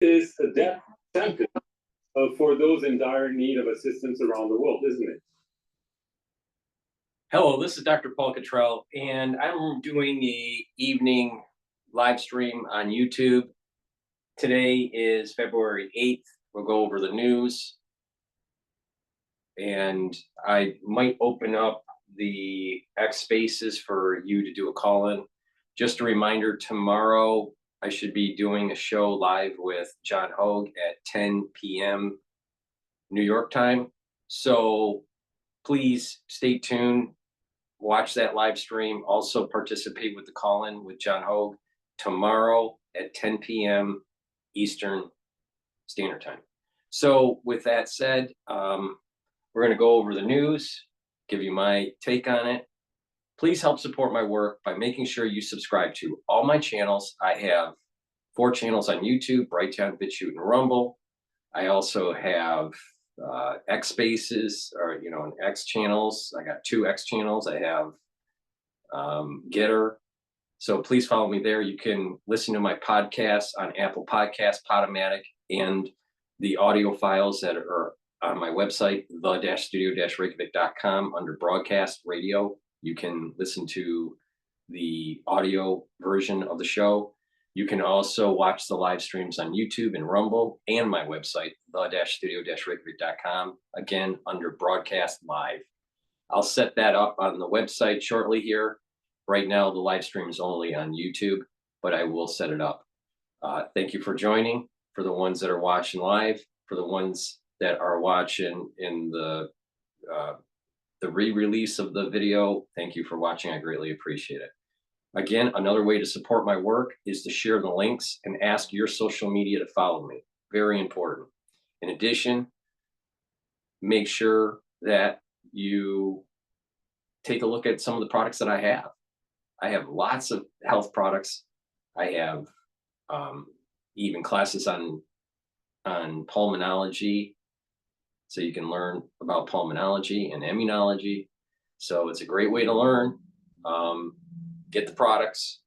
is a death sentence for those in dire need of assistance around the world, isn't it? Hello, this is Dr. Paul Cottrell, and I'm doing the evening live stream on YouTube. Today is February 8th. We'll go over the news, and I might open up the X spaces for you to do a call-in. Just a reminder, tomorrow I should be doing a show live with John Hogue at 10 p.m. New York time. So please stay tuned, watch that live stream. Also participate with the call-in with John Hogue tomorrow at 10 p.m. Eastern Standard Time. So with that said, we're going to go over the news, give you my take on it. Please help support my work by making sure you subscribe to all my channels. I have 4 channels on YouTube: Brighteon, Bitchute, and Rumble. I also have X spaces, or and X channels. I got 2 X channels. I have GETTR. So please follow me there. You can listen to my podcasts on Apple Podcasts, Podomatic, and the audio files that are on my website, the-studio-reykjavik.com, under broadcast radio. You can listen to the audio version of the show. You can also watch the live streams on YouTube and Rumble and my website, the-studio-reykjavik.com, again, under broadcast live. I'll set that up on the website shortly here. Right now, the live stream is only on YouTube, but I will set it up. Thank you for joining. For the ones that are watching live, for the ones that are watching in the re-release of the video, thank you for watching. I greatly appreciate it. Again, another way to support my work is to share the links and ask your social media to follow me. Very important. In addition, make sure that you take a look at some of the products that I have. I have lots of health products. I have even classes on pulmonology, so you can learn about pulmonology and immunology. So it's a great way to learn. Get the products,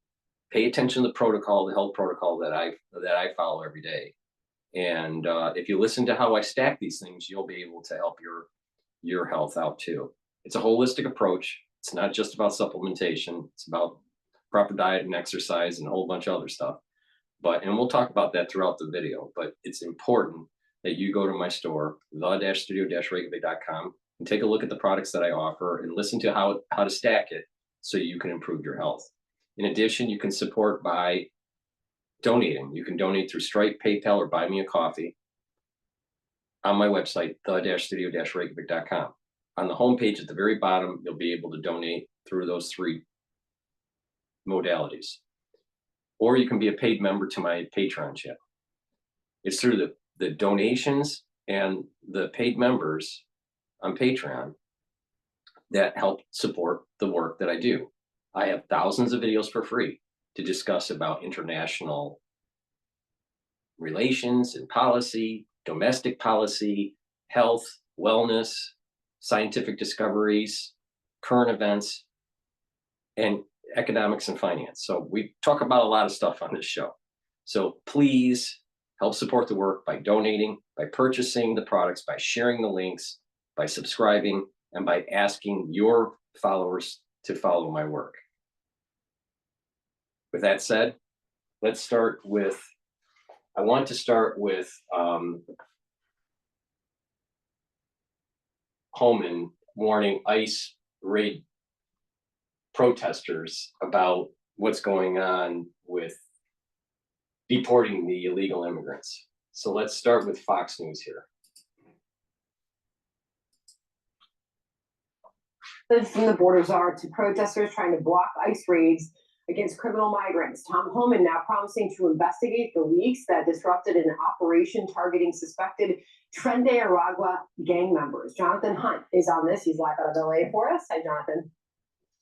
pay attention to the protocol, the health protocol that I follow every day. And if you listen to how I stack these things, you'll be able to help your health out too. It's a holistic approach. It's not just about supplementation. It's about proper diet and exercise and a whole bunch of other stuff. And we'll talk about that throughout the video, but it's important that you go to my store, the-studio-reykjavik.com, and take a look at the products that I offer and listen to how to stack it so you can improve your health. In addition, you can support by donating. You can donate through Stripe, PayPal, or buy me a coffee on my website, the-studio-reykjavik.com. On the homepage at the very bottom, you'll be able to donate through those 3 modalities. Or you can be a paid member to my Patreon channel. It's through the donations and the paid members on Patreon that help support the work that I do. I have thousands of videos for free to discuss about international relations and policy, domestic policy, health, wellness, scientific discoveries, current events, and economics and finance. So we talk about a lot of stuff on this show. So please help support the work by donating, by purchasing the products, by sharing the links, by subscribing, and by asking your followers to follow my work. With that said, let's start with, I want to start with Homan warning ICE raid protesters about what's going on with deporting the illegal immigrants. So let's start with Fox News here. From the border czar to protesters trying to block ICE raids against criminal migrants. Tom Homan now promising to investigate the leaks that disrupted an operation targeting suspected Tren de Aragua gang members. Jonathan Hunt is on this. He's live out of LA for us. Hi, Jonathan.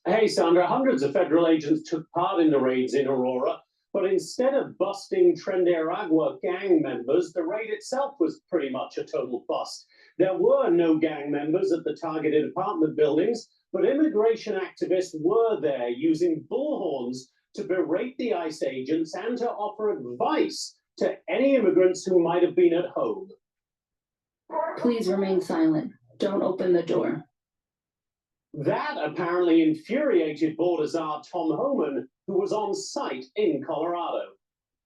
Hey, Sandra. Hundreds of federal agents took part in the raids in Aurora, but instead of busting Tren de Aragua gang members, the raid itself was pretty much a total bust. There were no gang members at the targeted apartment buildings, but immigration activists were there using bullhorns to berate the ICE agents and to offer advice to any immigrants who might have been at home. Please remain silent. Don't open the door. That apparently infuriated Border Czar Tom Homan, who was on site in Colorado.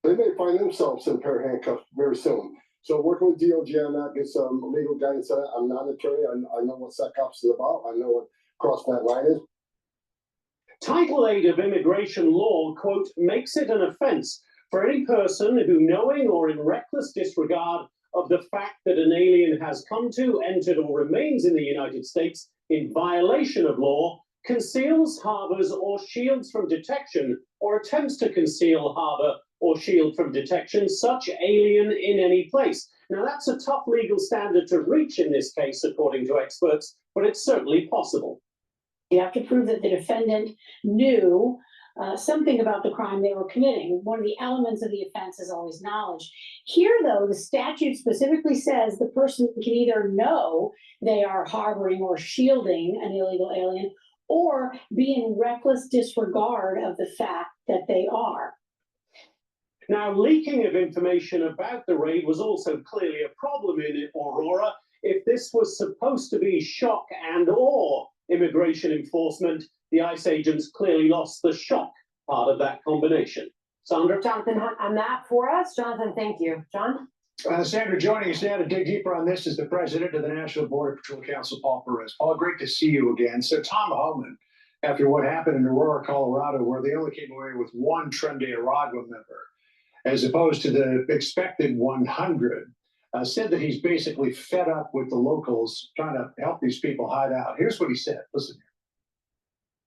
They may find themselves in a pair of handcuffs very soon. So working with DOGE on that, get some legal guidance on that. I'm not an attorney. I know what SecOps is about. I know what crossing that line is. Title 8 of immigration law, quote, makes it an offense for any person who, knowing or in reckless disregard of the fact that an alien has come to, entered, or remains in the United States in violation of law, conceals, harbors, or shields from detection, or attempts to conceal, harbor, or shield from detection such alien in any place. Now, that's a tough legal standard to reach in this case, according to experts, but it's certainly possible. You have to prove that the defendant knew something about the crime they were committing. One of the elements of the offense is always knowledge. Here, though, the statute specifically says the person can either know they are harboring or shielding an illegal alien or be in reckless disregard of the fact that they are. Now, leaking of information about the raid was also clearly a problem in Aurora. If this was supposed to be shock and awe immigration enforcement, the ICE agents clearly lost the shock part of that combination. Sandra? Jonathan, on that for us. Jonathan, thank you. John? Sandra, joining us now to dig deeper on this is the president of the National Border Patrol Council, Paul Perez. Paul, great to see you again. So Tom Homan, after what happened in Aurora, Colorado, where they only came away with one Tren de Aragua member, as opposed to the expected 100, said that he's basically fed up with the locals trying to help these people hide out. Here's what he said. Listen here.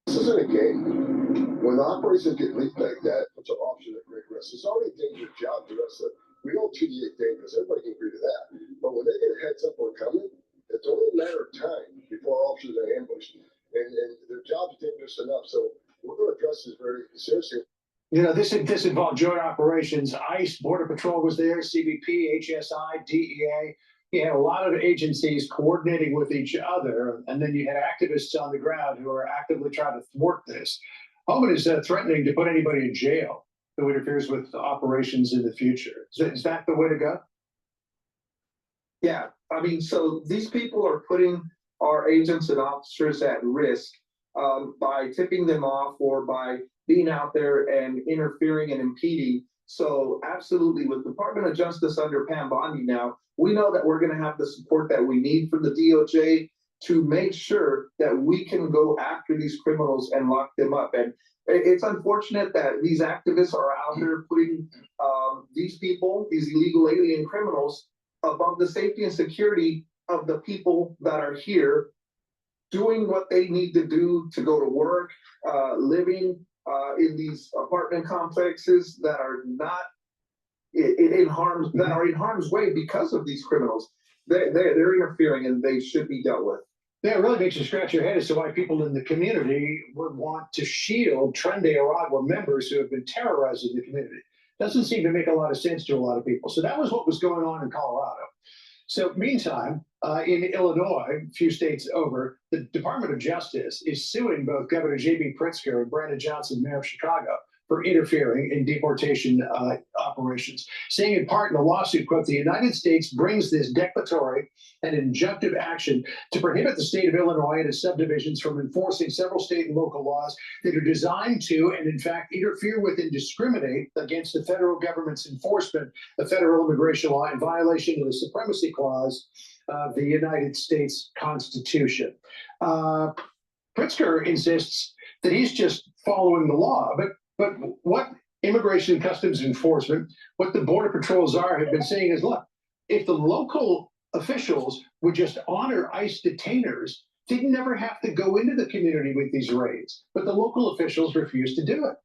This isn't a game. When operations get leaked like that, puts our officers at great risk. It's already a dangerous job to us. We don't treat it dangerous. Everybody can agree to that. But when they get a heads up we're coming, it's only a matter of time before our officers are ambushed. And their job's dangerous enough. So we're going to address this very seriously. You know, this involved joint operations. ICE, Border Patrol was there, CBP, HSI, DEA. You had a lot of agencies coordinating with each other, and then you had activists on the ground who are actively trying to thwart this. Homan is threatening to put anybody in jail who interferes with operations in the future. Is that the way to go? Yeah, I mean, so these people are putting our agents and officers at risk by tipping them off or by being out there and interfering and impeding. So absolutely, with Department of Justice under Pam Bondi now, we know that we're going to have the support that we need from the DOJ to make sure that we can go after these criminals and lock them up. And it's unfortunate that these activists are out there putting these people, these illegal alien criminals, above the safety and security of the people that are here doing what they need to do to go to work, living in these apartment complexes that are not in harm's way because of these criminals. They're interfering and they should be dealt with. Yeah, it really makes you scratch your head as to why people in the community would want to shield Tren de Aragua members who have been terrorizing the community. Doesn't seem to make a lot of sense to a lot of people. So that was what was going on in Colorado. So meantime, in Illinois, a few states over, the Department of Justice is suing both Governor J.B. Pritzker and Brandon Johnson, mayor of Chicago, for interfering in deportation operations, saying in part in the lawsuit, quote, the United States brings this declaratory and injunctive action to prohibit the state of Illinois and its subdivisions from enforcing several state and local laws that are designed to and in fact interfere with and discriminate against the federal government's enforcement of federal immigration law in violation of the Supremacy Clause of the United States Constitution. Pritzker insists that he's just following the law, but what Immigration and Customs Enforcement, what the Border Patrol czar have been saying is, look, if the local officials would just honor ICE detainers, they'd never have to go into the community with these raids. But the local officials refuse to do it.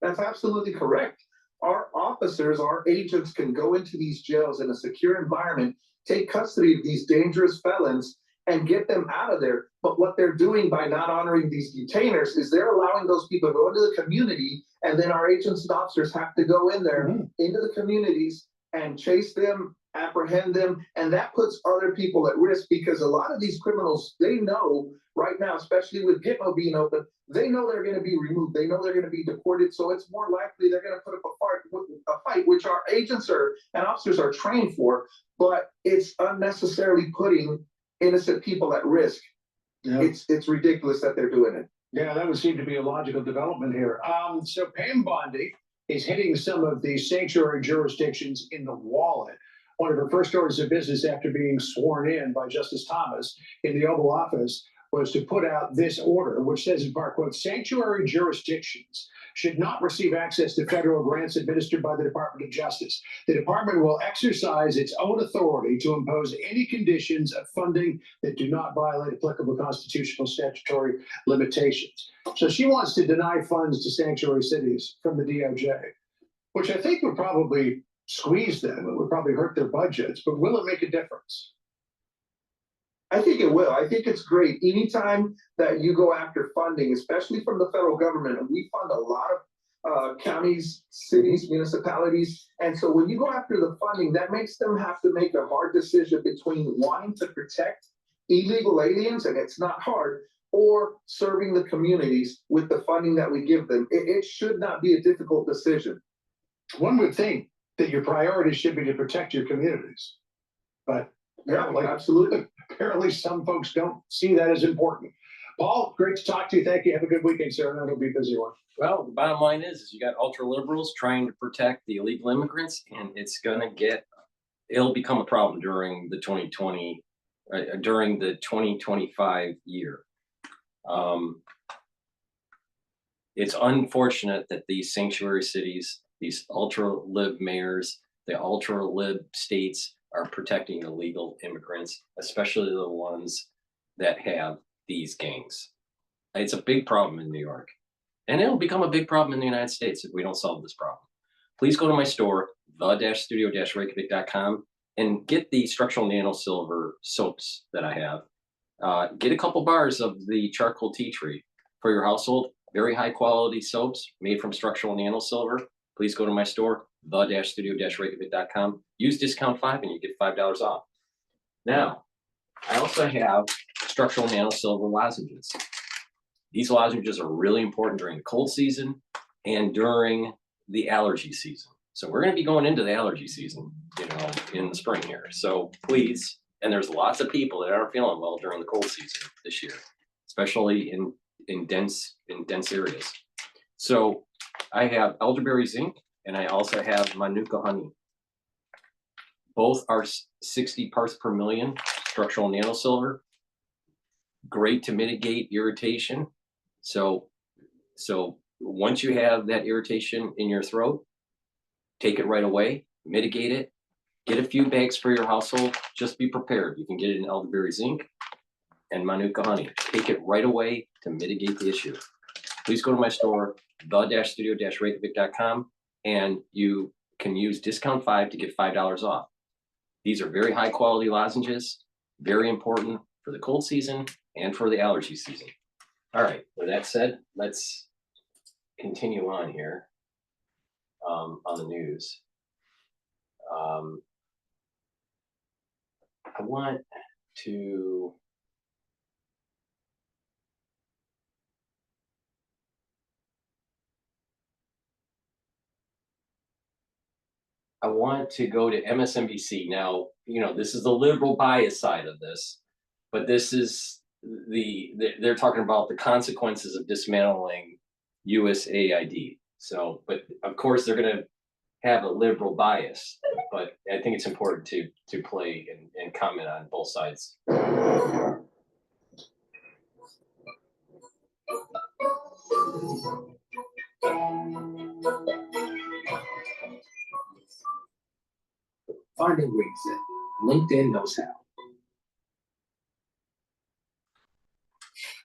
That's absolutely correct. Our officers, our agents can go into these jails in a secure environment, take custody of these dangerous felons, and get them out of there. But what they're doing by not honoring these detainers is they're allowing those people to go into the community, and then our agents and officers have to go in there into the communities and chase them, apprehend them, and that puts other people at risk because a lot of these criminals, they know right now, especially with Gitmo being open, they know they're going to be removed. They know they're going to be deported, so it's more likely they're going to put up fight, which our agents and officers are trained for, but it's unnecessarily putting innocent people at risk. Yeah. It's ridiculous that they're doing it. Yeah, that would seem to be a logical development here. So Pam Bondi is hitting some of the sanctuary jurisdictions in the wallet. One of her first orders of business after being sworn in by Justice Thomas in the Oval Office was to put out this order, which says in part, quote, sanctuary jurisdictions should not receive access to federal grants administered by the Department of Justice. The department will exercise its own authority to impose any conditions of funding that do not violate applicable constitutional statutory limitations. So she wants to deny funds to sanctuary cities from the DOJ, which I think would probably squeeze them. It would probably hurt their budgets, but will it make a difference? I think it will. I think it's great. Anytime that you go after funding, especially from the federal government, and we fund a lot of counties, cities, municipalities. And so when you go after the funding, that makes them have to make a hard decision between wanting to protect illegal aliens, and it's not hard, or serving the communities with the funding that we give them. It should not be a difficult decision. One would think that your priority should be to protect your communities, but apparently, absolutely. Apparently some folks don't see that as important. Paul, great to talk to you. Thank you. Have a good weekend, sir. I know it'll be a busy one. Well, the bottom line is you got ultra liberals trying to protect the illegal immigrants, and it'll become a problem during the 2025 year. It's unfortunate that these sanctuary cities, these ultra lib mayors, the ultra lib states are protecting illegal immigrants, especially the ones that have these gangs. It's a big problem in New York, and it'll become a big problem in the United States if we don't solve this problem. Please go to my store, the-studio-reykjavik.com, and get the structural nano silver soaps that I have. Get a couple bars of the charcoal tea tree for your household. Very high quality soaps made from structural nano silver. Please go to my store, the-studio-reykjavik.com. Use discount 5 and you get $5 off. Now, I also have structural nano silver lozenges. These lozenges are really important during the cold season and during the allergy season. So we're going to be going into the allergy season, in the spring here. So please, and there's lots of people that aren't feeling well during the cold season this year, especially in dense areas. So I have elderberry zinc, and I also have Manuka honey. Both are 60 parts per million structural nanosilver. Great to mitigate irritation. So once you have that irritation in your throat, take it right away, mitigate it, get a few bags for your household. Just be prepared. You can get it in elderberry zinc and Manuka honey. Take it right away to mitigate the issue. Please go to my store, the-studio-reykjavik.com, and you can use discount 5 to get $5 off. These are very high quality lozenges, very important for the cold season and for the allergy season. All right, with that said, let's continue on here on the news. I want to go to MSNBC. Now, this is the liberal bias side of this, but this is they're talking about the consequences of dismantling USAID. So, but of course they're going to have a liberal bias, but I think it's important to play and comment on both sides. Finding ways that LinkedIn knows how.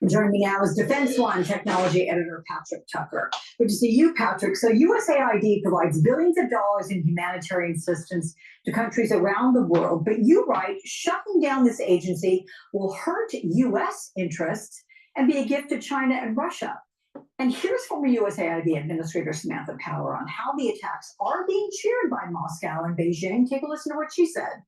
Joining me now is Defense One technology editor Patrick Tucker. Good to see you, Patrick. So USAID provides billions of dollars in humanitarian assistance to countries around the world, but you write shutting down this agency will hurt U.S. interests and be a gift to China and Russia. And here's former USAID Administrator Samantha Power on how the attacks are being cheered by Moscow and Beijing. Take a listen to what she said.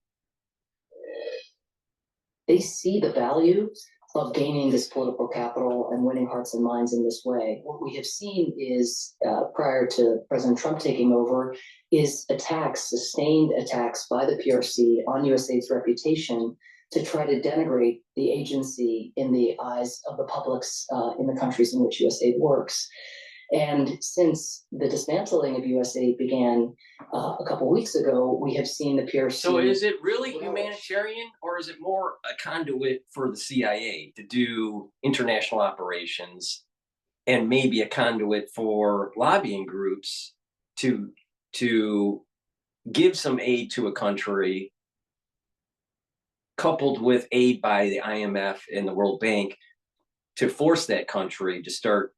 They see the value of gaining this political capital and winning hearts and minds in this way. What we have seen is, prior to President Trump taking over, is attacks, sustained attacks by the PRC on USAID's reputation to try to denigrate the agency in the eyes of the publics in the countries in which USAID works. And since the dismantling of USAID began a couple weeks ago, we have seen the PRC. So is it really humanitarian, or is it more a conduit for the CIA to do international operations, and maybe a conduit for lobbying groups to give some aid to a country, coupled with aid by the IMF and the World Bank, to force that country to start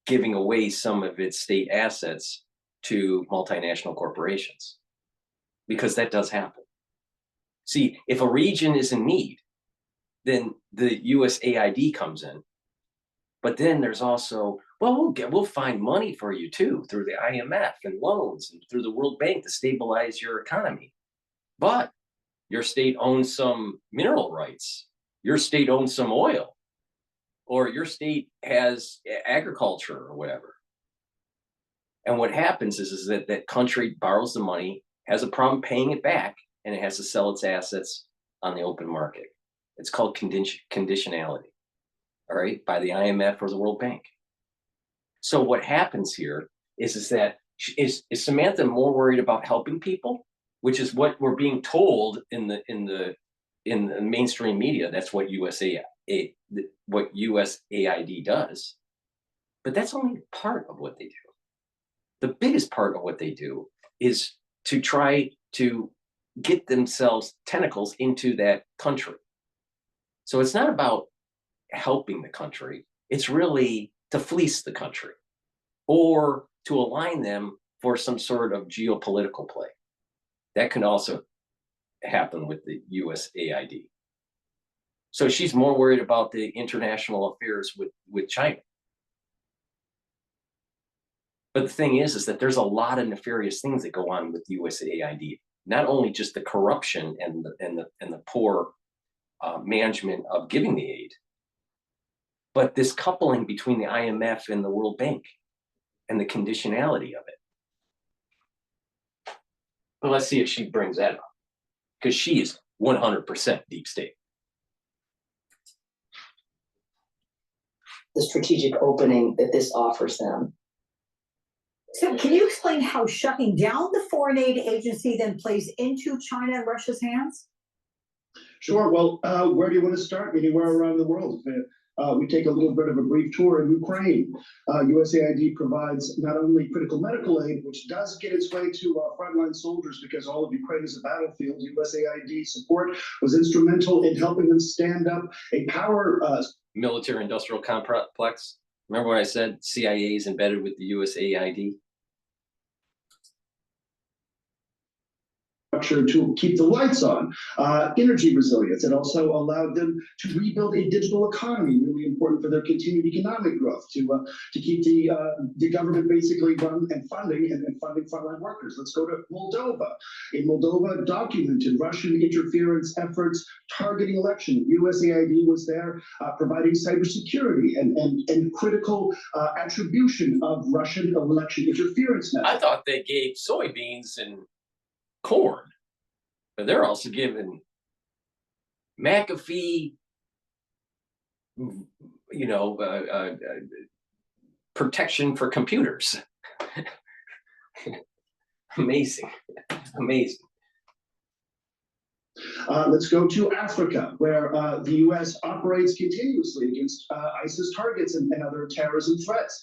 giving away some of its state assets to multinational corporations? Because that does happen. See, if a region is in need, then the USAID comes in. But then there's also, well, we'll find money for you too through the IMF and loans and through the World Bank to stabilize your economy. But your state owns some mineral rights. Your state owns some oil, or your state has agriculture or whatever. And what happens is that that country borrows the money, has a problem paying it back, and it has to sell its assets on the open market. It's called conditionality, all right, by the IMF or the World Bank. So what happens here is that is Samantha more worried about helping people, which is what we're being told in the mainstream media. That's what USAID does. But that's only part of what they do. The biggest part of what they do is to try to get themselves tentacles into that country. So it's not about helping the country. It's really to fleece the country or to align them for some sort of geopolitical play. That can also happen with the USAID. So she's more worried about the international affairs with China. But the thing is that there's a lot of nefarious things that go on with USAID. Not only just the corruption and the poor management of giving the aid, but this coupling between the IMF and the World Bank and the conditionality of it. But let's see if she brings that up, because she is 100% deep state. The strategic opening that this offers them. So can you explain how shutting down the foreign aid agency then plays into China and Russia's hands? Sure. Well, where do you want to start? Anywhere around the world. We take a little bit of a brief tour in Ukraine. USAID provides not only critical medical aid, which does get its way to frontline soldiers, because all of Ukraine is a battlefield. USAID support was instrumental in helping them stand up a power military-industrial complex. Remember what I said? CIA is embedded with the USAID. To keep the lights on, energy resilience. It also allowed them to rebuild a digital economy, really important for their continued economic growth, to keep the government basically run and funding frontline workers. Let's go to Moldova. In Moldova, documented Russian interference efforts targeting election. USAID was there providing cybersecurity and critical attribution of Russian election interference methods. I thought they gave soybeans and corn, but they're also given McAfee, protection for computers. Amazing. Let's go to Africa, where the U.S. operates continuously against ISIS targets and other terrorism threats.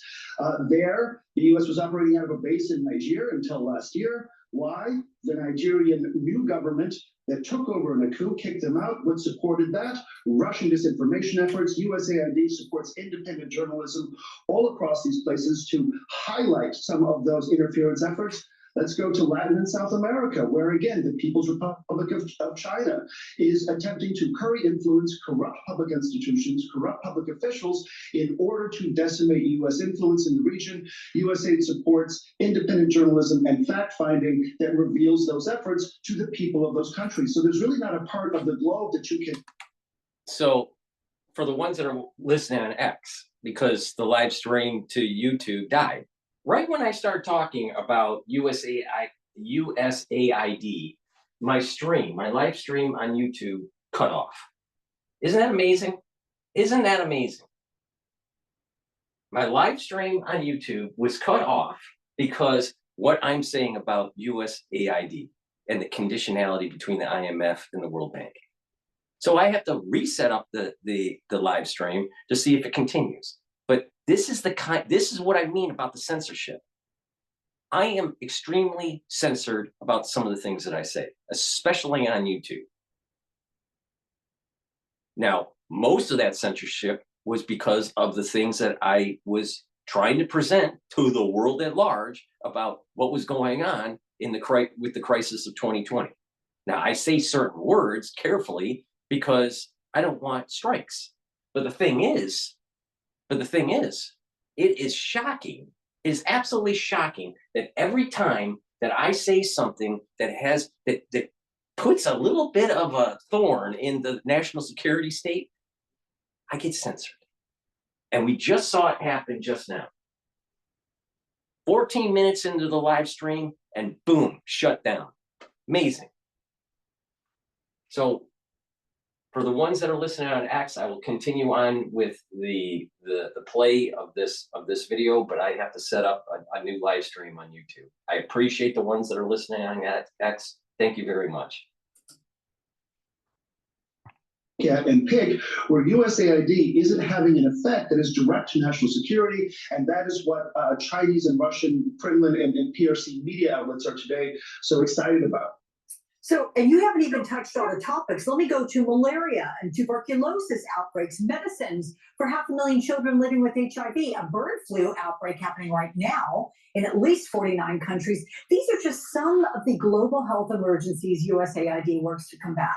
There, the U.S. was operating out of a base in Nigeria until last year. Why? The Nigerian new government that took over in a coup kicked them out. What supported that? Russian disinformation efforts. USAID supports independent journalism all across these places to highlight some of those interference efforts. Let's go to Latin and South America, where again, the People's Republic of China is attempting to curry influence, corrupt public institutions, corrupt public officials in order to decimate U.S. influence in the region. USAID supports independent journalism and fact-finding that reveals those efforts to the people of those countries. So there's really not a part of the globe that you can. So for the ones that are listening on X, because the live stream to YouTube died, right when I start talking about USAID USAID, my live stream on YouTube cut off. Isn't that amazing? Isn't that amazing? My live stream on YouTube was cut off because what I'm saying about USAID and the conditionality between the IMF and the World Bank. So I have to reset up the live stream to see if it continues. But this is what I mean about the censorship. I am extremely censored about some of the things that I say, especially on YouTube. Now, most of that censorship was because of the things that I was trying to present to the world at large about what was going on with the crisis of 2020. Now, I say certain words carefully because I don't want strikes. But the thing is, it is shocking. It is absolutely shocking that every time that I say something that puts a little bit of a thorn in the national security state, I get censored. And we just saw it happen just now. 14 minutes into the live stream and boom, shut down. Amazing. So for the ones that are listening on X, I will continue on with the play of this video, but I have to set up a new live stream on YouTube. I appreciate the ones that are listening on X. Thank you very much. And pick where USAID isn't having an effect that is direct to national security, and that is what Chinese and Russian Kremlin and PRC media outlets are today so excited about. So, and you haven't even touched on the topics. Let me go to malaria and tuberculosis outbreaks, medicines for 500,000 children living with HIV, a bird flu outbreak happening right now in at least 49 countries. These are just some of the global health emergencies USAID works to combat.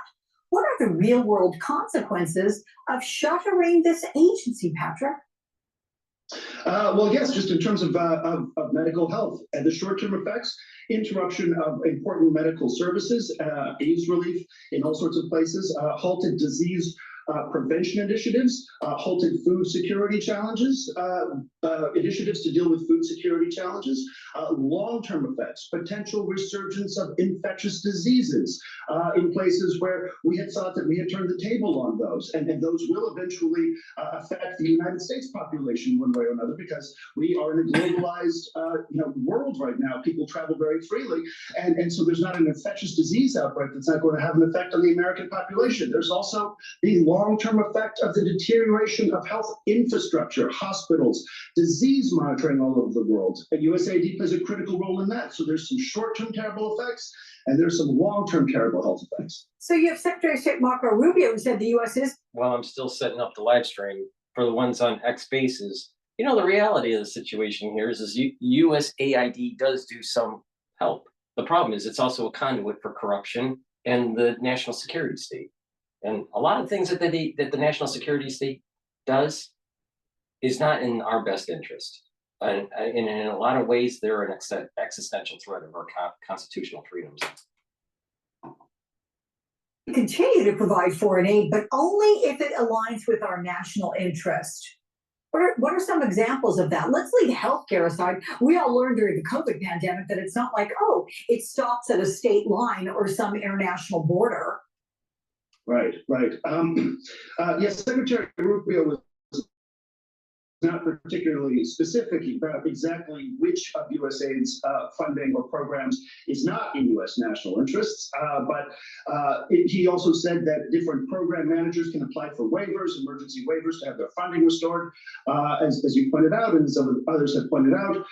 What are the real-world consequences of shuttering this agency, Patrick? Well, yes, just in terms of medical health and the short-term effects, interruption of important medical services, AIDS relief in all sorts of places, halted disease prevention initiatives, halted food security challenges, initiatives to deal with food security challenges, long-term effects, potential resurgence of infectious diseases in places where we had thought that we had turned the table on those, and those will eventually affect the United States population one way or another, because we are in a globalized world right now. People travel very freely, and so there's not an infectious disease outbreak that's not going to have an effect on the American population. There's also the long-term effect of the deterioration of health infrastructure, hospitals, disease monitoring all over the world. And USAID plays a critical role in that. So there's some short-term terrible effects, and there's some long-term terrible health effects. So you have Secretary of State Marco Rubio who said the U.S. is... Well, I'm still setting up the live stream for the ones on X Spaces. You know, the reality of the situation here is USAID does do some help. The problem is it's also a conduit for corruption and the national security state. And a lot of things that the national security state does is not in our best interest. And in a lot of ways, they're an existential threat of our constitutional freedoms. We continue to provide foreign aid, but only if it aligns with our national interest. What are some examples of that? Let's leave healthcare aside. We all learned during the COVID pandemic that it's not like, oh, it stops at a state line or some international border. Right. Yes, Secretary Rubio was not particularly specific about exactly which of USAID's funding or programs is not in U.S. national interests, but he also said that different program managers can apply for waivers, emergency waivers, to have their funding restored. As you pointed out, and some others have pointed out,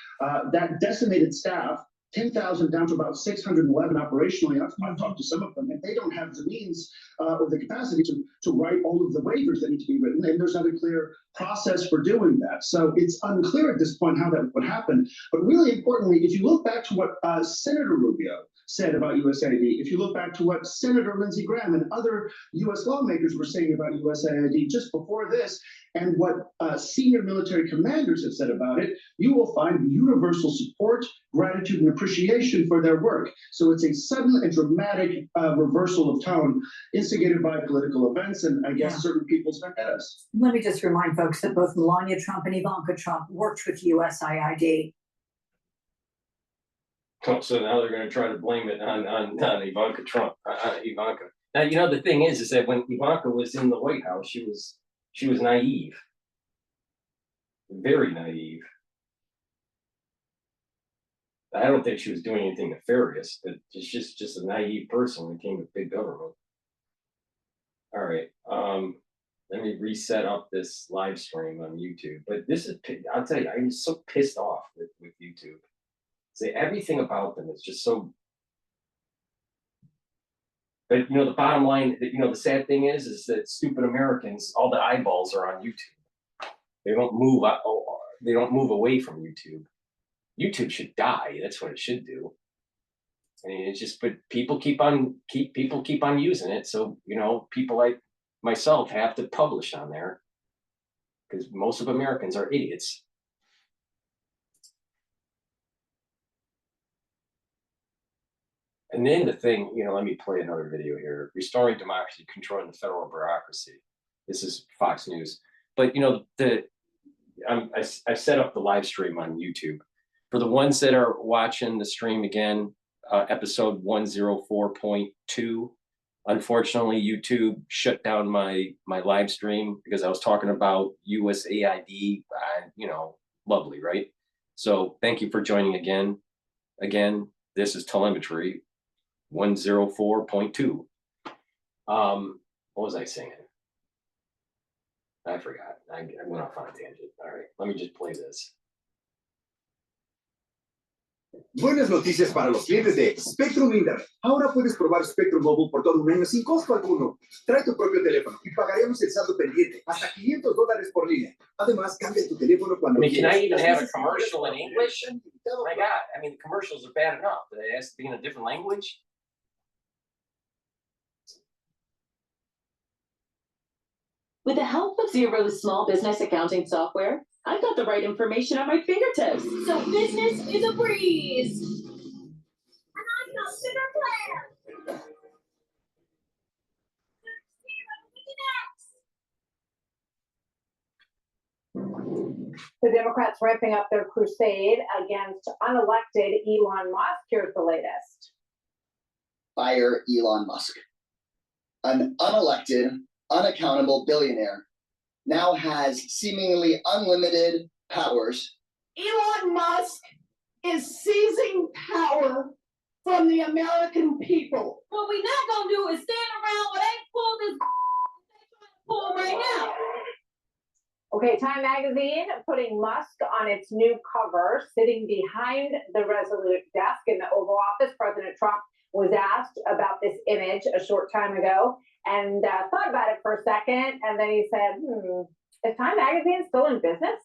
that decimated staff, 10,000 down to about 611 operationally. I've talked to some of them, and they don't have the means or the capacity to write all of the waivers that need to be written, and there's not a clear process for doing that. So it's unclear at this point how that would happen. But really importantly, if you look back to what Senator Rubio said about USAID, if you look back to what Senator Lindsey Graham and other U.S. lawmakers were saying about USAID just before this, and what senior military commanders have said about it, you will find universal support, gratitude, and appreciation for their work. So it's a sudden and dramatic reversal of tone instigated by political events and, I guess, certain people's vendettas. Let me just remind folks that both Melania Trump and Ivanka Trump worked with USAID. So now they're gonna try to blame it on Ivanka Trump, Ivanka. Now, you know, the thing is that when Ivanka was in the White House, she was naive. Very naive. I don't think she was doing anything nefarious, but she's just a naive person when it came to big government. All right, let me reset up this live stream on YouTube. But this is, I'll tell you, I'm so pissed off with YouTube. Say everything about them is just so. But you know, the bottom line, you know, the sad thing is that stupid Americans, all the eyeballs are on YouTube. They don't move. They don't move away from YouTube. YouTube should die. That's what it should do. I mean, it's just, but people keep on using it. So you know, people like myself have to publish on there because most of Americans are idiots. And then the thing, you know, let me play another video here. Restoring democracy, controlling the federal bureaucracy. This is Fox News. But you know, I set up the live stream on YouTube. For the ones that are watching the stream again, episode 104.2. Unfortunately, YouTube shut down my live stream because I was talking about USAID. You know, lovely, right? So thank you for joining again. Again, this is Telemetry 104.2. What was I saying? I forgot. I went off on a tangent. All right, let me just play this. Buenas noticias para los clientes de Spectrum Internet. Ahora puedes probar Spectrum Mobile por todo un año sin costo alguno. Trae tu propio teléfono y pagaremos el saldo pendiente hasta $500 por línea. Además, cambia tu teléfono cuando quieras. Can I even have a commercial in English? Oh my God, I mean, the commercials are bad enough, but it has to be in a different language. With the help of Xero's small business accounting software, I've got the right information at my fingertips. So business is a breeze. And I've got bigger plans. The Democrats ramping up their crusade against unelected Elon Musk. Here's the latest. Fire Elon Musk. An unelected, unaccountable billionaire now has seemingly unlimited powers. Elon Musk is seizing power from the American people. What we not gonna do is stand around with ain't pull this pull right now. Okay, Time Magazine putting Musk on its new cover, sitting behind the Resolute desk in the Oval Office. President Trump was asked about this image a short time ago and thought about it for a second, and then he said, is Time Magazine still in business?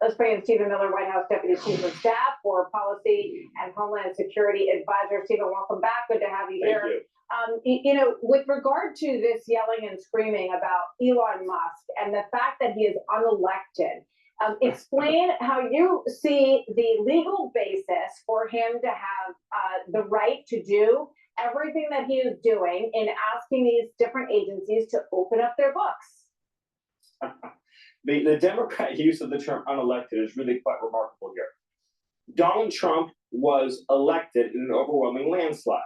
Let's bring in Stephen Miller, White House Deputy Chief of Staff for Policy and Homeland Security Advisor. Stephen, welcome back. Good to have you here. Thank you. You know, with regard to this yelling and screaming about Elon Musk and the fact that he is unelected, explain how you see the legal basis for him to have the right to do everything that he is doing in asking these different agencies to open up their books. The Democrat use of the term unelected is really quite remarkable here. Donald Trump was elected in an overwhelming landslide.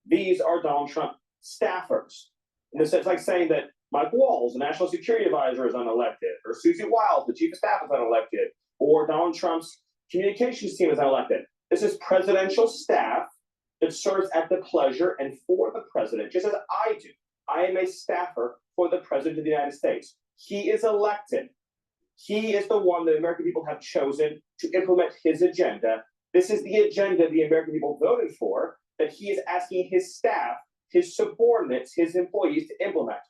These are Donald Trump staffers. In the sense, like saying that Mike Walls, the National Security Advisor, is unelected, or Susie Wiles, the Chief of Staff, is unelected, or Donald Trump's communications team is unelected. This is presidential staff that serves at the pleasure and for the president, just as I do. I am a staffer for the President of the United States. He is elected. He is the one the American people have chosen to implement his agenda. This is the agenda the American people voted for, that he is asking his staff, his subordinates, his employees to implement.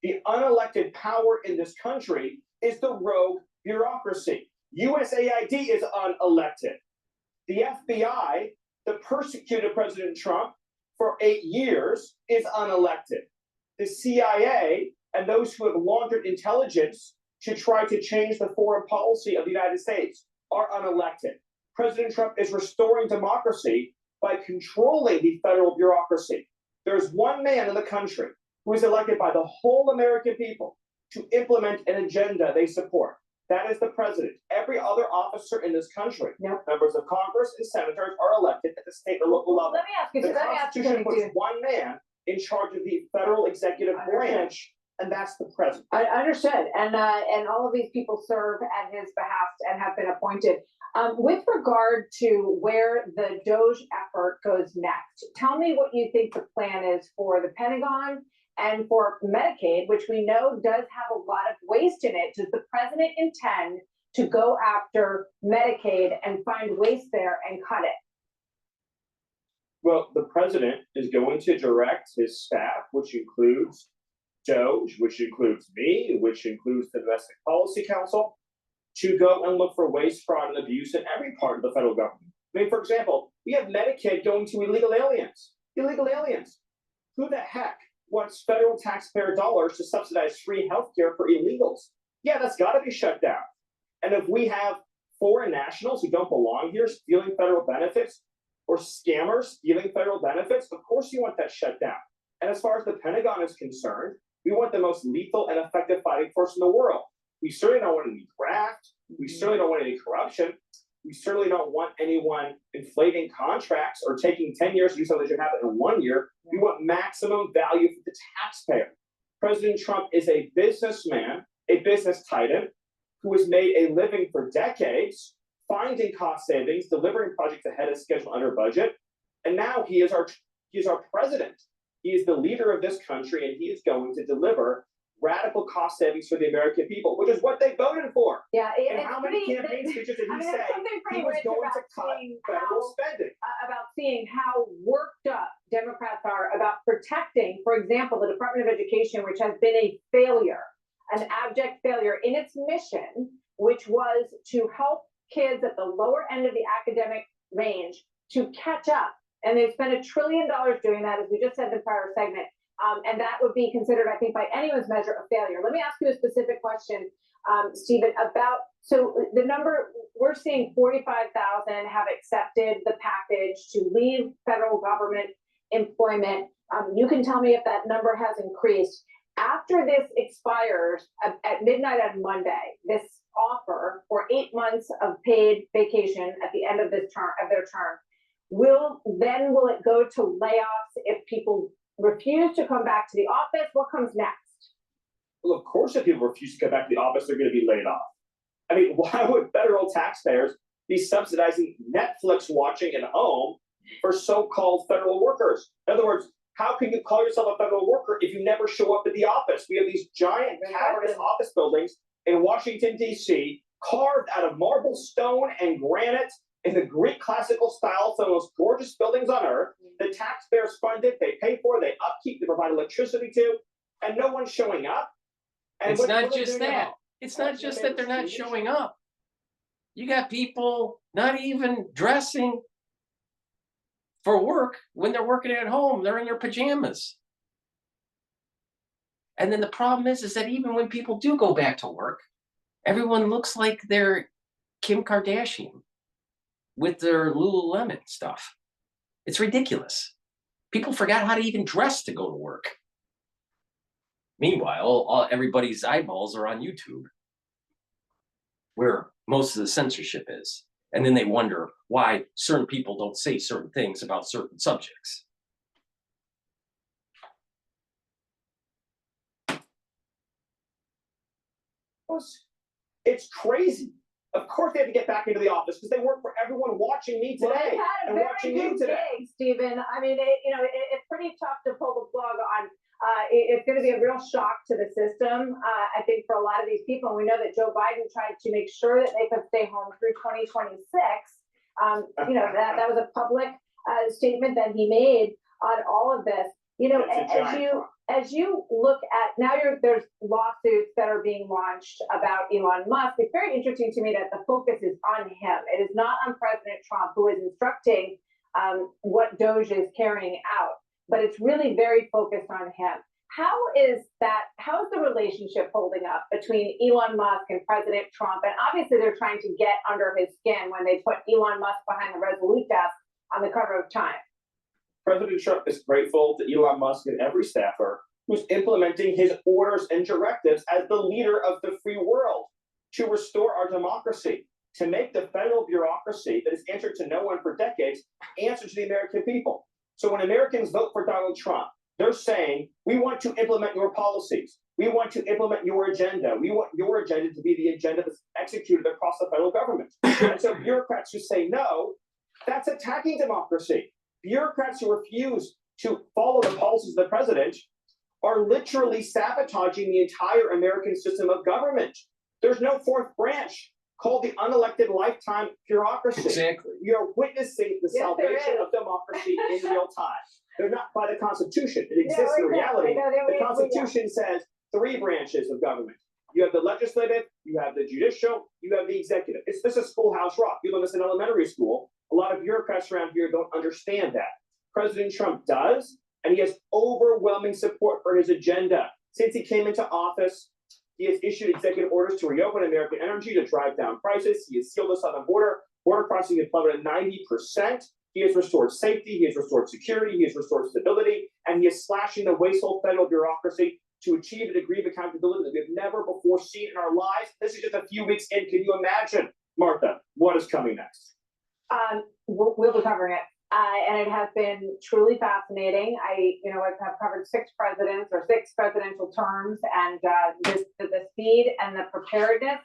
The unelected power in this country is the rogue bureaucracy. USAID is unelected. The FBI, that persecuted President Trump for 8 years, is unelected. The CIA and those who have laundered intelligence to try to change the foreign policy of the United States are unelected. President Trump is restoring democracy by controlling the federal bureaucracy. There's one man in the country who is elected by the whole American people to implement an agenda they support. That is the president. Every other officer in this country, Yep. members of Congress and senators, are elected at the state or local level. Let me ask you, The let me ask you Constitution something puts too. one man in charge of the federal executive branch, and that's the president. I understood, and all of these people serve at his behest and have been appointed. With regard to where the DOGE effort goes next, tell me what you think the plan is for the Pentagon and for Medicaid, which we know does have a lot of waste in it. Does the president intend to go after Medicaid and find waste there and cut it? Well, the president is going to direct his staff, which includes DOGE, which includes me, which includes the Domestic Policy Council, to go and look for waste, fraud, and abuse in every part of the federal government. I mean, for example, we have Medicaid going to illegal aliens. Illegal aliens. Who the heck wants federal taxpayer dollars to subsidize free healthcare for illegals? Yeah, that's got to be shut down. And if we have foreign nationals who don't belong here stealing federal benefits, or scammers stealing federal benefits, of course you want that shut down. And as far as the Pentagon is concerned, we want the most lethal and effective fighting force in the world. We certainly don't want any graft. We certainly don't want any corruption. We certainly don't want anyone inflating contracts or taking 10 years to do something that should happen in 1 year. We want maximum value for the taxpayer. President Trump is a businessman, a business titan, who has made a living for decades, finding cost savings, delivering projects ahead of schedule under budget. And now he is our president. He is the leader of this country, and he is going to deliver radical cost savings for the American people, which is what they voted for. Yeah, and how many campaign speeches did he say he was going to cut federal spending? About seeing how worked up Democrats are about protecting, for example, the Department of Education, which has been a failure, an abject failure in its mission, which was to help kids at the lower end of the academic range to catch up. And they spent $1 trillion doing that, as we just said in the prior segment. And that would be considered, I think, by anyone's measure, a failure. Let me ask you a specific question, Stephen, about, so the number, we're seeing 45,000 have accepted the package to leave federal government employment. You can tell me if that number has increased. After this expires at midnight on Monday, this offer for 8 months of paid vacation at the end of this term, of their term, will it go to layoffs if people refuse to come back to the office? What comes next? Well, of course, if people refuse to come back to the office, they're going to be laid off. I mean, why would federal taxpayers be subsidizing Netflix watching at home for so-called federal workers? In other words, how can you call yourself a federal worker if you never show up at the office? We have these giant cavernous office buildings in Washington, D.C., carved out of marble, stone, and granite in the Greek classical style, some of the most gorgeous buildings on earth. The taxpayers fund it, they pay for it, they upkeep, they provide electricity to, and no one's showing up. And It's not just that. It's not just that they're not showing up. You got people not even dressing for work when they're working at home. They're in their pajamas. And then the problem is that even when people do go back to work, everyone looks like they're Kim Kardashian with their Lululemon stuff. It's ridiculous. People forgot how to even dress to go to work. Meanwhile, everybody's eyeballs are on YouTube, where most of the censorship is. And then they wonder why certain people don't say certain things about certain subjects. It's crazy. Of course they have to get back into the office because they work for everyone watching me today. Well, they've had a and very watching good you today. gig, Stephen. I mean, it's pretty tough to pull the plug on. It's going to be a real shock to the system, I think, for a lot of these people. And we know that Joe Biden tried to make sure that they could stay home through 2026. That was a public statement that he made on all of this. As you look at now, there's lawsuits that are being launched about Elon Musk. It's very interesting to me that the focus is on him. It is not on President Trump, who is instructing what DOGE is carrying out, but it's really very focused on him. How is the relationship holding up between Elon Musk and President Trump? And obviously they're trying to get under his skin when they put Elon Musk behind the Resolute desk on the cover of Time. President Trump is grateful to Elon Musk and every staffer who's implementing his orders and directives as the leader of the free world. to restore our democracy, to make the federal bureaucracy that has answered to no one for decades answer to the American people. So when Americans vote for Donald Trump, they're saying, we want to implement your policies. We want to implement your agenda. We want your agenda to be the agenda that's executed across the federal government. And so bureaucrats who say no, that's attacking democracy. Bureaucrats who refuse to follow the policies of the president are literally sabotaging the entire American system of government. There's no fourth branch called the unelected lifetime bureaucracy. Exactly. You're witnessing the salvation of democracy in real time. They're not by the Constitution. It exists in reality. The Constitution says 3 branches of government. You have the legislative, you have the judicial, you have the executive. This is schoolhouse rock. You learn this in elementary school. A lot of bureaucrats around here don't understand that. President Trump does, and he has overwhelming support for his agenda. Since he came into office, he has issued executive orders to reopen American energy to drive down prices. He has sealed the southern border. Border crossing has plummeted 90%. He has restored safety. He has restored security. He has restored stability. And he is slashing the wasteful federal bureaucracy to achieve a degree of accountability that we have never before seen in our lives. This is just a few weeks in. Can you imagine, Martha, what is coming next? We'll be covering it. And it has been truly fascinating. I've covered 6 presidents or 6 presidential terms, and the speed and the preparedness.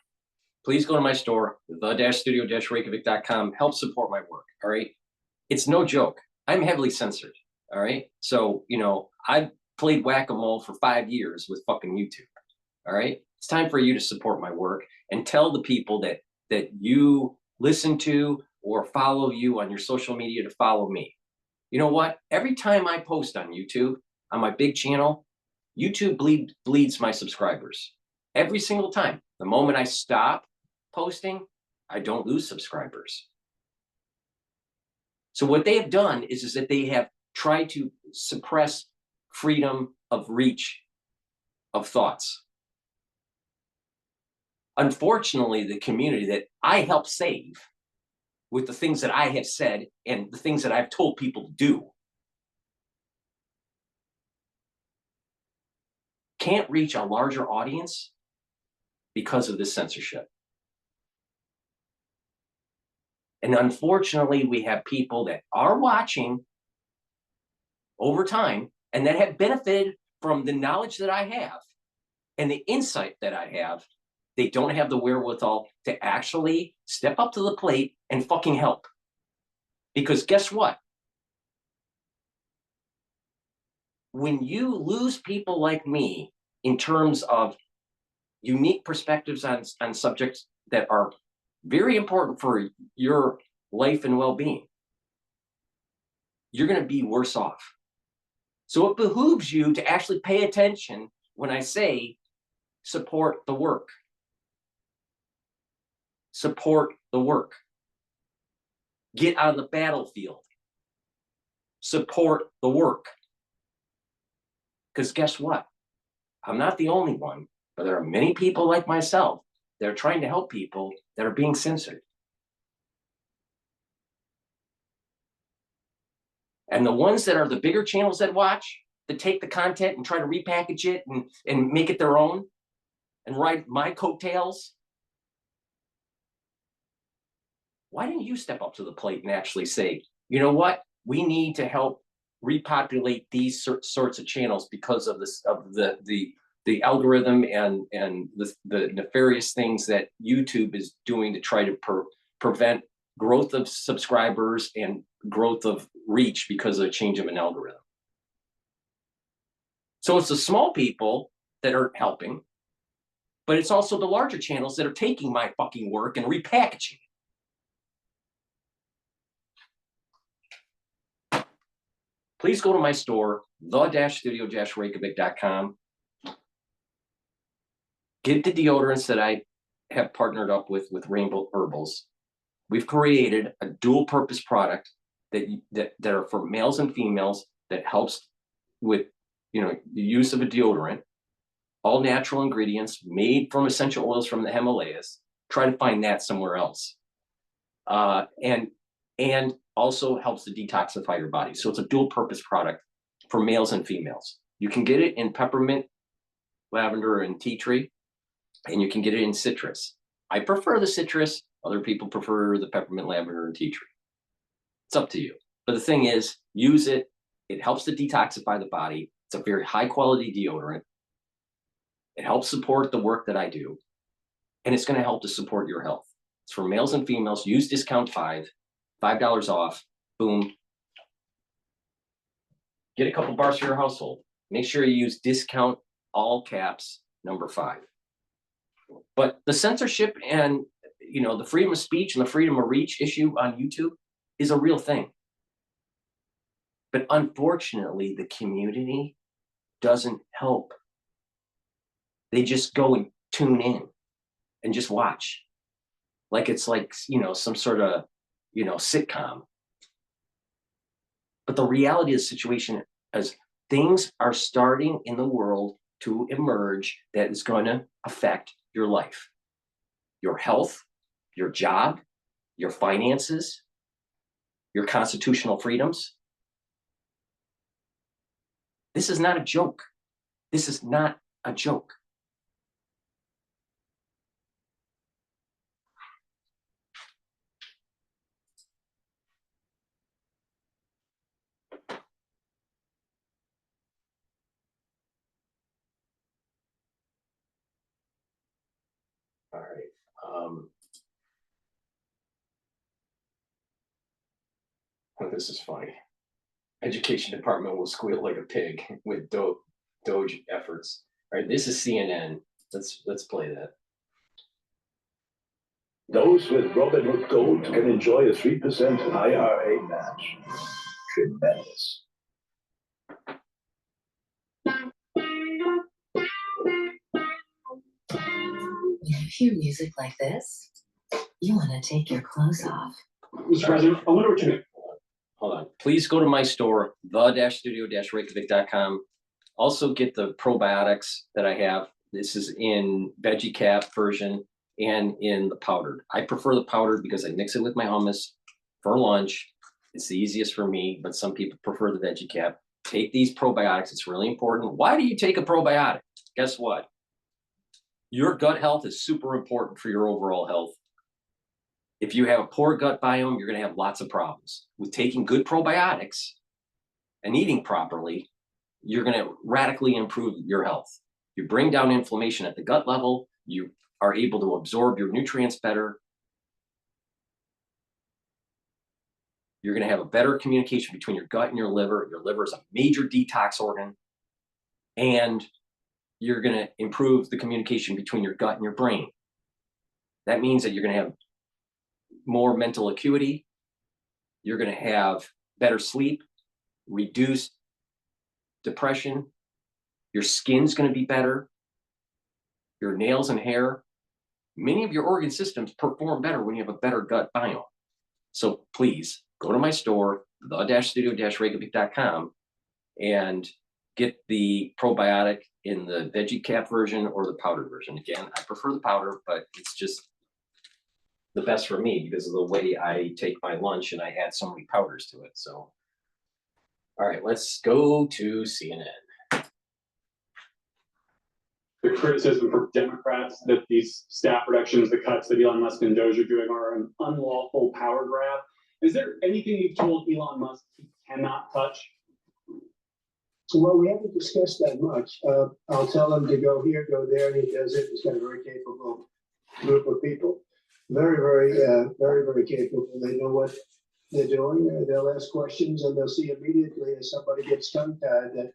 Please go to my store, the-studio-reykjavik.com. Help support my work. All right. It's no joke. I'm heavily censored. All right. So, I played whack-a-mole for 5 years with fucking YouTube. All right. It's time for you to support my work and tell the people that you listen to or follow you on your social media to follow me. You know what? Every time I post on YouTube, on my big channel, YouTube bleeds my subscribers. Every single time. The moment I stop posting, I don't lose subscribers. So what they have done is that they have tried to suppress freedom of reach of thoughts. Unfortunately, the community that I help save with the things that I have said and the things that I've told people to do can't reach a larger audience because of this censorship. And unfortunately, we have people that are watching over time and that have benefited from the knowledge that I have and the insight that I have. They don't have the wherewithal to actually step up to the plate and fucking help. Because guess what? When you lose people like me in terms of unique perspectives on subjects that are very important for your life and well-being, you're going to be worse off. So it behooves you to actually pay attention when I say support the work. Support the work. Get on the battlefield. Support the work. Because guess what? I'm not the only one, but there are many people like myself that are trying to help people that are being censored. And the ones that are the bigger channels that watch, that take the content and try to repackage it and make it their own and ride my coattails, why didn't you step up to the plate and actually say, you know what, we need to help repopulate these sorts of channels because of this, of the algorithm and the nefarious things that YouTube is doing to try to prevent growth of subscribers and growth of reach because of a change of an algorithm. So it's the small people that are helping, but it's also the larger channels that are taking my fucking work and repackaging it. Please go to my store, the-studio-reykjavik.com. Get the deodorants that I have partnered up with Rainbow Herbals. We've created a dual purpose product that are for males and females that helps with, the use of a deodorant, all natural ingredients made from essential oils from the Himalayas. Try to find that somewhere else. And also helps to detoxify your body. So it's a dual purpose product for males and females. You can get it in peppermint, lavender, and tea tree, and you can get it in citrus. I prefer the citrus. Other people prefer the peppermint, lavender, and tea tree. It's up to you. But the thing is, use it. It helps to detoxify the body. It's a very high quality deodorant. It helps support the work that I do. And it's going to help to support your health. It's for males and females. Use discount $5 off. Boom. Get a couple bars for your household. Make sure you use discount all caps number 5. But the censorship and the freedom of speech and the freedom of reach issue on YouTube is a real thing. But unfortunately, the community doesn't help. They just go and tune in and just watch. Like it's like, some sort of, sitcom. But the reality of the situation is things are starting in the world to emerge that is going to affect your life, your health, your job, your finances, your constitutional freedoms. This is not a joke. This is not a joke. All right. This is funny. Education department will squeal like a pig with DOGE efforts. All right, this is CNN. Let's play that. Those with Robinhood Gold can enjoy a 3% IRA match. Tremendous. When you hear music like this, you want to take your clothes off. Mr. President, I wonder what you mean. Hold on. Please go to my store, the-studio-reykjavik.com. Also get the probiotics that I have. This is in veggie cap version and in the powdered. I prefer the powdered because I mix it with my hummus for lunch. It's the easiest for me, but some people prefer the veggie cap. Take these probiotics. It's really important. Why do you take a probiotic? Guess what? Your gut health is super important for your overall health. If you have a poor gut biome, you're going to have lots of problems. With taking good probiotics and eating properly, you're going to radically improve your health. You bring down inflammation at the gut level. You are able to absorb your nutrients better. You're going to have a better communication between your gut and your liver. Your liver is a major detox organ. And you're going to improve the communication between your gut and your brain. That means that you're going to have more mental acuity. You're going to have better sleep, reduced depression. Your skin's going to be better. Your nails and hair. Many of your organ systems perform better when you have a better gut biome. So please go to my store, the-studio-reykjavik.com, and get the probiotic in the veggie cap version or the powdered version. Again, I prefer the powder, but it's just the best for me because of the way I take my lunch and I add so many powders to it. So, all right, let's go to CNN. The criticism for Democrats that these staff reductions, the cuts that Elon Musk and DOGE are doing are an unlawful power grab. Is there anything you've told Elon Musk he cannot touch? Well, we haven't discussed that much. I'll tell him to go here, go there, and he does it. He's got a very capable group of people. Very, very capable. They know what they're doing. They'll ask questions and they'll see immediately as somebody gets tongue-tied that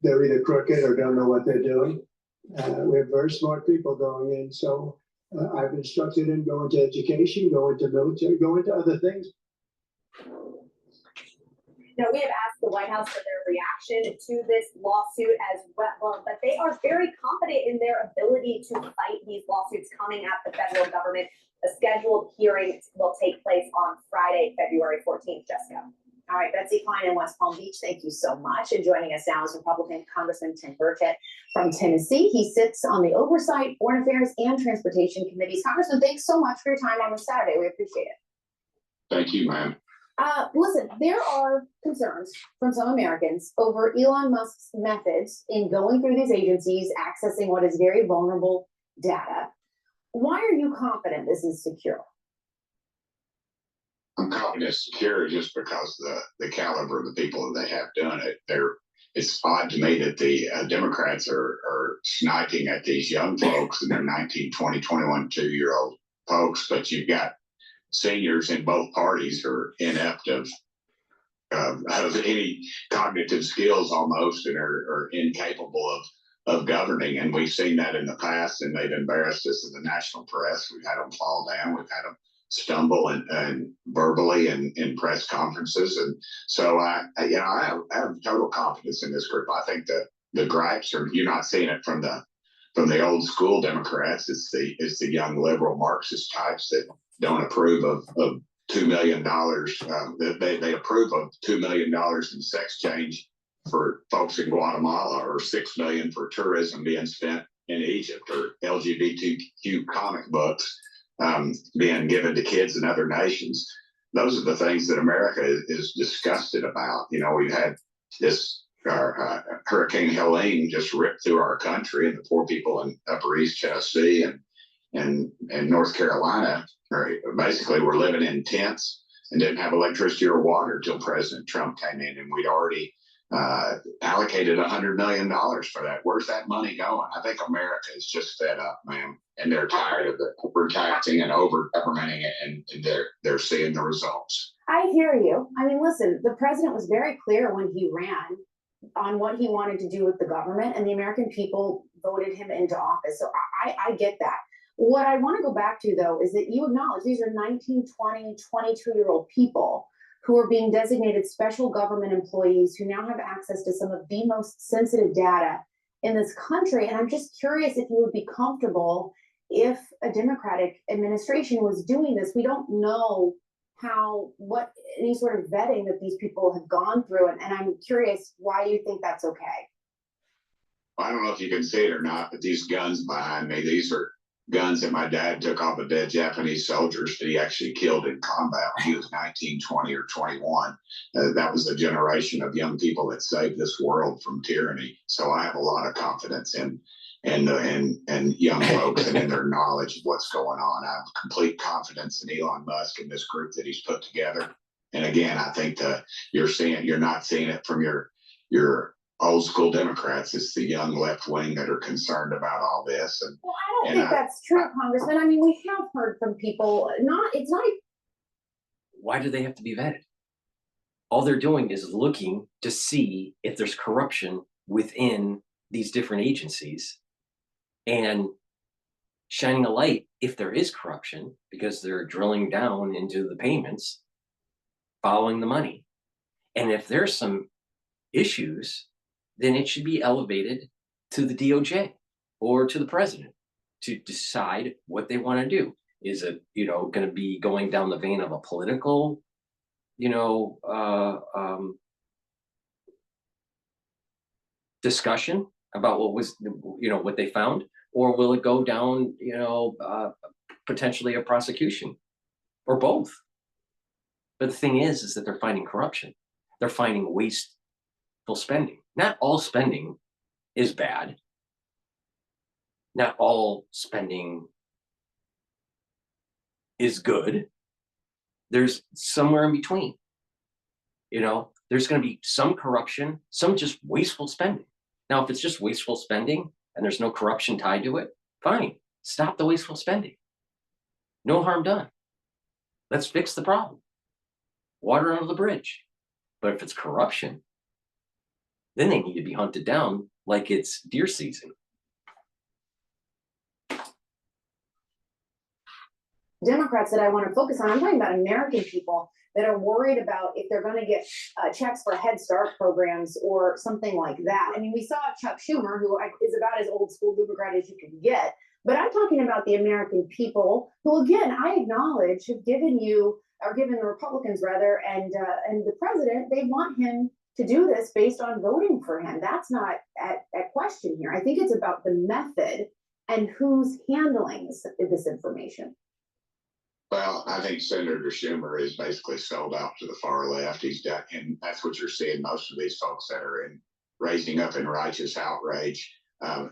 they're either crooked or don't know what they're doing. We have very smart people going in. So I've instructed him go into education, go into military, go into other things. Now, we have asked the White House for their reaction to this lawsuit as well, but they are very confident in their ability to fight these lawsuits coming at the federal government. A scheduled hearing will take place on Friday, February 14th, Jessica. All right, Betsy Klein in West Palm Beach, thank you so much. And joining us now is Republican Congressman Tim Burchett from Tennessee. He sits on the Oversight, Foreign Affairs, and Transportation Committees. Congressman, thanks so much for your time on this Saturday. We appreciate it. Thank you, ma'am. Listen, there are concerns from some Americans over Elon Musk's methods in going through these agencies, accessing what is very vulnerable data. Why are you confident this is secure? I'm confident it's secure just because the caliber of the people that they have done it. It's odd to me that the Democrats are sniping at these young folks and they're 19, 20, 21, 2-year-old folks, but you've got seniors in both parties who are inept of any cognitive skills almost and are incapable of governing. And we've seen that in the past, and they've embarrassed us in the national press. We've had them fall down. We've had them stumble and verbally in press conferences. And so I have total confidence in this group. I think that the gripes are, you're not seeing it from the old school Democrats. It's the young liberal Marxist types that don't approve of $2 million. They approve of $2 million in sex change for folks in Guatemala, or $6 million for tourism being spent in Egypt, or LGBTQ comic books being given to kids in other nations. Those are the things that America is disgusted about. You know, we've had this Hurricane Helene just ripped through our country, and the poor people in Upper East Tennessee and North Carolina basically were living in tents and didn't have electricity or water until President Trump came in, and we'd already allocated $100 million for that. Where's that money going? I think America is just fed up, ma'am, and they're tired of the overtaxing and over governmenting it, and they're seeing the results. I hear you. I mean, listen, the president was very clear when he ran on what he wanted to do with the government, and the American people voted him into office. So I get that. What I want to go back to, though, is that you acknowledge these are 19, 20, 22-year-old people who are being designated special government employees who now have access to some of the most sensitive data in this country. And I'm just curious if you would be comfortable if a Democratic administration was doing this. We don't know what any sort of vetting that these people have gone through. And I'm curious why you think that's okay. I don't know if you can see it or not, but these guns behind me, these are guns that my dad took off of dead Japanese soldiers that he actually killed in combat when he was 19, 20, or 21. That was the generation of young people that saved this world from tyranny. So I have a lot of confidence in young folks and in their knowledge of what's going on. I have complete confidence in Elon Musk and this group that he's put together. And again, I think you're not seeing it from your old school Democrats. It's the young left wing that are concerned about all this. And well, I don't think that's true, Congressman. I mean, we have heard from people. Why do they have to be vetted? All they're doing is looking to see if there's corruption within these different agencies and shining a light if there is corruption, because they're drilling down into the payments, following the money. And if there's some issues, then it should be elevated to the DOJ or to the president to decide what they want to do. Is it, going to be going down the vein of a political, discussion about what they found, or will it go down, potentially a prosecution, or both? But the thing is that they're finding corruption. They're finding wasteful spending. Not all spending is bad. Not all spending is good. There's somewhere in between. There's going to be some corruption, some just wasteful spending. Now, if it's just wasteful spending and there's no corruption tied to it, fine. Stop the wasteful spending. No harm done. Let's fix the problem. Water under the bridge. But if it's corruption, then they need to be hunted down like it's deer season. Democrats that I want to focus on, I'm talking about American people that are worried about if they're going to get checks for Head Start programs or something like that. I mean, we saw Chuck Schumer, who is about as old school Democrat as you can get, but I'm talking about the American people who, again, I acknowledge have given the Republicans rather, and the president, they want him to do this based on voting for him. That's not at question here. I think it's about the method and who's handling this information. Well, I think Senator Schumer is basically sold out to the far left. He's done, and that's what you're seeing. Most of these folks that are raising up in righteous outrage,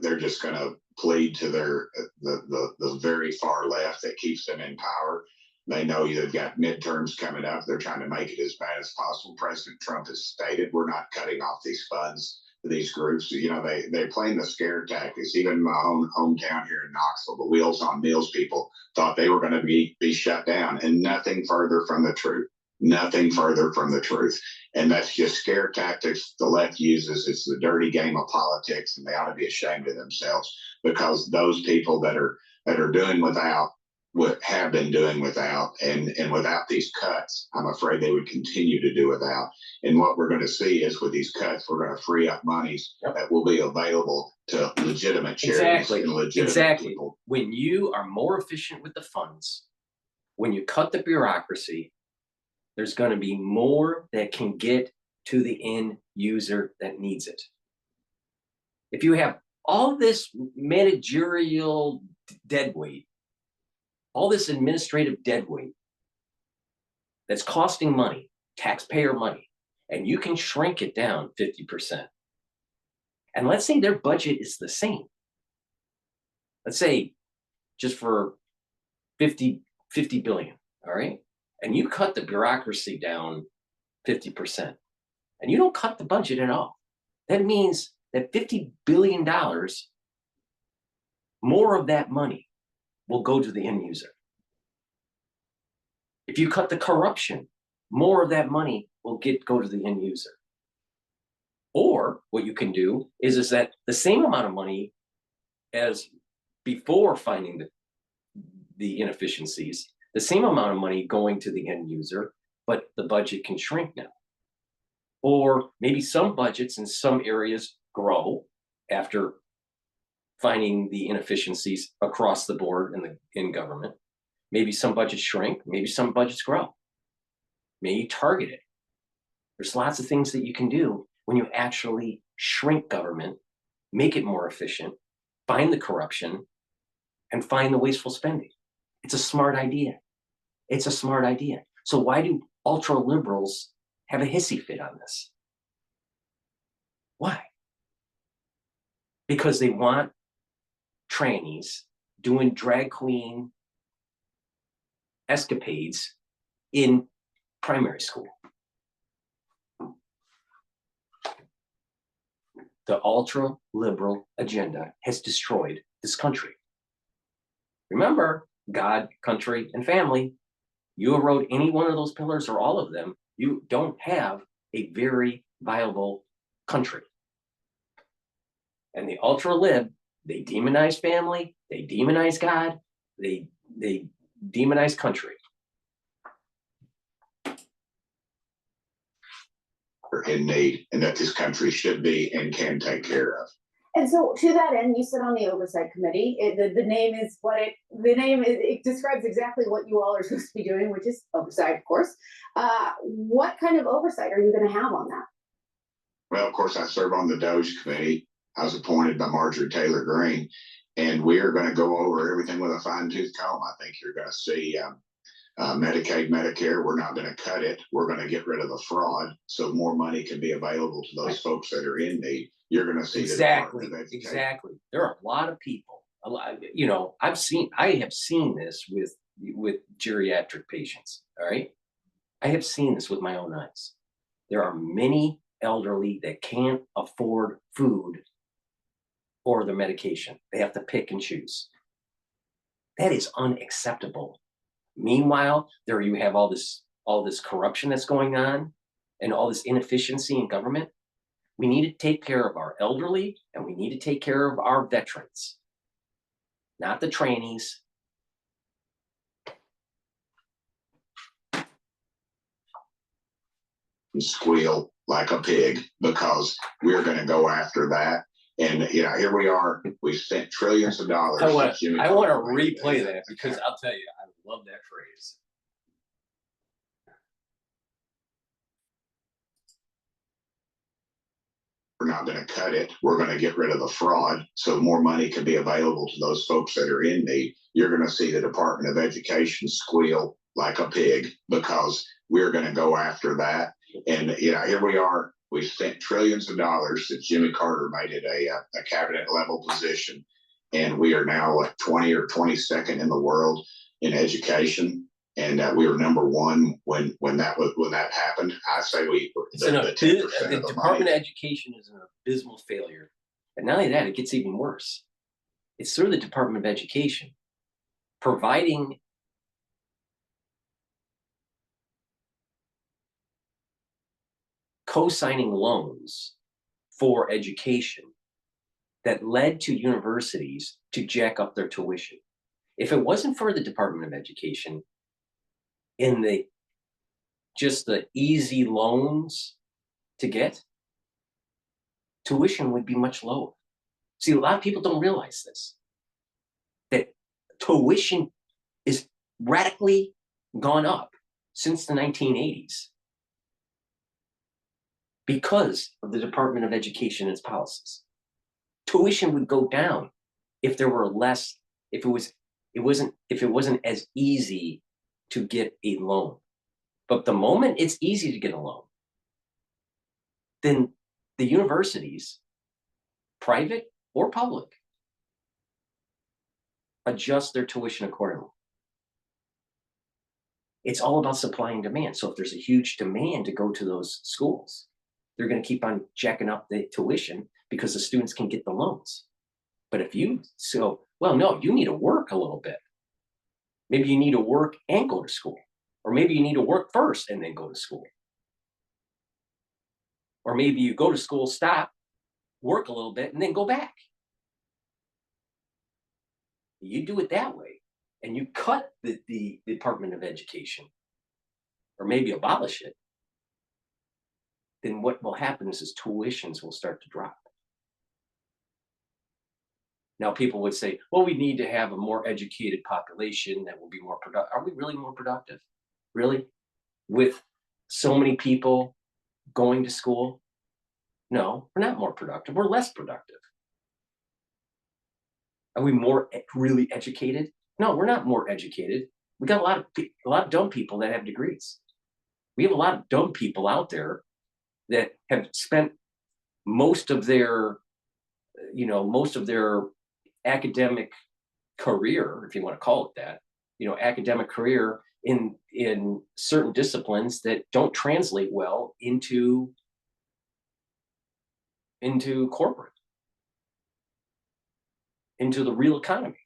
they're just going to plead to the very far left that keeps them in power. They know they've got midterms coming up. They're trying to make it as bad as possible. President Trump has stated we're not cutting off these funds to these groups. You know, they're playing the scare tactics. Even in my own hometown here in Knoxville, the Wheels on Meals people thought they were going to be shut down, and nothing further from the truth. Nothing further from the truth. And that's just scare tactics the left uses. It's the dirty game of politics, and they ought to be ashamed of themselves, because those people that are doing without what have been doing without, and without these cuts, I'm afraid they would continue to do without. And what we're going to see is with these cuts, we're going to free up monies that will be available to legitimate charities and legitimate people. When you are more efficient with the funds, when you cut the bureaucracy, there's going to be more that can get to the end user that needs it. If you have all this managerial deadweight, all this administrative deadweight that's costing money, taxpayer money, and you can shrink it down 50%. And let's say their budget is the same. Let's say just for 50 billion, all right? And you cut the bureaucracy down 50%, and you don't cut the budget at all. That means that $50 billion, more of that money will go to the end user. If you cut the corruption, more of that money will go to the end user. Or what you can do is that the same amount of money as before finding the inefficiencies, the same amount of money going to the end user, but the budget can shrink now. Or maybe some budgets in some areas grow after finding the inefficiencies across the board in government. Maybe some budgets shrink, maybe some budgets grow. Maybe target it. There's lots of things that you can do when you actually shrink government, make it more efficient, find the corruption, and find the wasteful spending. It's a smart idea. It's a smart idea. So why do ultra liberals have a hissy fit on this? Why? Because they want trannies doing drag queen escapades in primary school. The ultra liberal agenda has destroyed this country. Remember, God, country, and family. You erode any one of those pillars or all of them, you don't have a very viable country. And the ultra lib, they demonize family, they demonize God, they demonize country. In need, and that this country should be and can take care of. And so, to that end, you sit on the oversight committee. The name is it describes exactly what you all are supposed to be doing, which is oversight, of course. What kind of oversight are you going to have on that? Well, of course, I serve on the DOGE committee. I was appointed by Marjorie Taylor Greene, and we are going to go over everything with a fine-tooth comb. I think you're going to see Medicaid, Medicare, we're not going to cut it. We're going to get rid of the fraud so more money can be available to those folks that are in need. You're going to see exactly. There are a lot of people. You know, I have seen this with geriatric patients. All right, I have seen this with my own eyes. There are many elderly that can't afford food or the medication. They have to pick and choose. That is unacceptable. Meanwhile, there you have all this corruption that's going on and all this inefficiency in government. We need to take care of our elderly, and we need to take care of our veterans, not the trainees. Squeal like a pig, because we're going to go after that. And here we are. We spent trillions of dollars. I want to replay that, because I'll tell you, I love that phrase. We're not going to cut it. We're going to get rid of the fraud so more money can be available to those folks that are in need. You're going to see the Department of Education squeal like a pig, because we're going to go after that. And here we are. We spent trillions of dollars that Jimmy Carter made it a cabinet level position. and we are now like 20 or 22nd in the world in education. And we were number one when that happened. I say the Department of Education is an abysmal failure. And not only that, it gets even worse. It's through the Department of Education providing co-signing loans for education that led to universities to jack up their tuition. If it wasn't for the Department of Education in the easy loans to get, tuition would be much lower. See, a lot of people don't realize this, that tuition is radically gone up since the 1980s because of the Department of Education and its policies. Tuition would go down if there were less, if it wasn't as easy to get a loan. But the moment it's easy to get a loan, then the universities, private or public, adjust their tuition accordingly. It's all about supply and demand. So if there's a huge demand to go to those schools, they're going to keep on jacking up the tuition because the students can get the loans. But if you no, you need to work a little bit. Maybe you need to work and go to school. Or maybe you need to work first and then go to school. Or maybe you go to school, stop, work a little bit, and then go back. You do it that way, and you cut the Department of Education, or maybe abolish it, then what will happen is tuitions will start to drop. Now, people would say, well, we need to have a more educated population that will be more productive. Are we really more productive? Really? With so many people going to school? No, we're not more productive. We're less productive. Are we more really educated? No, we're not more educated. We got a lot of dumb people that have degrees. We have a lot of dumb people out there that have spent most of their academic career, if you want to call it that, academic career in certain disciplines that don't translate well into corporate, into the real economy.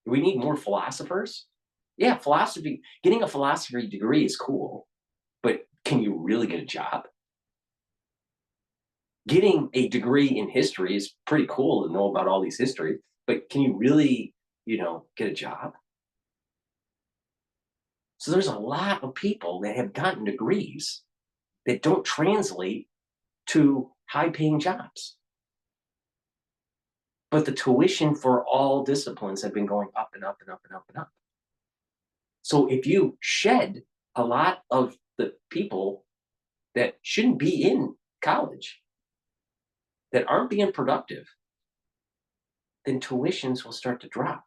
Do we need more philosophers? Yeah, getting a philosophy degree is cool, but can you really get a job? Getting a degree in history is pretty cool to know about all these histories, but can you really, get a job? So there's a lot of people that have gotten degrees that don't translate to high-paying jobs. But the tuition for all disciplines have been going up and up and up and up and up. So if you shed a lot of the people that shouldn't be in college, that aren't being productive, then tuitions will start to drop.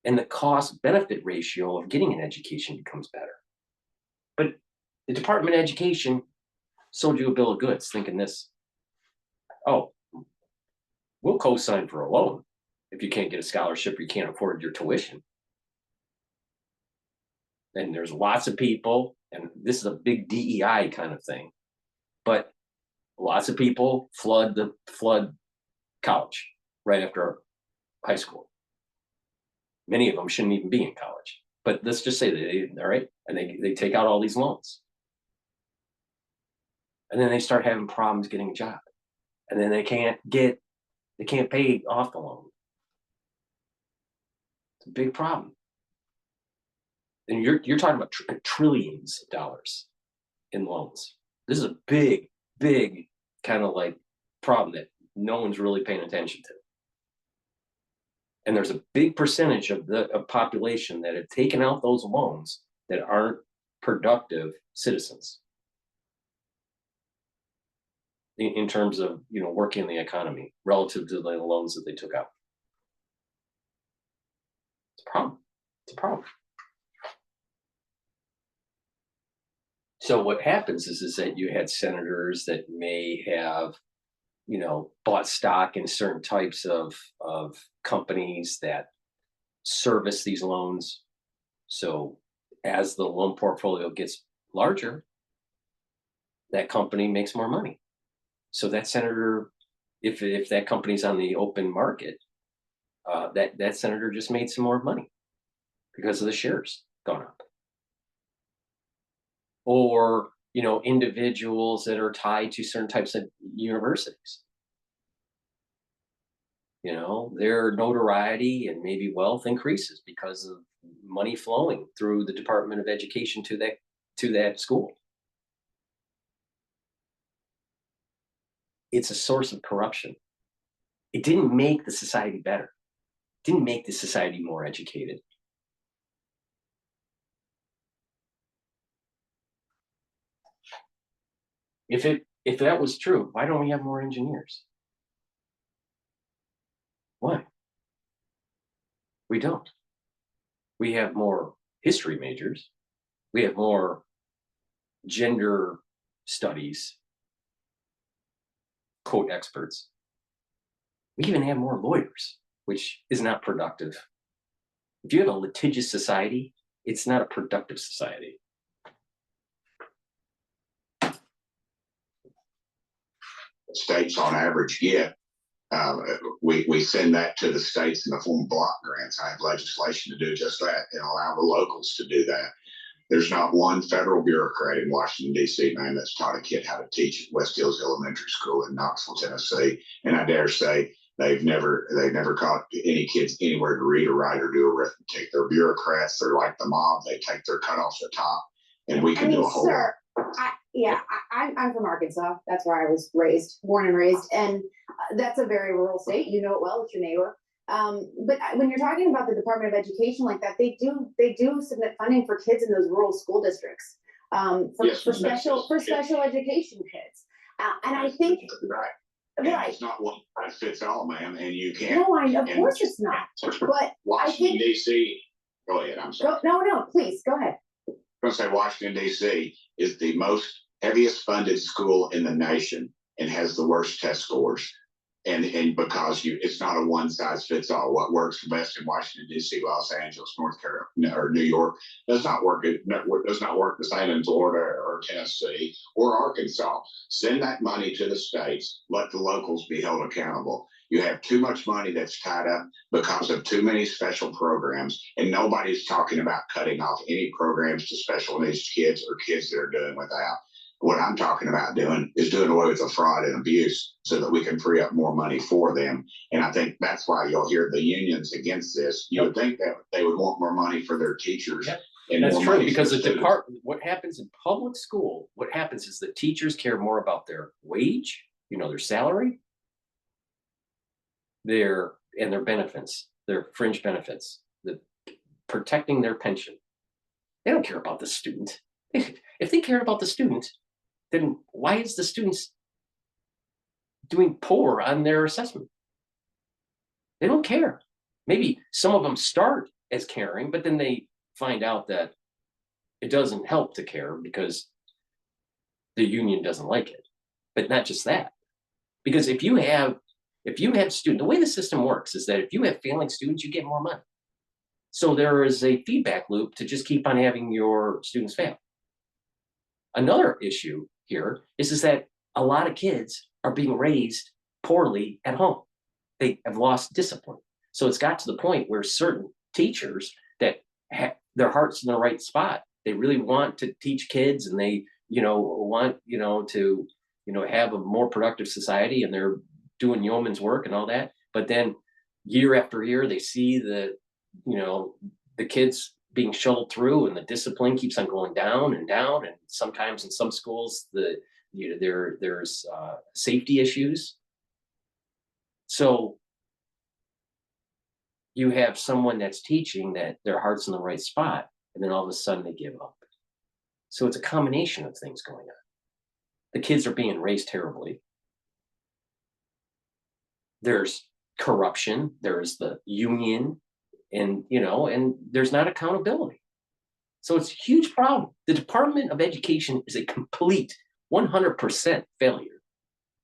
And the cost-benefit ratio of getting an education becomes better. But the Department of Education sold you a bill of goods thinking this, oh, we'll co-sign for a loan if you can't get a scholarship or you can't afford your tuition. And there's lots of people, and this is a big DEI kind of thing, but lots of people flood college right after high school. Many of them shouldn't even be in college, but let's just say that all right, and they take out all these loans. And then they start having problems getting a job. And then they can't pay off the loan. It's a big problem. And you're talking about trillions of dollars in loans. This is a big, big kind of like problem that no one's really paying attention to. And there's a big percentage of the population that have taken out those loans that aren't productive citizens in terms of working in the economy relative to the loans that they took out. It's a problem. It's a problem. So what happens is that you had senators that may have bought stock in certain types of companies that service these loans. So as the loan portfolio gets larger, that company makes more money. So that senator, if that company's on the open market, that senator just made some more money because of the shares gone up. Or, individuals that are tied to certain types of universities. Their notoriety and maybe wealth increases because of money flowing through the Department of Education to that school. It's a source of corruption. It didn't make the society better. It didn't make the society more educated. If that was true, why don't we have more engineers? Why? We don't. We have more history majors. We have more gender studies, quote, experts. We even have more lawyers, which is not productive. If you have a litigious society, it's not a productive society. States on average get, we send that to the states in the form of block grants. I have legislation to do just that and allow the locals to do that. There's not one federal bureaucrat in Washington, D.C., man, that's taught a kid how to teach at West Hills Elementary School in Knoxville, Tennessee. And I dare say they've never caught any kids anywhere to read or write or do arithmetic. They're bureaucrats. They're like the mob. They take their cut off the top, and we can do a whole lot. I'm from Arkansas. That's where I was born and raised. And that's a very rural state. You know it well, it's your neighbor. But when you're talking about the Department of Education like that, they do submit funding for kids in those rural school districts, for special education kids. And I think, right. Right. It's not one size fits all, ma'am, and you can't. No, of course it's not. But Washington, D.C., go ahead, I'm sorry. No, please, go ahead. I'm going to say Washington, D.C. is the most heaviest funded school in the nation and has the worst test scores. And because it's not a one size fits all. What works best in Washington, D.C., Los Angeles, North Carolina, or New York does not work the same in Florida or Tennessee or Arkansas. Send that money to the states. Let the locals be held accountable. You have too much money that's tied up because of too many special programs, and nobody's talking about cutting off any programs to special needs kids or kids that are doing without. What I'm talking about doing is doing away with the fraud and abuse so that we can free up more money for them. And I think that's why you'll hear the unions against this. You would think that they would want more money for their teachers. Yep. And that's more true, money because for the students. department, what happens in public school, what happens is the teachers care more about their wage, their salary, their benefits, their fringe benefits, protecting their pension. They don't care about the student. If they cared about the student, then why is the students doing poor on their assessment? They don't care. Maybe some of them start as caring, but then they find out that it doesn't help to care because the union doesn't like it. But not just that. Because if you have students, the way the system works is that if you have failing students, you get more money. So there is a feedback loop to just keep on having your students fail. Another issue here is that a lot of kids are being raised poorly at home. They have lost discipline. So it's got to the point where certain teachers that have their heart's in the right spot, they really want to teach kids, and they, want, to, have a more productive society, and they're doing yeoman's work and all that. But then year after year, they see the kids being shuttled through, and the discipline keeps on going down and down. And sometimes in some schools, there's safety issues. So you have someone that's teaching that their heart's in the right spot, and then all of a sudden they give up. So it's a combination of things going on. The kids are being raised terribly. There's corruption. There's the union. And there's not accountability. So it's a huge problem. The Department of Education is a complete 100% failure.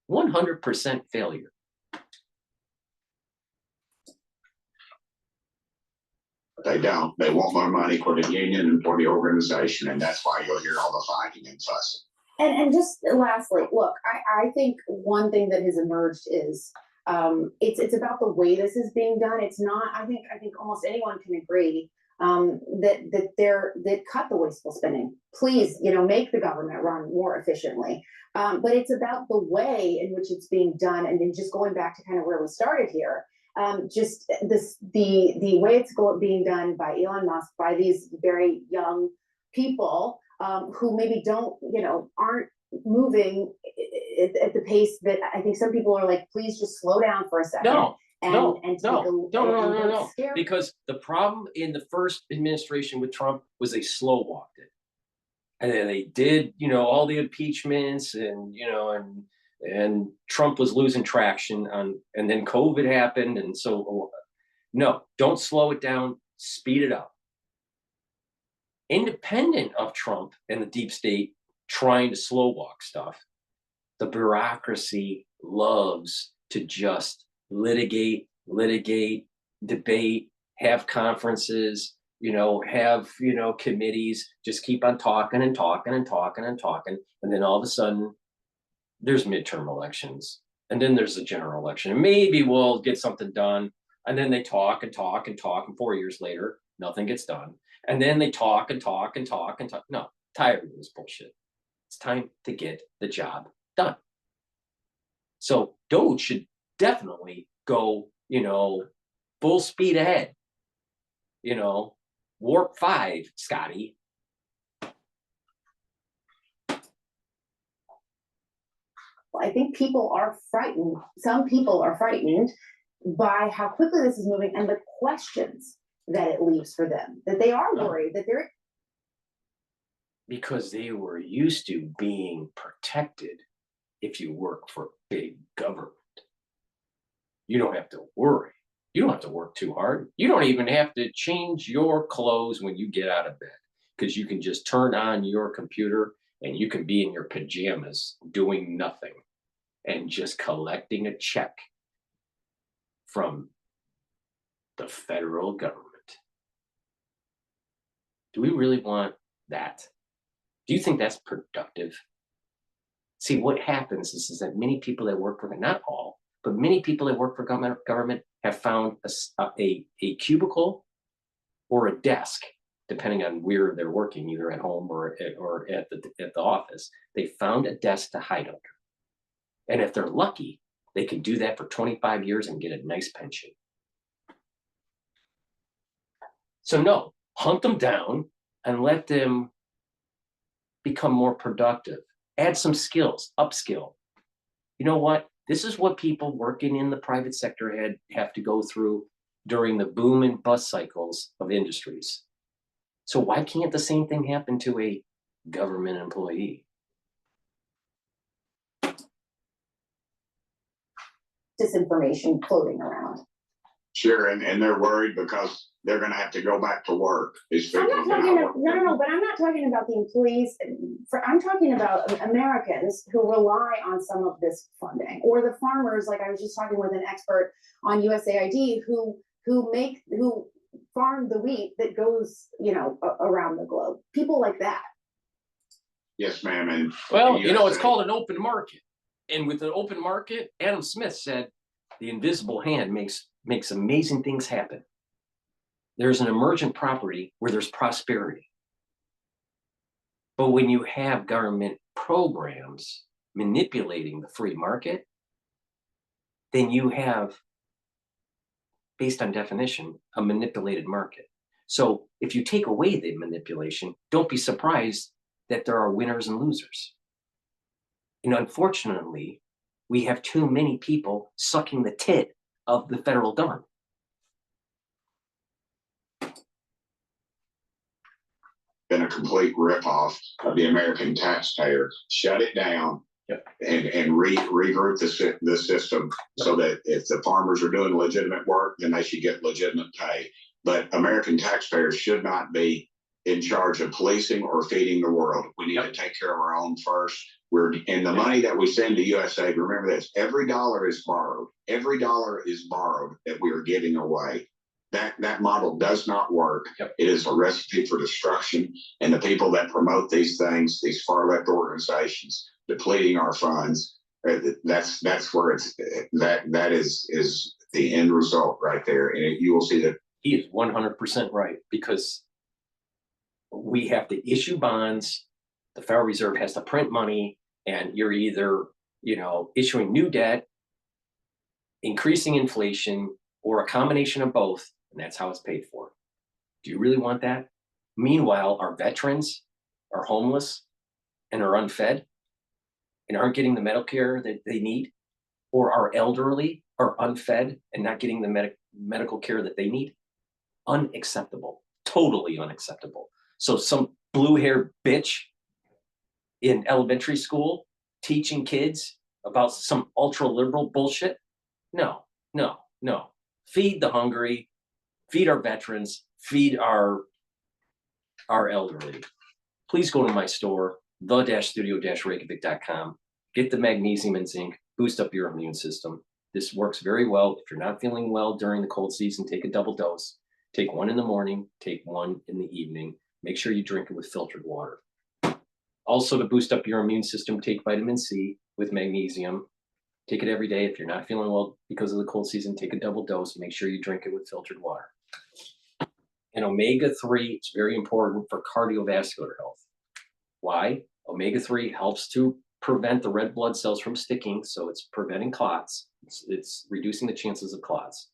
100% failure. They don't. They want more money for the union and for the organization, and that's why you'll hear all the fighting and fussing. And just lastly, look, I think one thing that has emerged is it's about the way this is being done. It's not. I think almost anyone can agree that cut the wasteful spending. Please, make the government run more efficiently. But it's about the way in which it's being done, and then just going back to kind of where we started here. Just the way it's being done by Elon Musk, by these very young people who maybe aren't moving at the pace that I think some people are like, please just slow down for a second. No. Because the problem in the first administration with Trump was they slow walked it. And then they did, all the impeachments and Trump was losing traction and then COVID happened. And so, no, don't slow it down, speed it up. Independent of Trump and the deep state trying to slow walk stuff, the bureaucracy loves to just litigate, debate, have conferences, have, committees, just keep on talking. And then all of a sudden there's midterm elections and then there's a general election and maybe we'll get something done. And then they talk. And 4 years later, nothing gets done. And then they talk. No, tired of this bullshit. It's time to get the job done. So DOGE should definitely go, full speed ahead. Warp 5, Scotty. I think people are frightened. Some people are frightened by how quickly this is moving and the questions that it leaves for them, that they are worried that they're. Because they were used to being protected if you work for big government. You don't have to worry. You don't have to work too hard. You don't even have to change your clothes when you get out of bed because you can just turn on your computer and you can be in your pajamas doing nothing and just collecting a check from the federal government. Do we really want that? Do you think that's productive? See, what happens is that many people that work for, not all, but many people that work for government have found a cubicle or a desk, depending on where they're working, either at home or at the office. They found a desk to hide under. And if they're lucky, they can do that for 25 years and get a nice pension. So no, hunt them down and let them become more productive. Add some skills, upskill. You know what? This is what people working in the private sector have to go through during the boom and bust cycles of industries. So why can't the same thing happen to a government employee? Disinformation floating around. Sure, and they're worried because they're going to have to go back to work. I'm not talking about, no, but I'm not talking about the employees. I'm talking about Americans who rely on some of this funding, or the farmers, like I was just talking with an expert on USAID, who farm the wheat that goes, around the globe. People like that. Yes, ma'am. And well, it's called an open market. And with an open market, Adam Smith said, the invisible hand makes amazing things happen. There's an emergent property where there's prosperity. But when you have government programs manipulating the free market, then you have, based on definition, a manipulated market. So if you take away the manipulation, don't be surprised that there are winners and losers. And unfortunately, we have too many people sucking the tit of the federal government. Been a complete ripoff of the American taxpayer. Shut it down. Yep. And regroup the system so that if the farmers are doing legitimate work, then they should get legitimate pay. But American taxpayers should not be in charge of policing or feeding the world. We need to take care of our own first. We're in the money that we send to USAID. Remember this: every dollar is borrowed. Every dollar is borrowed that we are giving away. That model does not work. Yep. It is a recipe for destruction. And the people that promote these things, these far left organizations, depleting our funds, that's where it's that is the end result right there. And you will see that he is 100% right, because we have to issue bonds. The Federal Reserve has to print money, and you're either, issuing new debt, increasing inflation, or a combination of both, and that's how it's paid for. Do you really want that? Meanwhile, our veterans are homeless and are unfed and aren't getting the medical care that they need, or our elderly are unfed and not getting the medical care that they need. Unacceptable, totally unacceptable. So some blue-haired bitch in elementary school teaching kids about some ultra-liberal bullshit? No. Feed the hungry, feed our veterans, feed our elderly. Please go to my store, the-studio-reykjavik.com. Get the magnesium and zinc, boost up your immune system. This works very well. If you're not feeling well during the cold season, take a double dose. Take one in the morning, take one in the evening. Make sure you drink it with filtered water. Also, to boost up your immune system, take vitamin C with magnesium. Take it every day. If you're not feeling well because of the cold season, take a double dose. Make sure you drink it with filtered water. And omega-3 is very important for cardiovascular health. Why? Omega-3 helps to prevent the red blood cells from sticking, so it's preventing clots. It's reducing the chances of clots.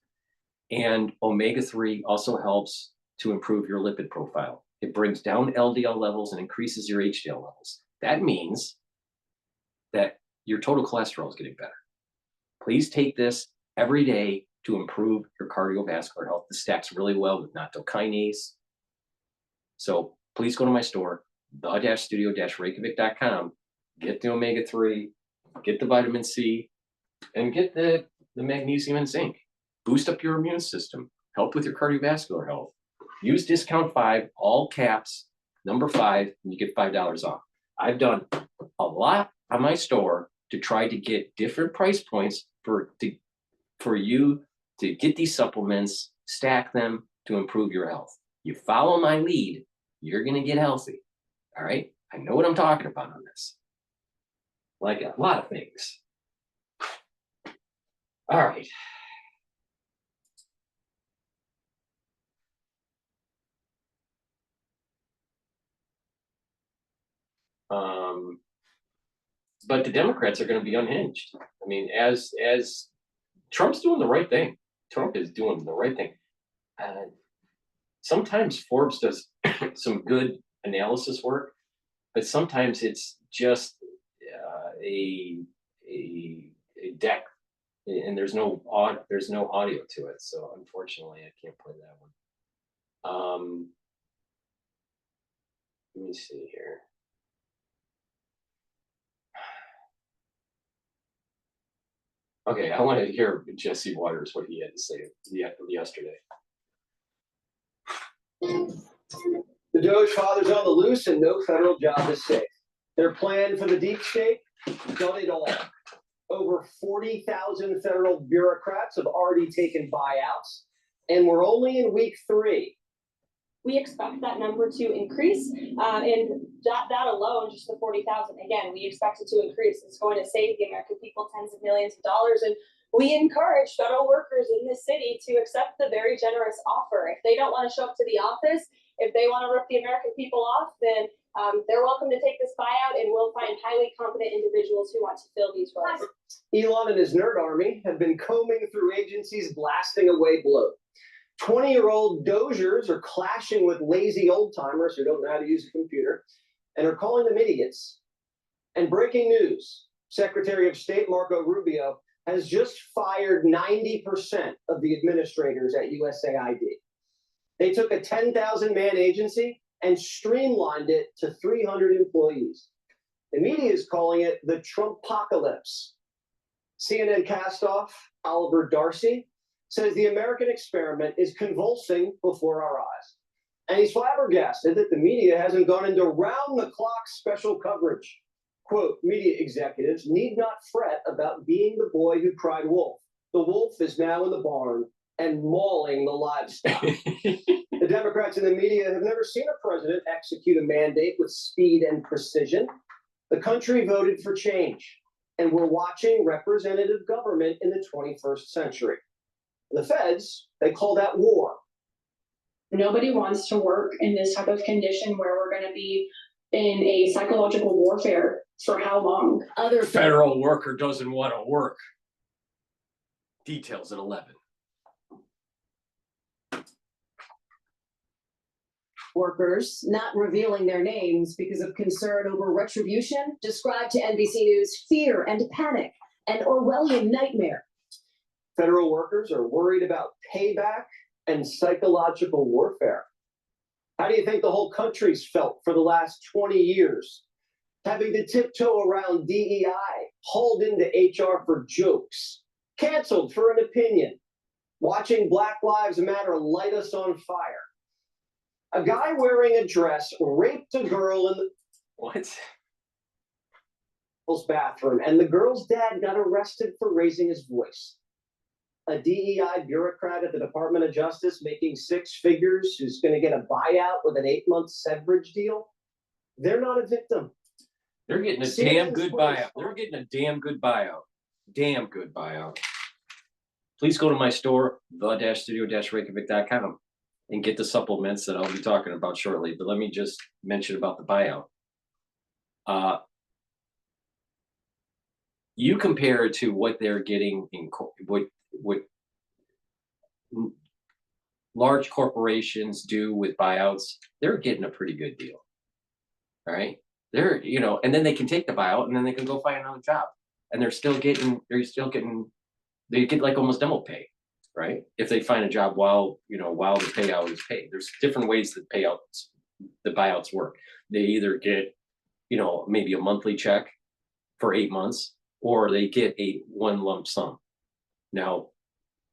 And omega-3 also helps to improve your lipid profile. It brings down LDL levels and increases your HDL levels. That means that your total cholesterol is getting better. Please take this every day to improve your cardiovascular health. This stacks really well with natto kinase. So please go to my store, the-studio-reykjavik.com, get the omega-3, get the vitamin C, and get the magnesium and zinc. Boost up your immune system, help with your cardiovascular health. Use discount 5, all caps, number 5, and you get $5 off. I've done a lot on my store to try to get different price points for you to get these supplements, stack them to improve your health. You follow my lead, you're gonna get healthy. All right? I know what I'm talking about on this. Like a lot of things. All right. But the Democrats are going to be unhinged. I mean, as Trump's doing the right thing. Trump is doing the right thing. Sometimes Forbes does some good analysis work, but sometimes it's just a deck, and there's no audio to it. So unfortunately, I can't play that one. Let me see here. Okay, I want to hear Jesse Waters, what he had to say yesterday. The DOGE fathers on the loose and no federal job is safe. Their plan for the deep state, done it all. Over 40,000 federal bureaucrats have already taken buyouts, and we're only in week 3. We expect that number to increase, and that alone, just the 40,000, again, we expect it to increase. It's going to save the American people tens of millions of dollars, and we encourage federal workers in this city to accept the very generous offer. If they don't want to show up to the office, if they want to rip the American people off, then they're welcome to take this buyout, and we'll find highly competent individuals who want to fill these roles. Elon and his nerd army have been combing through agencies, blasting away bloat. 20-year-old Dozers are clashing with lazy old-timers who don't know how to use a computer and are calling them idiots. And breaking news, Secretary of State Marco Rubio has just fired 90% of the administrators at USAID. They took a 10,000-man agency and streamlined it to 300 employees. The media is calling it the Trumpocalypse. CNN castoff Oliver Darcy says the American experiment is convulsing before our eyes. And he's flabbergasted that the media hasn't gone into round-the-clock special coverage. quote, media executives need not fret about being the boy who cried wolf. The wolf is now in the barn and mauling the livestock. The Democrats in the media have never seen a president execute a mandate with speed and precision. The country voted for change, and we're watching representative government in the 21st century. The feds, they call that war. Nobody wants to work in this type of condition where we're going to be in a psychological warfare for how long? Other federal worker doesn't want to work. Details at 11. Workers not revealing their names because of concern over retribution described to NBC News fear and panic, an Orwellian nightmare. Federal workers are worried about payback and psychological warfare. How do you think the whole country's felt for the last 20 years? Having to tiptoe around DEI, hauled into HR for jokes, canceled for an opinion, watching Black Lives Matter light us on fire. A guy wearing a dress raped a girl in the bathroom, and the girl's dad got arrested for raising his voice. A DEI bureaucrat at the Department of Justice making six figures who's going to get a buyout with an 8-month severance deal. They're not a victim. They're getting a damn good buyout. They're getting a damn good buyout. Damn good buyout. Please go to my store, the-studio-reykjavik.com, and get the supplements that I'll be talking about shortly. But let me just mention about the buyout. You compare it to what they're getting in what large corporations do with buyouts. They're getting a pretty good deal. All right. They're, and then they can take the buyout and then they can go find another job. And they get like almost double pay, right? If they find a job while the payout is paid. There's different ways that the buyouts work. They either get, maybe a monthly check for 8 months, or they get one lump sum. Now,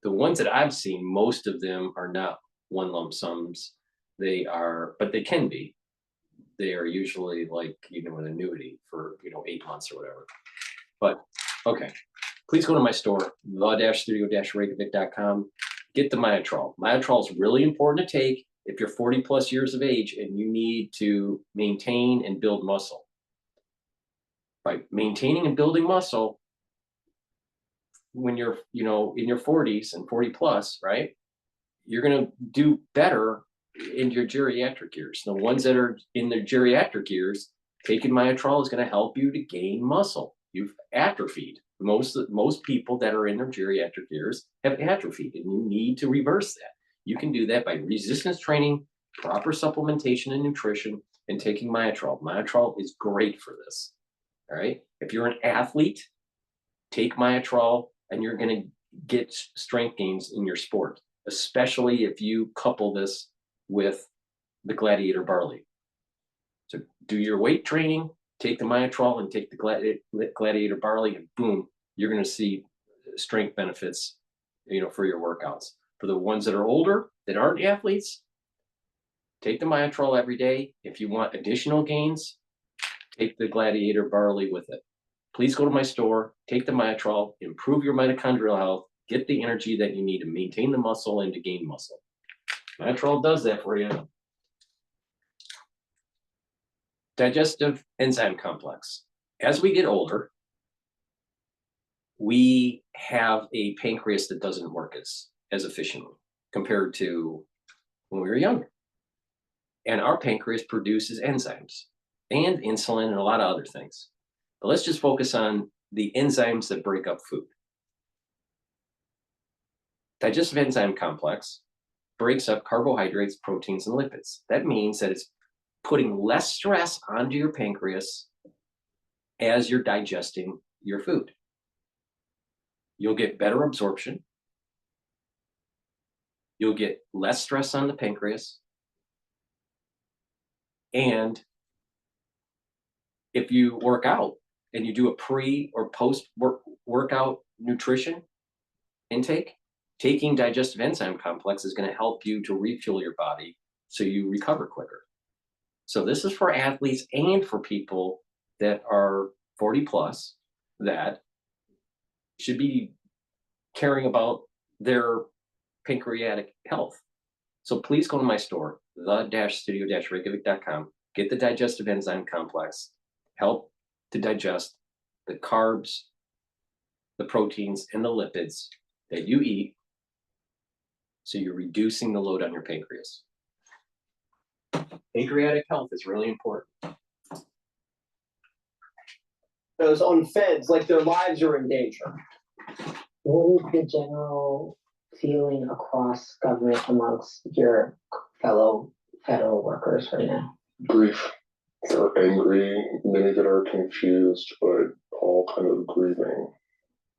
the ones that I've seen, most of them are not one lump sums. But they can be. They are usually like, an annuity for, 8 months or whatever. But, okay. Please go to my store, the-studio-reykjavik.com. Get the Myotrol. Myotrol is really important to take if you're 40 plus years of age and you need to maintain and build muscle. By maintaining and building muscle, when you're, in your 40s and 40 plus, right, you're going to do better in your geriatric years. The ones that are in their geriatric years, taking Myotrol is going to help you to gain muscle. You've atrophied. Most people that are in their geriatric years have atrophied, and you need to reverse that. You can do that by resistance training, proper supplementation and nutrition, and taking Myotrol. Myotrol is great for this. All right. If you're an athlete, take Myotrol and you're going to get strength gains in your sport, especially if you couple this with the Gladiator Barley. So do your weight training, take the Myotrol and take the Gladiator Barley, and boom, you're going to see strength benefits, for your workouts. For the ones that are older, that aren't athletes, take the Myotrol every day. If you want additional gains, take the Gladiator Barley with it. Please go to my store, take the Myotrol, improve your mitochondrial health, get the energy that you need to maintain the muscle and to gain muscle. Myotrol does that for you. Digestive enzyme complex. As we get older, we have a pancreas that doesn't work as efficiently compared to when we were younger. And our pancreas produces enzymes and insulin and a lot of other things. But let's just focus on the enzymes that break up food. Digestive enzyme complex breaks up carbohydrates, proteins, and lipids. That means that it's putting less stress onto your pancreas as you're digesting your food. You'll get better absorption. You'll get less stress on the pancreas. And if you work out and you do a pre or post workout nutrition intake, taking digestive enzyme complex is going to help you to refuel your body so you recover quicker. So this is for athletes and for people that are 40 plus that should be caring about their pancreatic health. So please go to my store, the-studio-reykjavik.com, get the digestive enzyme complex, help to digest the carbs, the proteins, and the lipids that you eat, so you're reducing the load on your pancreas. Pancreatic health is really important. Those unfeds, like their lives are in danger. What is the general feeling across government amongst your fellow federal workers right now? Grief. They're angry, many that are confused, but all kind of grieving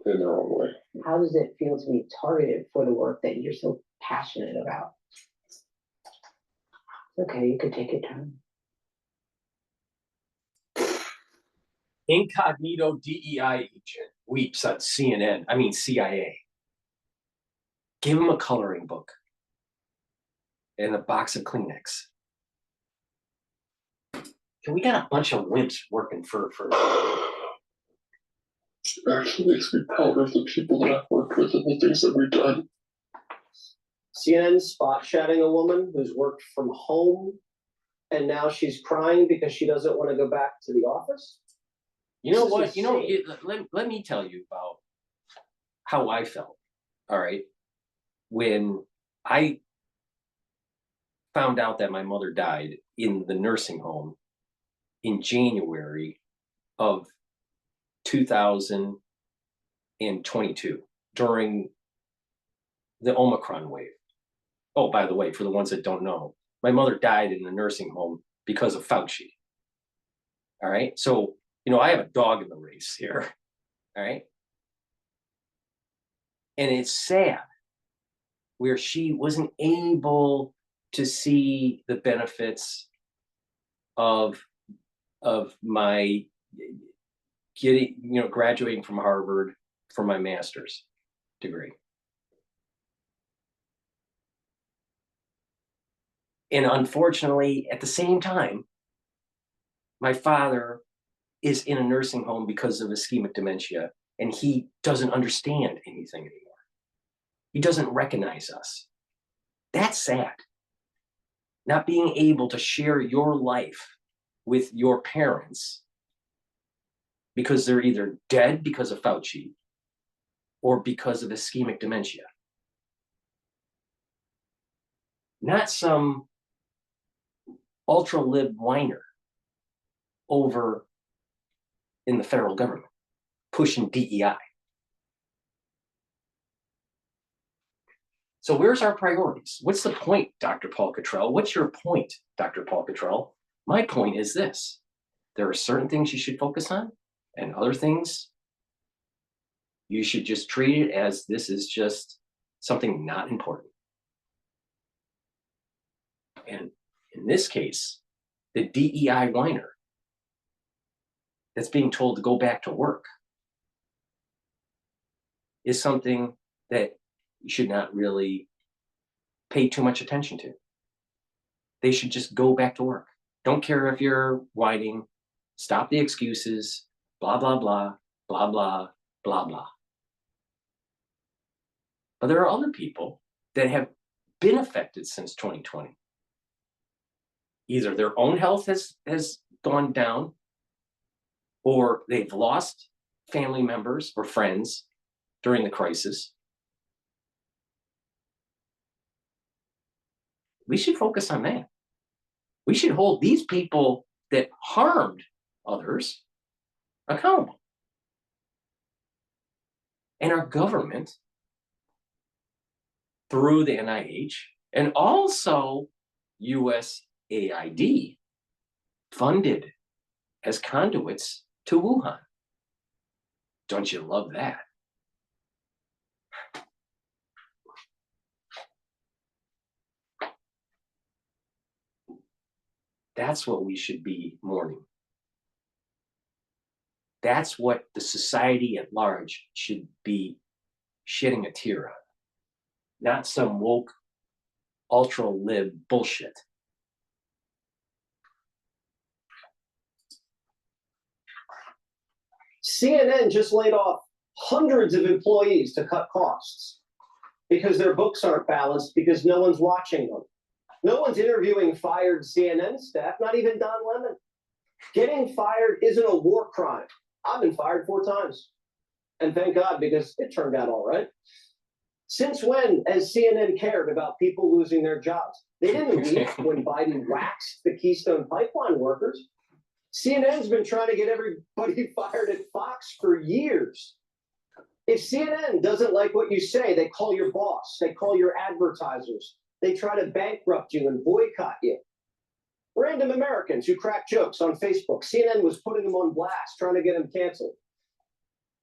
in their own way. How does it feel to be targeted for the work that you're so passionate about? Okay, you could take your time. Incognito DEI agent weeps on CIA. Give him a coloring book and a box of Kleenex. We got a bunch of wimps working for. It actually makes me proud of the people that I've worked with and the things that we've done. CNN spot shadowing a woman who's worked from home, and now she's crying because she doesn't want to go back to the office. You know what? Let me tell you about how I felt. All right. When I found out that my mother died in the nursing home in January of 2022 during the Omicron wave. Oh, by the way, for the ones that don't know, my mother died in the nursing home because of Fauci. All right. So, I have a dog in the race here. All right. And it's sad where she wasn't able to see the benefits of my graduating from Harvard for my master's degree. And unfortunately, at the same time, my father is in a nursing home because of ischemic dementia, and he doesn't understand anything anymore. He doesn't recognize us. That's sad. Not being able to share your life with your parents because they're either dead because of Fauci or because of ischemic dementia. Not some ultra-lib whiner over in the federal government pushing DEI. So where's our priorities? What's the point, Dr. Paul Cottrell? What's your point, Dr. Paul Cottrell? My point is this. There are certain things you should focus on, and other things you should just treat it as this is just something not important. And in this case, the DEI whiner that's being told to go back to work is something that you should not really pay too much attention to. They should just go back to work. Don't care if you're whining, stop the excuses, blah, blah, blah, blah, blah, blah, blah. But there are other people that have been affected since 2020. Either their own health has gone down, or they've lost family members or friends during the crisis. We should focus on that. We should hold these people that harmed others accountable. And our government, through the NIH, and also USAID, funded as conduits to Wuhan. Don't you love that? That's what we should be mourning. That's what the society at large should be shedding a tear on. Not some woke, ultra-lib bullshit. CNN just laid off hundreds of employees to cut costs because their books aren't balanced because no one's watching them. No one's interviewing fired CNN staff, not even Don Lemon. Getting fired isn't a war crime. I've been fired 4 times. And thank God, because it turned out all right. Since when has CNN cared about people losing their jobs? They didn't weep when Biden waxed the Keystone Pipeline workers. CNN's been trying to get everybody fired at Fox for years. If CNN doesn't like what you say, they call your boss, they call your advertisers, they try to bankrupt you and boycott you. Random Americans who crack jokes on Facebook, CNN was putting them on blast, trying to get them canceled.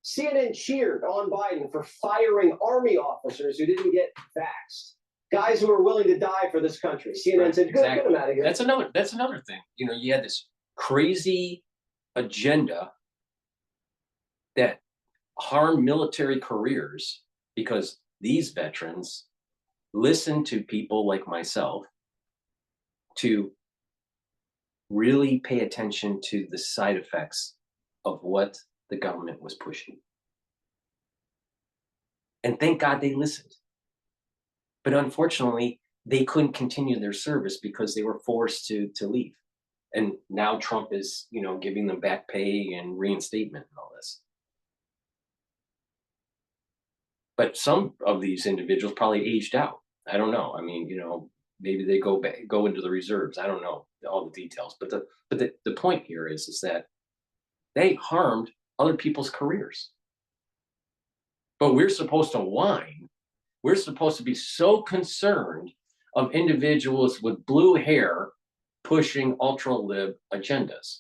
CNN cheered on Biden for firing Army officers who didn't get vaxxed. Guys who are willing to die for this country. CNN said, good, get them out of here. That's another thing. You know, you had this crazy agenda that harmed military careers because these veterans listen to people like myself to really pay attention to the side effects of what the government was pushing. And thank God they listened. But unfortunately, they couldn't continue their service because they were forced to leave. And now Trump is, you know, giving them back pay and reinstatement and all this. But some of these individuals probably aged out. I don't know. I mean, you know, maybe they go into the reserves. I don't know all the details. But the point here is that they harmed other people's careers. But we're supposed to whine. We're supposed to be so concerned of individuals with blue hair pushing ultra-lib agendas.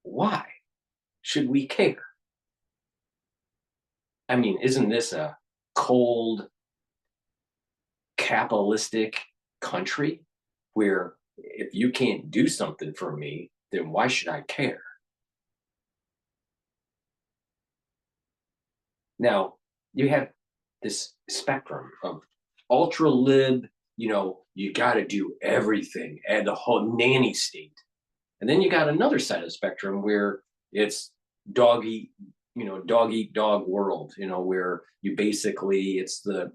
Why should we care? I mean, isn't this a cold, capitalistic country where if you can't do something for me, then why should I care? Now, you have this spectrum of ultra-lib, you know, you got to do everything, and the whole nanny state. And then you got another side of the spectrum where it's dog eat dog world, you know, where you basically, it's the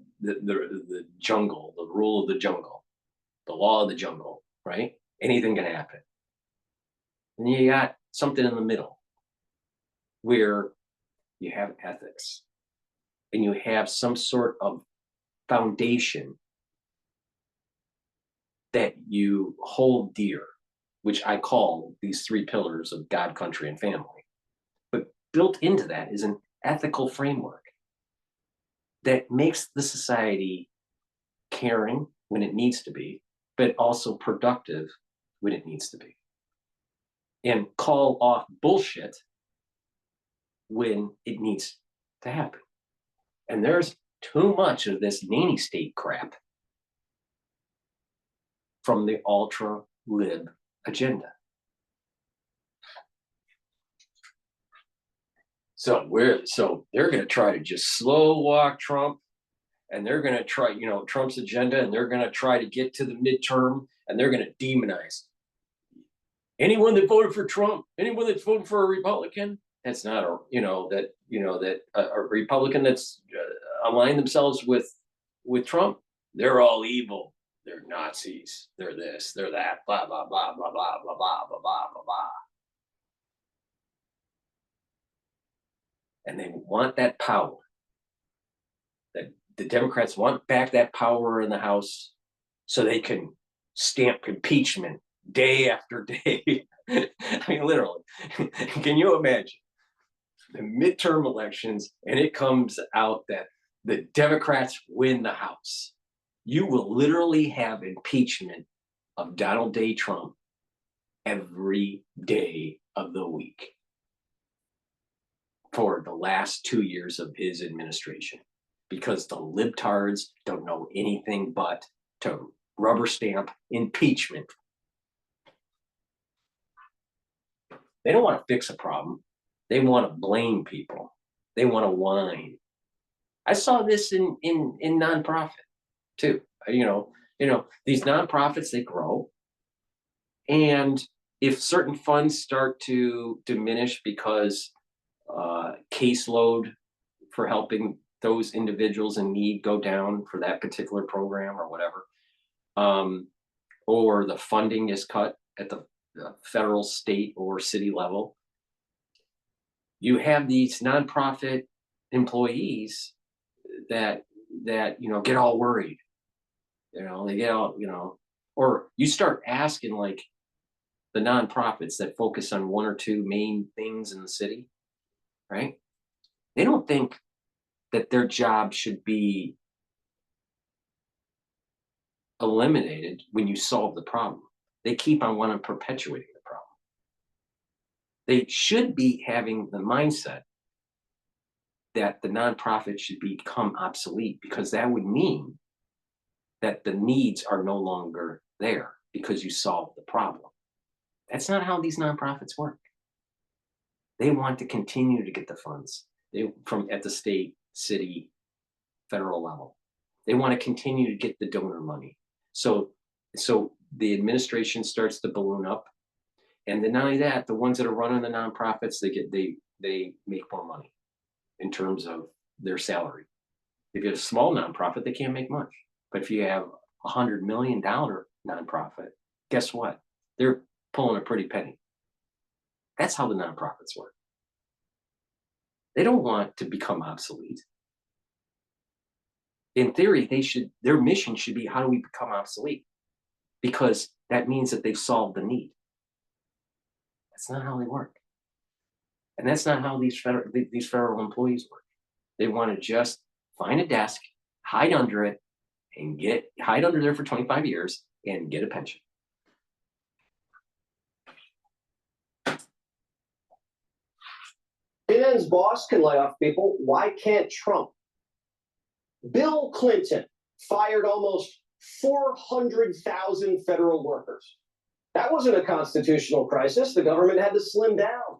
jungle, the rule of the jungle, the law of the jungle, right? Anything can happen. And you got something in the middle where you have ethics and you have some sort of foundation that you hold dear, which I call these 3 pillars of God, country, and family. But built into that is an ethical framework that makes the society caring when it needs to be, but also productive when it needs to be. And call off bullshit when it needs to happen. And there's too much of this nanny state crap from the ultra-lib agenda. So they're going to try to just slow walk Trump, and they're going to try, you know, Trump's agenda, and they're going to try to get to the midterm, and they're going to demonize anyone that voted for Trump, anyone that's voted for a Republican. That's not a Republican that's aligned themselves with Trump. They're all evil. They're Nazis. They're this. They're that. Blah blah blah blah blah blah blah blah blah blah blah. And they want that power. That the Democrats want back that power in the House, so they can stamp impeachment day after day. I mean, literally. Can you imagine the midterm elections, and it comes out that the Democrats win the House? You will literally have impeachment of Donald J. Trump every day of the week for the last 2 years of his administration, because the libtards don't know anything but to rubber stamp impeachment. They don't want to fix a problem. They want to blame people. They want to whine. I saw this in nonprofit too. You know, these nonprofits, they grow. And if certain funds start to diminish because caseload for helping those individuals in need go down for that particular program or whatever. Or the funding is cut at the federal, state, or city level. You have these nonprofit employees that get all worried. They get all, or you start asking like the nonprofits that focus on one or two main things in the city, right? They don't think that their job should be eliminated when you solve the problem. They keep on wanting perpetuating the problem. They should be having the mindset that the nonprofit should become obsolete, because that would mean that the needs are no longer there because you solved the problem. That's not how these nonprofits work. They want to continue to get the funds from at the state, city, federal level. They want to continue to get the donor money. So the administration starts to balloon up, and then not only that, the ones that are running the nonprofits, they make more money in terms of their salary. If you have a small nonprofit, they can't make much. But if you have $100 million nonprofit, guess what? They're pulling a pretty penny. That's how the nonprofits work. They don't want to become obsolete. In theory, their mission should be, how do we become obsolete? Because that means that they've solved the need. That's not how they work. And that's not how these federal employees work. They want to just find a desk, hide under it, and hide under there for 25 years and get a pension. CNN's boss can lay off people. Why can't Trump? Bill Clinton fired almost 400,000 federal workers. That wasn't a constitutional crisis. The government had to slim down.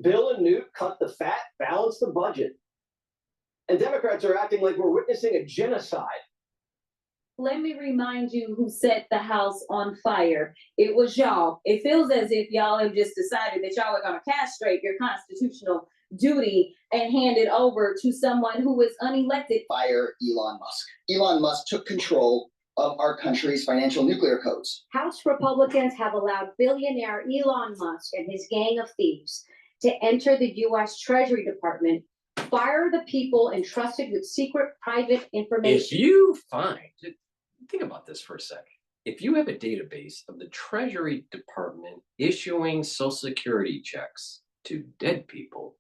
Bill and Newt cut the fat, balanced the budget. And Democrats are acting like we're witnessing a genocide. Let me remind you who set the House on fire. It was y'all. It feels as if y'all have just decided that y'all are going to castrate your constitutional duty and hand it over to someone who is unelected. Fire Elon Musk. Elon Musk took control of our country's financial nuclear codes. House Republicans have allowed billionaire Elon Musk and his gang of thieves to enter the U.S. Treasury Department, fire the people entrusted with secret private information. If you think about this for a second. If you have a database of the Treasury Department issuing Social Security checks to dead people,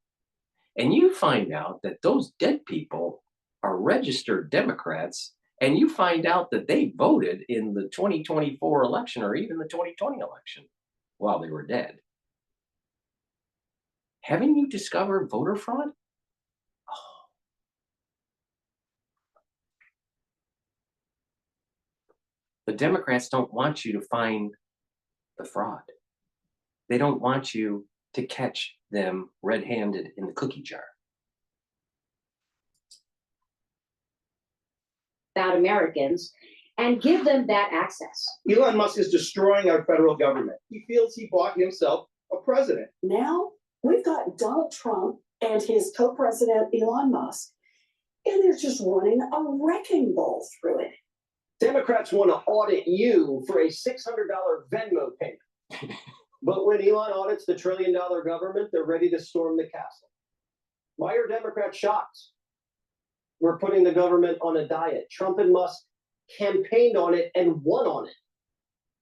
and you find out that those dead people are registered Democrats, and you find out that they voted in the 2024 election or even the 2020 election while they were dead, haven't you discovered voter fraud? The Democrats don't want you to find the fraud. They don't want you to catch them red-handed in the cookie jar. About Americans and give them that access. Elon Musk is destroying our federal government. He feels he bought himself a president. Now we've got Donald Trump and his co-president Elon Musk, and they're just running a wrecking ball through it. Democrats want to audit you for a $600 Venmo payment. But when Elon audits the $1 trillion government, they're ready to storm the castle. Why are Democrats shocked? We're putting the government on a diet. Trump and Musk campaigned on it and won on it.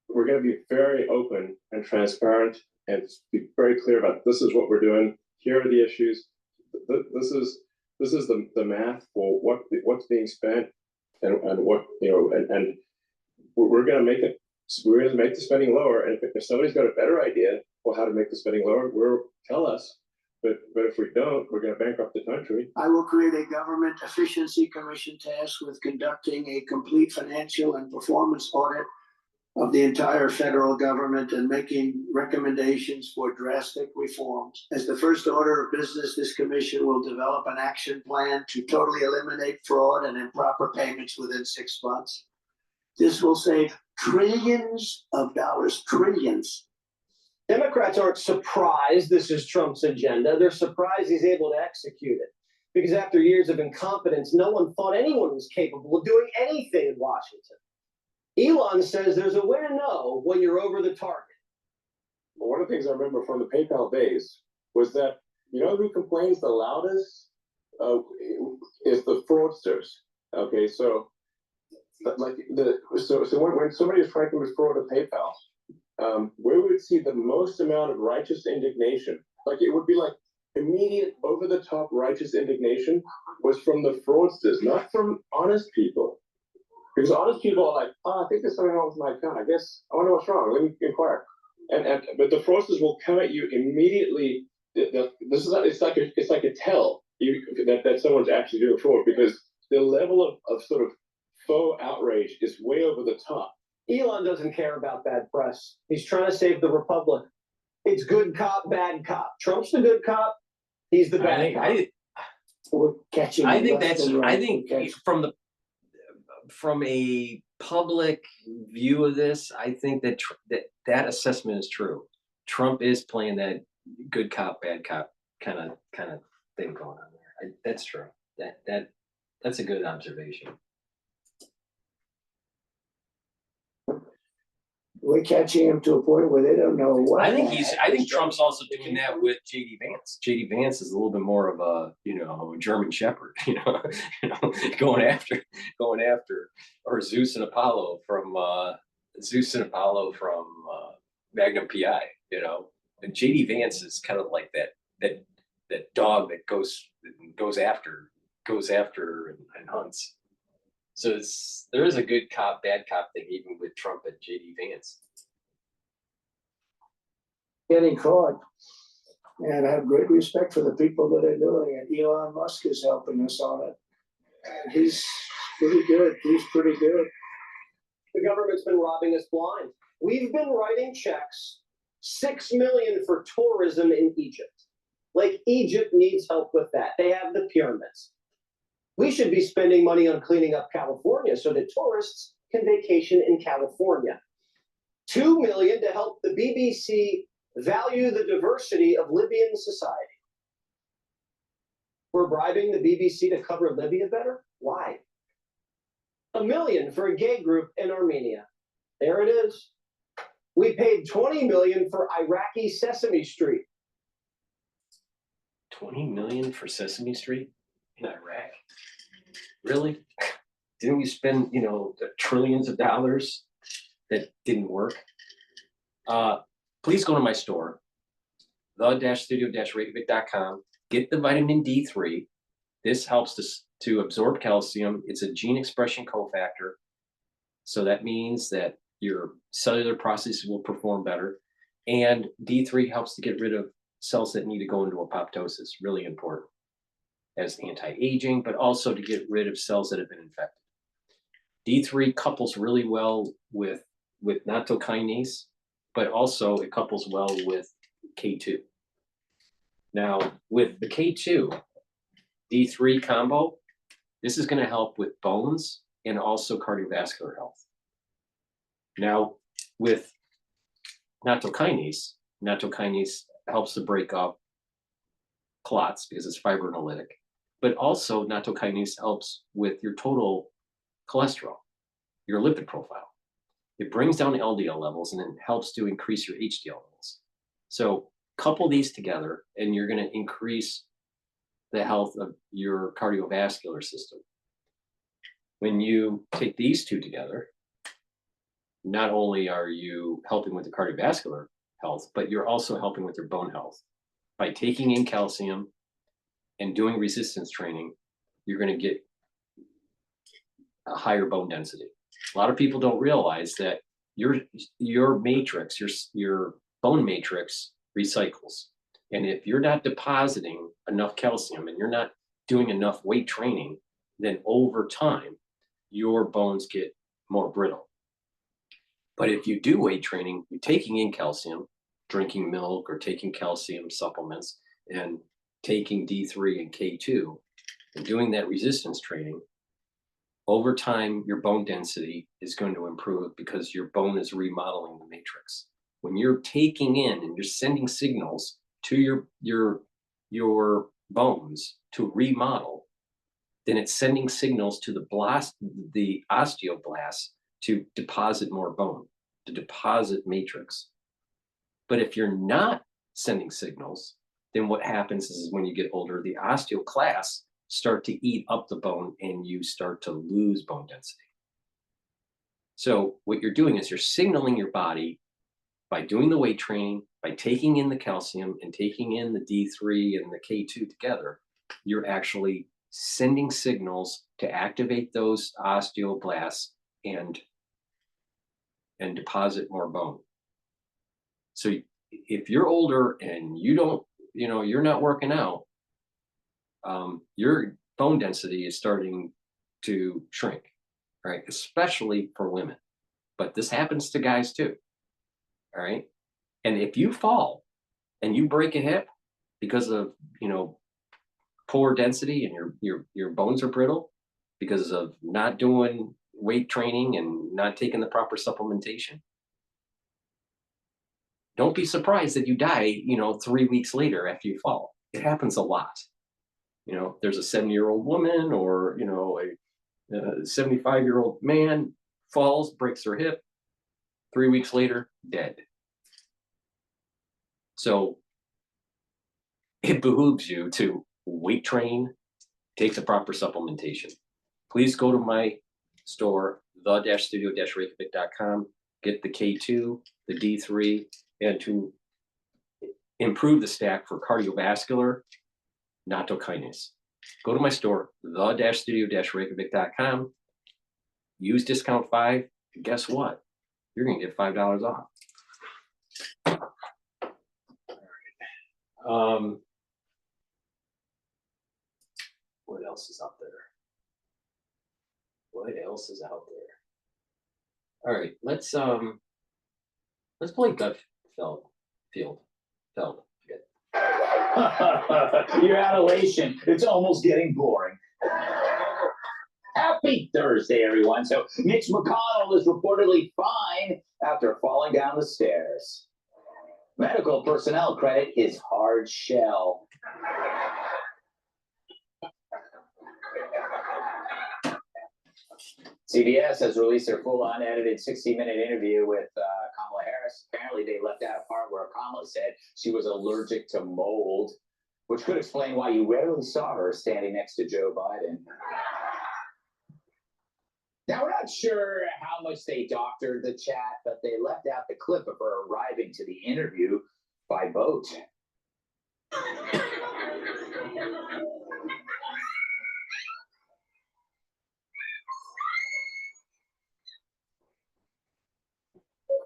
We're going to be very open and transparent and be very clear about this is what we're doing. Here are the issues. This is the math for what's being spent and what, and we're going to make it. We're going to make the spending lower. And if somebody's got a better idea for how to make the spending lower, tell us. But if we don't, we're going to bankrupt the country. I will create a government efficiency commission tasked with conducting a complete financial and performance audit of the entire federal government and making recommendations for drastic reforms. As the first order of business, this commission will develop an action plan to totally eliminate fraud and improper payments within 6 months. This will save trillions of dollars, trillions, Democrats aren't surprised this is Trump's agenda. They're surprised he's able to execute it. Because after years of incompetence, no one thought anyone was capable of doing anything in Washington. Elon says there's a way to know when you're over the target. Well, one of the things I remember from the PayPal days was that, you know who complains the loudest is the fraudsters. Okay, so like so when somebody is trying to fraud a PayPal, where we would see the most amount of righteous indignation, like it would be like immediate over-the-top righteous indignation was from the fraudsters, not from honest people. Because honest people are like, oh, I think there's something wrong with my account. I guess I wonder what's wrong. Let me inquire. But the fraudsters will come at you immediately. This is it's like a tell that someone's actually doing fraud, because the level of sort of faux outrage is way over the top. Elon doesn't care about bad press. He's trying to save the republic. It's good cop, bad cop. Trump's the good cop. He's the bad cop. We're catching. I think from a public view of this, I think that that assessment is true. Trump is playing that good cop, bad cop kind of thing going on there. That's true. That's a good observation. We're catching him to a point where they don't know what. I think Trump's also doing that with J.D. Vance. J.D. Vance is a little bit more of a, German Shepherd, going after, or Zeus and Apollo from Magnum P.I., And J.D. Vance is kind of like that dog that goes after and hunts. So there is a good cop, bad cop thing, even with Trump and J.D. Vance. Getting caught. And I have great respect for the people that are doing it. Elon Musk is helping us on it. And he's pretty good. The government's been robbing us blind. We've been writing checks, $6 million for tourism in Egypt. Like Egypt needs help with that. They have the pyramids. We should be spending money on cleaning up California so that tourists can vacation in California. $2 million to help the BBC value the diversity of Libyan society. We're bribing the BBC to cover Libya better? Why? $1 million for a gay group in Armenia. There it is. We paid $20 million for Iraqi Sesame Street. $20 million for Sesame Street in Iraq? Really? Didn't we spend, the trillions of dollars that didn't work? Please go to my store, the-studio-reykjavik.com. Get the vitamin D3. This helps to absorb calcium. It's a gene expression cofactor. So that means that your cellular processes will perform better. And D3 helps to get rid of cells that need to go into apoptosis, really important, as anti-aging, but also to get rid of cells that have been infected. D3 couples really well with nattokinase, but also it couples well with K2. Now, with the K2, D3 combo, this is going to help with bones and also cardiovascular health. Now, with nattokinase helps to break up clots because it's fibrinolytic, but also nattokinase helps with your total cholesterol, your lipid profile. It brings down LDL levels and it helps to increase your HDL levels. So couple these together and you're going to increase the health of your cardiovascular system. When you take these two together, not only are you helping with the cardiovascular health, but you're also helping with your bone health. By taking in calcium and doing resistance training, you're going to get a higher bone density. A lot of people don't realize that your matrix, your bone matrix recycles. And if you're not depositing enough calcium and you're not doing enough weight training, then over time, your bones get more brittle. But if you do weight training, you're taking in calcium, drinking milk or taking calcium supplements and taking D3 and K2 and doing that resistance training, over time, your bone density is going to improve because your bone is remodeling the matrix. when you're taking in and you're sending signals to your bones to remodel, then it's sending signals to the osteoblasts to deposit more bone, to deposit matrix. But if you're not sending signals, then what happens is when you get older, the osteoclasts start to eat up the bone and you start to lose bone density. So what you're doing is you're signaling your body by doing the weight training, by taking in the calcium and taking in the D3 and the K2 together, you're actually sending signals to activate those osteoblasts and deposit more bone. So if you're older and you don't, you're not working out, your bone density is starting to shrink, right? Especially for women, but this happens to guys too. All right. And if you fall and you break a hip because of, poor density and your bones are brittle because of not doing weight training and not taking the proper supplementation, don't be surprised that you die, 3 weeks later after you fall. It happens a lot. There's a 70-year-old woman or, a 75-year-old man falls, breaks their hip, 3 weeks later, dead. So it behooves you to weight train, take the proper supplementation. Please go to my store, the-studio-reykjavik.com, get the K2, the D3, and to improve the stack for cardiovascular, nattokinase. Go to my store, the-studio-reykjavik.com, use discount 5, and guess what? You're gonna get $5 off. All right. What else is out there? What else is out there? All right, let's play gut field. Your adulation, it's almost getting boring. Happy Thursday, everyone. So Mitch McConnell is reportedly fine after falling down the stairs. Medical personnel credit his hard shell. CBS has released their full unedited 60-minute interview with Kamala Harris. Apparently, they left out a part where Kamala said she was allergic to mold, which could explain why you rarely saw her standing next to Joe Biden. Now, we're not sure how much they doctored the chat, but they left out the clip of her arriving to the interview by boat.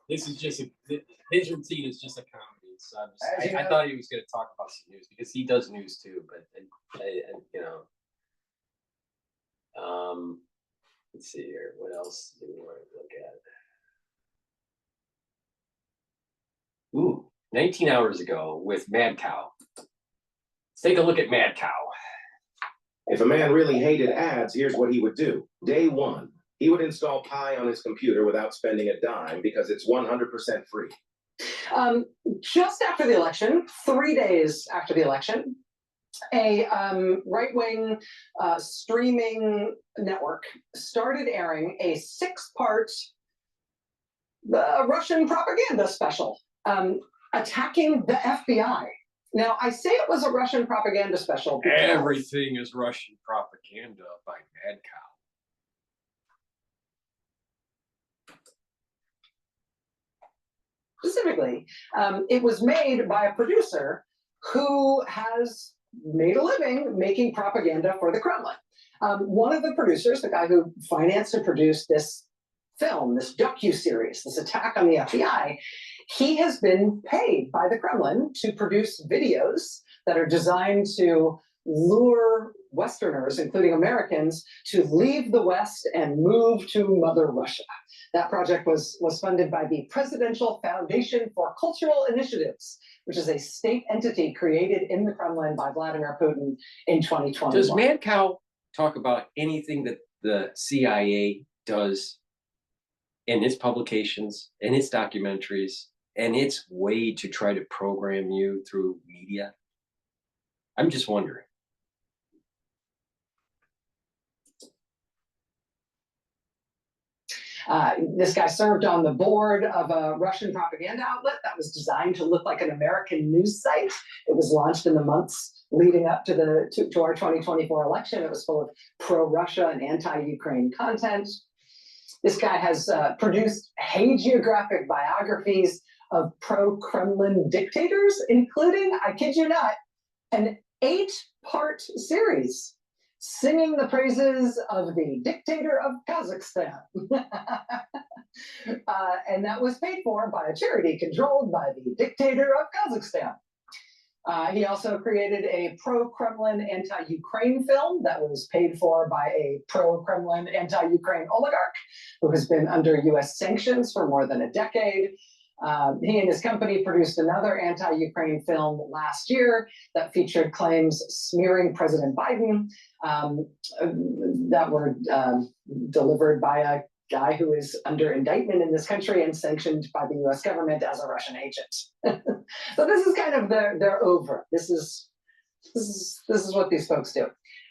This is just his routine is just a comedy. So I thought he was going to talk about some news because he does news too. But let's see here. What else do we want to look at? Ooh, 19 hours ago with Mad Cow. Let's take a look at Mad Cow. If a man really hated ads, here's what he would do. Day one, he would install Pi on his computer without spending a dime because it's 100% free. Just after the election, 3 days after the election, a right-wing streaming network started airing a 6-part Russian propaganda special attacking the FBI. Now, I say it was a Russian propaganda special because everything is Russian propaganda by Mad Cow. Specifically, it was made by a producer who has made a living making propaganda for the Kremlin. One of the producers, the guy who financed and produced this film, this docu-series, this attack on the FBI, he has been paid by the Kremlin to produce videos that are designed to lure Westerners, including Americans, to leave the West and move to Mother Russia. That project was funded by the Presidential Foundation for Cultural Initiatives, which is a state entity created in the Kremlin by Vladimir Putin in 2021. Does Mad Cow talk about anything that the CIA does in its publications, in its documentaries, and its way to try to program you through media? I'm just wondering. This guy served on the board of a Russian propaganda outlet that was designed to look like an American news site. It was launched in the months leading up to our 2024 election. It was full of pro-Russia and anti-Ukraine content. This guy has produced hagiographic biographies of pro-Kremlin dictators, including, I kid you not, an 8-part series singing the praises of the dictator of Kazakhstan. And that was paid for by a charity controlled by the dictator of Kazakhstan. He also created a pro-Kremlin anti-Ukraine film that was paid for by a pro-Kremlin anti-Ukraine oligarch who has been under US sanctions for more than a decade. He and his company produced another anti-Ukraine film last year that featured claims smearing President Biden that were delivered by a guy who is under indictment in this country and sanctioned by the US government as a Russian agent. So this is kind of their over. This is what these folks do.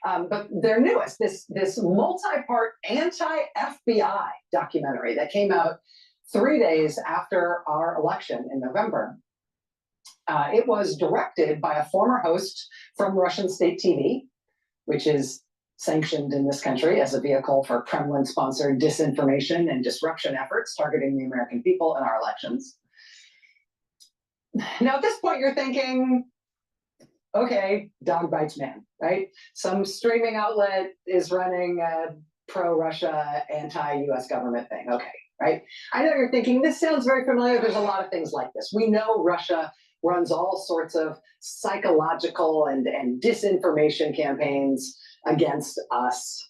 But their newest, this multi-part anti-FBI documentary that came out 3 days after our election in November. It was directed by a former host from Russian state TV, which is sanctioned in this country as a vehicle for Kremlin-sponsored disinformation and disruption efforts targeting the American people in our elections. Now, at this point, you're thinking, okay, dog bites man, right? Some streaming outlet is running a pro-Russia, anti-US government thing, okay, right? I know you're thinking, this sounds very familiar. There's a lot of things like this. We know Russia runs all sorts of psychological and disinformation campaigns against us.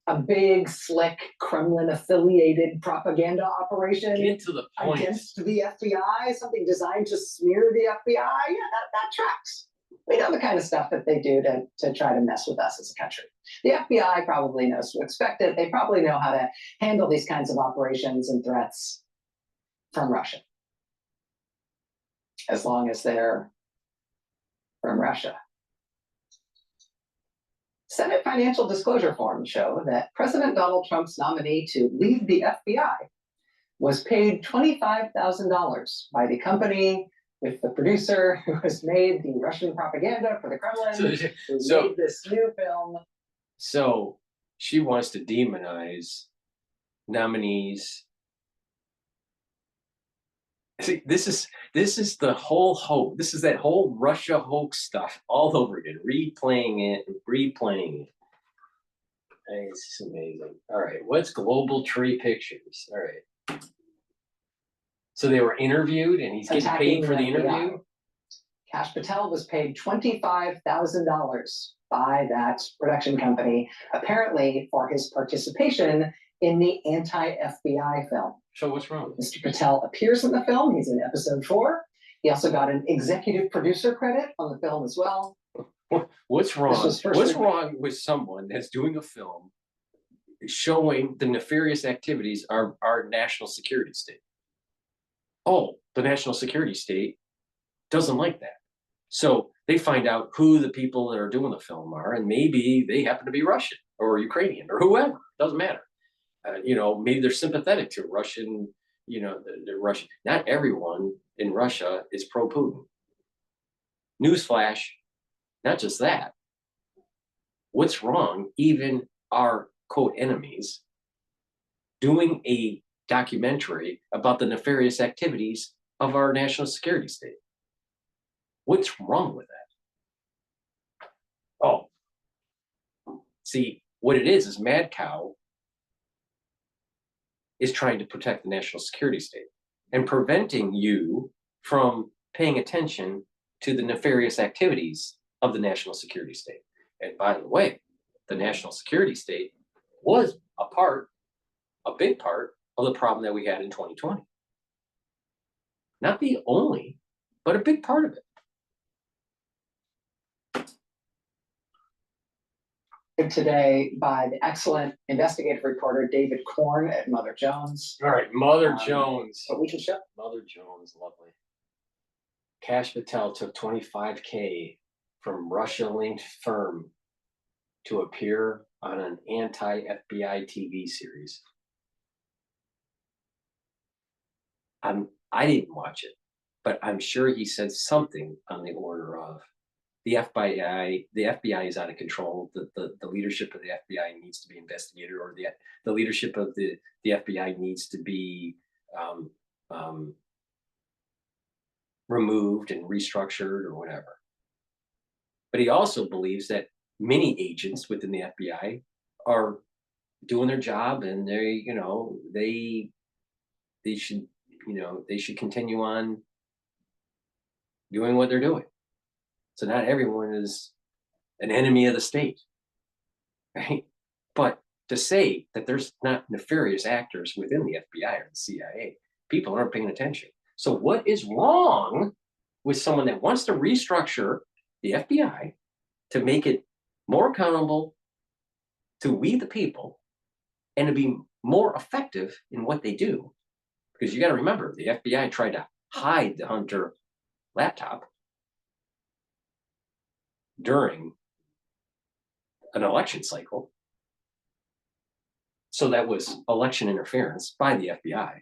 A big, slick, Kremlin-affiliated propaganda operation Get to the point. Against the FBI, something designed to smear the FBI. Yeah, that tracks. We know the kind of stuff that they do to try to mess with us as a country. The FBI probably knows to expect it. They probably know how to handle these kinds of operations and threats from Russia, as long as they're from Russia. Senate financial disclosure forms show that President Donald Trump's nominee to lead the FBI was paid $25,000 by the company with the producer who has made the Russian propaganda for the Kremlin, who made this new film. So she wants to demonize nominees. See, this is the whole hoax. This is that whole Russia hoax stuff all over again, replaying it and replaying it. It's amazing. All right, what's Global Tree Pictures? All right. So they were interviewed, and he's getting paid for the interview. Kash Patel was paid $25,000 by that production company, apparently for his participation in the anti-FBI film. So what's wrong? Mr. Patel appears in the film. He's in episode 4. He also got an executive producer credit on the film as well. What's wrong? What's wrong with someone that's doing a film showing the nefarious activities of our national security state? Oh, the national security state doesn't like that. So they find out who the people that are doing the film are, and maybe they happen to be Russian or Ukrainian or whoever. Doesn't matter. Maybe they're sympathetic to Russian, they're Russian. Not everyone in Russia is pro-Putin. Newsflash, not just that. What's wrong, even our quote enemies, doing a documentary about the nefarious activities of our national security state? What's wrong with that? Oh, see, what it is Mad Cow is trying to protect the national security state and preventing you from paying attention to the nefarious activities of the national security state. And by the way, the national security state was a big part of the problem that we had in 2020. Not the only, but a big part of it. Today by the excellent investigative reporter David Korn at Mother Jones. All right, Mother Jones. But we can show. Mother Jones, lovely. Kash Patel took $25K from Russia-linked firm to appear on an anti-FBI TV series. I didn't watch it, but I'm sure he said something on the order of the FBI is out of control. The leadership of the FBI needs to be investigated, or the leadership of the FBI needs to be removed and restructured or whatever. But he also believes that many agents within the FBI are doing their job, and they should continue on doing what they're doing. So not everyone is an enemy of the state, right? But to say that there's not nefarious actors within the FBI or the CIA, people aren't paying attention. So what is wrong with someone that wants to restructure the FBI to make it more accountable to we the people and to be more effective in what they do? Because you got to remember, the FBI tried to hide the Hunter laptop during an election cycle. So that was election interference by the FBI.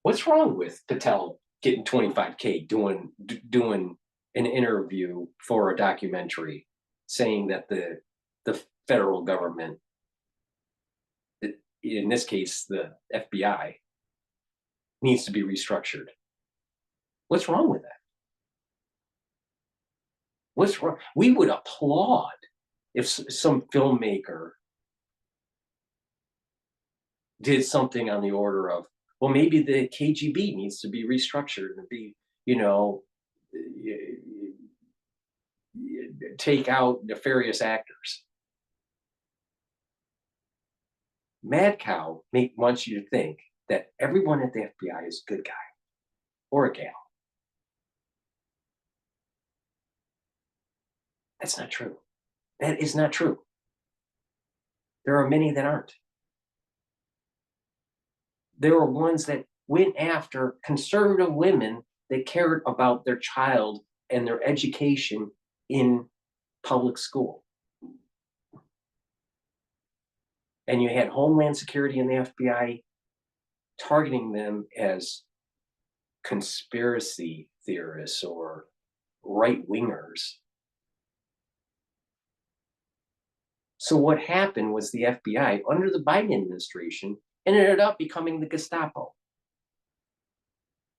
What's wrong with Patel getting $25K doing an interview for a documentary saying that the federal government, in this case, the FBI, needs to be restructured? What's wrong with that? What's wrong? We would applaud if some filmmaker did something on the order of, well, maybe the KGB needs to be restructured and be, take out nefarious actors. Mad Cow wants you to think that everyone at the FBI is a good guy or a gal. That's not true. That is not true. There are many that aren't. There are ones that went after conservative women that cared about their child and their education in public school. And you had Homeland Security and the FBI targeting them as conspiracy theorists or right-wingers. So what happened was the FBI, under the Biden administration, ended up becoming the Gestapo.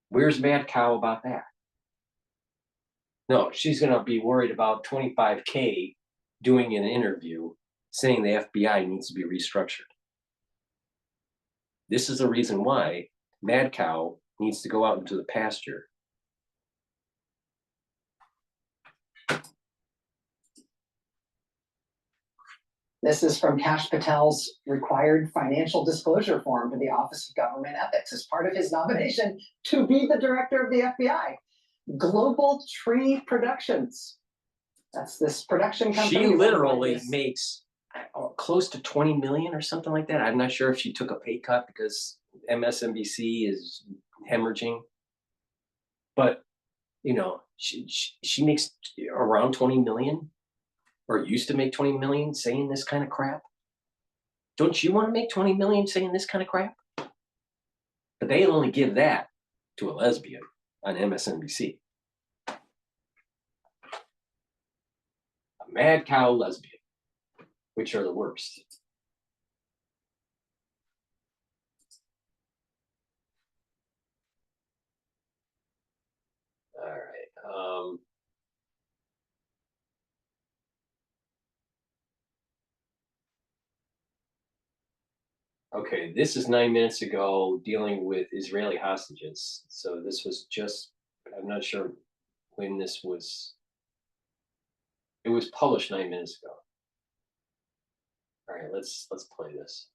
Where's Mad Cow about that? No, she's going to be worried about $25K doing an interview saying the FBI needs to be restructured. This is the reason why Mad Cow needs to go out into the pasture. This is from Kash Patel's required financial disclosure form to the Office of Government Ethics as part of his nomination to be the director of the FBI. Global Tree Productions. That's this production company. She literally makes close to 20 million or something like that. I'm not sure if she took a pay cut because MSNBC is hemorrhaging. But, she makes around 20 million. Or used to make 20 million saying this kind of crap. Don't you want to make 20 million saying this kind of crap? But they only give that to a lesbian on MSNBC. A Mad Cow lesbian, which are the worst. All right. Okay, this is 9 minutes ago dealing with Israeli hostages. So this was just, I'm not sure when this was, it was published 9 minutes ago. All right, let's play this.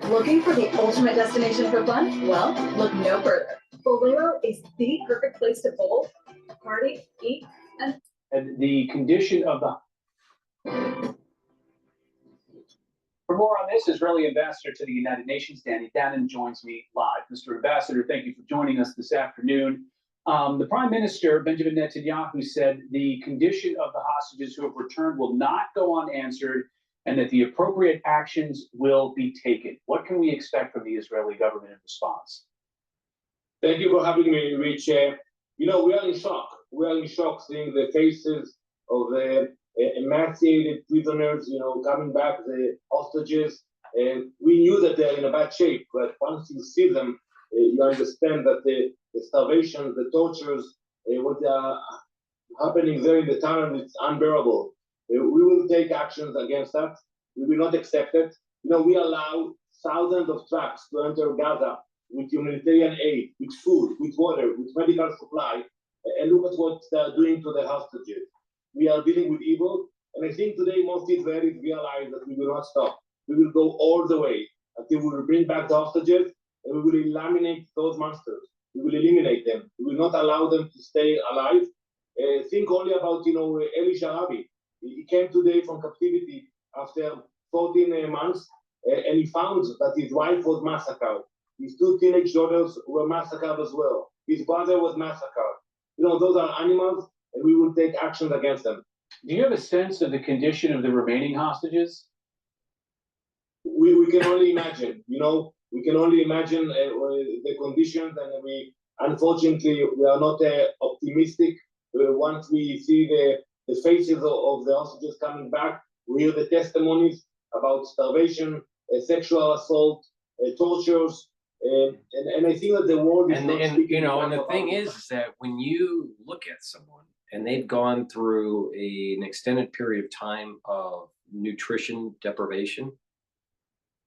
Looking for the ultimate destination for fun? Well, look no further. Bolero is the perfect place to bowl, party, eat, and and the condition of the. For more on this, Israeli ambassador to the United Nations, Danny Danon, joins me live. Mr. Ambassador, thank you for joining us this afternoon. The Prime Minister, Benjamin Netanyahu, said the condition of the hostages who have returned will not go unanswered and that the appropriate actions will be taken. What can we expect from the Israeli government in response? Thank you for having me, Rich. We are in shock. We are in shock seeing the faces of the emaciated prisoners, coming back, the hostages. We knew that they're in a bad shape, but once you see them, you understand that the starvation, the tortures, what are happening there in the tunnel, it's unbearable. We will take actions against that. We will not accept it. We allow thousands of trucks to enter Gaza with humanitarian aid, with food, with water, with medical supply, and look at what they're doing to the hostages. We are dealing with evil, and I think today most Israelis realize that we will not stop. We will go all the way until we will bring back the hostages, and we will eliminate those monsters. We will eliminate them. We will not allow them to stay alive. Think only about, Eli Sharabi. He came today from captivity after 14 months, and he found that his wife was massacred. His 2 teenage daughters were massacred as well. His brother was massacred. Those are animals, and we will take actions against them. Do you have a sense of the condition of the remaining hostages? We can only imagine, we can only imagine the conditions, and unfortunately, we are not optimistic. Once we see the faces of the hostages coming back, we hear the testimonies about starvation, sexual assault, tortures, and I think that the world is And not and speaking and the enough thing about is that when you look at someone and they've gone through an extended period of time of nutrition deprivation,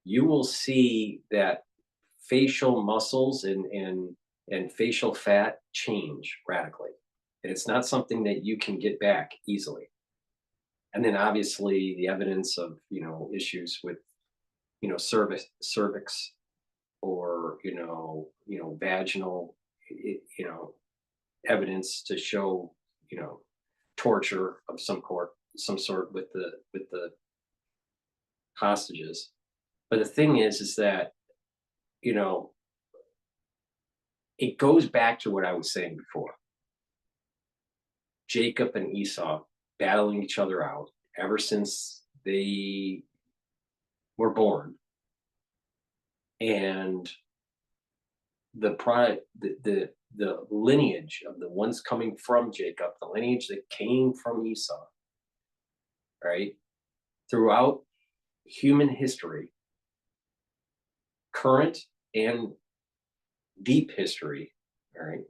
you will see that facial muscles and facial fat change radically. And it's not something that you can get back easily. And then obviously the evidence of, issues with, cervix or, vaginal, evidence to show, torture of some sort with the hostages. But the thing is that, it goes back to what I was saying before. Jacob and Esau battling each other out ever since they were born. And the lineage of the ones coming from Jacob, the lineage that came from Esau, right? Throughout human history, current and deep history, all right,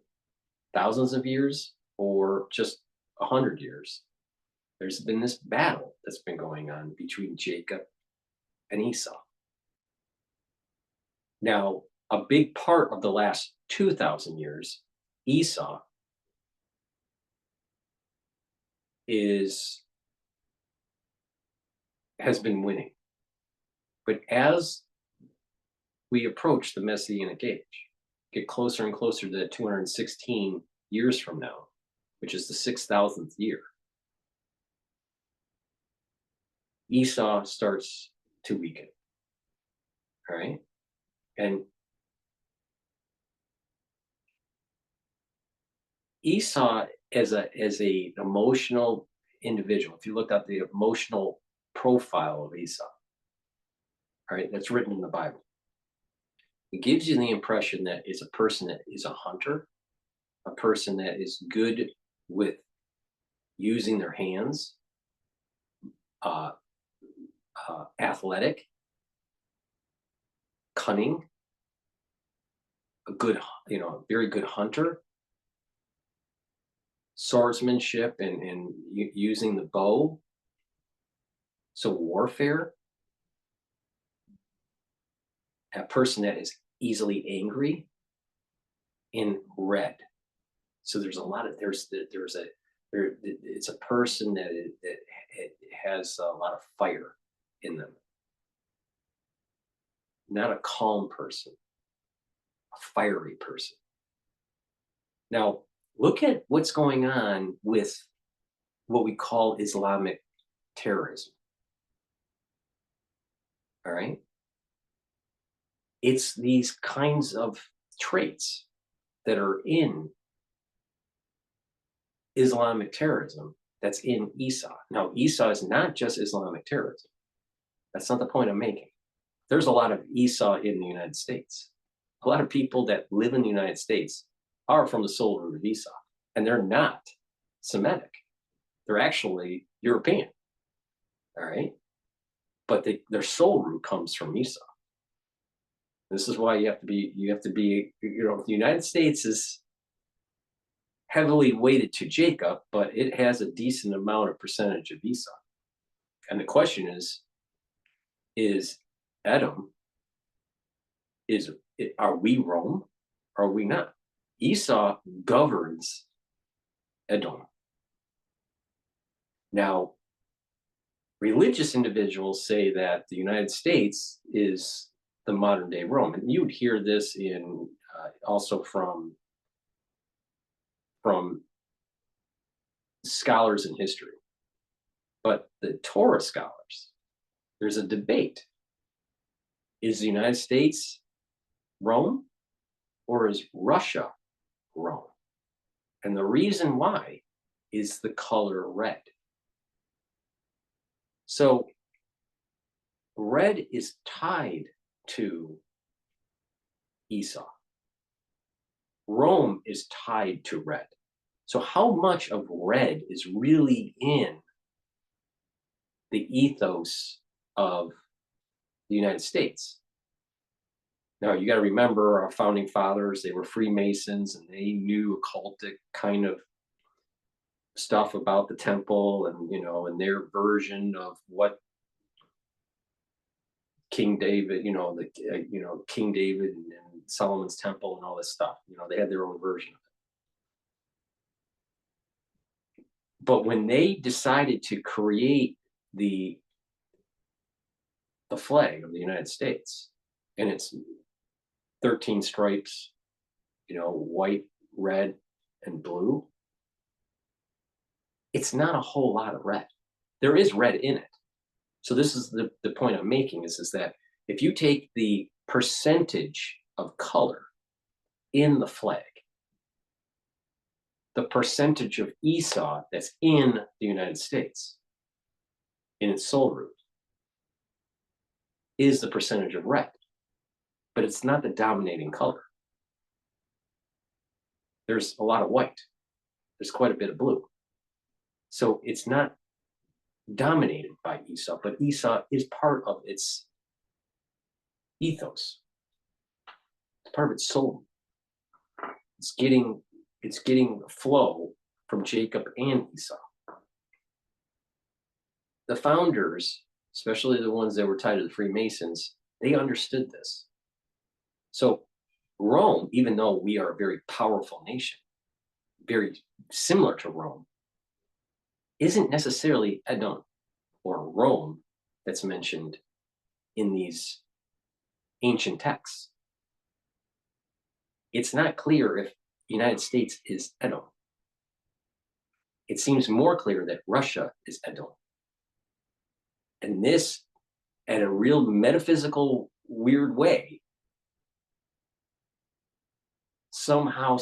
thousands of years or just 100 years, there's been this battle that's been going on between Jacob and Esau. Now, a big part of the last 2,000 years, Esau has been winning. But as we approach the Messianic age, get closer and closer to 216 years from now, which is the 6,000th year, Esau starts to weaken. All right? And Esau as a emotional individual, if you look at the emotional profile of Esau, all right, that's written in the Bible, it gives you the impression that it's a person that is a hunter, a person that is good with using their hands, athletic, cunning, a good, very good hunter, swordsmanship and using the bow. So warfare, a person that is easily angry, in red. So there's a lot of it's a person that has a lot of fire in them. Not a calm person, a fiery person. Now, look at what's going on with what we call Islamic terrorism. All right? It's these kinds of traits that are in Islamic terrorism that's in ESA. Now, ESA is not just Islamic terrorism. That's not the point I'm making. There's a lot of ESA in the United States. A lot of people that live in the United States are from the soul root of ESA, and they're not Semitic. They're actually European. All right? But their soul root comes from ESA. This is why you have to be, the United States is heavily weighted to Jacob, but it has a decent amount of percentage of Esau. And the question is Edom, are we Rome? Or are we not? Esau governs Edom. Now, religious individuals say that the United States is the modern day Rome. And you would hear this in also from scholars in history. But the Torah scholars, there's a debate. Is the United States Rome or is Russia Rome? And the reason why is the color red. So red is tied to Esau. Rome is tied to red. So how much of red is really in the ethos of the United States? Now, you got to remember our founding fathers, they were Freemasons and they knew occultic kind of stuff about the temple and, and their version of what King David, King David and Solomon's temple and all this stuff. They had their own version of it. But when they decided to create the flag of the United States, and it's 13 stripes, white, red, and blue, it's not a whole lot of red. There is red in it. So this is the point I'm making is that if you take the percentage of color in the flag, the percentage of Esau that's in the United States, in its soul root, is the percentage of red. But it's not the dominating color. There's a lot of white. There's quite a bit of blue. So it's not dominated by Esau, but Esau is part of its ethos. It's part of its soul. It's getting flow from Jacob and Esau. The founders, especially the ones that were tied to the Freemasons, they understood this. So Rome, even though we are a very powerful nation, very similar to Rome, isn't necessarily Edom or Rome that's mentioned in these ancient texts. It's not clear if the United States is Edom. It seems more clear that Russia is Edom. And this, in a real metaphysical, weird way, somehow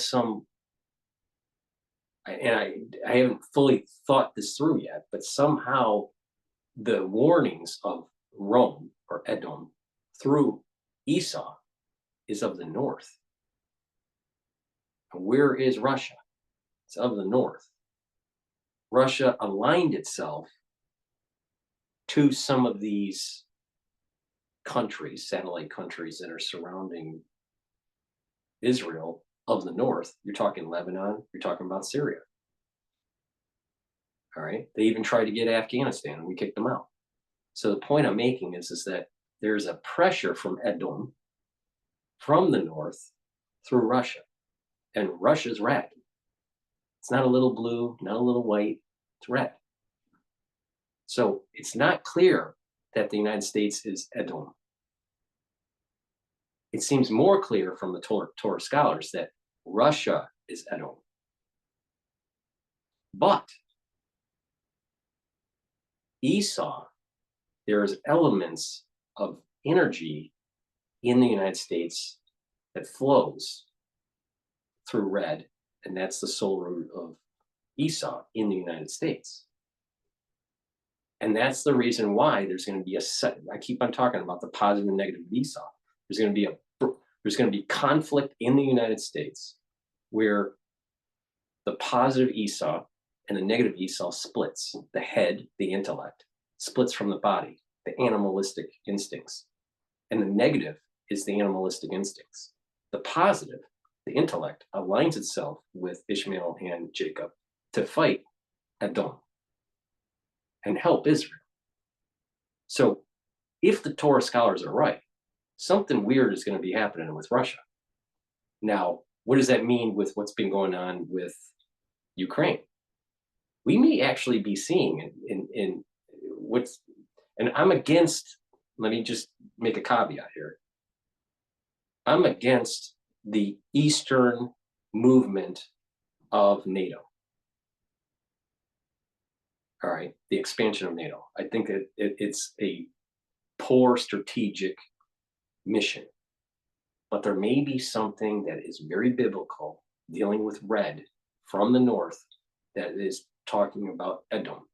and I haven't fully thought this through yet, but somehow the warnings of Rome or Edom through Esau is of the north. And where is Russia? It's of the north. Russia aligned itself to some of these countries, satellite countries that are surrounding Israel of the north. You're talking Lebanon, you're talking about Syria. All right. They even tried to get Afghanistan and we kicked them out. So the point I'm making is that there's a pressure from Edom, from the north, through Russia. And Russia's red. It's not a little blue, not a little white, it's red. So it's not clear that the United States is Edom. It seems more clear from the Torah scholars that Russia is Edom. But Esau, there's elements of energy in the United States that flows through red, and that's the soul root of Esau in the United States. And that's the reason why there's going to be I keep on talking about the positive and negative of Esau. There's going to be conflict in the United States where the positive Esau and the negative Esau splits. The head, the intellect, splits from the body, the animalistic instincts. And the negative is the animalistic instincts. The positive, the intellect, aligns itself with Ishmael and Jacob to fight Edom and help Israel. So if the Torah scholars are right, something weird is going to be happening with Russia. Now, what does that mean with what's been going on with Ukraine? We may actually be seeing in what's, and I'm against, let me just make a caveat here. I'm against the Eastern movement of NATO. All right, the expansion of NATO. I think that it's a poor strategic mission, but there may be something that is very biblical dealing with red from the north that is talking about Edom.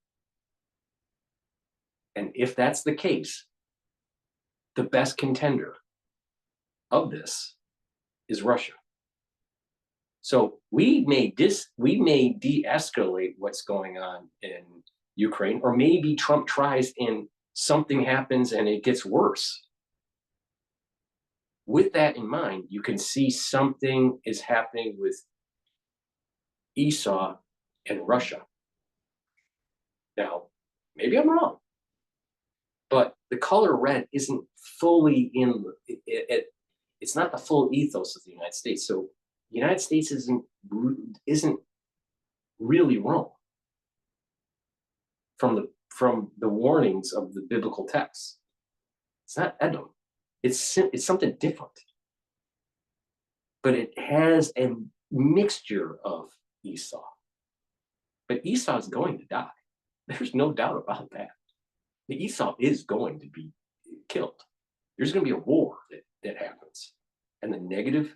And if that's the case, the best contender of this is Russia. So we may de-escalate what's going on in Ukraine, or maybe Trump tries and something happens and it gets worse. With that in mind, you can see something is happening with Esau and Russia. Now, maybe I'm wrong, but the color red isn't fully in it's not the full ethos of the United States. So the United States isn't really wrong from the warnings of the biblical texts. It's not Edom. It's something different, but it has a mixture of Esau. But Esau is going to die. There's no doubt about that. The Esau is going to be killed. There's going to be a war that happens. And the negative,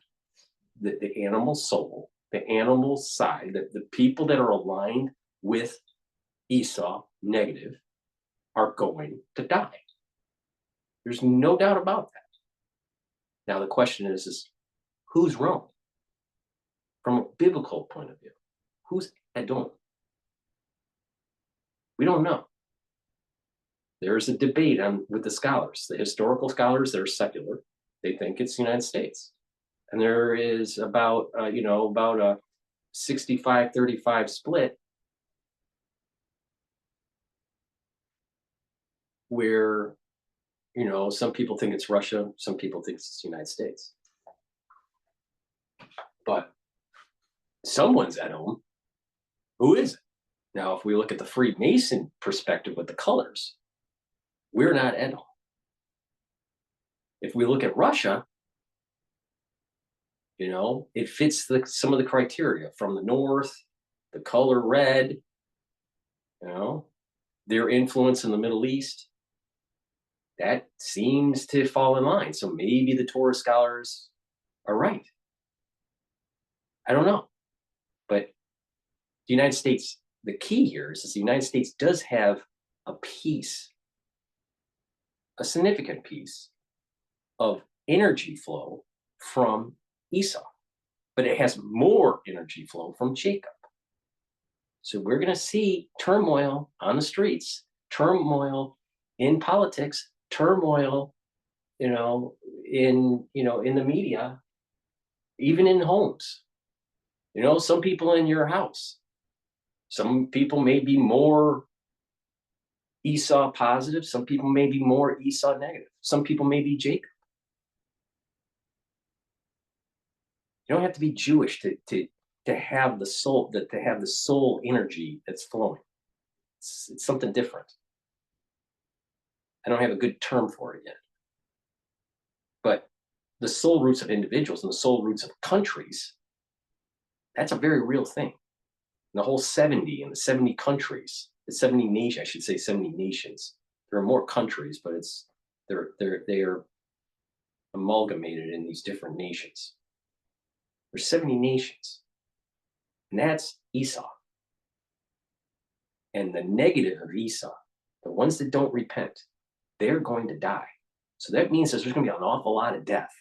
the animal soul, the animal side, the people that are aligned with Esau, negative, are going to die. There's no doubt about that. Now the question is who's wrong? From a biblical point of view, who's Edom? We don't know. There's a debate with the scholars, the historical scholars that are secular. They think it's the United States. And there is about a 65-35 split where, some people think it's Russia, some people think it's the United States. But someone's Edom. Who is it? Now, if we look at the Freemason perspective with the colors, we're not Edom. If we look at Russia, it fits some of the criteria from the north, the color red, their influence in the Middle East. That seems to fall in line. So maybe the Torah scholars are right. I don't know. But the United States, the key here is the United States does have a significant piece of energy flow from Esau, but it has more energy flow from Jacob. So we're going to see turmoil on the streets, turmoil in politics, turmoil, in the media, even in homes. Some people in your house, some people may be more Esau positive, some people may be more Esau negative, some people may be Jacob. You don't have to be Jewish to have the soul, to have the soul energy that's flowing. It's something different. I don't have a good term for it yet. But the soul roots of individuals and the soul roots of countries, that's a very real thing. And the whole 70 countries 70 nations, I should say 70 nations. There are more countries, but they are amalgamated in these different nations. There's 70 nations, and that's Esau. And the negative of Esau, the ones that don't repent, they're going to die. So that means there's going to be an awful lot of death.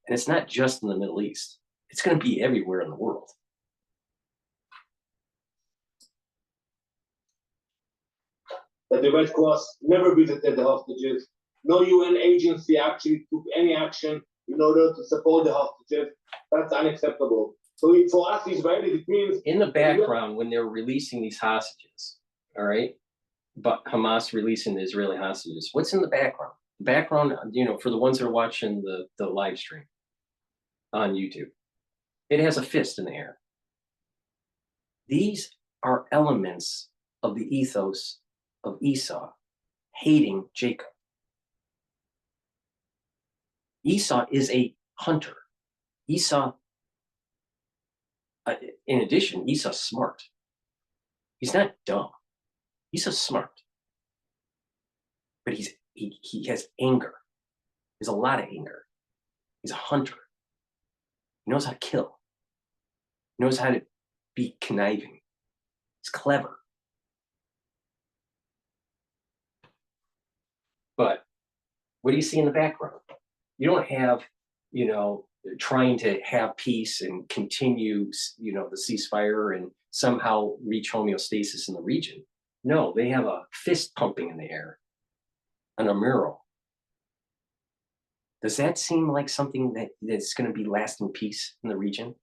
And it's not just in the Middle East. It's going to be everywhere in the world. That the Red Cross never visited the hostages. No UN agency actually took any action in order to support the hostages. That's unacceptable. So for us, Israelis, it means... In the background, when they're releasing these hostages, all right, but Hamas releasing the Israeli hostages, what's in the background? The background, you know, for the ones that are watching the live stream on YouTube, it has a fist in the air. These are elements of the ethos of Esau hating Jacob. Esau is a hunter. Esau, in addition, Esau's smart. He's not dumb. Esau's smart. But he has anger. There's a lot of anger. He's a hunter. He knows how to kill. He knows how to be conniving. He's clever. But what do you see in the background? You don't have, you know, trying to have peace and continue, you know, the ceasefire and somehow reach homeostasis in the region. No, they have a fist pumping in the air on a mural. Does that seem like something that's going to be lasting peace in the region?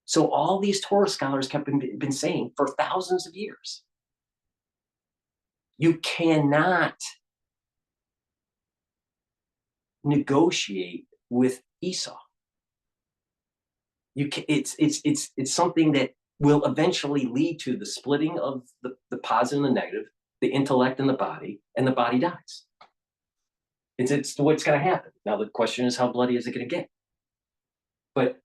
So all these Torah scholars have been saying for thousands of years, you cannot negotiate with Esau. It's something that will eventually lead to the splitting of the positive and the negative, the intellect and the body dies. It's what's going to happen. Now the question is, how bloody is it going to get? But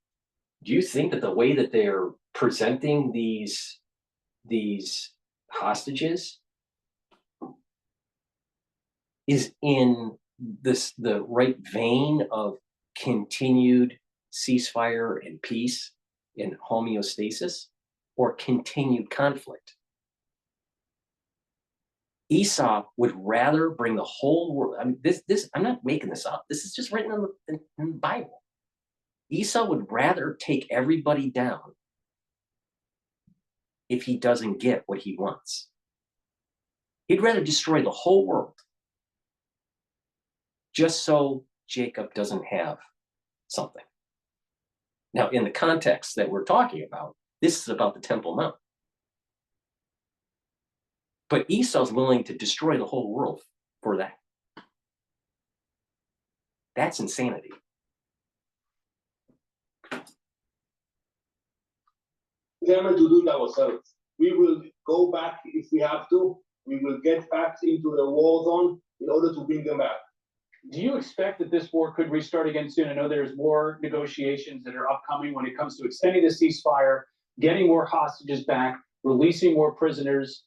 do you think that the way that they're presenting these hostages is in the right vein of continued ceasefire and peace and homeostasis, or continued conflict? Esau would rather bring the whole world. I mean, this I'm not making this up. This is just written in the Bible. Esau would rather take everybody down if he doesn't get what he wants. He'd rather destroy the whole world just so Jacob doesn't have something. Now, in the context that we're talking about, this is about the Temple Mount. But Esau's willing to destroy the whole world for that. That's insanity. Determined to do it ourselves. We will go back if we have to. We will get back into the war zone in order to bring them back. Do you expect that this war could restart again soon? I know there's more negotiations that are upcoming when it comes to extending the ceasefire, getting more hostages back, releasing more prisoners.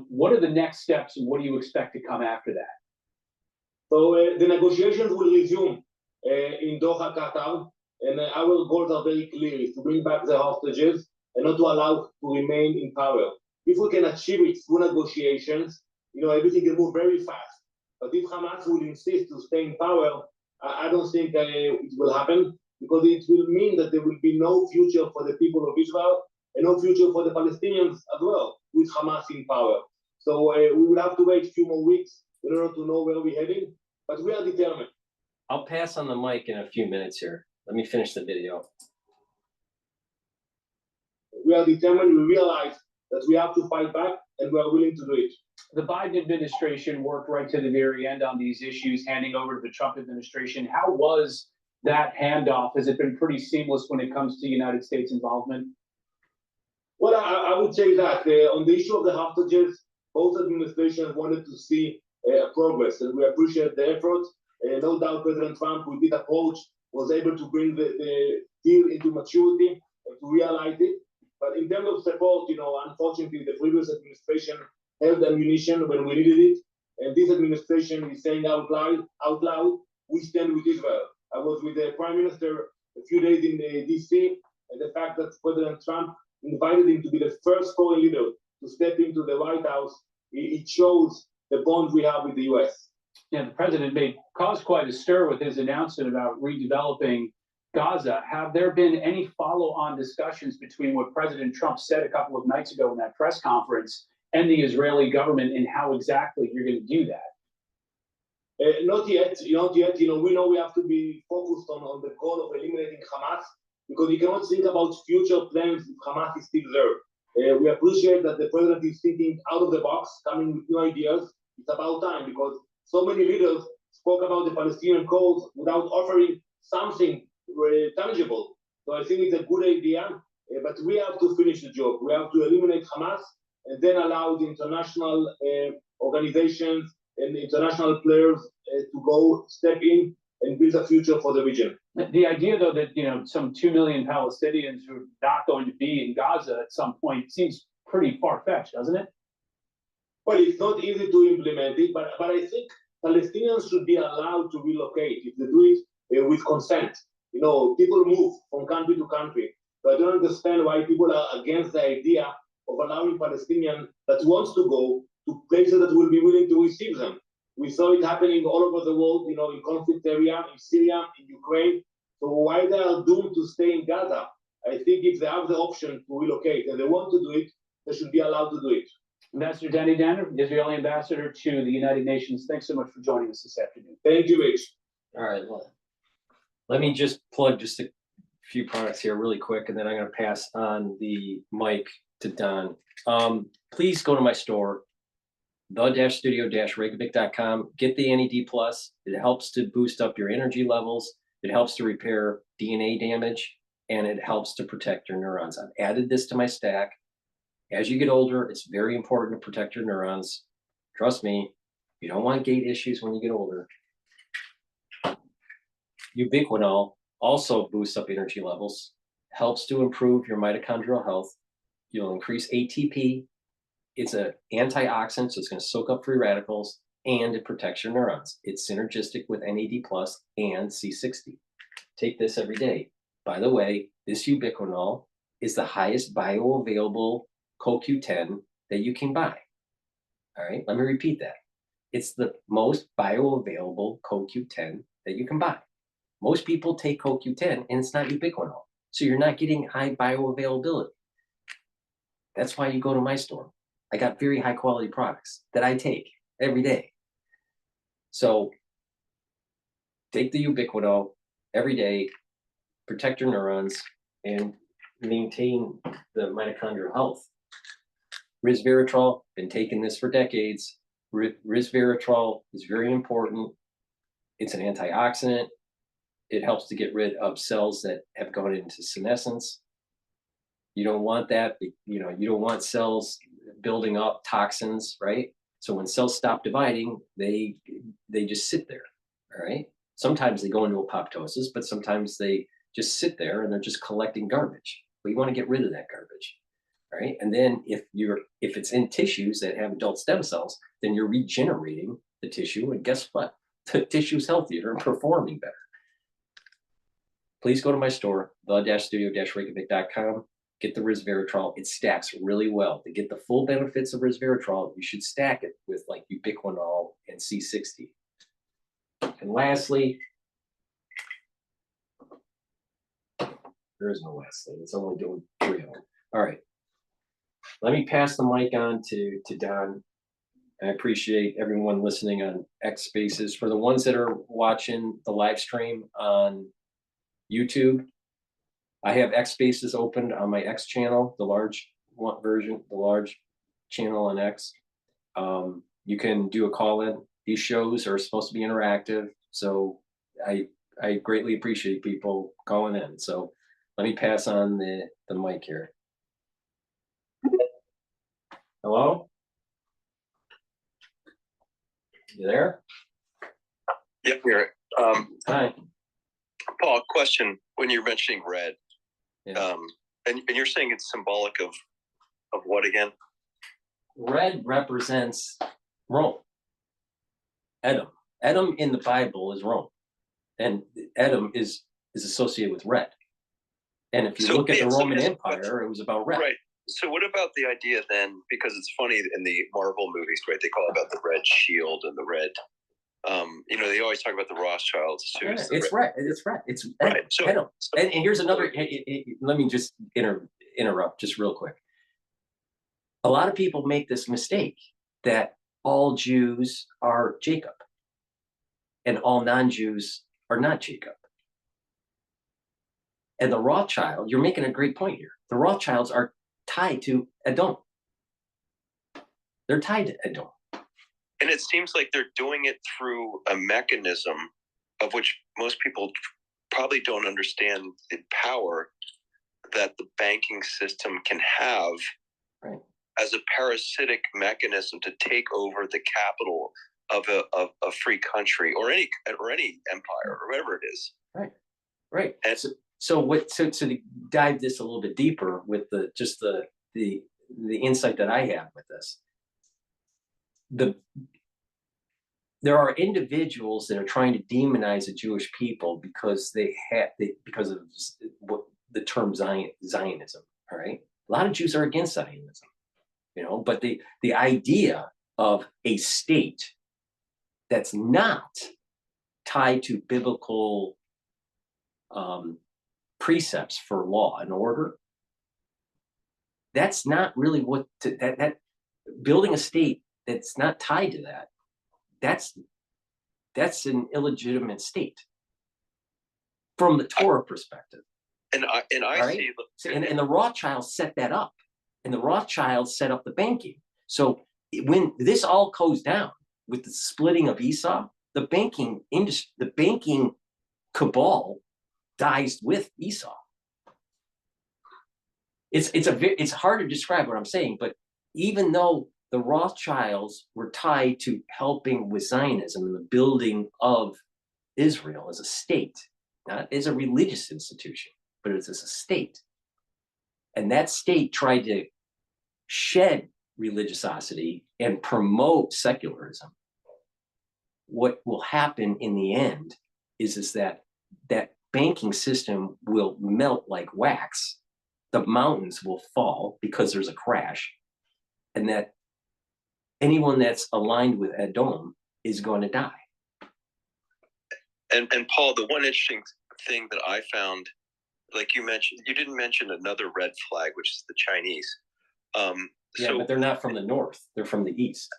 What are the next steps and what do you expect to come after that? So the negotiations will resume in Doha, Qatar, and our goals are very clear: is to bring back the hostages and not to allow to remain in power. If we can achieve it through negotiations, you know, everything can move very fast. But if Hamas will insist to stay in power, I don't think it will happen, because it will mean that there will be no future for the people of Israel and no future for the Palestinians as well with Hamas in power. So we will have to wait a few more weeks in order to know where we're heading, but we are determined. I'll pass on the mic in a few minutes here. Let me finish the video. We are determined. We realize that we have to fight back, and we are willing to do it. The Biden administration worked right to the very end on these issues, handing over to the Trump administration. How was that handoff? Has it been pretty seamless when it comes to United States involvement? Well, I would say that on the issue of the hostages, both administrations wanted to see progress, and we appreciate the effort. No doubt President Trump, with his approach, was able to bring the deal into maturity and to realize it. But in terms of support, unfortunately, the previous administration held ammunition when we needed it. And this administration is saying out loud, we stand with Israel. I was with the Prime Minister a few days in DC, and the fact that President Trump invited him to be the first foreign leader to step into the White House, it shows the bond we have with the US. Yeah, the president caused quite a stir with his announcement about redeveloping Gaza. Have there been any follow-on discussions between what President Trump said a couple of nights ago in that press conference and the Israeli government in how exactly you're going to do that? Not yet. We know we have to be focused on the goal of eliminating Hamas, because you cannot think about future plans if Hamas is still there. We appreciate that the president is thinking out of the box, coming with new ideas. It's about time, because so many leaders spoke about the Palestinian cause without offering something tangible. So I think it's a good idea, but we have to finish the job. We have to eliminate Hamas and then allow the international organizations and international players to go step in and build a future for the region. The idea, though, that some 2 million Palestinians who are not going to be in Gaza at some point seems pretty far-fetched, doesn't it? Well, it's not easy to implement it, but I think Palestinians should be allowed to relocate if they do it with consent. People move from country to country. So I don't understand why people are against the idea of allowing Palestinians that wants to go to places that will be willing to receive them. We saw it happening all over the world, in conflict area, in Syria, in Ukraine. So why they are doomed to stay in Gaza? I think if they have the option to relocate and they want to do it, they should be allowed to do it. Ambassador Danny Danner, Israeli ambassador to the United Nations, thanks so much for joining us this afternoon. Thank you, Rich. All right, let me just plug just a few products here really quick, and then I'm going to pass on the mic to Don. Please go to my store, the-studio-reykjavik.com. Get the NED Plus. It helps to boost up your energy levels. It helps to repair DNA damage, and it helps to protect your neurons. I've added this to my stack. As you get older, it's very important to protect your neurons. Trust me, you don't want gait issues when you get older. Ubiquinol also boosts up energy levels, helps to improve your mitochondrial health. You'll increase ATP. It's an antioxidant, so it's going to soak up free radicals, and it protects your neurons. It's synergistic with NAD Plus and C60. Take this every day. By the way, this ubiquinol is the highest bioavailable CoQ10 that you can buy. All right, let me repeat that. It's the most bioavailable CoQ10 that you can buy. Most people take CoQ10 and it's not ubiquinol. So you're not getting high bioavailability. That's why you go to my store. I got very high quality products that I take every day. So take the ubiquinol every day, protect your neurons, and maintain the mitochondrial health. Resveratrol, been taking this for decades. Resveratrol is very important. It's an antioxidant. It helps to get rid of cells that have gone into senescence. You don't want that. You don't want cells building up toxins, right? So when cells stop dividing, they just sit there, all right? Sometimes they go into apoptosis, but sometimes they just sit there and they're just collecting garbage. But you want to get rid of that garbage, all right? And then if it's in tissues that have adult stem cells, then you're regenerating the tissue, and guess what? The tissue's healthier and performing better. Please go to my store, the-studio-reykjavik.com. Get the resveratrol. It stacks really well. To get the full benefits of resveratrol, you should stack it with like ubiquinol and C60. And lastly, there is no lastly. It's only doing 3 of them. All right. Let me pass the mic on to Don. I appreciate everyone listening on X Spaces. For the ones that are watching the live stream on YouTube, I have X Spaces opened on my X channel, the large version, the large channel on X. You can do a call-in. These shows are supposed to be interactive, so I greatly appreciate people calling in. So let me pass on the mic here. Hello? You there? Yep, here. Hi. Paul, question. When you're mentioning red, And you're saying it's symbolic of what again? Red represents Rome. Edom. Edom in the Bible is Rome. And Edom is associated with red. And if you look at the Roman Empire, it was about red. Right. So what about the idea then, because it's funny in the Marvel movies, right? They call about the red shield and the red, they always talk about the Rothschilds. Too, Yeah, it's red. It's red. It's right. So, Edom. And here's another, let me just interrupt just real quick. A lot of people make this mistake that all Jews are Jacob and all non-Jews are not Jacob. And the Rothschild, you're making a great point here. The Rothschilds are tied to Edom. They're tied to Edom. And it seems like they're doing it through a mechanism of which most people probably don't understand the power that the banking system can have as a parasitic mechanism to take over the capital of a free country or any empire or whatever it is. Right. And so to dive this a little bit deeper with the insight that I have with this, there are individuals that are trying to demonize the Jewish people because because of what the term Zionism. All right, a lot of Jews are against Zionism, but the idea of a state that's not tied to biblical precepts for law and order, that's not really what that building a state that's not tied to that, that's an illegitimate state from the Torah perspective. And I see and the Rothschilds set that up, and the Rothschilds set up the banking. So when this all goes down with the splitting of Esau, the banking industry, the banking cabal dies with Esau. It's hard to describe what I'm saying, but even though the Rothschilds were tied to helping with Zionism and the building of Israel as a state, not as a religious institution, but as a state. And that state tried to shed religiosity and promote secularism. What will happen in the end is that banking system will melt like wax. The mountains will fall because there's a crash, and that anyone that's aligned with Edom is going to die. And Paul, the one interesting thing that I found, like you mentioned, you didn't mention another red flag, which is the Chinese. But they're not from the north; they're from the east.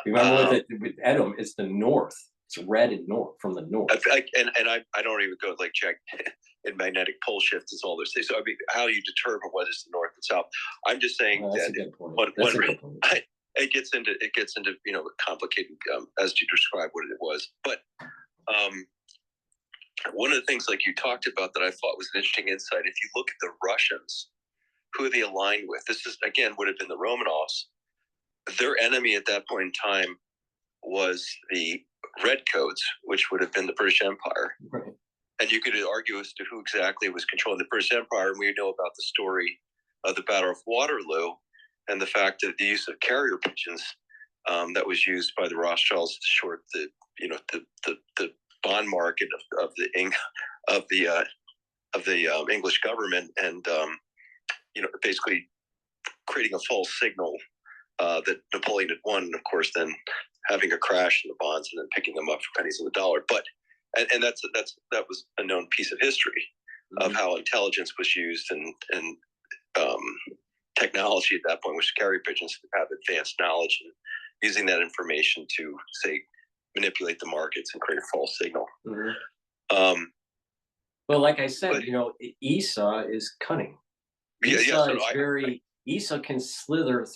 Remember, with Edom, it's the north. It's red and north from the north. I don't even go like check in magnetic pole shifts and all those things. So I mean, how you determine what is the north and south? I'm just saying that it gets into complicated as you describe what it was. But one of the things like you talked about that I thought was an interesting insight. If you look at the Russians, who are they aligned with? This is again would have been the Romanovs. Their enemy at that point in time was the Redcoats, which would have been the British Empire. Right. And you could argue as to who exactly was controlling the British Empire. And we know about the story of the Battle of Waterloo and the fact that the use of carrier pigeons that was used by the Rothschilds to short the bond market of the English government, and basically creating a false signal that Napoleon had won, and of course then having a crash in the bonds and then picking them up for pennies on the dollar. But and that was a known piece of history of how intelligence was used and technology at that point, which carrier pigeons have advanced knowledge and using that information to say manipulate the markets and create a false signal. Well, like I said, Esau is cunning. Esau can slither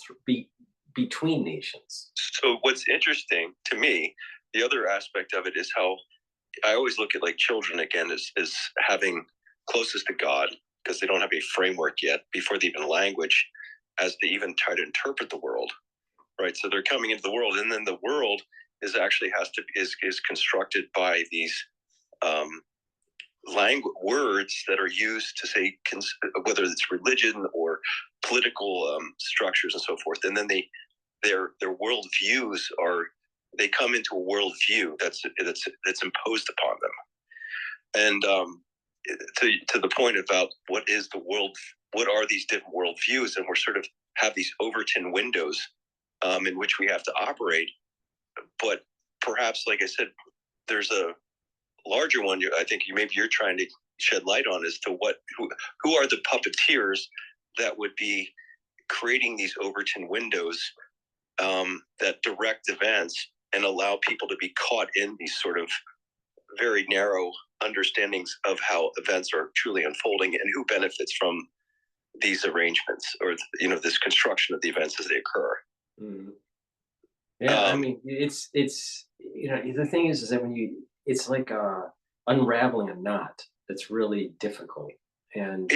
between nations. So what's interesting to me, the other aspect of it is how I always look at like children again as having closest to God because they don't have a framework yet before they even language as they even try to interpret the world, right? So they're coming into the world, and then the world is constructed by these language words that are used to say whether it's religion or political structures and so forth, and then their world views they come into a world view that's imposed upon them. And to the point about what is the world, what are these different world views, and we're sort of have these Overton windows in which we have to operate. But perhaps, like I said, there's a larger one. I think maybe you're trying to shed light on as to who are the puppeteers that would be creating these Overton windows that direct events and allow people to be caught in these sort of very narrow understandings of how events are truly unfolding and who benefits from these arrangements or this construction of the events as they occur. Mm-hmm. Yeah, I mean, it's the thing is that when it's like unraveling a knot that's really difficult, and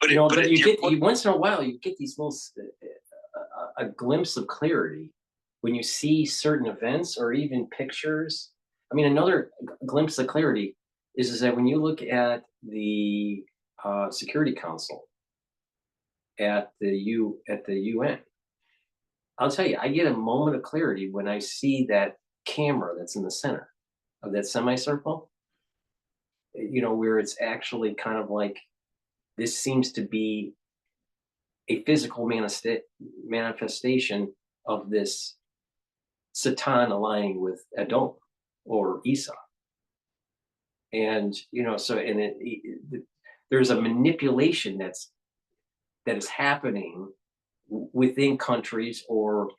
once in a while you get these little a glimpse of clarity when you see certain events or even pictures. I mean, another glimpse of clarity is that when you look at the Security Council at the UN, I'll tell you, I get a moment of clarity when I see that camera that's in the center of that semicircle, where it's actually kind of like, this seems to be a physical manifestation of this Satan aligning with Edom or Esau. And, there's a manipulation that is happening within countries or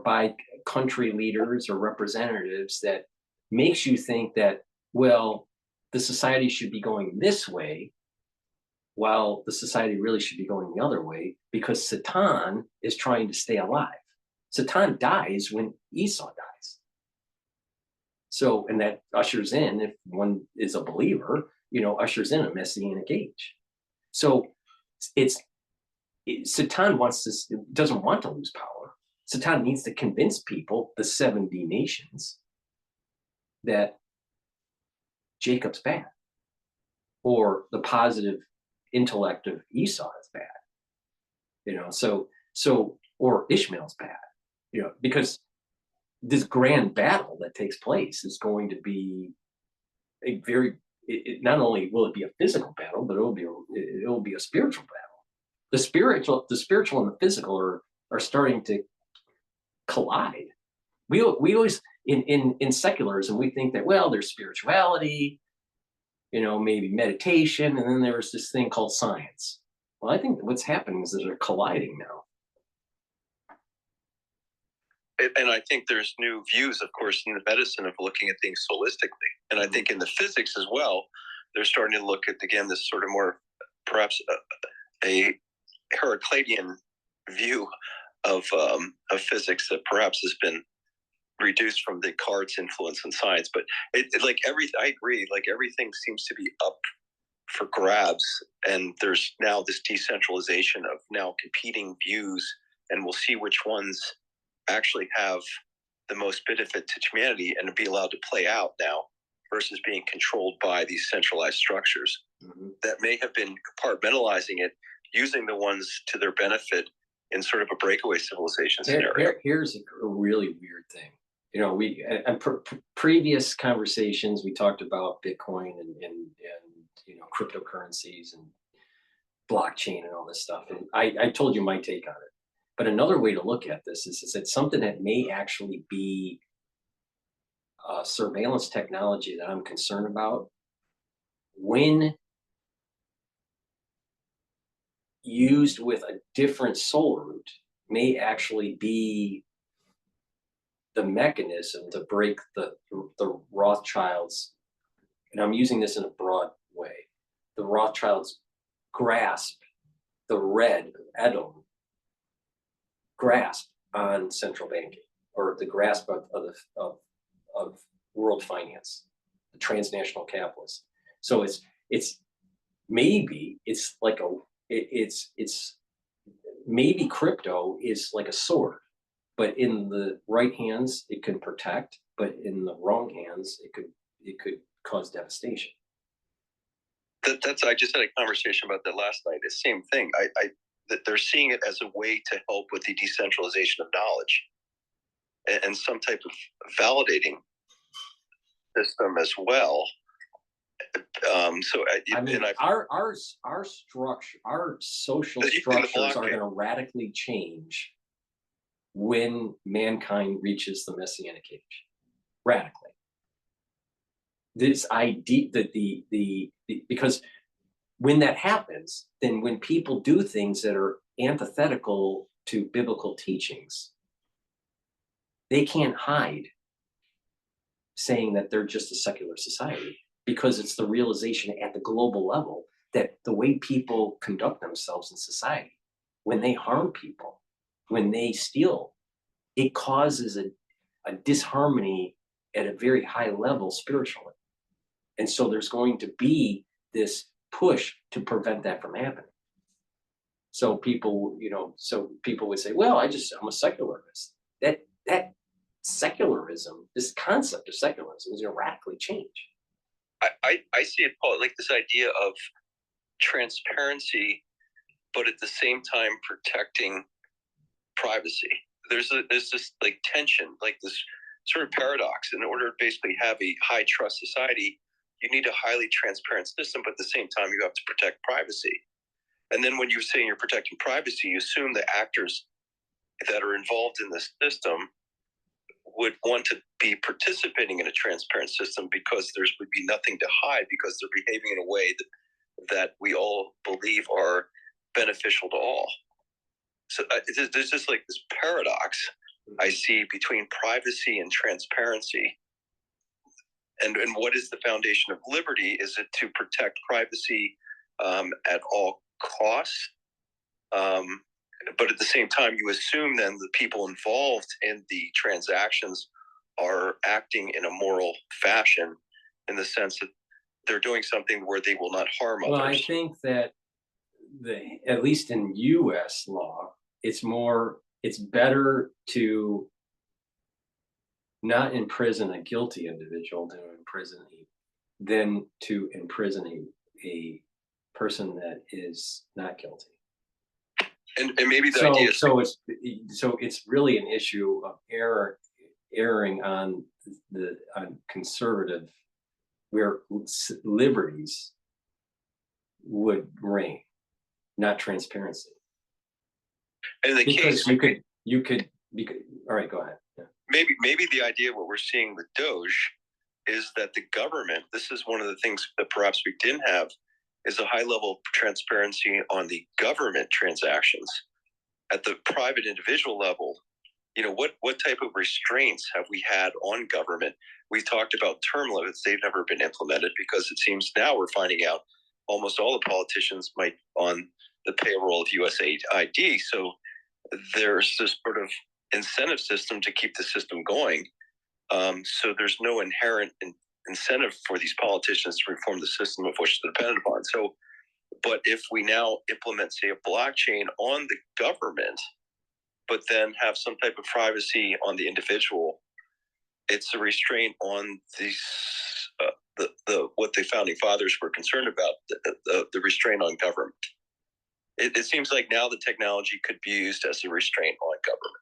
by country leaders or representatives that makes you think that, well, the society should be going this way while the society really should be going the other way, because Satan is trying to stay alive. Satan dies when Esau dies. So, and that ushers in, if one is a believer, ushers in a messianic age. So Satan doesn't want to lose power. Satan needs to convince people, the 70 nations, that Jacob's bad, or the positive intellect of Esau is bad. Or Ishmael's bad, because this grand battle that takes place is going to be a not only will it be a physical battle, but it will be a spiritual battle. The spiritual and the physical are starting to collide. We always in secularism, we think that, well, there's spirituality, maybe meditation, and then there's this thing called science. Well, I think that what's happening is that they're colliding now. And I think there's new views, of course, in the medicine of looking at things holistically. And I think in the physics as well, they're starting to look at, again, this sort of more, perhaps a Heraclitean view of physics that perhaps has been reduced from Descartes' influence in science. But I agree, like everything seems to be up for grabs. And there's now this decentralization of now competing views, and we'll see which ones actually have the most benefit to humanity and to be allowed to play out now versus being controlled by these centralized structures that may have been compartmentalizing it, using the ones to their benefit in sort of a breakaway civilization scenario. Here's a really weird thing. We in previous conversations, we talked about Bitcoin and cryptocurrencies and blockchain and all this stuff. And I told you my take on it. But another way to look at this is that something that may actually be surveillance technology that I'm concerned about, when used with a different soul root, may actually be the mechanism to break the Rothschilds, and I'm using this in a broad way, the Rothschilds grasp the red of Edom, grasp on central banking, or the grasp of world finance, the transnational capitalists. So it's maybe crypto is like a sword, but in the right hands it can protect, but in the wrong hands it could cause devastation. That's I just had a conversation about that last night. The same thing. That they're seeing it as a way to help with the decentralization of knowledge and some type of validating system as well. Our structure, our social structures are going to radically change when mankind reaches the Messianic age. Radically. This idea that because when that happens, then when people do things that are antithetical to biblical teachings, they can't hide saying that they're just a secular society, because it's the realization at the global level that the way people conduct themselves in society, when they harm people, when they steal, it causes a disharmony at a very high level spiritually. And so there's going to be this push to prevent that from happening. So people, would say, well, I'm a secularist. That secularism, this concept of secularism is going to radically change. I see it, Paul, like this idea of transparency, but at the same time protecting privacy. There's this like tension, like this sort of paradox. In order to basically have a high trust society, you need a highly transparent system, but at the same time, you have to protect privacy. And then when you're saying you're protecting privacy, you assume the actors that are involved in the system would want to be participating in a transparent system because there would be nothing to hide, because they're behaving in a way that we all believe are beneficial to all. So there's just like this paradox I see between privacy and transparency. And what is the foundation of liberty? Is it to protect privacy at all costs? But at the same time, you assume then the people involved in the transactions are acting in a moral fashion, in the sense that they're doing something where they will not harm others. Well, I think that at least in U.S. law, it's better to not imprison a guilty individual than to imprison a person that is not guilty. And maybe the idea is so it's really an issue of erring on conservative, where liberties would reign, not transparency. And the because case you could all right, go ahead. Yeah. Maybe the idea of what we're seeing with DOGE is that the government, this is one of the things that perhaps we didn't have, is a high level of transparency on the government transactions. At the private individual level, what type of restraints have we had on government? We talked about term limits. They've never been implemented, because it seems now we're finding out almost all the politicians might on the payroll of USAID. So there's this sort of incentive system to keep the system going. So there's no inherent incentive for these politicians to reform the system of which they're dependent upon. So, but if we now implement, say, a blockchain on the government, but then have some type of privacy on the individual, it's a restraint on these what the founding fathers were concerned about, the restraint on government. It seems like now the technology could be used as a restraint on government.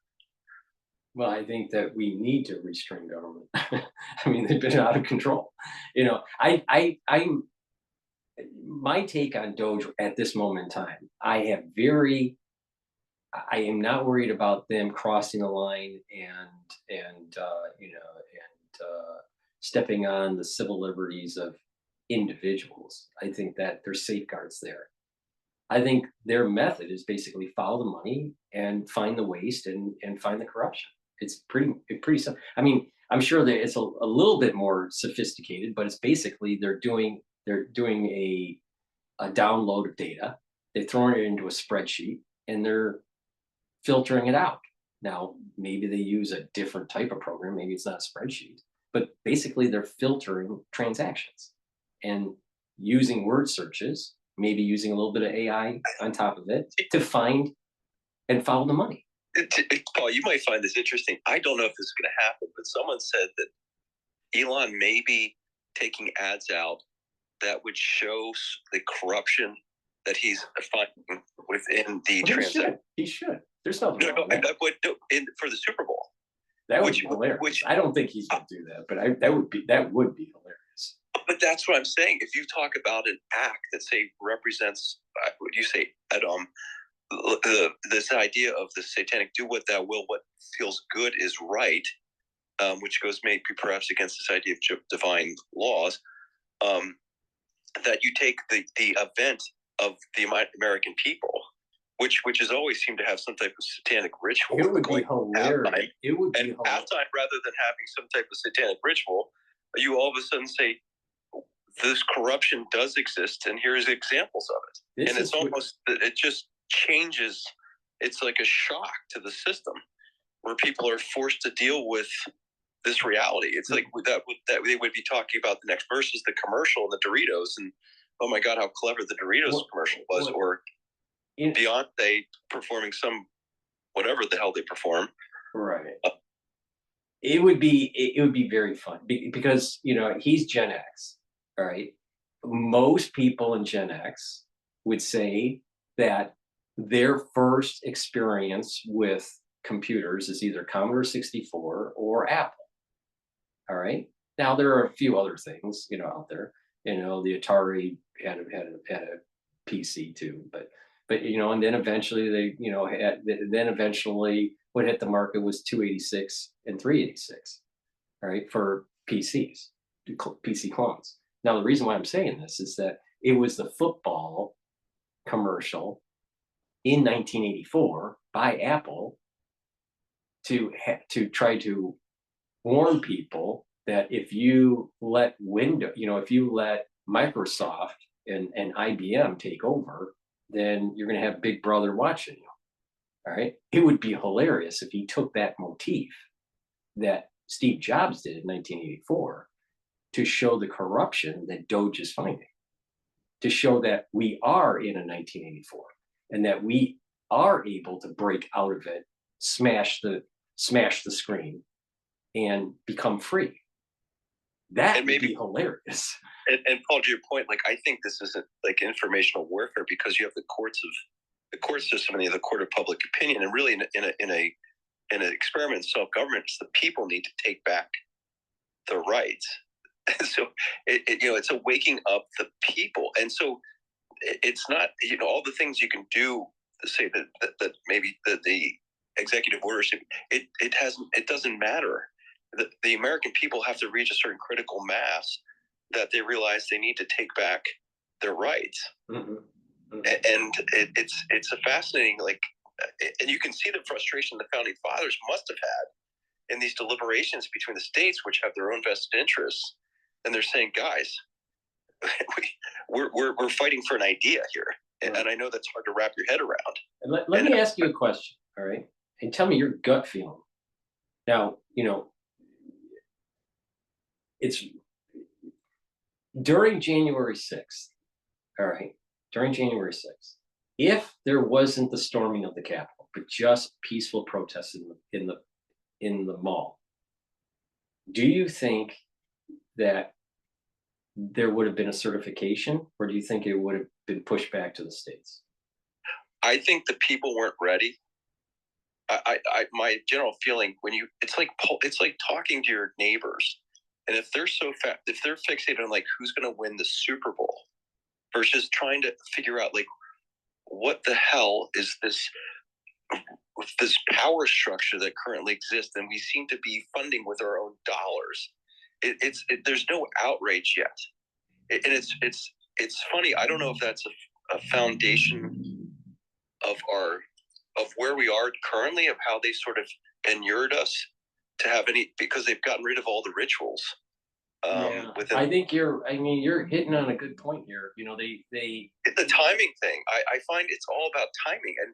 Well, I think that we need to restrain government. I mean, they've been out of control. My take on DOGE at this moment in time, I am not worried about them crossing the line and stepping on the civil liberties of individuals. I think that there's safeguards there. I think their method is basically follow the money and find the waste and find the corruption. It's pretty simple. I mean, I'm sure that it's a little bit more sophisticated, but it's basically they're doing a download of data. They're throwing it into a spreadsheet and they're filtering it out. Now, maybe they use a different type of program. Maybe it's not a spreadsheet, but basically they're filtering transactions and using word searches, maybe using a little bit of AI on top of it to find and follow the money. Paul, you might find this interesting. I don't know if this is going to happen, but someone said that Elon may be taking ads out that would show the corruption that he's finding within the transaction? He should. There's nothing wrong with that. For the Super Bowl. That would be hilarious. I don't think he's going to do that, but that would be hilarious. But that's what I'm saying. If you talk about an act that say represents, what do you say, Adam? This idea of the satanic do what thou will, what feels good is right, which goes maybe perhaps against this idea of divine laws, that you take the event of the American people, which has always seemed to have some type of satanic ritual. It would be hilarious. It would be hilarious. Halftime, rather than having some type of satanic ritual, you all of a sudden say, this corruption does exist, and here's examples of it. And it's almost, it just changes. It's like a shock to the system where people are forced to deal with this reality. It's like that they would be talking about the next verse is the commercial and the Doritos, and oh my God, how clever the Doritos commercial was, or Beyonce performing some whatever the hell they perform. Right. It would be very fun because he's Gen X. All right. Most people in Gen X would say that their first experience with computers is either Commodore 64 or Apple. All right. Now there are a few other things, out there. The Atari had a PC too, but and then eventually they, what hit the market was 286 and 386, all right, for PCs, PC clones. Now, the reason why I'm saying this is that it was the football commercial in 1984 by Apple to try to warn people that if you let if you let Microsoft and IBM take over, then you're going to have Big Brother watching you. All right. It would be hilarious if he took that motif that Steve Jobs did in 1984 to show the corruption that DOGE is finding, to show that we are in a 1984 and that we are able to break out of it, smash the screen, and become free. That would be hilarious. And Paul, to your point, I think this isn't like informational warfare because you have the court system and you have the court of public opinion, and really in an experiment in self-government, it's the people need to take back the rights. So it's a waking up the people, and so it's not all the things you can do to say that maybe the executive orders it doesn't matter. The American people have to reach a certain critical mass that they realize they need to take back their rights. Mm-hmm. Mm-hmm. And it's a fascinating, and you can see the frustration the founding fathers must have had in these deliberations between the states, which have their own vested interests, and they're saying, guys, we're fighting for an idea here, and I know that's hard to wrap your head around. And let me ask you a question, all right, and tell me your gut feeling. Now, it's during January 6th, all right, during January 6th, if there wasn't the storming of the Capitol, but just peaceful protests in the mall, do you think that there would have been a certification, or do you think it would have been pushed back to the states? I think the people weren't ready. My general feeling it's like talking to your neighbors. And if they're if they're fixated on who's going to win the Super Bowl versus trying to figure out what the hell is this power structure that currently exists, and we seem to be funding with our own dollars. There's no outrage yet, and it's funny. I don't know if that's a foundation of where we are currently, of how they sort of inured us to have because they've gotten rid of all the rituals. I think you're hitting on a good point here. The timing thing. I find it's all about timing, and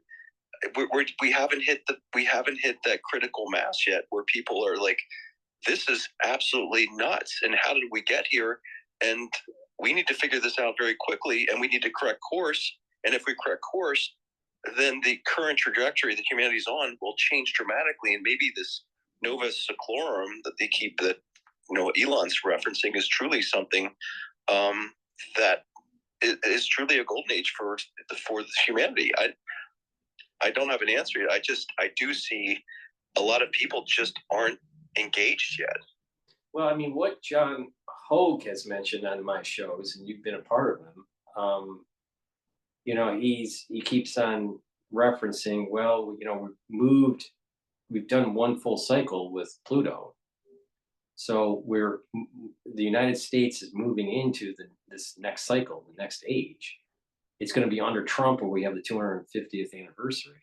we haven't hit that critical mass yet where people are like, this is absolutely nuts, and how did we get here? And we need to figure this out very quickly, and we need to correct course. And if we correct course, then the current trajectory that humanity's on will change dramatically, and maybe this Novus Seclorum that they keep, that Elon's referencing, is truly something that is truly a golden age for humanity. I don't have an answer yet. I do see a lot of people just aren't engaged yet. Well, I mean, what John Hogue has mentioned on my shows, and you've been a part of them, you know, he keeps on referencing, well, you know, we've done one full cycle with Pluto. So the United States is moving into this next cycle, the next age. It's going to be under Trump where we have the 250th anniversary.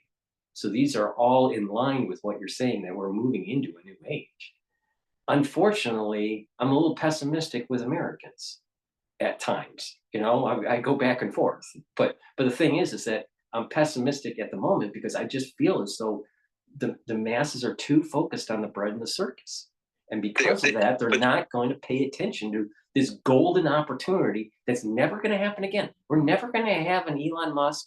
So these are all in line with what you're saying, that we're moving into a new age. Unfortunately, I'm a little pessimistic with Americans at times. You know, I go back and forth. But the thing is that I'm pessimistic at the moment because I just feel as though the masses are too focused on the bread and the circus. And because of that, they're not going to pay attention to this golden opportunity that's never going to happen again. We're never going to have an Elon Musk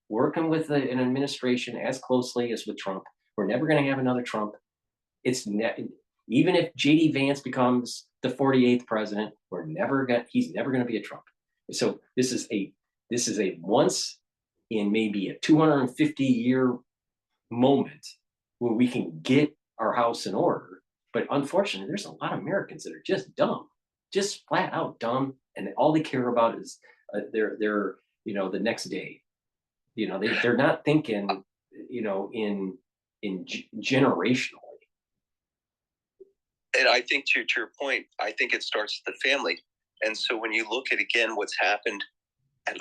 working with an administration as closely as with Trump. We're never going to have another Trump. Even if JD Vance becomes the 48th president, he's never going to be a Trump. So this is a once in maybe a 250-year moment where we can get our house in order. But unfortunately, there's a lot of Americans that are just dumb, just flat out dumb, and all they care about is their the next day. You know, they're not thinking, you know, in generationally. And I think to your point, I think it starts with the family. And so when you look at again what's happened, and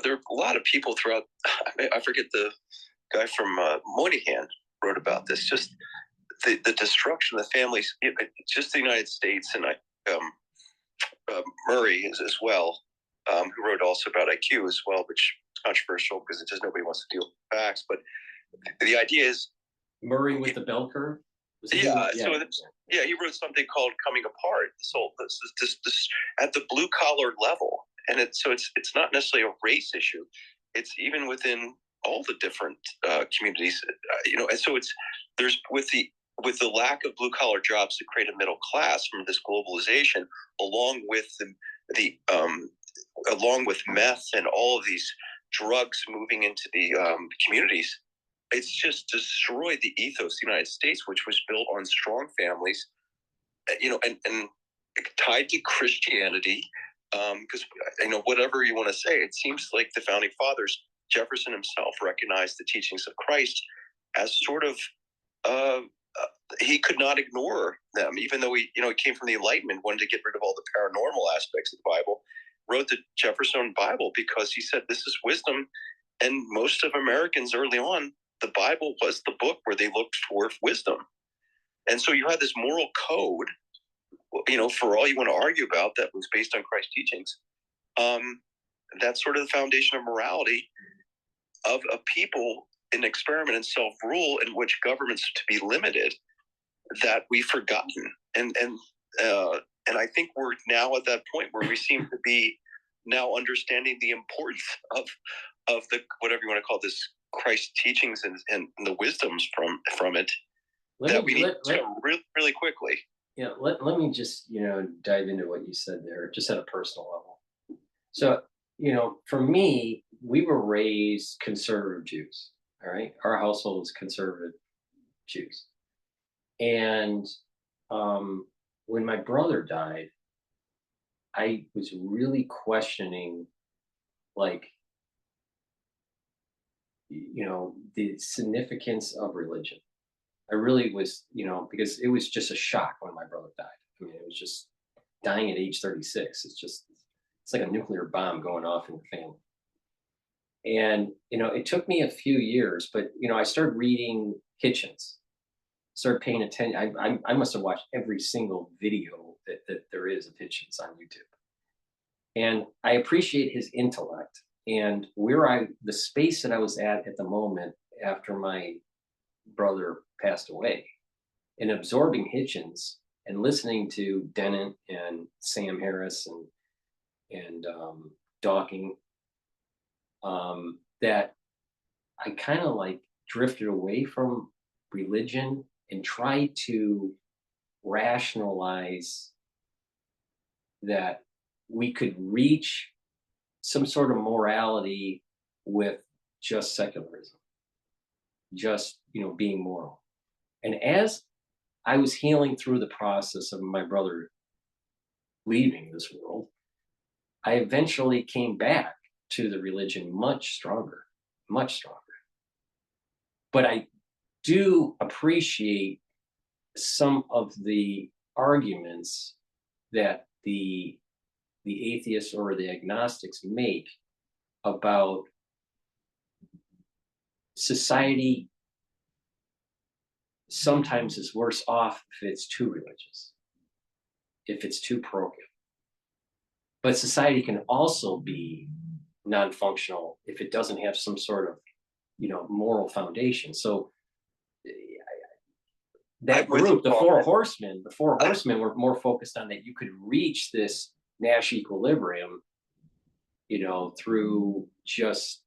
there are a lot of people throughout. I forget the guy from Moynihan wrote about this. Just the destruction of the families, just the United States, and Murray as well, who wrote also about IQ as well, which is controversial because it just nobody wants to deal with facts. But the idea is Murray with the bell curve. He wrote something called "Coming Apart." This at the blue collar level, and it's not necessarily a race issue. It's even within all the different communities, and so there's with the lack of blue collar jobs to create a middle class from this globalization, along with along with meth and all of these drugs moving into the communities. It's just destroyed the ethos of the United States, which was built on strong families, and tied to Christianity. Because whatever you want to say, it seems like the founding fathers, Jefferson himself, recognized the teachings of Christ as sort of he could not ignore them, even though he came from the Enlightenment, wanted to get rid of all the paranormal aspects of the Bible. Wrote the Jefferson Bible because he said this is wisdom, and most of Americans early on, the Bible was the book where they looked for wisdom. And so you had this moral code, for all you want to argue about, that was based on Christ's teachings. That's sort of the foundation of morality of a people in experiment and self-rule in which government's to be limited, that we've forgotten. And I think we're now at that point where we seem to be now understanding the importance of the, whatever you want to call this, Christ's teachings and the wisdoms from it, we need to really, really quickly. Yeah, let me just dive into what you said there, just at a personal level. So for me, we were raised conservative Jews. All right, our household was conservative Jews, and when my brother died, I was really questioning, like, the significance of religion. I really was, because it was just a shock when my brother died. I mean, it was just dying at age 36. It's like a nuclear bomb going off in the family. And, it took me a few years, but, I started reading Hitchens, started paying attention. I must have watched every single video that there is of Hitchens on YouTube. And I appreciate his intellect. And the space that I was at the moment after my brother passed away, and absorbing Hitchens and listening to Dennett and Sam Harris and Dawkins, that I kind of like drifted away from religion and tried to rationalize that we could reach some sort of morality with just secularism, just, being moral. And as I was healing through the process of my brother leaving this world, I eventually came back to the religion much stronger, much stronger. But I do appreciate some of the arguments that the atheists or the agnostics make about society sometimes is worse off if it's too religious, if it's too parochial. But society can also be non-functional if it doesn't have some sort of, moral foundation. So that group, the four horsemen were more focused on that you could reach this Nash equilibrium, through just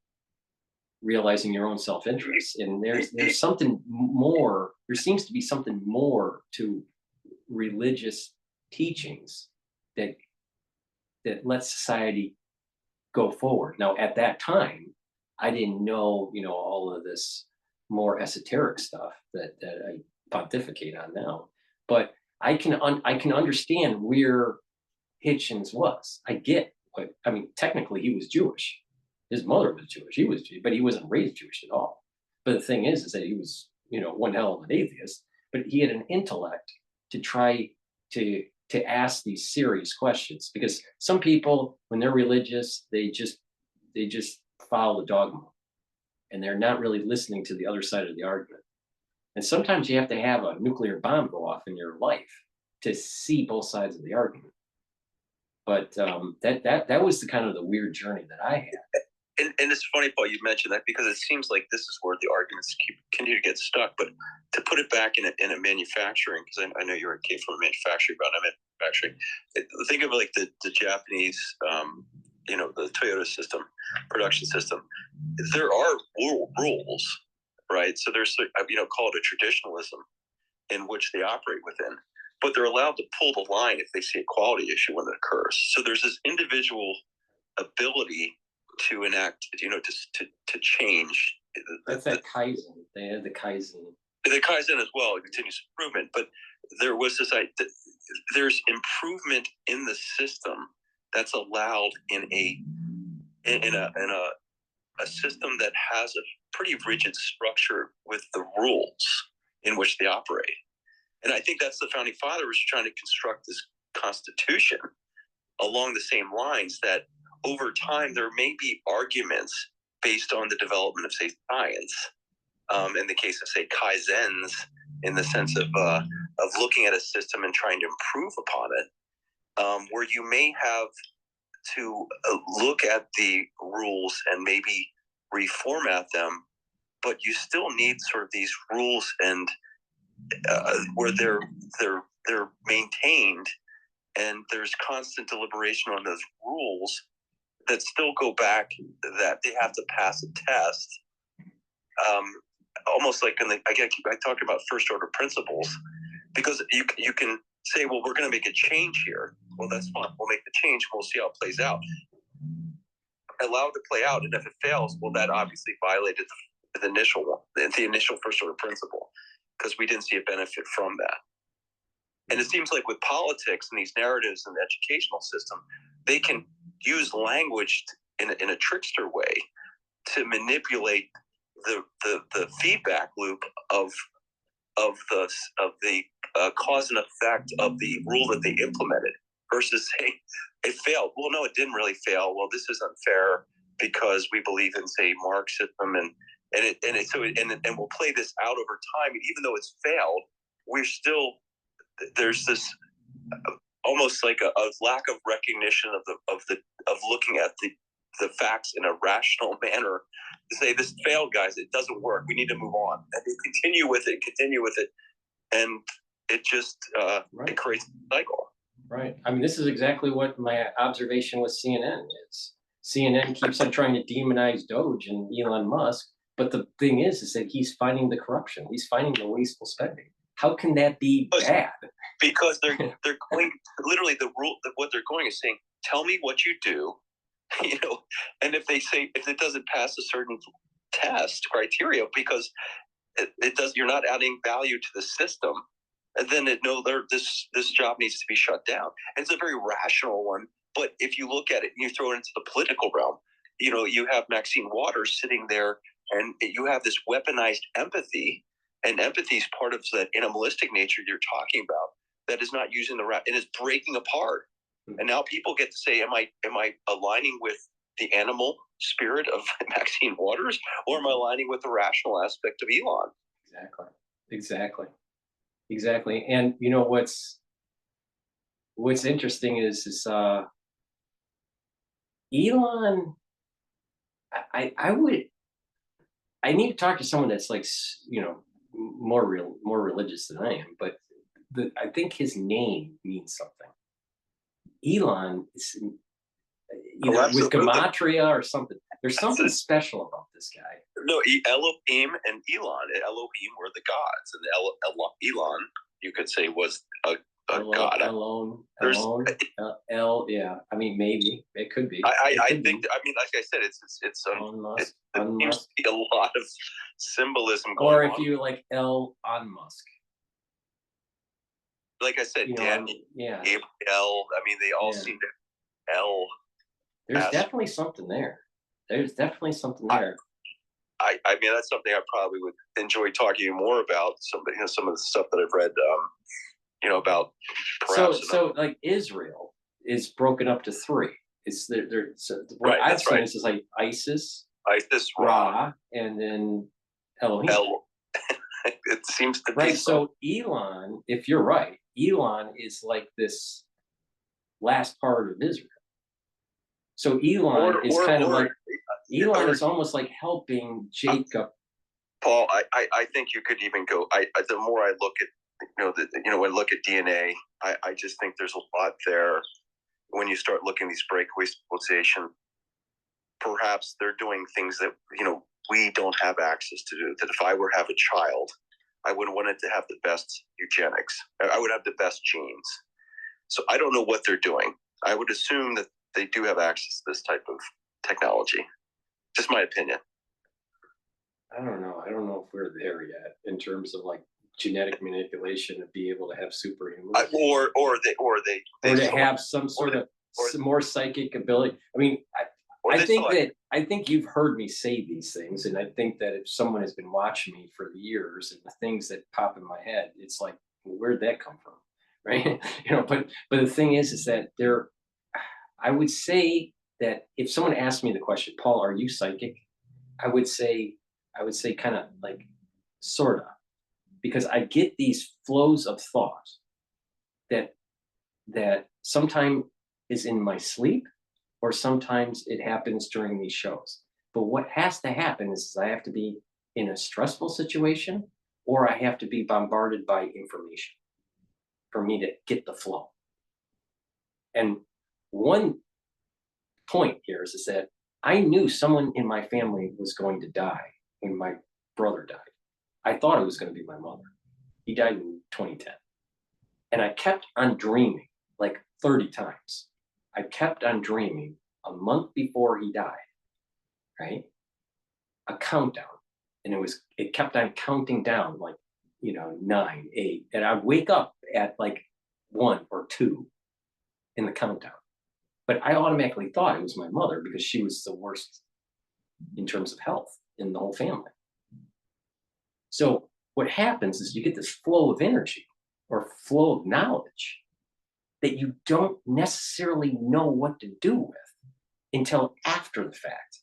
realizing your own self-interest. And there's something more, there seems to be something more to religious teachings that lets society go forward. Now, at that time, I didn't know, all of this more esoteric stuff that I pontificate on now, but I can understand where Hitchens was. I get what, technically he was Jewish. His mother was Jewish. But he wasn't raised Jewish at all. But the thing is that he was, one hell of an atheist, but he had an intellect to try to ask these serious questions, because some people, when they're religious, they just follow the dogma and they're not really listening to the other side of the argument. And sometimes you have to have a nuclear bomb go off in your life to see both sides of the argument. But that was the kind of the weird journey that I had. And it's funny, Paul, you mentioned that, because it seems like this is where the arguments continue to get stuck. But to put it back in a manufacturing, because I know you're a came from a manufacturing background, think of like the Japanese, the Toyota system, production system. There are rules, right? So there's, called a traditionalism in which they operate within, but they're allowed to pull the line if they see a quality issue when it occurs. So there's this individual ability to enact, to change. That's that Kaizen. They had the Kaizen. The Kaizen as well, continuous improvement. But there was this idea, there's improvement in the system that's allowed in a system that has a pretty rigid structure with the rules in which they operate. And I think that's the founding fathers trying to construct this Constitution along the same lines, that over time there may be arguments based on the development of, say, science. In the case of, say, Kaizens, in the sense of looking at a system and trying to improve upon it, where you may have to look at the rules and maybe reformat them, but you still need sort of these rules and where they're maintained, and there's constant deliberation on those rules that still go back, that they have to pass a test. Almost like I talk about first order principles, because you can say, well, we're going to make a change here. Well, that's fine. We'll make the change. We'll see how it plays out. Allow it to play out, and if it fails, well, that obviously violated the initial one, the initial first order principle, because we didn't see a benefit from that. And it seems like with politics and these narratives in the educational system, they can use language in a trickster way to manipulate the feedback loop of the cause and effect of the rule that they implemented, versus saying it failed. Well, no, it didn't really fail. Well, this is unfair because we believe in, say, Marxism, and we'll play this out over time. And even though it's failed, there's this almost like a lack of recognition of looking at the facts in a rational manner, to say, this failed, guys, it doesn't work, we need to move on, and they continue with it, and it just it creates a cycle. Right. This is exactly what my observation with CNN is. CNN keeps on trying to demonize DOGE and Elon Musk, but the thing is that he's finding the corruption. He's finding the wasteful spending. How can that be bad? Because they're going, literally the rule, what they're going is saying, tell me what you do, And if they say, if it doesn't pass a certain test criteria, because it does, you're not adding value to the system, and then this job needs to be shut down. And it's a very rational one. But if you look at it and you throw it into the political realm, you have Maxine Waters sitting there, and you have this weaponized empathy, and empathy is part of that animalistic nature you're talking about that is not using and is breaking apart. And now people get to say, am I aligning with the animal spirit of Maxine Waters, or am I aligning with the rational aspect of Elon? Exactly. And what's interesting is Elon, I need to talk to someone that's like, more religious than I am, but I think his name means something. Elon is either with gematria or something. There's something special about this guy. No, Elohim and Elon. Elohim were the gods, and Elon, you could say, was a god. Yeah. I mean, maybe it could be. I think. I mean, like I said, it seems to be a lot of symbolism going on. Or if you like on Musk. Like I said, Daniel, Gabriel. I mean, they all seem to L. There's definitely something there. I mean, that's something I probably would enjoy talking more about. Some of the stuff that I've read, about. So like Israel is broken up to three. It's what I've seen is like ISIS, Ra, and then Elohim. It seems to be right. So Elon, if you're right, Elon is like this last part of Israel. So Elon is is almost like helping Jacob. Paul, I think you could even go. The more I look at, when I look at DNA, I just think there's a lot there. When you start looking at these breakaway civilization, perhaps they're doing things that we don't have access to do. That if I were to have a child, I would want it to have the best eugenics. I would have the best genes. So I don't know what they're doing. I would assume that they do have access to this type of technology. Just my opinion. I don't know. I don't know if we're there yet in terms of like genetic manipulation to be able to have superhuman, or they have some sort of more psychic ability. I mean, I think you've heard me say these things, and I think that if someone has been watching me for years and the things that pop in my head, it's like, where'd that come from, right? But the thing is that I would say that if someone asked me the question, Paul, are you psychic? I would say kind of like sorta, because I get these flows of thought that sometimes is in my sleep, or sometimes it happens during these shows. But what has to happen is I have to be in a stressful situation, or I have to be bombarded by information for me to get the flow. And one point here is that I knew someone in my family was going to die when my brother died. I thought it was going to be my mother. He died in 2010. And I kept on dreaming like 30 times. I kept on dreaming a month before he died, right? A countdown. And it kept on counting down like, 9, 8. And I'd wake up at like 1 or 2 in the countdown. But I automatically thought it was my mother because she was the worst in terms of health in the whole family. So what happens is you get this flow of energy or flow of knowledge that you don't necessarily know what to do with until after the fact,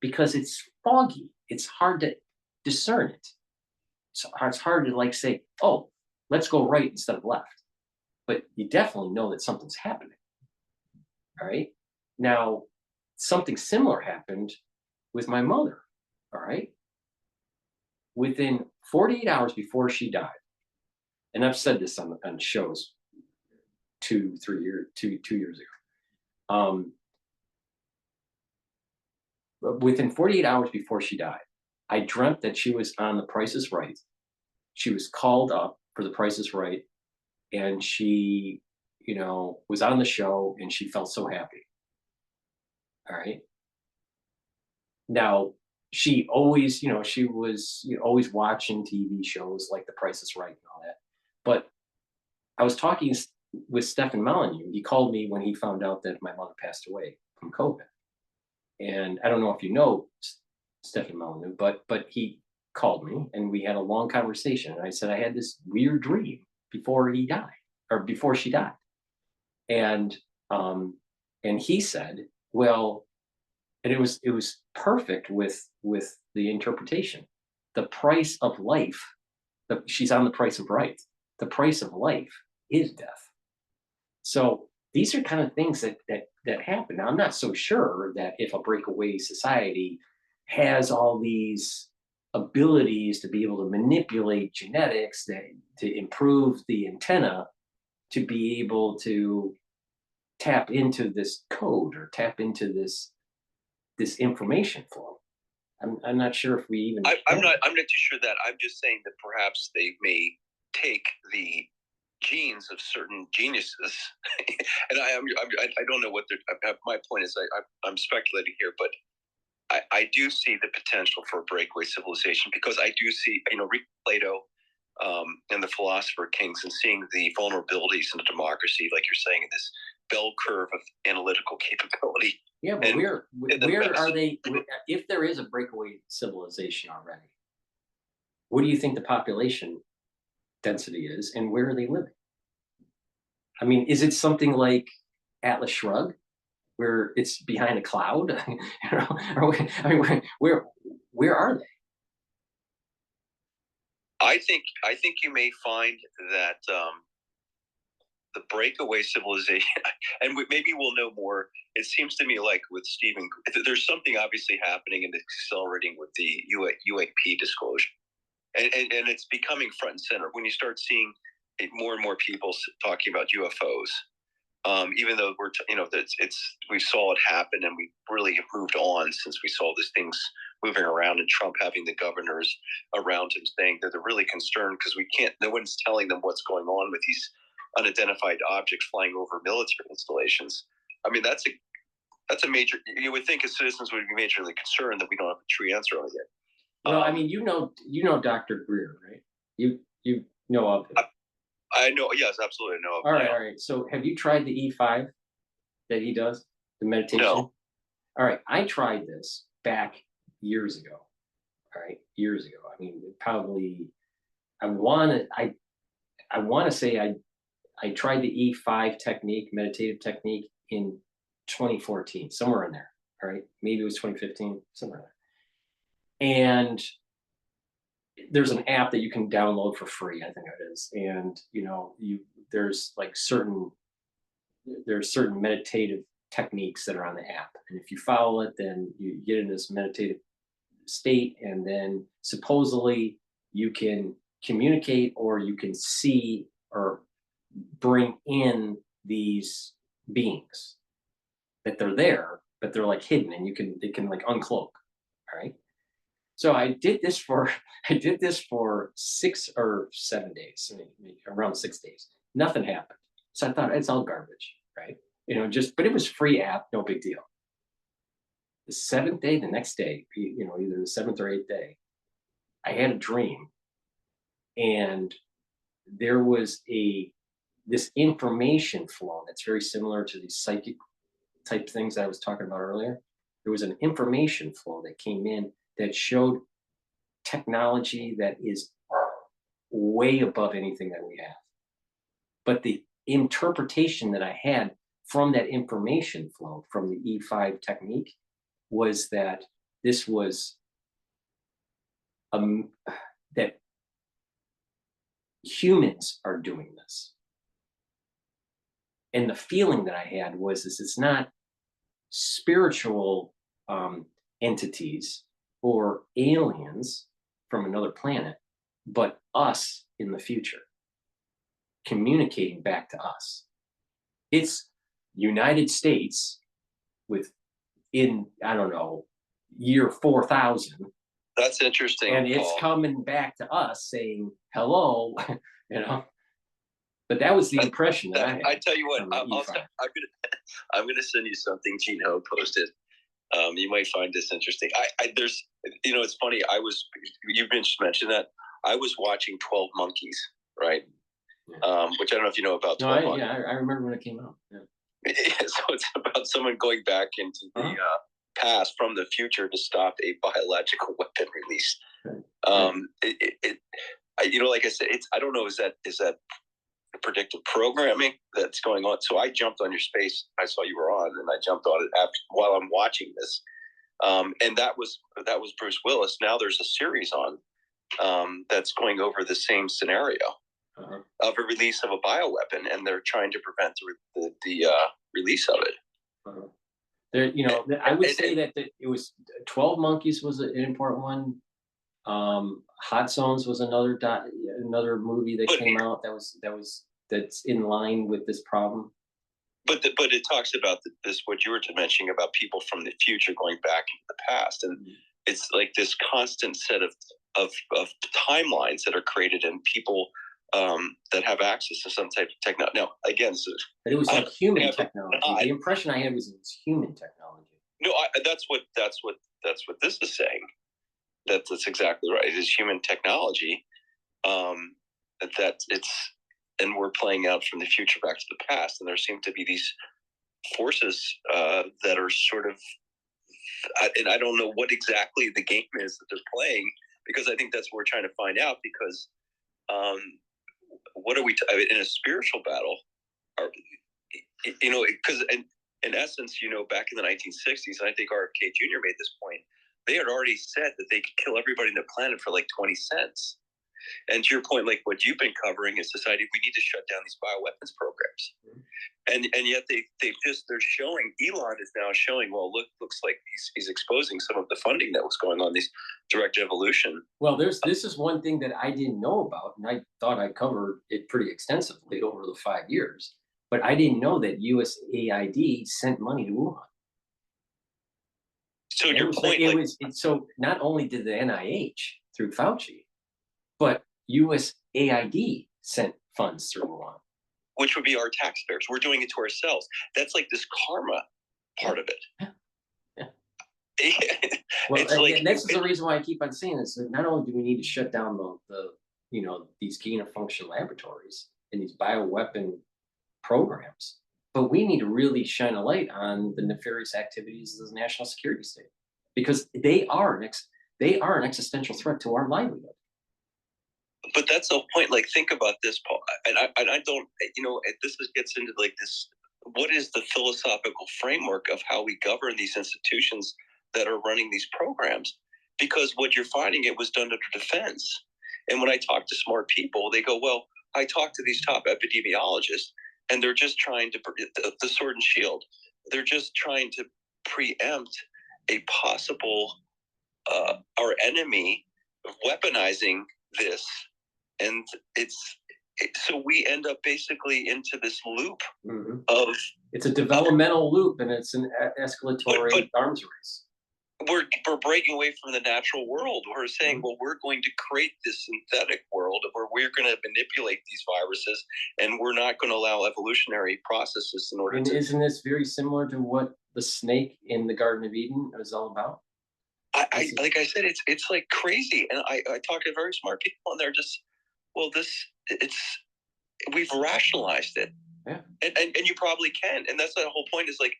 because it's foggy. It's hard to discern it. So it's hard to like say, oh, let's go right instead of left. But you definitely know that something's happening. All right. Now, something similar happened with my mother. All right. Within 48 hours before she died, and I've said this on shows 2 years ago. Within 48 hours before she died, I dreamt that she was on The Price is Right. She was called up for The Price is Right, and she, was on the show, and she felt so happy. All right. Now, she always, she was always watching TV shows like The Price is Right and all that. But I was talking with Stephen Molyneux. He called me when he found out that my mother passed away from COVID. And I don't know if you know Stephen Molyneux, but he called me and we had a long conversation. And I said, I had this weird dream before he died, or before she died. And he said, well, and it was perfect with the interpretation. The price of life, she's on The Price of Right. The price of life is death. So these are kind of things that happen. Now, I'm not so sure that if a breakaway society has all these abilities to be able to manipulate genetics to improve the antenna, to be able to tap into this code or tap into this information flow. I'm not sure if we even. I'm not too sure that. I'm just saying that perhaps they may take the genes of certain geniuses, and I don't know what they're. My point is, I'm speculating here, but I do see the potential for a breakaway civilization, because I do see, read Plato and the philosopher kings, and seeing the vulnerabilities in a democracy, like you're saying, in this bell curve of analytical capability. Yeah, but where are they? If there is a breakaway civilization already, what do you think the population density is, and where are they living? I mean, is it something like Atlas Shrugged, where it's behind a cloud? Where are they? I think you may find that the breakaway civilization, and maybe we'll know more. It seems to me like with Stephen, there's something obviously happening and accelerating with the UAP disclosure, and it's becoming front and center when you start seeing more and more people talking about UFOs. Even though we saw it happen, and we really have moved on since we saw these things moving around, and Trump having the governors around him saying that they're really concerned because no one's telling them what's going on with these unidentified objects flying over military installations. I mean, that's a major. You would think as citizens would be majorly concerned that we don't have a true answer on it yet. Well, I mean, you know Dr. Greer, right? You know of him. I know, yes, absolutely, I know of him. All right. So have you tried the E5 that he does, the meditation? No. All right, I tried this back years ago. All right, years ago. I mean, probably. I want to say I tried the E5 technique, meditative technique, in 2014, somewhere in there. All right, maybe it was 2015, somewhere in there. And there's an app that you can download for free, I think it is. And there's certain meditative techniques that are on the app. And if you follow it, then you get in this meditative state, and then supposedly you can communicate, or you can see or bring in these beings, that they're there, but they're like hidden, and they can like uncloak. All right. So I did this for 6 or 7 days, maybe around 6 days. Nothing happened. So I thought it's all garbage, right? But it was free app, no big deal. The 7th day, the next day, either the 7th or 8th day, I had a dream, and there was this information flow that's very similar to these psychic type things that I was talking about earlier. There was an information flow that came in that showed technology that is way above anything that we have. But the interpretation that I had from that information flow, from the E5 technique, was that this was that humans are doing this. And the feeling that I had was it's not spiritual entities or aliens from another planet, but us in the future communicating back to us. It's United States I don't know, year 4000. That's interesting. And it's coming back to us saying hello, But that was the impression that I had. I tell you what, I'm gonna send you something Gene Ho posted. You might find this interesting. There's, it's funny. You've just mentioned that I was watching 12 Monkeys, right? Which I don't know if you know about. 12 Monkeys. I remember when it came out. Yeah. So it's about someone going back into the past from the future to stop a biological weapon release. Like I said, I don't know. Is that predictive programming that's going on? So I jumped on your space. I saw you were on, and I jumped on it while I'm watching this. And that was Bruce Willis. Now there's a series on that's going over the same scenario of a release of a bioweapon, and they're trying to prevent the release of it. There, I would say that it was 12 Monkeys was an important one. Hot Zones was another movie that came out that's in line with this problem. But it talks about this, what you were mentioning about people from the future going back into the past, and it's like this constant set of timelines that are created, and people that have access to some type of technology. Now, again, but it was like human technology. The impression I had was it was human technology. No, that's what this is saying. That's exactly right. It is human technology. That it's. And we're playing out from the future back to the past. And there seem to be these forces that are sort of, and I don't know what exactly the game is that they're playing, because I think that's what we're trying to find out, because what are we, in a spiritual battle, because in essence, back in the 1960s, and I think RFK Jr. made this point, they had already said that they could kill everybody on the planet for like 20 cents. And to your point, like what you've been covering, is decided we need to shut down these bioweapons programs, and yet they're showing, Elon is now showing, well, looks like he's exposing some of the funding that was going on, these direct evolution. Well, this is one thing that I didn't know about, and I thought I covered it pretty extensively over the 5 years, but I didn't know that USAID sent money to Wuhan. So your point, so not only did the NIH through Fauci, but USAID sent funds through Wuhan. Which would be our taxpayers. We're doing it to ourselves. That's like this karma part of it. Well, and this is the reason why I keep on saying this. Not only do we need to shut down these gain of function laboratories and these bioweapon programs, but we need to really shine a light on the nefarious activities of the national security state, because they are an existential threat to our livelihood. But that's the point. Like, think about this, Paul. And I don't, this gets into like this. What is the philosophical framework of how we govern these institutions that are running these programs? Because what you're finding, it was done under defense. And when I talk to smart people, they go, well, I talk to these top epidemiologists, and they're just trying to, the sword and shield, they're just trying to preempt a possible, our enemy weaponizing this. And so we end up basically into this loop of, it's a developmental loop, and it's an escalatory arms race. We're breaking away from the natural world. We're saying, well, we're going to create this synthetic world where we're going to manipulate these viruses, and we're not going to allow evolutionary processes in order to. Isn't this very similar to what the snake in the Garden of Eden is all about? Like I said, it's like crazy. And I talk to very smart people, and they're just, well, we've rationalized it. Yeah. And you probably can. And that's the whole point, is like,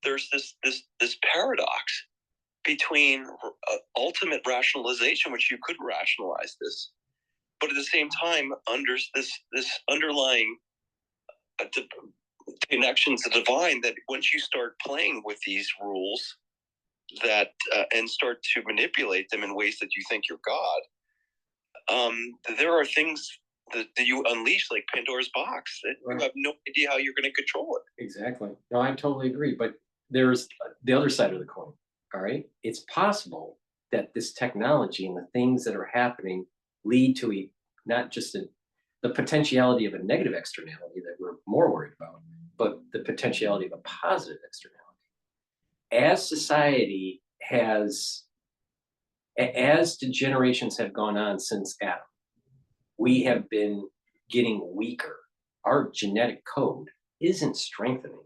there's this paradox between ultimate rationalization, which you could rationalize this, but at the same time, under this underlying connection to the divine, that once you start playing with these rules that and start to manipulate them in ways that you think you're God, there are things that you unleash, like Pandora's box, that you have no idea how you're going to control it. Exactly. No, I totally agree. But there's the other side of the coin. All right. It's possible that this technology and the things that are happening lead to not just the potentiality of a negative externality that we're more worried about, but the potentiality of a positive externality. As society as the generations have gone on since Adam, we have been getting weaker. Our genetic code isn't strengthening.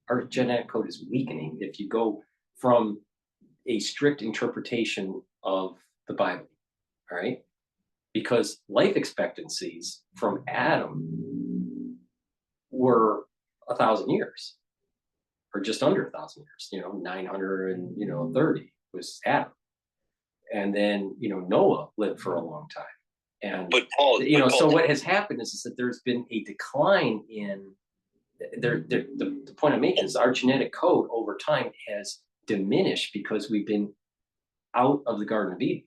Our genetic code is weakening. If you go from a strict interpretation of the Bible, all right? Because life expectancies from Adam were 1,000 years, or just under 1,000 years. 930 was Adam, and then Noah lived for a long time. And but Paul, so what has happened is that there's been a decline in the point I'm making is our genetic code over time has diminished because we've been out of the Garden of Eden.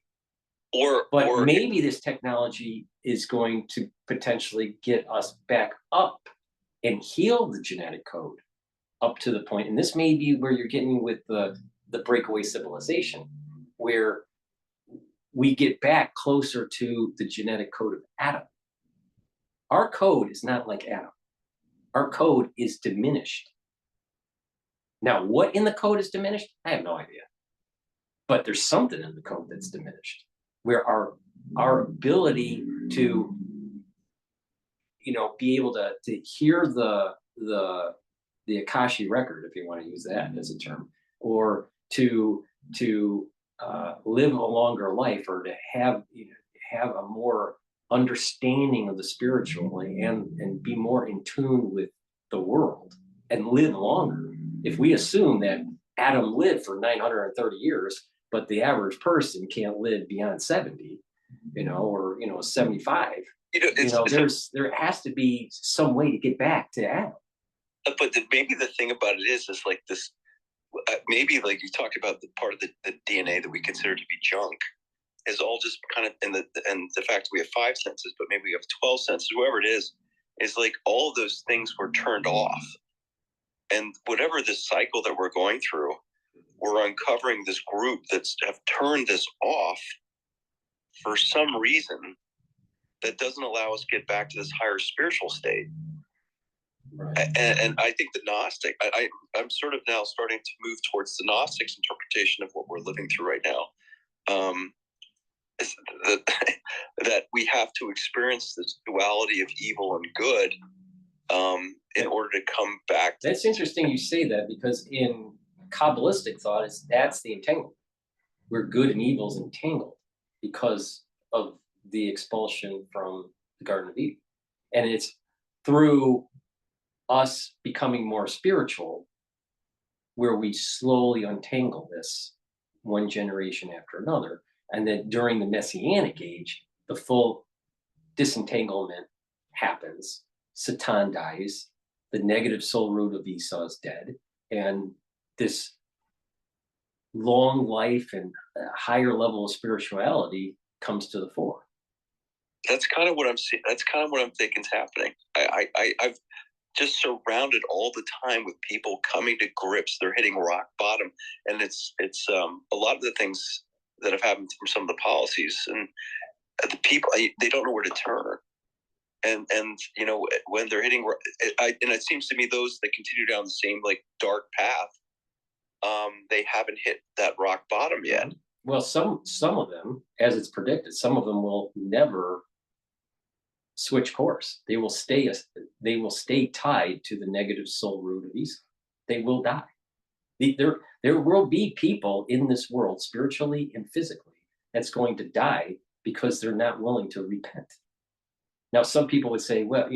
But maybe this technology is going to potentially get us back up and heal the genetic code up to the point, and this may be where you're getting with the breakaway civilization, where we get back closer to the genetic code of Adam. Our code is not like Adam. Our code is diminished. Now, what in the code is diminished? I have no idea. But there's something in the code that's diminished, where our ability to be able to hear the Akashi record, if you want to use that as a term, or to live a longer life, or to have a more understanding of the spiritual and be more in tune with the world and live longer. If we assume that Adam lived for 930 years, but the average person can't live beyond 70, or 75, there has to be some way to get back to Adam. But maybe the thing about it is like this. Maybe like you talked about the part of the DNA that we consider to be junk is all just kind of and the fact that we have 5 senses, but maybe we have 12 senses, whoever it is like all of those things were turned off. And whatever this cycle that we're going through, we're uncovering this group that's have turned this off for some reason that doesn't allow us to get back to this higher spiritual state. Right. And I think the Gnostic, I'm sort of now starting to move towards the Gnostic's interpretation of what we're living through right now. Is that we have to experience this duality of evil and good in order to come back. That's interesting you say that, because in Kabbalistic thought, that's the entanglement, where good and evil is entangled because of the expulsion from the Garden of Eden. And it's through us becoming more spiritual where we slowly untangle this one generation after another. And then during the Messianic age, the full disentanglement happens. Satan dies, the negative soul root of Esau is dead, and this long life and higher level of spirituality comes to the fore. That's kind of what I'm seeing. That's kind of what I'm thinking is happening. I've just surrounded all the time with people coming to grips. They're hitting rock bottom, and it's a lot of the things that have happened from some of the policies and the people. They don't know where to turn, and when they're hitting, and it seems to me those that continue down the same like dark path, they haven't hit that rock bottom yet. Well, some of them, as it's predicted, some of them will never switch course. They will stay tied to the negative soul root of Esau. They will die. There will be people in this world, spiritually and physically, that's going to die because they're not willing to repent. Now, some people would say, well,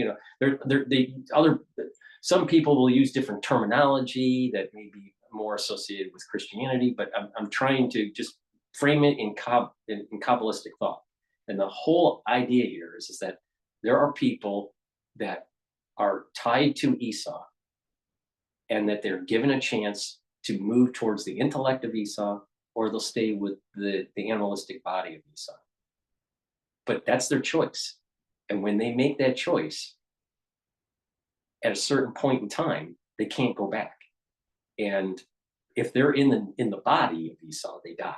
some people will use different terminology that may be more associated with Christianity, but I'm trying to just frame it in Kabbalistic thought. And the whole idea here is that there are people that are tied to Esau and that they're given a chance to move towards the intellect of Esau, or they'll stay with the animalistic body of Esau. But that's their choice. And when they make that choice, at a certain point in time, they can't go back. And if they're in the body of Esau, they die.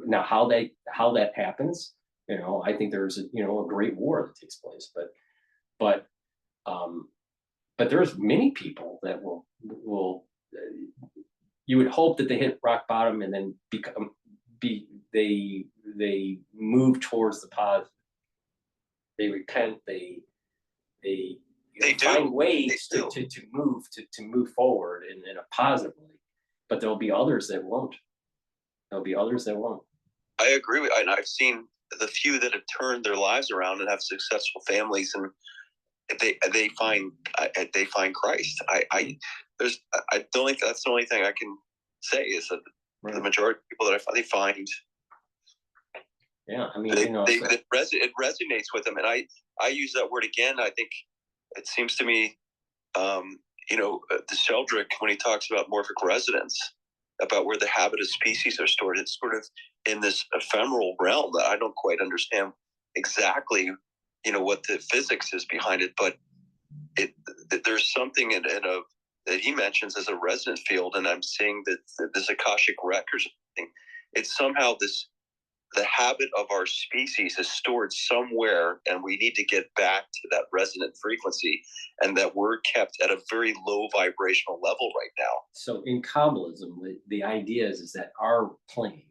Now how that happens, I think there's a great war that takes place, but there's many people that will you would hope that they hit rock bottom and then they move towards the positive. They repent. They find ways to move forward in a positive way. but there'll be others that won't. There'll be others that won't. I agree with, and I've seen the few that have turned their lives around and have successful families, and they find Christ. I don't think that's the only thing I can say is that the majority of people that I find, they find. Yeah, I mean, it resonates with them, and I use that word again. I think it seems to me, the Sheldrick, when he talks about morphic resonance, about where the habit of species are stored, it's sort of in this ephemeral realm that I don't quite understand exactly, what the physics is behind it, but there's something that he mentions as a resonance field, and I'm seeing that this Akashic records thing. It's somehow the habit of our species is stored somewhere, and we need to get back to that resonant frequency, and that we're kept at a very low vibrational level right now. So in Kabbalism, the idea is that our plane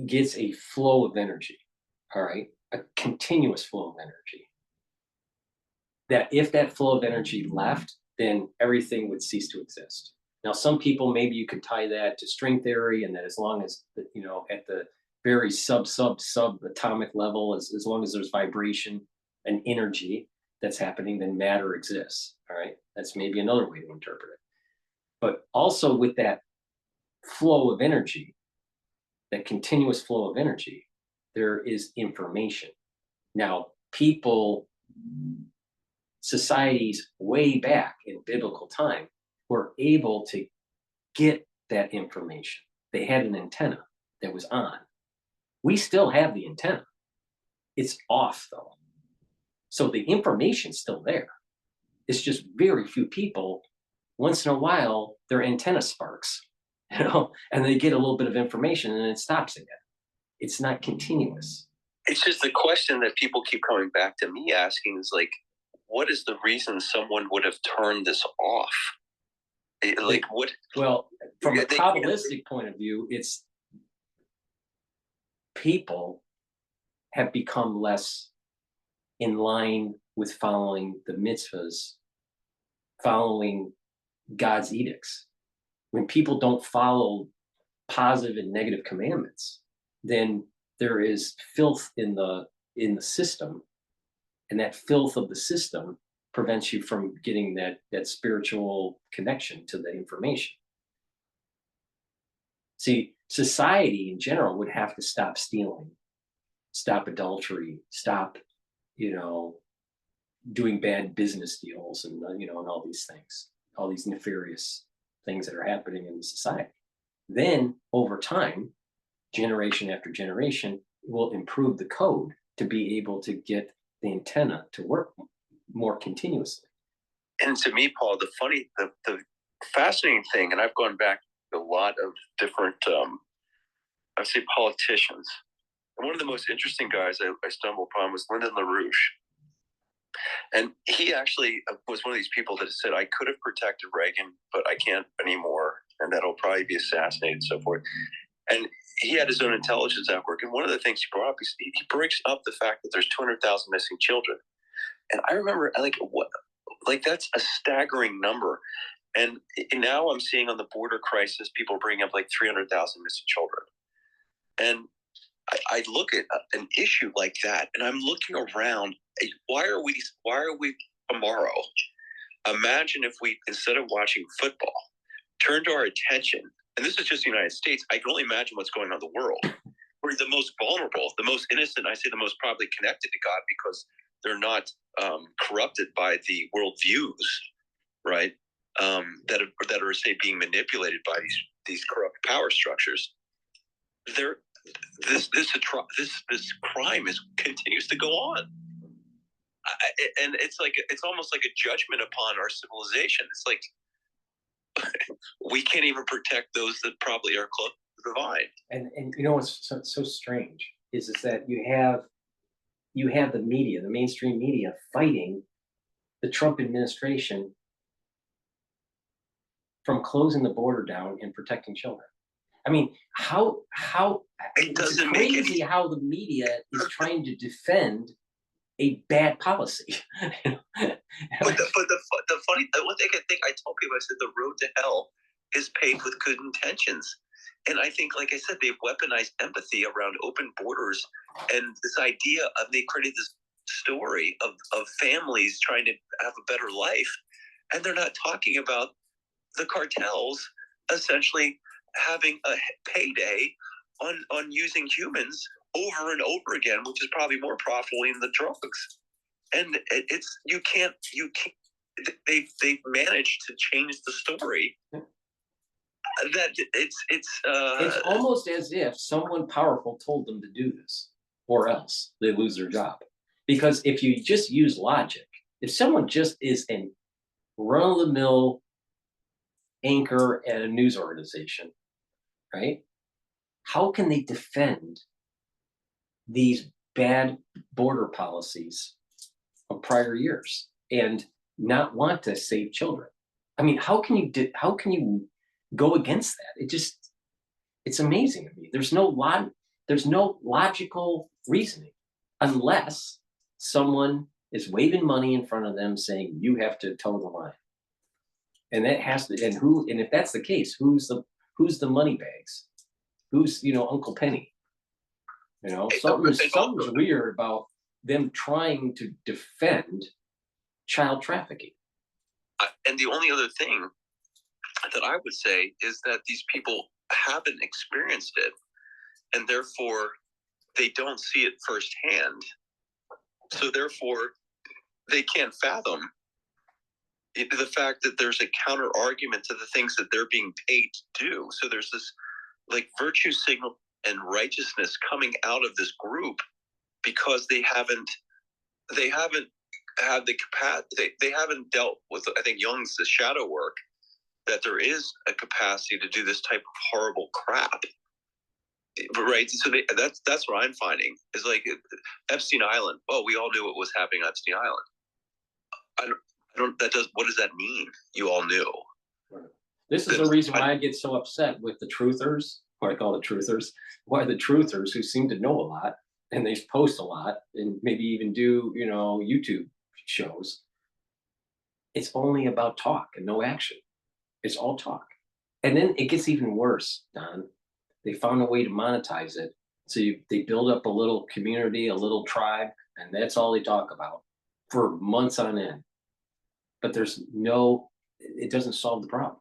gets a flow of energy, all right? A continuous flow of energy. That if that flow of energy left, then everything would cease to exist. Now, some people, maybe you could tie that to string theory, and that as long as, at the very subatomic level, as long as there's vibration and energy that's happening, then matter exists, all right? That's maybe another way to interpret it. But also with that flow of energy, that continuous flow of energy, there is information. Now, societies way back in biblical time were able to get that information. They had an antenna that was on. We still have the antenna. It's off though. So the information's still there. It's just very few people, once in a while, their antenna sparks, and they get a little bit of information and it stops again. It's not continuous. It's just the question that people keep coming back to me asking is like, what is the reason someone would have turned this off? Like what? Well, from a Kabbalistic point of view, it's people have become less in line with following the mitzvahs, following God's edicts. When people don't follow positive and negative commandments, then there is filth in the system, and that filth of the system prevents you from getting that spiritual connection to the information. See, society in general would have to stop stealing, stop adultery, stop, doing bad business deals, and and all these things, all these nefarious things that are happening in the society. Then over time, generation after generation, will improve the code to be able to get the antenna to work more continuously. And to me, Paul, the fascinating thing, and I've gone back to a lot of different, I'd say politicians. And one of the most interesting guys I stumbled upon was Lyndon LaRouche. And he actually was one of these people that said, I could have protected Reagan, but I can't anymore. And that'll probably be assassinated and so forth. And he had his own intelligence network. And one of the things he brought up is he brings up the fact that there's 200,000 missing children. And I remember, that's a staggering number. And now I'm seeing on the border crisis, people bring up 300,000 missing children. And I look at an issue like that, and I'm looking around. Why are we tomorrow? Imagine if we, instead of watching football, turned our attention, and this is just the United States. I can only imagine what's going on in the world. We're the most vulnerable, the most innocent. I say the most probably connected to God because they're not corrupted by the worldviews, right? That are say being manipulated by these corrupt power structures. This crime continues to go on, and it's almost like a judgment upon our civilization. It's like we can't even protect those that probably are close to the divine. And what's so strange is that you have the media, the mainstream media, fighting the Trump administration from closing the border down and protecting children. I mean, how it doesn't it's crazy how the media is trying to defend a bad policy. But the funny one thing I told people, I said the road to hell is paved with good intentions. And I think, like I said, they've weaponized empathy around open borders and this idea of they created this story of families trying to have a better life. And they're not talking about the cartels essentially having a payday on using humans over and over again, which is probably more profitable than the drugs. And they've managed to change the story. That it's almost as if someone powerful told them to do this, or else they lose their job. Because if you just use logic, if someone just is a run-of-the-mill anchor at a news organization, right? How can they defend these bad border policies of prior years and not want to save children? I mean, how can you go against that? It's amazing to me. There's no logical reasoning unless someone is waving money in front of them saying you have to toe the line. And that has to, and if that's the case, who's the money bags? Who's, Uncle Penny? Something's weird about them trying to defend child trafficking. And the only other thing that I would say is that these people haven't experienced it, and therefore they don't see it firsthand. So therefore they can't fathom the fact that there's a counter argument to the things that they're being paid to do. So there's this like virtue signal and righteousness coming out of this group because they haven't had the capacity. They haven't dealt with, I think Jung's the shadow work, that there is a capacity to do this type of horrible crap. Right. So that's what I'm finding is like Epstein Island. Oh, we all knew what was happening on Epstein Island. What does that mean? You all knew. Right. This is the reason why I get so upset with the truthers, what I call the truthers, why the truthers who seem to know a lot and they post a lot and maybe even do, YouTube shows. It's only about talk and no action. It's all talk. And then it gets even worse, Don. They found a way to monetize it. So they build up a little community, a little tribe, and that's all they talk about for months on end. But it doesn't solve the problem.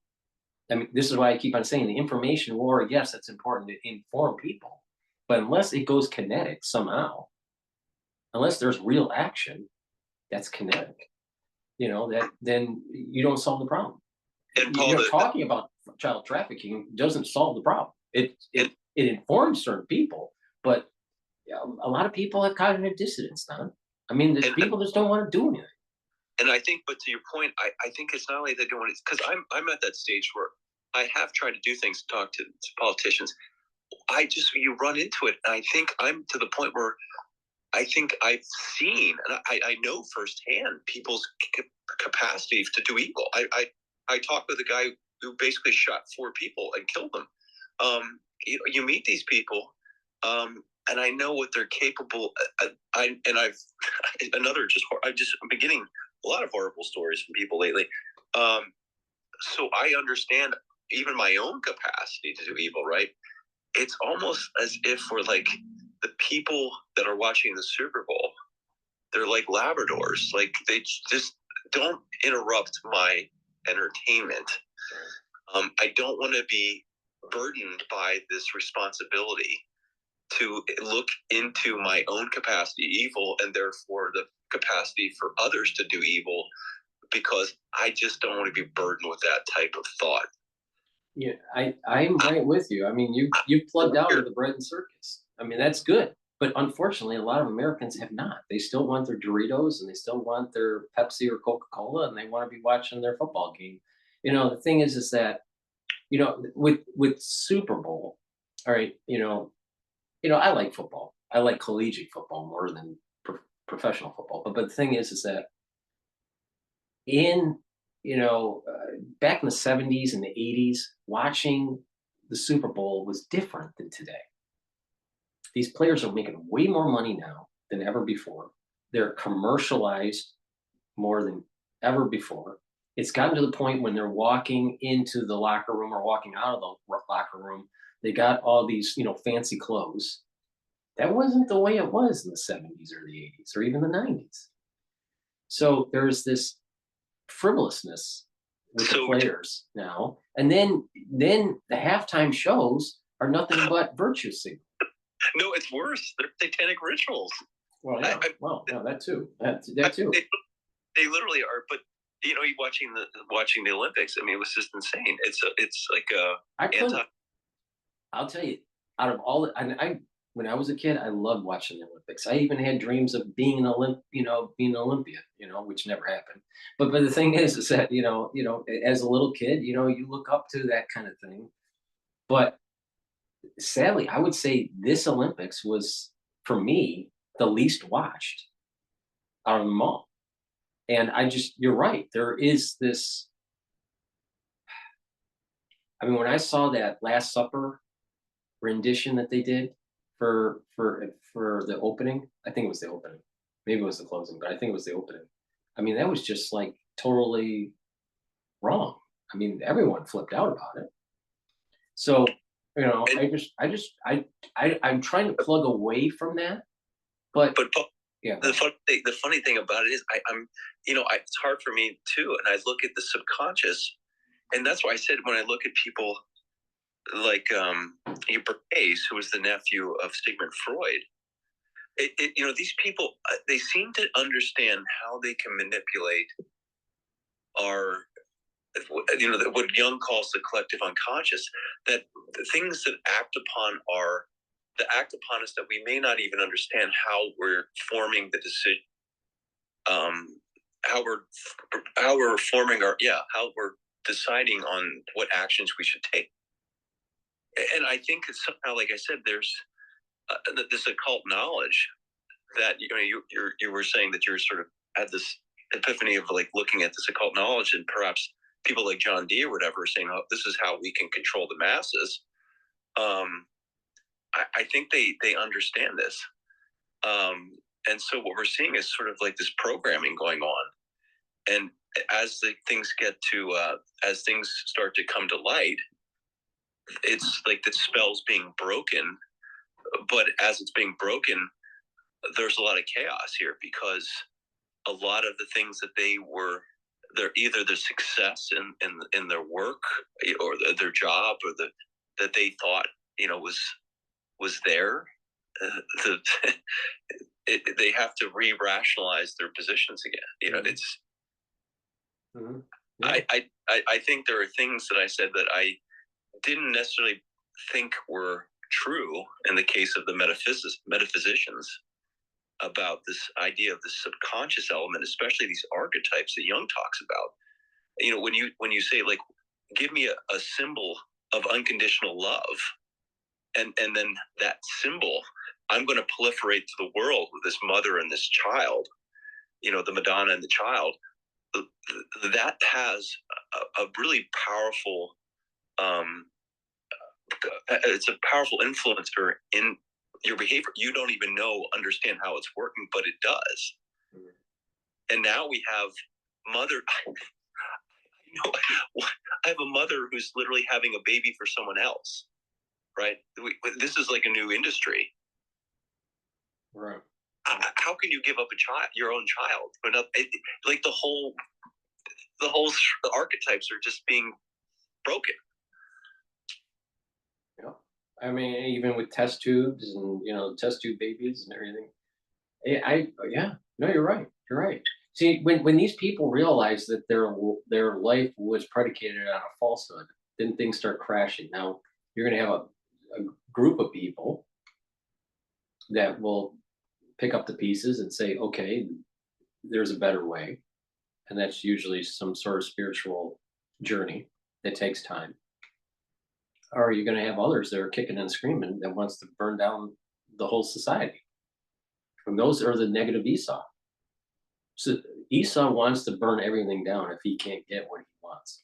I mean, this is why I keep on saying the information war, yes, it's important to inform people. But unless it goes kinetic somehow, unless there's real action that's kinetic, then you don't solve the problem. And Paul, talking about child trafficking doesn't solve the problem. It informs certain people, but a lot of people have cognitive dissonance, Don. I mean, people just don't want to do anything. And I think, but to your point, I think it's not only they don't want to, because I'm at that stage where I have tried to do things, to talk to politicians. You run into it. And I think I'm to the point where I think I've seen, and I know firsthand people's capacity to do evil. I talked with a guy who basically shot 4 people and killed them. You meet these people, and I know what they're capable. I'm getting a lot of horrible stories from people lately. So I understand even my own capacity to do evil. Right? It's almost as if we're like the people that are watching the Super Bowl. They're like Labradors. Like they just don't interrupt my entertainment. I don't want to be burdened by this responsibility to look into my own capacity evil and therefore the capacity for others to do evil, because I just don't want to be burdened with that type of thought. Yeah, I'm right with you. I mean, you've plugged out of the bread and circus. I mean, that's good. But unfortunately, a lot of Americans have not. They still want their Doritos and they still want their Pepsi or Coca-Cola and they want to be watching their football game. The thing is that, with Super Bowl, all right, I like football. I like collegiate football more than professional football. But the thing is that back in the 70s and the 80s, watching the Super Bowl was different than today. These players are making way more money now than ever before. They're commercialized more than ever before. it's gotten to the point when they're walking into the locker room or walking out of the locker room, they got all these, fancy clothes. That wasn't the way it was in the 70s or the 80s or even the 90s. So there's this frivolousness with the players now. And then the halftime shows are nothing but virtue signaling. No, it's worse. They're satanic rituals. Well, yeah. That too. That too. They literally are. But you watching the Olympics. I mean, it was just insane. It's like a I'll tell you, out of all the, when I was a kid, I loved watching the Olympics. I even had dreams of being an Olympian, which never happened. But the thing is that as a little kid, you look up to that kind of thing. But sadly, I would say this Olympics was, for me, the least watched out of them all. And you're right. There is this. I mean, when I saw that Last Supper rendition that they did for the opening, I think it was the opening. Maybe it was the closing, but I think it was the opening. I mean, that was just like totally wrong. I mean, everyone flipped out about it. So, I'm trying to plug away from that, but yeah. The funny thing about it is it's hard for me too. And I look at the subconscious, and that's why I said, when I look at people like Bernays, who was the nephew of Sigmund Freud, these people, they seem to understand how they can manipulate our, what Jung calls the collective unconscious, that the things that act upon us that we may not even understand how we're forming the decision, how we're forming how we're deciding on what actions we should take. And I think it's somehow, like I said, there's this occult knowledge that you were saying that you're sort of had this epiphany of like looking at this occult knowledge, and perhaps people like John Dee or whatever are saying, "Oh, this is how we can control the masses." I think they understand this, and so what we're seeing is sort of like this programming going on, and as things start to come to light, it's like the spell's being broken. But as it's being broken, there's a lot of chaos here, because a lot of the things that they're either the success in their work or their job, or that they thought was there. They have to re-rationalize their positions again. It's. Mm-hmm. I think there are things that I said that I didn't necessarily think were true in the case of the metaphysicians, about this idea of the subconscious element, especially these archetypes that Jung talks about. When you say, like, give me a symbol of unconditional love, and then that symbol, I'm going to proliferate to the world with this mother and this child, the Madonna and the child, that has a really powerful, it's a powerful influencer in your behavior. You don't even understand how it's working, but it does. Mm-hmm. And now we have I have a mother who's literally having a baby for someone else, right? This is like a new industry. Right. How can you give up your own child? But like the whole archetypes are just being broken. Yeah. I mean, even with test tubes and test tube babies and everything. No, you're right. You're right. See, when these people realize that their life was predicated on a falsehood, then things start crashing. Now you're going to have a group of people that will pick up the pieces and say, okay, there's a better way. And that's usually some sort of spiritual journey that takes time. Or are you going to have others that are kicking and screaming that wants to burn down the whole society? And those are the negative Esau. So Esau wants to burn everything down if he can't get what he wants.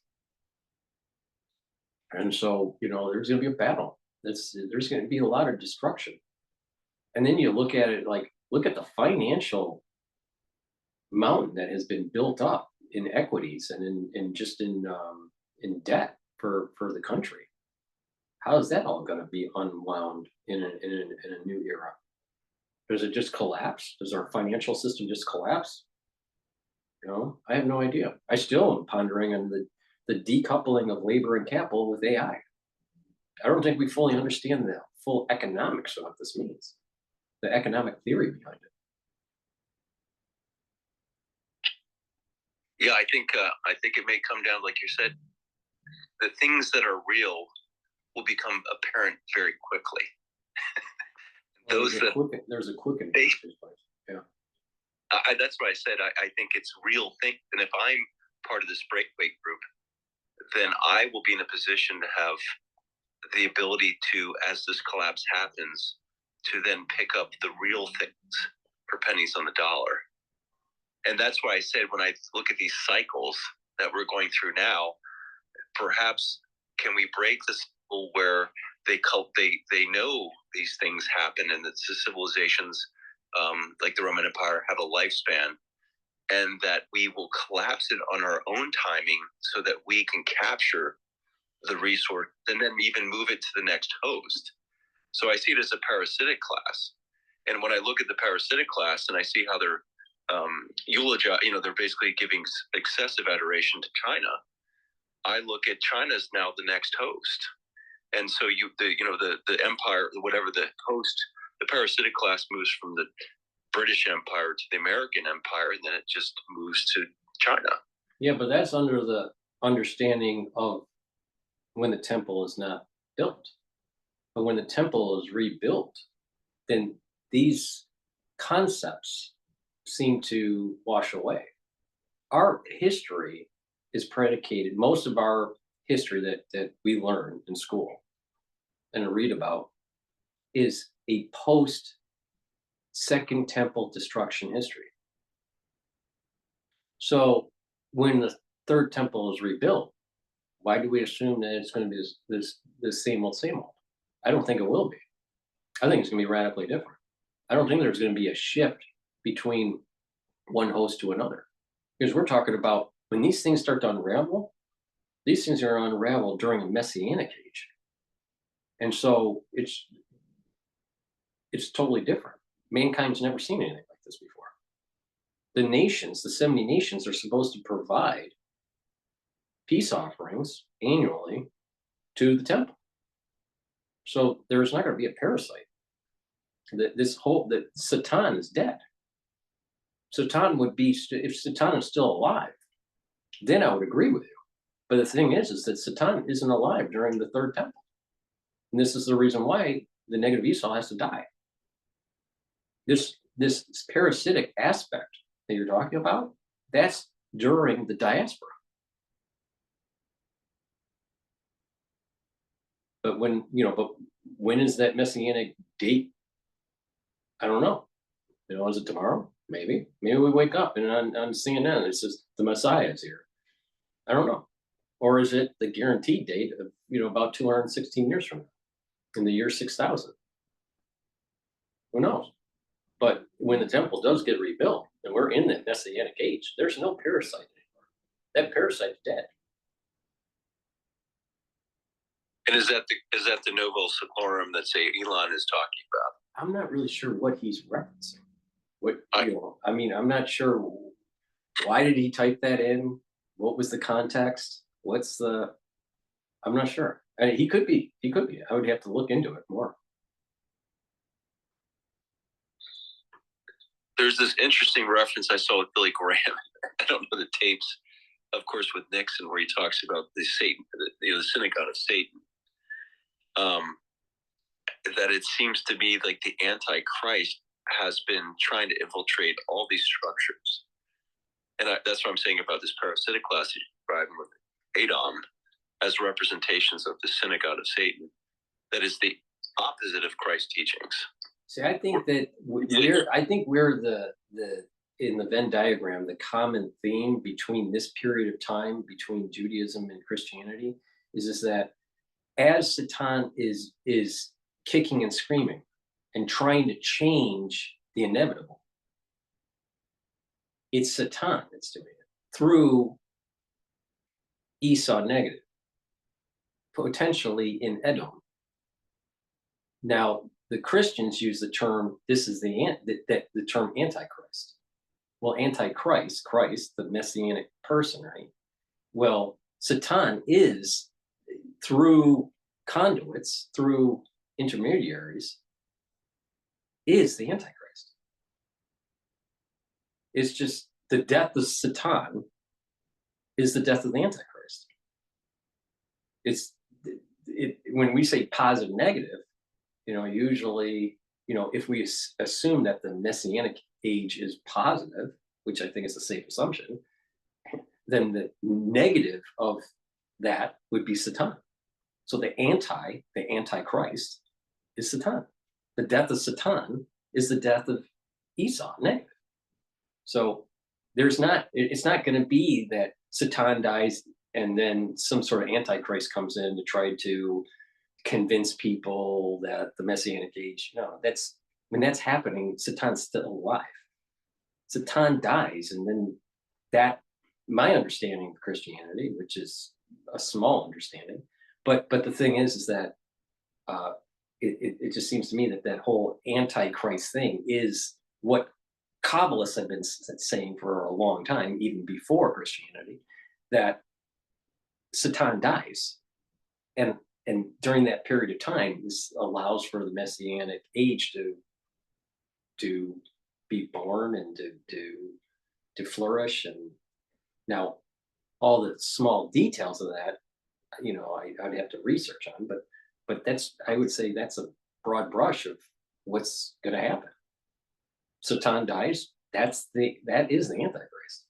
And so, there's going to be a battle. There's going to be a lot of destruction. And then you look at it look at the financial mountain that has been built up inequities and in just in debt for the country. How is that all going to be unwound in a new era? Does it just collapse? Does our financial system just collapse? You know, I have no idea. I still am pondering on the decoupling of labor and capital with AI. I don't think we fully understand the full economics of what this means, the economic theory behind it. Yeah, I think it may come down, like you said, the things that are real will become apparent very quickly. There's a quick yeah. That's what I said. I think it's real thing. And if I'm part of this breakaway group, then I will be in a position to have the ability to, as this collapse happens, to then pick up the real things for pennies on the dollar. And that's why I said, when I look at these cycles that we're going through now, perhaps can we break the cycle where they know these things happen and that the civilizations like the Roman Empire have a lifespan, and that we will collapse it on our own timing so that we can capture the resource and then even move it to the next host. So I see it as a parasitic class. And when I look at the parasitic class and I see how they're they're basically giving excessive adoration to China, I look at China as now the next host. And so the empire, whatever the host, the parasitic class moves from the British Empire to the American Empire, and then it just moves to China. Yeah, but that's under the understanding of when the temple is not built. But when the temple is rebuilt, then these concepts seem to wash away. Our history is predicated, most of our history that we learn in school and read about is a post Second Temple destruction history. So when the Third Temple is rebuilt, why do we assume that it's going to be this same old, same old? I don't think it will be. I think it's going to be radically different. I don't think there's going to be a shift between one host to another, because we're talking about when these things start to unravel, these things are unraveled during a messianic age. And so it's totally different. Mankind's never seen anything like this before. The nations, the 70 nations, are supposed to provide peace offerings annually to the temple. So there's not going to be a parasite. That Satan is dead. Satan would be, if Satan is still alive, then I would agree with you. But the thing is that Satan isn't alive during the Third Temple. And this is the reason why the negative Esau has to die. This parasitic aspect that you're talking about, that's during the diaspora. But when is that messianic date? I don't know. Is it tomorrow? Maybe we wake up and on CNN it says the Messiah is here. I don't know. Or is it the guaranteed date of about 216 years from now, in the year 6000? Who knows? But when the temple does get rebuilt and we're in that messianic age, there's no parasite anymore. That parasite's dead. And is that the Novo Seclorum that say Elon is talking about? I'm not really sure what he's referencing. I'm not sure. Why did he type that in? What was the context? I'm not sure. He could be. I would have to look into it more. There's this interesting reference I saw with Billy Graham. I don't know the tapes, of course, with Nixon, where he talks about the synagogue of Satan. That it seems to be like the Antichrist has been trying to infiltrate all these structures. And that's what I'm saying about this parasitic class he's describing with Adam as representations of the synagogue of Satan. That is the opposite of Christ's teachings. See, I think that we're the in the Venn diagram, the common theme between this period of time between Judaism and Christianity is that as Satan is kicking and screaming and trying to change the inevitable, it's Satan that's doing it through Esau negative, potentially in Edom. Now, the Christians use the term, this is the term Antichrist. Well, Antichrist, Christ, the messianic person, right? Well, Satan is, through conduits, through intermediaries, is the Antichrist. It's just the death of Satan is the death of the Antichrist. When we say positive, negative, usually, if we assume that the messianic age is positive, which I think is a safe assumption, then the negative of that would be Satan. So the Antichrist is Satan. The death of Satan is the death of Esau, negative. So it's not going to be that Satan dies and then some sort of Antichrist comes in to try to convince people that the messianic age, no, when that's happening, Satan's still alive. Satan dies, and then my understanding of Christianity, which is a small understanding, but the thing is that it just seems to me that whole Antichrist thing is what Kabbalists have been saying for a long time, even before Christianity, that Satan dies, and during that period of time, this allows for the messianic age to be born and to flourish. And now, all the small details of that, I'd have to research on, but I would say that's a broad brush of what's going to happen. Satan dies. That is the Antichrist.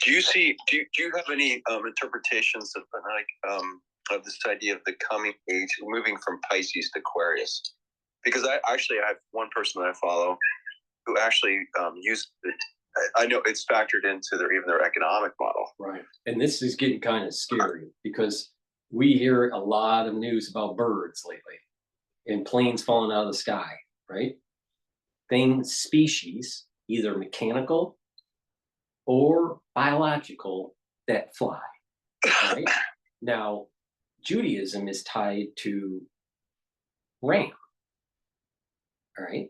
Do you have any interpretations of this idea of the coming age, moving from Pisces to Aquarius? Because I have one person that I follow who actually used it. I know it's factored into their economic model. Right. And this is getting kind of scary because we hear a lot of news about birds lately and planes falling out of the sky, right? Species, either mechanical or biological, that fly, right? Now, Judaism is tied to Ram, all right?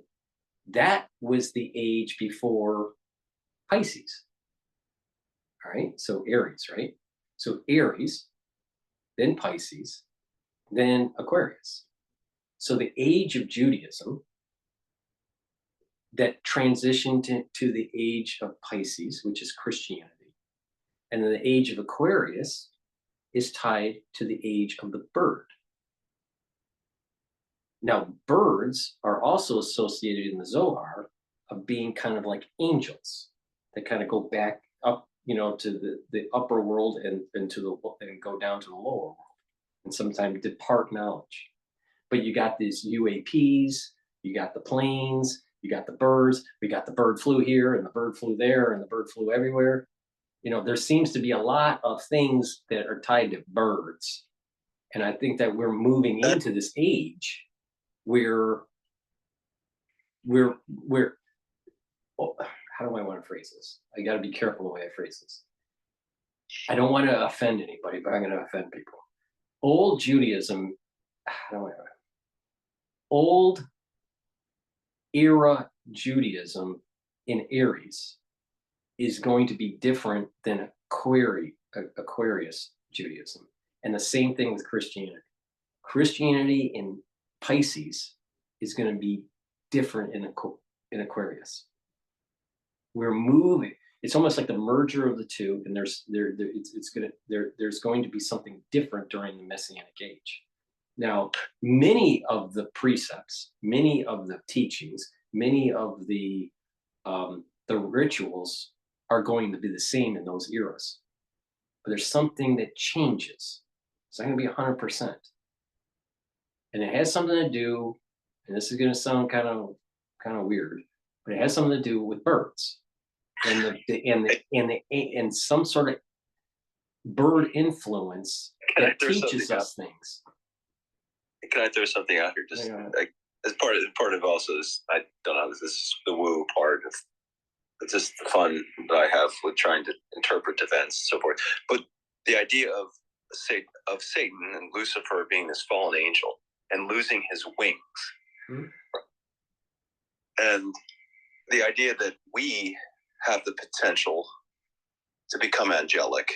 That was the age before Pisces, all right? So Aries, right? So Aries, then Pisces, then Aquarius. So the age of Judaism that transitioned to the age of Pisces, which is Christianity, and then the age of Aquarius is tied to the age of the bird. Now, birds are also associated in the Zohar of being kind of like angels that kind of go back up, to the upper world and go down to the lower world, and sometimes depart knowledge. But you got these UAPs, you got the planes, you got the birds, we got the bird flu here and the bird flu there and the bird flu everywhere. There seems to be a lot of things that are tied to birds. And I think that we're moving into this age where how do I want to phrase this? I got to be careful the way I phrase this. I don't want to offend anybody, but I'm going to offend people. Old Judaism, old era Judaism in Aries is going to be different than Aquarius Judaism. And the same thing with Christianity. Christianity in Pisces is going to be different in Aquarius. We're moving. It's almost like the merger of the two, and there's going to be something different during the Messianic age. Now, many of the precepts, many of the teachings, many of the rituals are going to be the same in those eras. But there's something that changes. It's not going to be 100%. And it has something to do, and this is going to sound kind of weird, but it has something to do with birds and some sort of bird influence that teaches us things. Can I throw something out here? Just as part of also this, I don't know, this is the woo part of just the fun that I have with trying to interpret events and so forth. But the idea of Satan and Lucifer being this fallen angel and losing his wings, and the idea that we have the potential to become angelic,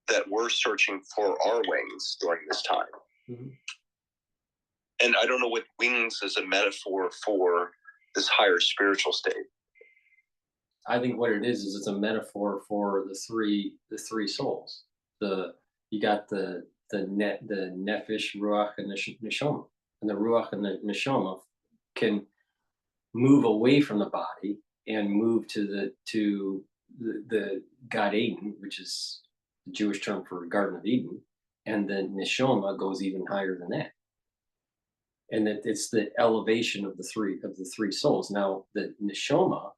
that we're searching for our wings during this time. And I don't know what wings is a metaphor for this higher spiritual state. I think what it is it's a metaphor for the three souls. You got the nefesh, ruach, and neshama, and the ruach and the neshama can move away from the body and move to the Gan Eden, which is the Jewish term for Garden of Eden, and the neshama goes even higher than that. And that it's the elevation of the three souls. Now the neshama,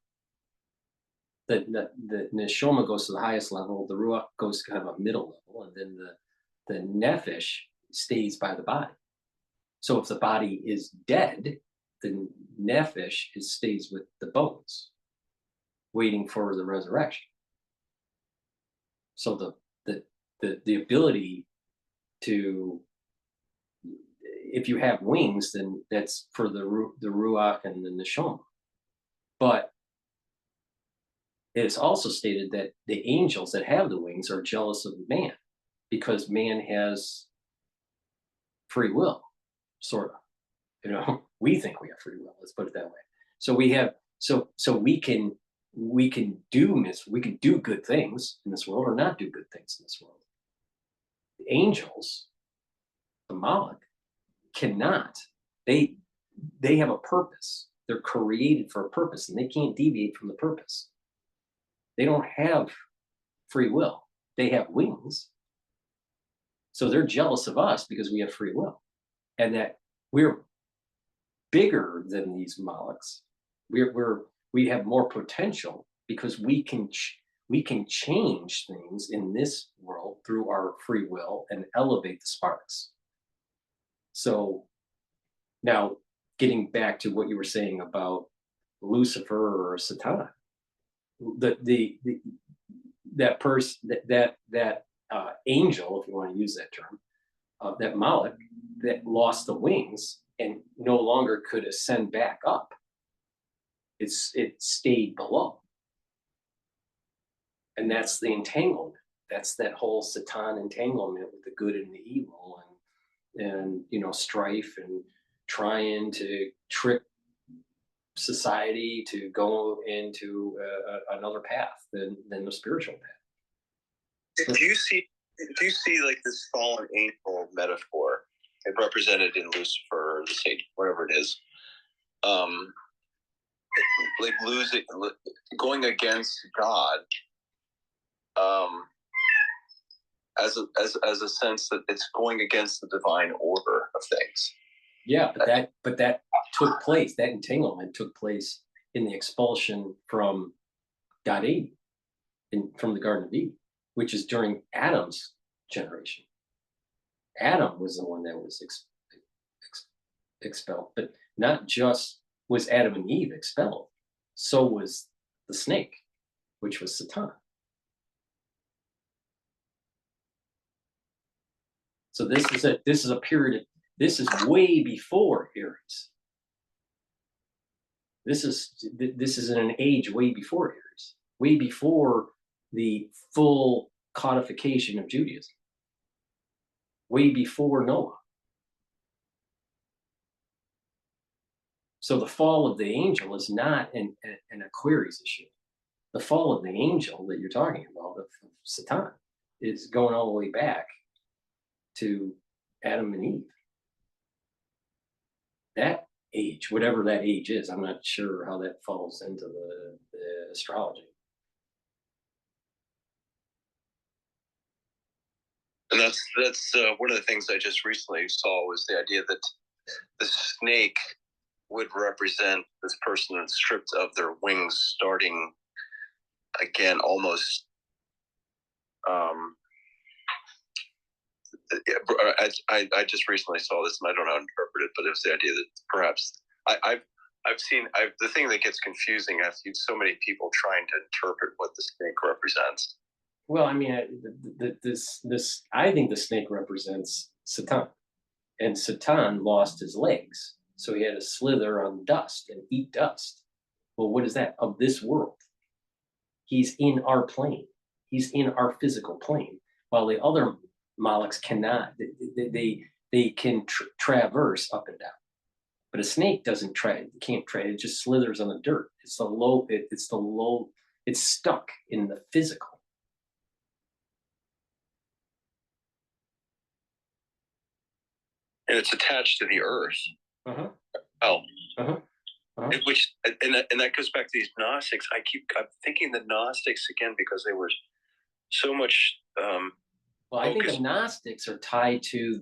the neshama goes to the highest level, the ruach goes to kind of a middle level, and then the nefesh stays by the body. So if the body is dead, the nefesh stays with the bones, waiting for the resurrection. So the ability to, if you have wings, then that's for the ruach and the neshama. But it's also stated that the angels that have the wings are jealous of man, because man has free will, sort of. You know, we think we have free will. Let's put it that way. So we have, so we can do good things in this world or not do good things in this world. The angels, the Malach, cannot. They have a purpose. They're created for a purpose, and they can't deviate from the purpose. They don't have free will. They have wings. So they're jealous of us because we have free will, and that we're bigger than these Malachs. We have more potential because we can change things in this world through our free will and elevate the sparks. So now, getting back to what you were saying about Lucifer or Satan, that angel, if you want to use that term, that Malach that lost the wings and no longer could ascend back up, it stayed below, and that's the entanglement. That's that whole Satan entanglement with the good and the evil, and strife and trying to trick society to go into another path than the spiritual path. Do you see like this fallen angel metaphor represented in Lucifer or the Satan, whatever it is, like going against God, as a sense that it's going against the divine order of things. Yeah, but that took place. That entanglement took place in the expulsion from God Eden, from the Garden of Eden, which is during Adam's generation. Adam was the one that was expelled, but not just was Adam and Eve expelled, so was the snake, which was Satan. So this is a period. This is way before Aries. This is in an age way before Aries, way before the full codification of Judaism, way before Noah. So the fall of the angel is not an Aquarius issue. The fall of the angel that you're talking about, of Satan, is going all the way back to Adam and Eve. That age, whatever that age is, I'm not sure how that falls into the astrology. And that's one of the things I just recently saw was the idea that the snake would represent this person that's stripped of their wings, starting again almost. I just recently saw this, and I don't know how to interpret it, but it was the idea that perhaps the thing that gets confusing, I've seen so many people trying to interpret what the snake represents. Well, I mean, I think the snake represents Satan, and Satan lost his legs, so he had to slither on dust and eat dust. Well, what is that? Of this world. He's in our plane. He's in our physical plane, while the other Molochs cannot. They can traverse up and down, but a snake can't try. It just slithers on the dirt. It's the low. It's stuck in the physical. And it's attached to the earth. Which and that goes back to these Gnostics. I'm thinking the Gnostics again because they were so much. Well, I think the Gnostics are tied to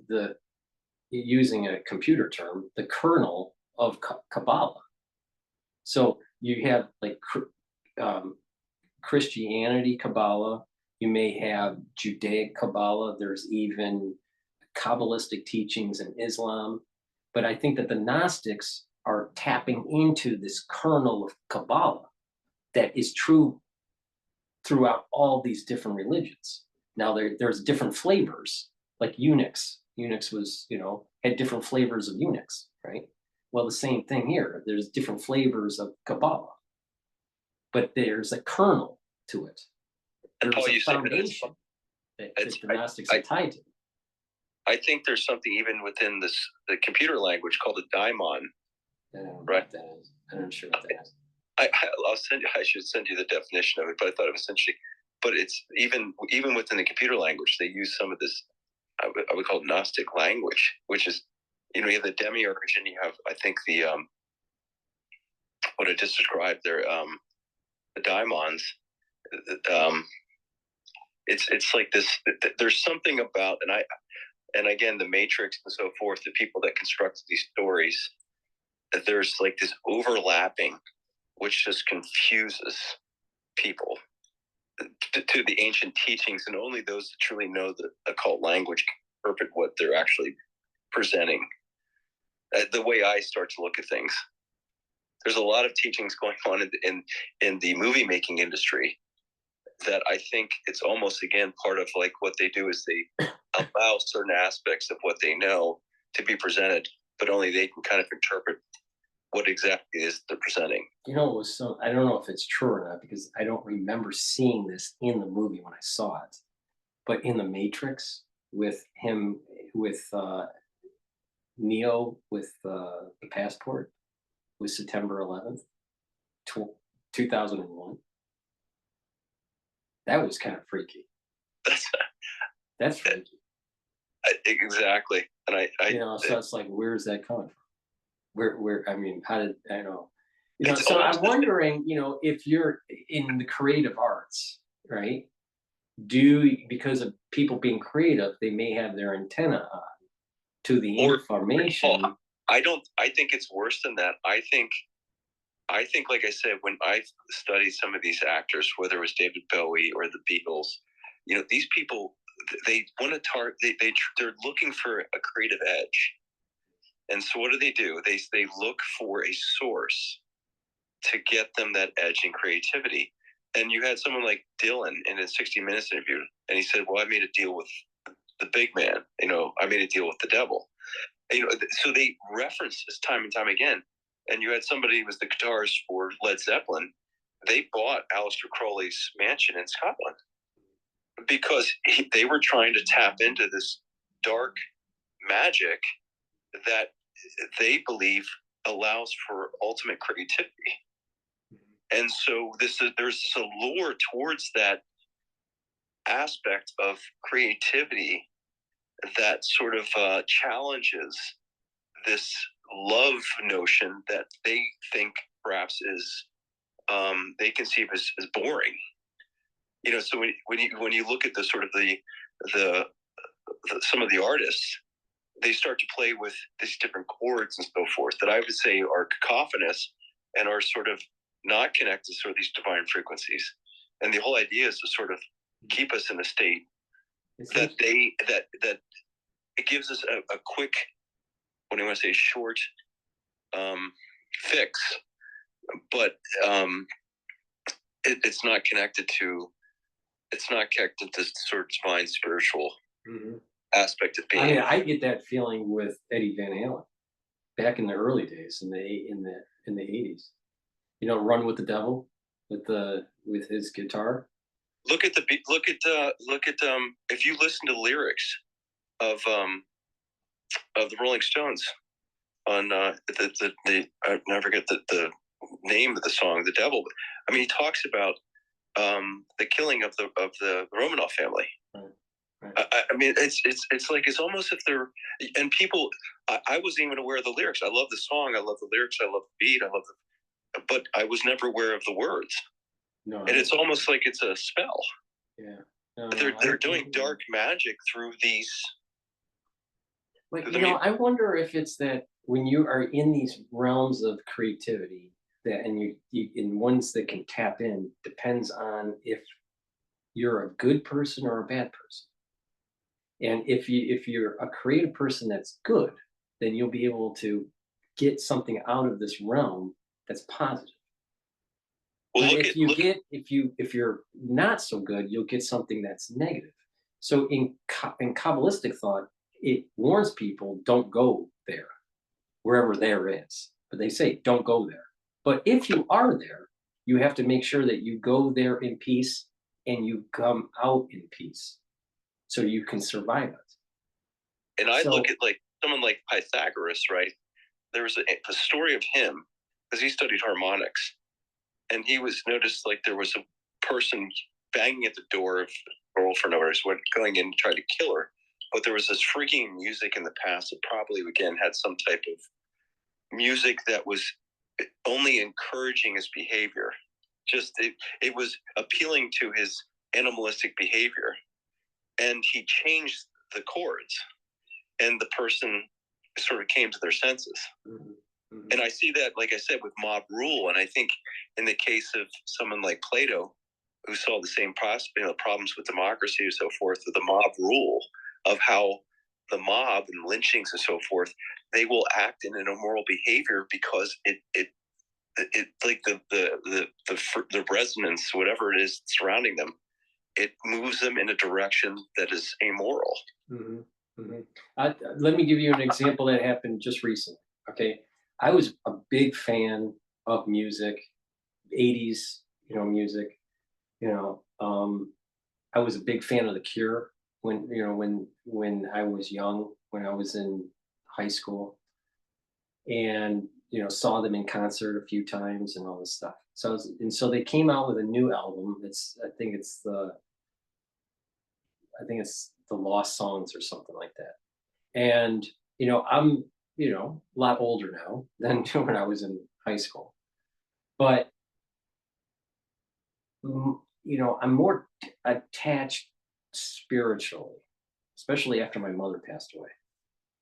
using a computer term, the kernel of Kabbalah. So you have like Christianity Kabbalah. You may have Judaic Kabbalah. There's even Kabbalistic teachings in Islam, but I think that the Gnostics are tapping into this kernel of Kabbalah that is true throughout all these different religions. Now there's different flavors, like eunuchs. Eunuchs was, had different flavors of eunuchs, right? Well, the same thing here. There's different flavors of Kabbalah, but there's a kernel to it. There's a foundation that the Gnostics are tied to. I think there's something even within the computer language called a daimon. Right. I'm not sure what that is. I'll send you. I should send you the definition of it, but I thought it was essentially. But it's even within the computer language, they use some of this. I would call it Gnostic language, which is, you have the demiurge, and you have, I think, the what I just described there, the daimons. It's like this. There's something about, and again, the Matrix and so forth, the people that construct these stories, that there's like this overlapping, which just confuses people to the ancient teachings, and only those that truly know the occult language can interpret what they're actually presenting. The way I start to look at things, there's a lot of teachings going on in the movie making industry that I think it's almost, again, part of like what they do is they allow certain aspects of what they know to be presented, but only they can kind of interpret what exactly is they're presenting. It was I don't know if it's true or not, because I don't remember seeing this in the movie when I saw it, but in the Matrix with him, with Neo, with the passport, was September 11th, 2001. That was kind of freaky. That's freaky. Exactly. And so it's like, where's that coming from? Where, I mean, how did, I know, so I'm wondering, if you're in the creative arts, right? Because of people being creative, they may have their antenna on to the information. I think it's worse than that. I think, like I said, when I studied some of these actors, whether it was David Bowie or the Beatles, these people, they want to they're looking for a creative edge. And so what do? They look for a source to get them that edge in creativity. And you had someone like Dylan in a 60 Minutes interview, and he said, well, I made a deal with the big man. I made a deal with the devil. So they reference this time and time again. And you had somebody who was the guitarist for Led Zeppelin. They bought Aleister Crowley's mansion in Scotland because they were trying to tap into this dark magic that they believe allows for ultimate creativity. And so there's this allure towards that aspect of creativity that sort of challenges this love notion that they think perhaps is they conceive as boring. So when you look at the sort of the some of the artists, they start to play with these different chords and so forth that I would say are cacophonous and are sort of not connected to sort of these divine frequencies. And the whole idea is to sort of keep us in a state that it gives us a quick, what do you want to say, short fix, but it's not connected to this sort of divine spiritual aspect of being. I mean, I get that feeling with Eddie Van Halen back in the early days in the 80s. You know, Run with the Devil with his guitar. Look at if you listen to the lyrics of the Rolling Stones on I never forget the name of the song, The Devil. I mean, he talks about the killing of the Romanov family. Right. I mean, it's like it's almost if they're and people. I wasn't even aware of the lyrics. I love the song. I love the lyrics. I love the beat. But I was never aware of the words. No, and it's almost like it's a spell. Yeah. No, they're doing dark magic through these. Like, you know, I wonder if it's that when you are in these realms of creativity that, and you in ones that can tap in, depends on if you're a good person or a bad person. And if you're a creative person that's good, then you'll be able to get something out of this realm that's positive. Well, but if you're not so good, you'll get something that's negative. So in Kabbalistic thought, it warns people, don't go there, wherever there is. But they say, don't go there. But if you are there, you have to make sure that you go there in peace and you come out in peace so you can survive it. And I look at like someone like Pythagoras, right? There was a story of him, because he studied harmonics. And he was noticed like there was a person banging at the door of a girlfriend or went going in to try to kill her. But there was this freaking music in the past that probably, again, had some type of music that was only encouraging his behavior. Just it was appealing to his animalistic behavior. And he changed the chords. And the person sort of came to their senses. And I see that, like I said, with mob rule. And I think in the case of someone like Plato, who saw the same problems with democracy and so forth, with the mob rule of how the mob and lynchings and so forth, they will act in an immoral behavior because it like the resonance, whatever it is surrounding them, it moves them in a direction that is amoral. Let me give you an example that happened just recently. Okay. I was a big fan of music, 80s, music. I was a big fan of The Cure when I was young, when I was in high school, and saw them in concert a few times and all this stuff. So they came out with a new album. I think it's the Lost Songs or something like that. And I'm a lot older now than when I was in high school, but I'm more attached spiritually, especially after my mother passed away.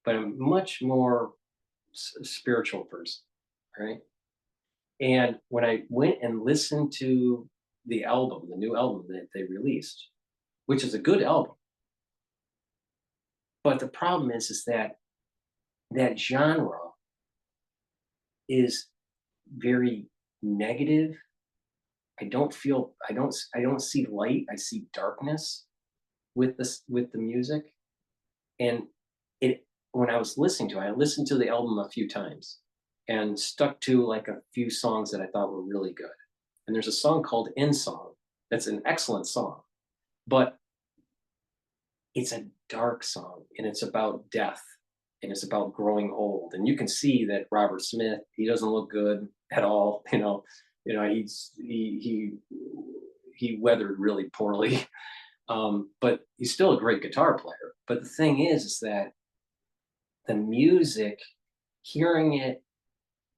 But I'm much more spiritual person, right? And when I went and listened to the new album that they released, which is a good album, but the problem is that genre is very negative. I don't see light. I see darkness with the music. And when I was listening to it, I listened to the album a few times and stuck to like a few songs that I thought were really good. And there's a song called End Song that's an excellent song, but it's a dark song and it's about death and it's about growing old. And you can see that Robert Smith, he doesn't look good at all. He weathered really poorly, but he's still a great guitar player. But the thing is that the music, hearing it,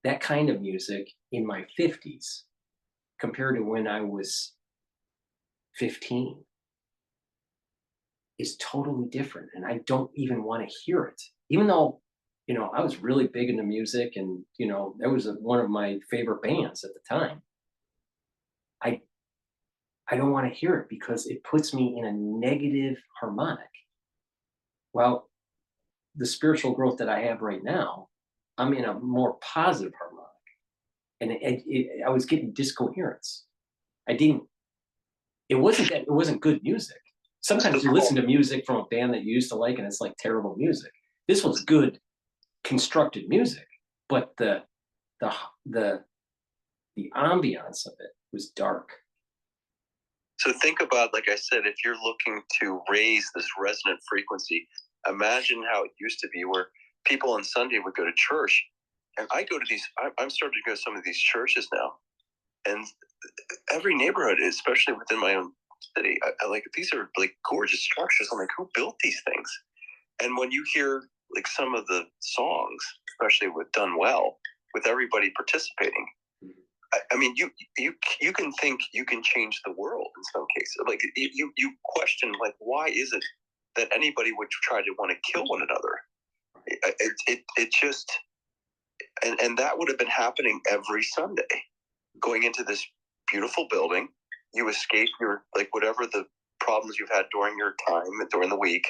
that kind of music in my 50s compared to when I was 15 is totally different. And I don't even want to hear it, even though I was really big into music and, that was one of my favorite bands at the time. I don't want to hear it because it puts me in a negative harmonic. Well, the spiritual growth that I have right now, I'm in a more positive harmonic. and I was getting discoherence. It wasn't good music. Sometimes you listen to music from a band that you used to like, and it's like terrible music. This was good, constructed music, but the ambiance of it was dark. So think about, like I said, if you're looking to raise this resonant frequency, imagine how it used to be where people on Sunday would go to church. And I go to these, I'm starting to go to some of these churches now. And every neighborhood, especially within my own city, I like, these are like gorgeous structures. I'm like, who built these things? And when you hear like some of the songs, especially with done well, with everybody participating, I mean, you can think you can change the world in some cases. Like you question, like, why is it that anybody would try to want to kill one another? It just, and that would have been happening every Sunday. Going into this beautiful building, you escape your, like, whatever the problems you've had during your time, during the week,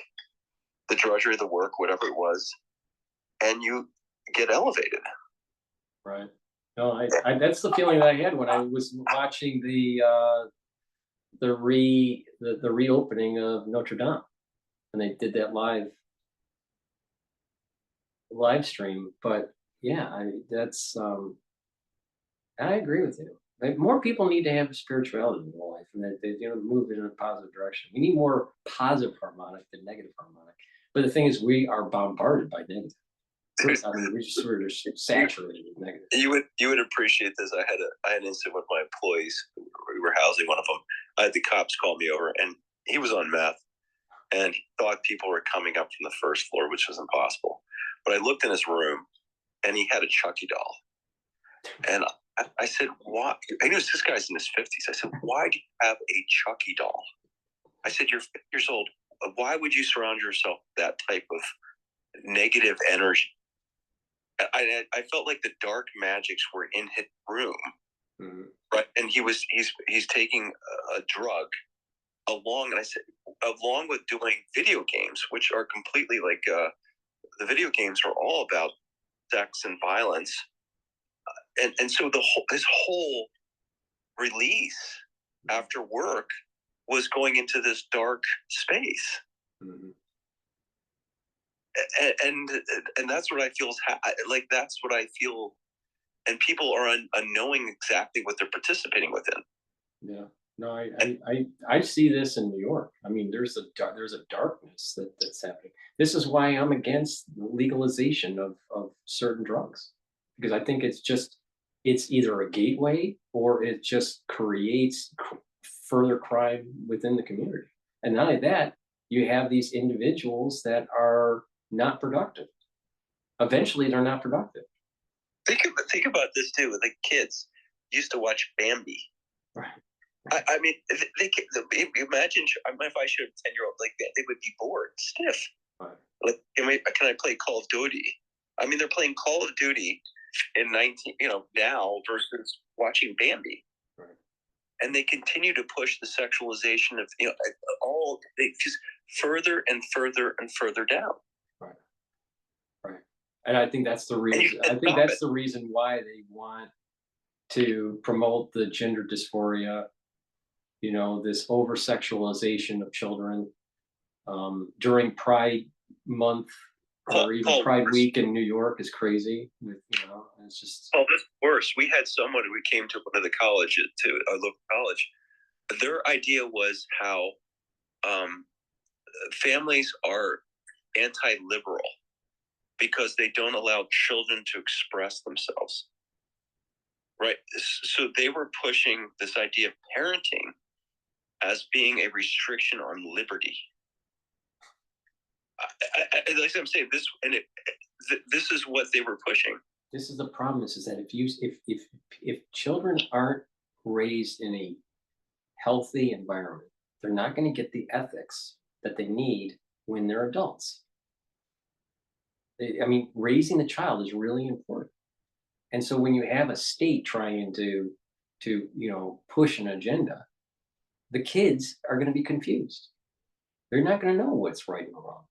the drudgery of the work, whatever it was, and you get elevated. Right. No, I that's the feeling that I had when I was watching the reopening of Notre Dame, and they did that live stream. But yeah, I agree with you. Like, more people need to have spirituality in their life, and that they move in a positive direction. We need more positive harmonic than negative harmonic. But the thing is, we are bombarded by negative. I mean, we're just saturated with negative. You would appreciate this. I had an incident with my employees. We were housing one of them. I had the cops call me over, and he was on meth, and he thought people were coming up from the first floor, which was impossible. But I looked in his room, and he had a Chucky doll, and I said, "Why?" I knew this guy's in his 50s. I said, "Why do you have a Chucky doll?" I said, "You're 50 years old. Why would you surround yourself with that type of negative energy?" I felt like the dark magics were in his room, right? And he's taking a drug along, and I said, along with doing video games, which are completely like the video games are all about sex and violence, and so his whole release after work was going into this dark space. And that's what I feel like. That's what I feel, and people are unknowing exactly what they're participating within. Yeah, no, I see this in New York. I mean, there's a darkness that's happening. This is why I'm against the legalization of certain drugs, because I think it's either a gateway or it just creates further crime within the community. And not only that, you have these individuals that are not productive. Eventually, they're not productive. Think about this too. The kids used to watch Bambi. Right. I mean, imagine if I showed a 10-year-old like that, they would be bored, stiff. Right. Like, can I play Call of Duty? I mean, they're playing Call of Duty in now versus watching Bambi. Right. And they continue to push the sexualization of they just further and further and further down. Right. And I think that's the reason. I think that's the reason why they want to promote the gender dysphoria, this over sexualization of children during Pride Month or even Pride Week in New York is crazy. It's just. Oh, that's worse. We had someone who came to one of the colleges, to a local college. Their idea was how families are anti-liberal because they don't allow children to express themselves. Right. So they were pushing this idea of parenting as being a restriction on liberty. Like I'm saying, this is what they were pushing. This is the problem. Is that if children aren't raised in a healthy environment, they're not going to get the ethics that they need when they're adults. I mean, raising the child is really important. And so when you have a state trying to push an agenda, the kids are going to be confused. They're not going to know what's right and wrong.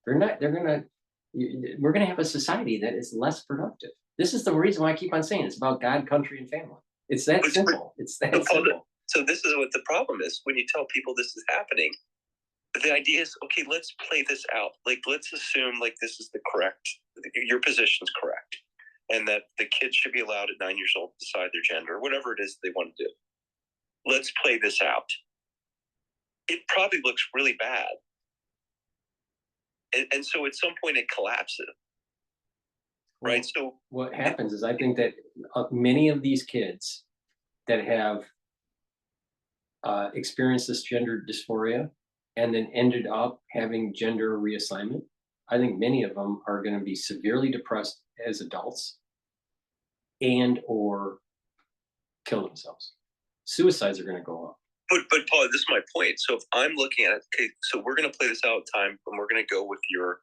We're going to have a society that is less productive. This is the reason why I keep on saying it's about God, country, and family. It's that simple. It's that simple. So this is what the problem is when you tell people this is happening. The idea is, okay, let's play this out. Like, let's assume like this is the correct, your position's correct, and that the kids should be allowed at 9 years old to decide their gender, or whatever it is they want to do. Let's play this out. It probably looks really bad. And so at some point it collapses. Right. So what happens is I think that many of these kids that have experienced this gender dysphoria and then ended up having gender reassignment, I think many of them are going to be severely depressed as adults and or kill themselves. Suicides are going to go up. But Paul, this is my point. So if I'm looking at it, okay, so we're going to play this out time, and we're going to go with your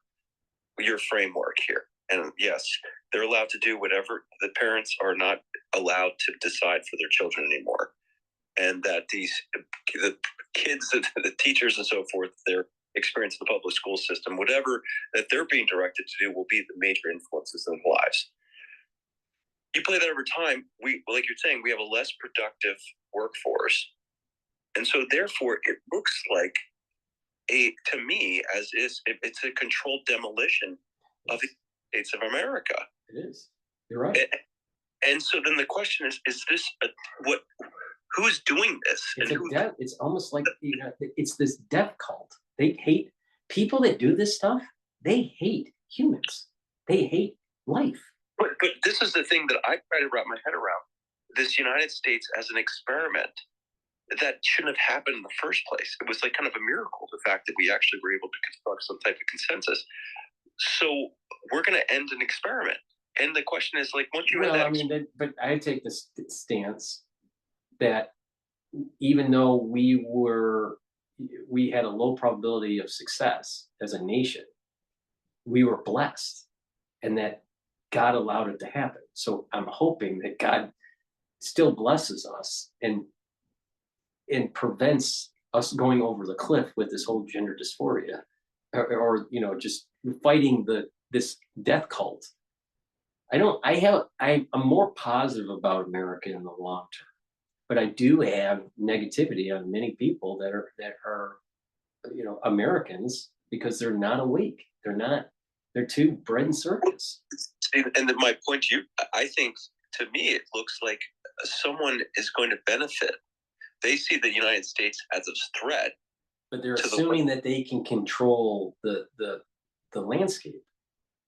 framework here. And yes, they're allowed to do whatever. The parents are not allowed to decide for their children anymore, and that the kids, the teachers, and so forth, their experience in the public school system, whatever that they're being directed to do, will be the major influences in their lives. You play that over time, like you're saying, we have a less productive workforce. And so therefore it looks like to me, it's a controlled demolition of the States of America. It is. You're right. And so then the question is this who's doing this? It's almost like, it's this death cult. They hate people that do this stuff. They hate humans. They hate life. But this is the thing that I try to wrap my head around. This United States as an experiment that shouldn't have happened in the first place. It was like kind of a miracle, the fact that we actually were able to construct some type of consensus. So we're going to end an experiment. And the question is, like, once you but I take this stance that even though we had a low probability of success as a nation, we were blessed, and that God allowed it to happen. So I'm hoping that God still blesses us and prevents us going over the cliff with this whole gender dysphoria, or just fighting this death cult. I'm more positive about America in the long term, but I do have negativity on many people that are Americans, because they're not awake. They're too bred in circus. And then my point to you, I think, to me, it looks like someone is going to benefit. They see the United States as a threat. But they're assuming that they can control the landscape.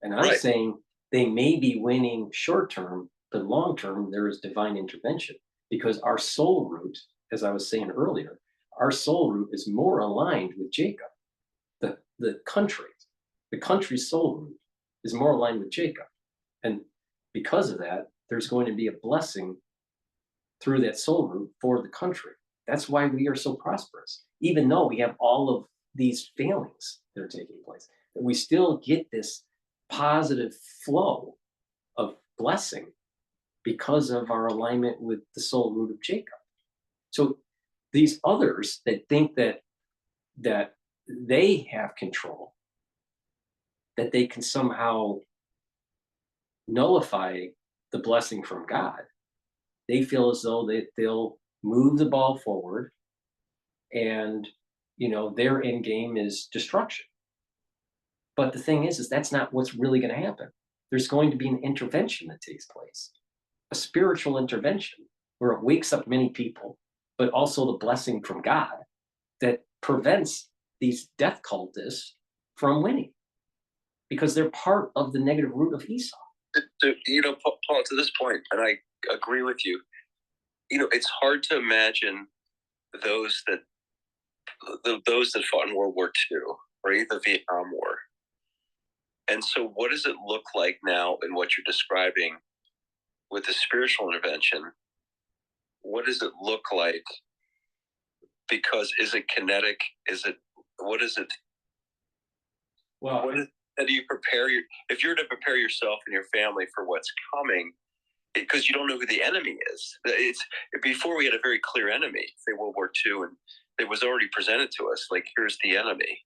And I'm saying they may be winning short term, but long term, there is divine intervention, because our soul root, as I was saying earlier, our soul root is more aligned with Jacob. The country's soul root is more aligned with Jacob. And because of that, there's going to be a blessing through that soul root for the country. That's why we are so prosperous, even though we have all of these failings that are taking place. We still get this positive flow of blessing because of our alignment with the soul root of Jacob. So these others that think that they have control, that they can somehow nullify the blessing from God, they feel as though they'll move the ball forward, and their end game is destruction. But the thing is that's not what's really going to happen. There's going to be an intervention that takes place, a spiritual intervention, where it wakes up many people, but also the blessing from God that prevents these death cultists from winning, because they're part of the negative root of Esau. Paul, to this point, and I agree with you, it's hard to imagine those that fought in World War II, right? The Vietnam War. And so what does it look like now in what you're describing with the spiritual intervention? What does it look like? Because is it kinetic? What is it? Well, how do you prepare if you're to prepare yourself and your family for what's coming, because you don't know who the enemy is. Before we had a very clear enemy, say World War II, and it was already presented to us, like, here's the enemy.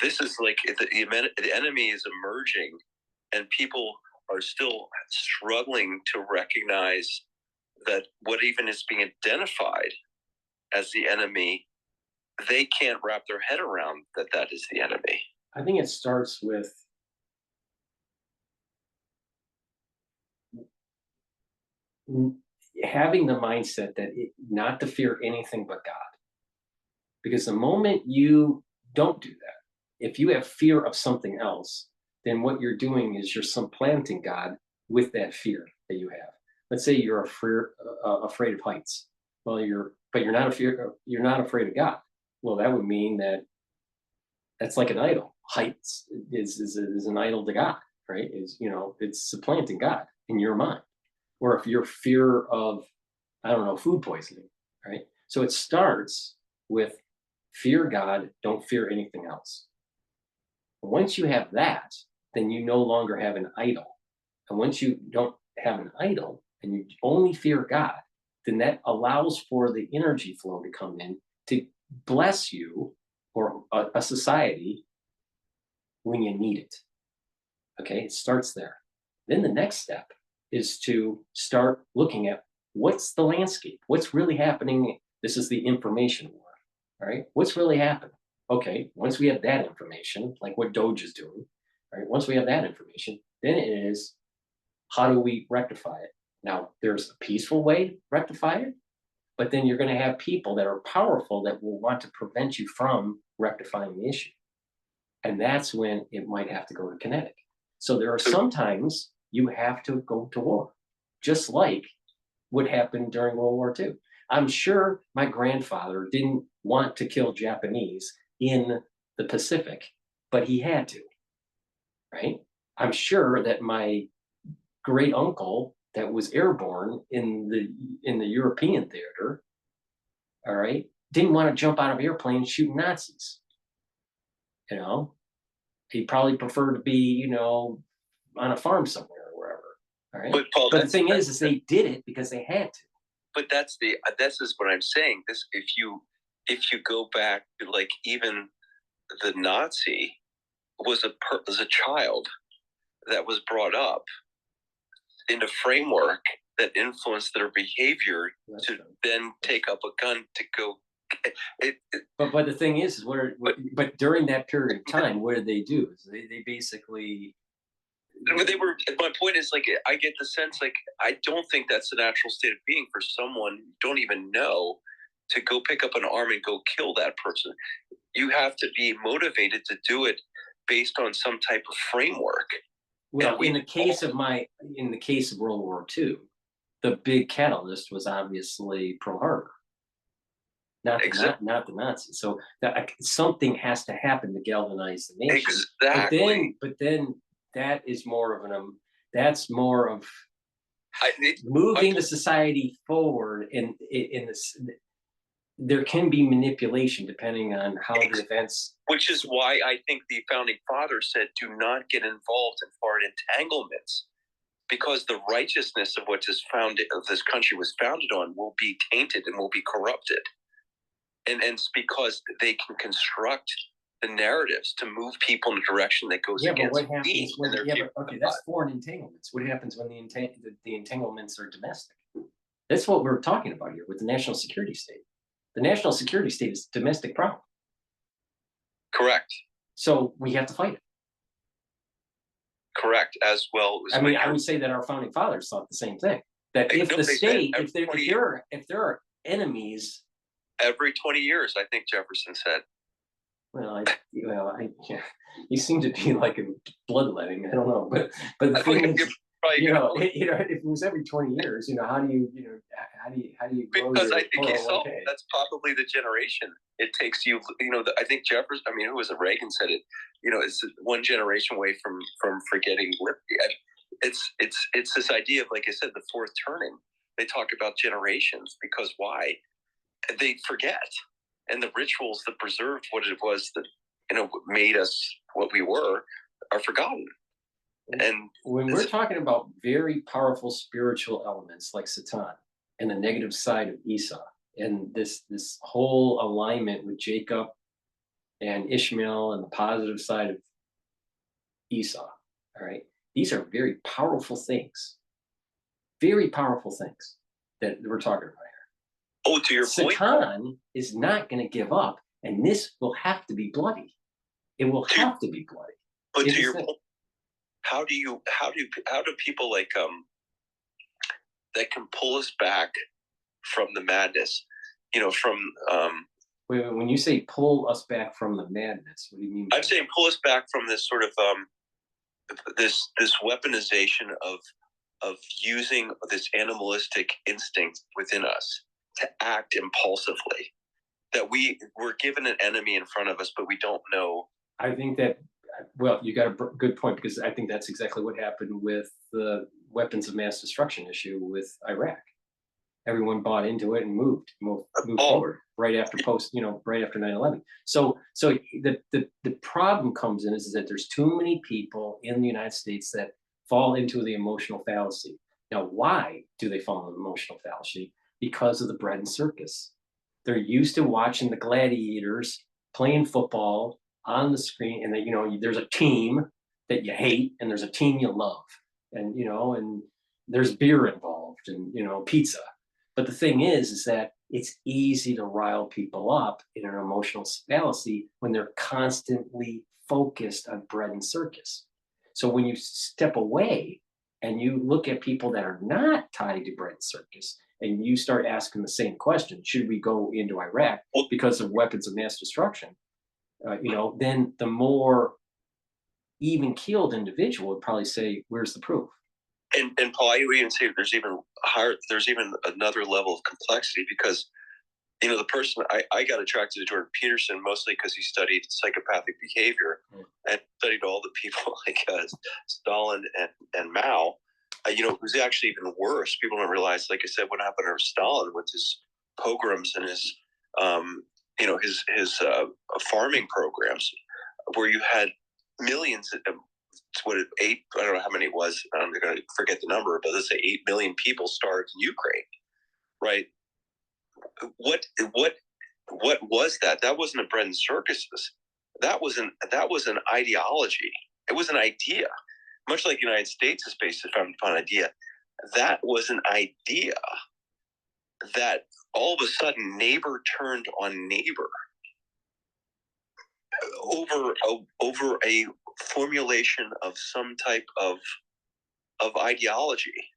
This is like the enemy is emerging, and people are still struggling to recognize that what even is being identified as the enemy, they can't wrap their head around that is the enemy. I think it starts with having the mindset that not to fear anything but God. Because the moment you don't do that, if you have fear of something else, then what you're doing is you're supplanting God with that fear that you have. Let's say you're afraid of heights. Well, you're not afraid of God. Well, that would mean that that's like an idol. Heights is an idol to God, right? It's supplanting God in your mind. Or if you're fear of, food poisoning, right? So it starts with fear God, don't fear anything else. Once you have that, then you no longer have an idol. And once you don't have an idol and you only fear God, then that allows for the energy flow to come in to bless you or a society when you need it. Okay, it starts there. Then the next step is to start looking at what's the landscape, what's really happening. This is the information war, all right? What's really happening? Okay, once we have that information, like what DOGE is doing, right? Once we have that information, then it is, how do we rectify it? Now, there's a peaceful way to rectify it, but then you're going to have people that are powerful that will want to prevent you from rectifying the issue. And that's when it might have to go to kinetic. So there are sometimes you have to go to war, just like what happened during World War II. I'm sure my grandfather didn't want to kill Japanese in the Pacific, but he had to, right? I'm sure that my great uncle that was airborne in the European theater, all right, didn't want to jump out of airplanes shooting Nazis. He probably preferred to be, on a farm somewhere or wherever. All right. But Paul, the thing is they did it because they had to. But that's is what I'm saying. This, if you go back, like even the Nazi was a child that was brought up in a framework that influenced their behavior then take up a gun to go. But the thing is but during that period of time, what did they do? They basically. My point is, like, I get the sense, like, I don't think that's the natural state of being for someone you don't even know to go pick up an arm and go kill that person. You have to be motivated to do it based on some type of framework. Well, in the case of World War II, the big catalyst was obviously Pearl Harbor, not the Nazis. So something has to happen to galvanize the nation. Exactly. But then that is more of moving the society forward. In this, there can be manipulation depending on how the events. Which is why I think the founding fathers said, "Do not get involved in foreign entanglements," because the righteousness of what this country was founded on will be tainted and will be corrupted, and it's because they can construct the narratives to move people in a direction that goes against but what happens when that's foreign entanglements. What happens when the entanglements are domestic? That's what we're talking about here with the national security state. The national security state is a domestic problem. Correct. So we have to fight it. Correct, as well. I would say that our founding fathers thought the same thing. That if the state, if there are enemies, every 20 years, I think Jefferson said. Well, you seem to be like a bloodletting. I don't know, but the thing is, if it was every 20 years, how do you grow? Because I think your that's probably the generation it takes you. I think Jefferson. Who was it? Reagan said it. It's one generation away from forgetting liberty. It's this idea of, like I said, the fourth turning. They talk about generations because why? They forget. And the rituals that preserved what it was that made us what we were are forgotten. And when we're talking about very powerful spiritual elements like Satan and the negative side of Esau, and this whole alignment with Jacob and Ishmael and the positive side of Esau, all right, These are very powerful things that we're talking about here. Oh, to your point, Satan is not going to give up, and this will have to be bloody. It will have to be bloody. but to your point, how do people like that can pull us back from the madness? You know, from Wait, when you say pull us back from the madness, what do you mean? I'm saying pull us back from this sort of this weaponization of using this animalistic instinct within us to act impulsively. That we're given an enemy in front of us, but we don't know. I think that, well, you got a good point, because I think that's exactly what happened with the weapons of mass destruction issue with Iraq. Everyone bought into it and moved forward right after right after 9/11. So the problem comes in is that there's too many people in the United States that fall into the emotional fallacy. Now, why do they fall into the emotional fallacy? Because of the bread and circus. They're used to watching the gladiators playing football on the screen, and there's a team that you hate and there's a team you love, and and there's beer involved and pizza. But the thing is that it's easy to rile people up in an emotional fallacy when they're constantly focused on bread and circus. So when you step away and you look at people that are not tied to bread and circus, and you start asking the same question, should we go into Iraq because of weapons of mass destruction? Then the more even-keeled individual would probably say, where's the proof? And Paul, I would even say there's even another level of complexity, because the person I got attracted to Jordan Peterson mostly because he studied psychopathic behavior and studied all the people like Stalin and Mao. It was actually even worse. People don't realize, like I said, what happened to Stalin with his pogroms and his farming programs, where you had millions of, I don't know how many it was, I'm going to forget the number, but let's say 8 million people starved in Ukraine, right? What was that? That wasn't a bread and circuses. That was an ideology. It was an idea. Much like the United States is based upon an idea. That was an idea that all of a sudden neighbor turned on neighbor over a formulation of some type of ideology.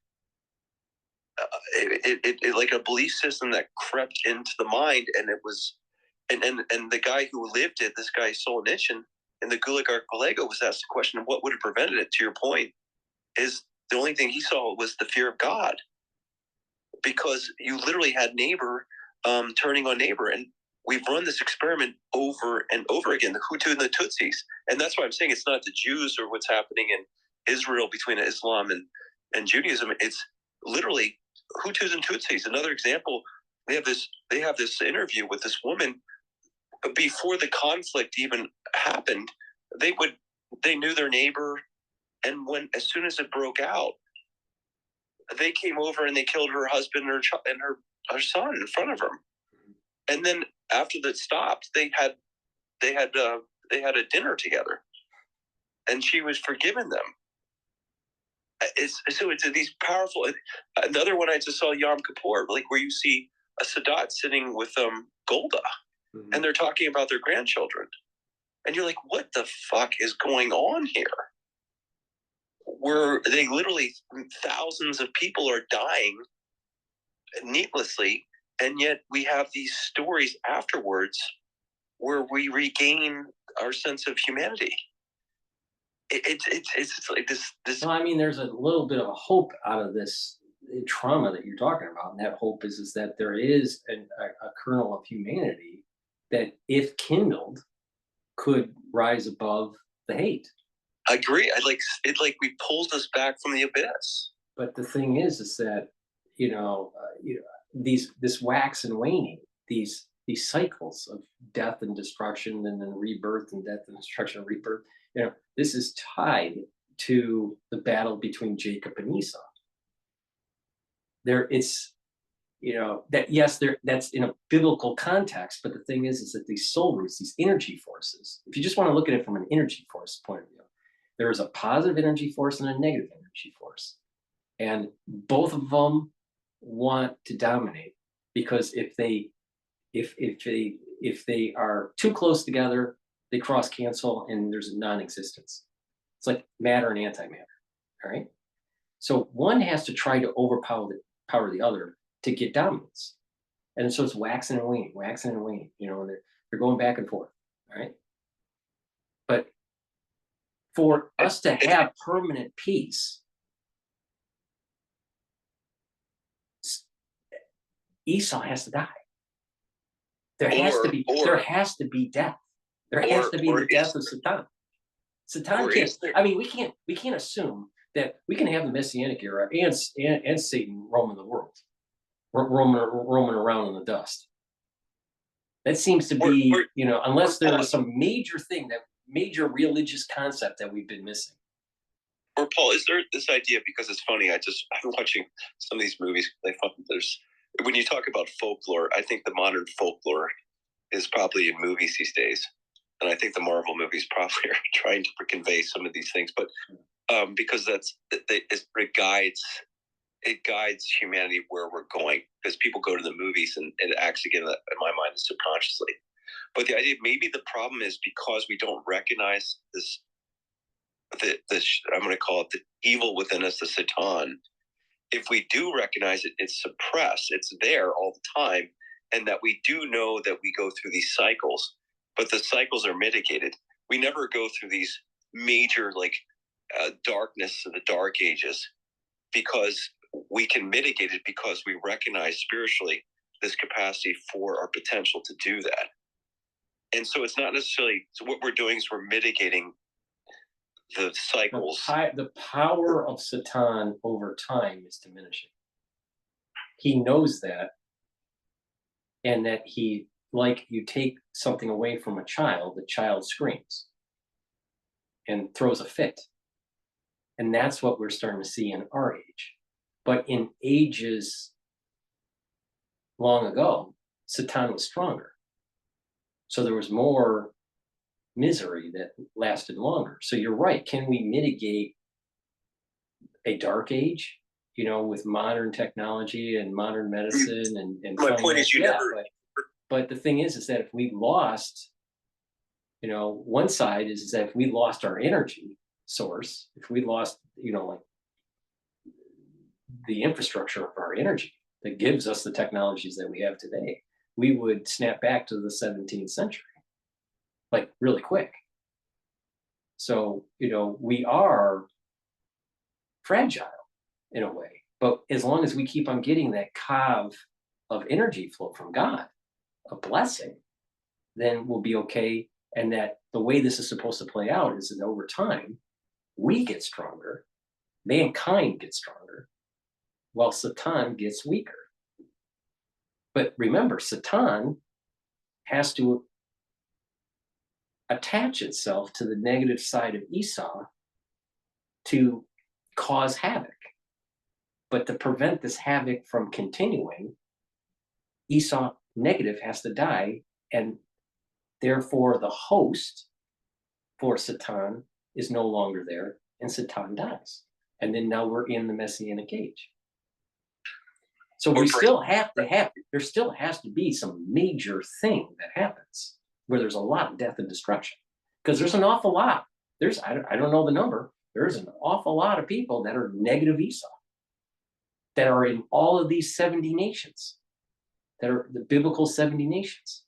It like a belief system that crept into the mind, and it was, and the guy who lived it, this guy Solzhenitsyn in the Gulag Archipelago, was asked the question of what would have prevented it. To your point, is the only thing he saw was the fear of God, because you literally had neighbor turning on neighbor, and we've run this experiment over and over again, the Hutu and the Tutsis, and that's why I'm saying it's not the Jews or what's happening in Israel between Islam and Judaism. It's literally Hutus and Tutsis. Another example, they have this interview with this woman before the conflict even happened. They knew their neighbor, and as soon as it broke out, they came over and they killed her husband and her son in front of her. And then after that stopped, they had a dinner together, and she was forgiving them. It's these powerful. Another one I just saw, Yom Kippur, like where you see a Sadat sitting with Golda, and they're talking about their grandchildren, and you're like, what the fuck is going on here? Where they literally, thousands of people are dying needlessly, and yet we have these stories afterwards where we regain our sense of humanity. It's like this. Well, I mean, there's a little bit of a hope out of this trauma that you're talking about, and that hope is that there is a kernel of humanity that, if kindled, could rise above the hate. I agree. We pulled us back from the abyss. But the thing is that this wax and waning, these cycles of death and destruction, and then rebirth and death and destruction and rebirth. This is tied to the battle between Jacob and Esau. That's in a biblical context, but the thing is that these soul roots, these energy forces, if you just want to look at it from an energy force point of view, There is a positive energy force and a negative energy force. And both of them want to dominate, because if they are too close together, they cross cancel and there's a non-existence. It's like matter and antimatter. All right. So one has to try to overpower the other to get dominance. And so it's waxing and waning, you know, and they're going back and forth. All right. But for us to have permanent peace, Esau has to die. There has to be death. There has to be the death of Satan. Satan can't. I mean, we can't assume that we can have the Messianic era and Satan roaming the world, roaming around in the dust. That seems to be, you know, unless there is some major religious concept that we've been missing. Or Paul, is there this idea, because it's funny, I've been watching some of these movies, when you talk about folklore, I think the modern folklore is probably in movies these days. And I think the Marvel movies probably are trying to convey some of these things, but because it guides humanity where we're going, because people go to the movies and it acts again, in my mind, subconsciously. But the idea, maybe the problem is because we don't recognize this, I'm going to call it the evil within us, the Satan. If we do recognize it, it's suppressed, it's there all the time, and that we do know that we go through these cycles, but the cycles are mitigated. We never go through these major darkness of the dark ages, because we can mitigate it because we recognize spiritually this capacity for our potential to do that. And so it's not necessarily, so what we're doing is we're mitigating the cycles. The power of Satan over time is diminishing. He knows that, and that he, like you take something away from a child, the child screams and throws a fit. And that's what we're starting to see in our age. But in ages long ago, Satan was stronger. So there was more misery that lasted longer. So you're right. Can we mitigate a dark age, you know, with modern technology and modern medicine and my point is, but the thing is that if we lost, you know, one side is that if we lost our energy source, if we lost, you know, like the infrastructure of our energy that gives us the technologies that we have today, we would snap back to the 17th century, like really quick. So, you know, we are fragile in a way, but as long as we keep on getting that kav of energy flow from God, a blessing, then we'll be okay. And that the way this is supposed to play out is that over time, we get stronger, mankind gets stronger, while Satan gets weaker. But remember, Satan has to attach itself to the negative side of Esau to cause havoc. But to prevent this havoc from continuing, Esau negative has to die, and therefore the host for Satan is no longer there, and Satan dies. And then now we're in the Messianic age. So we still have to have, there still has to be some major thing that happens where there's a lot of death and destruction. Because there's an awful lot. I don't know the number. There's an awful lot of people that are negative Esau, that are in all of these 70 nations, that are the biblical 70 nations.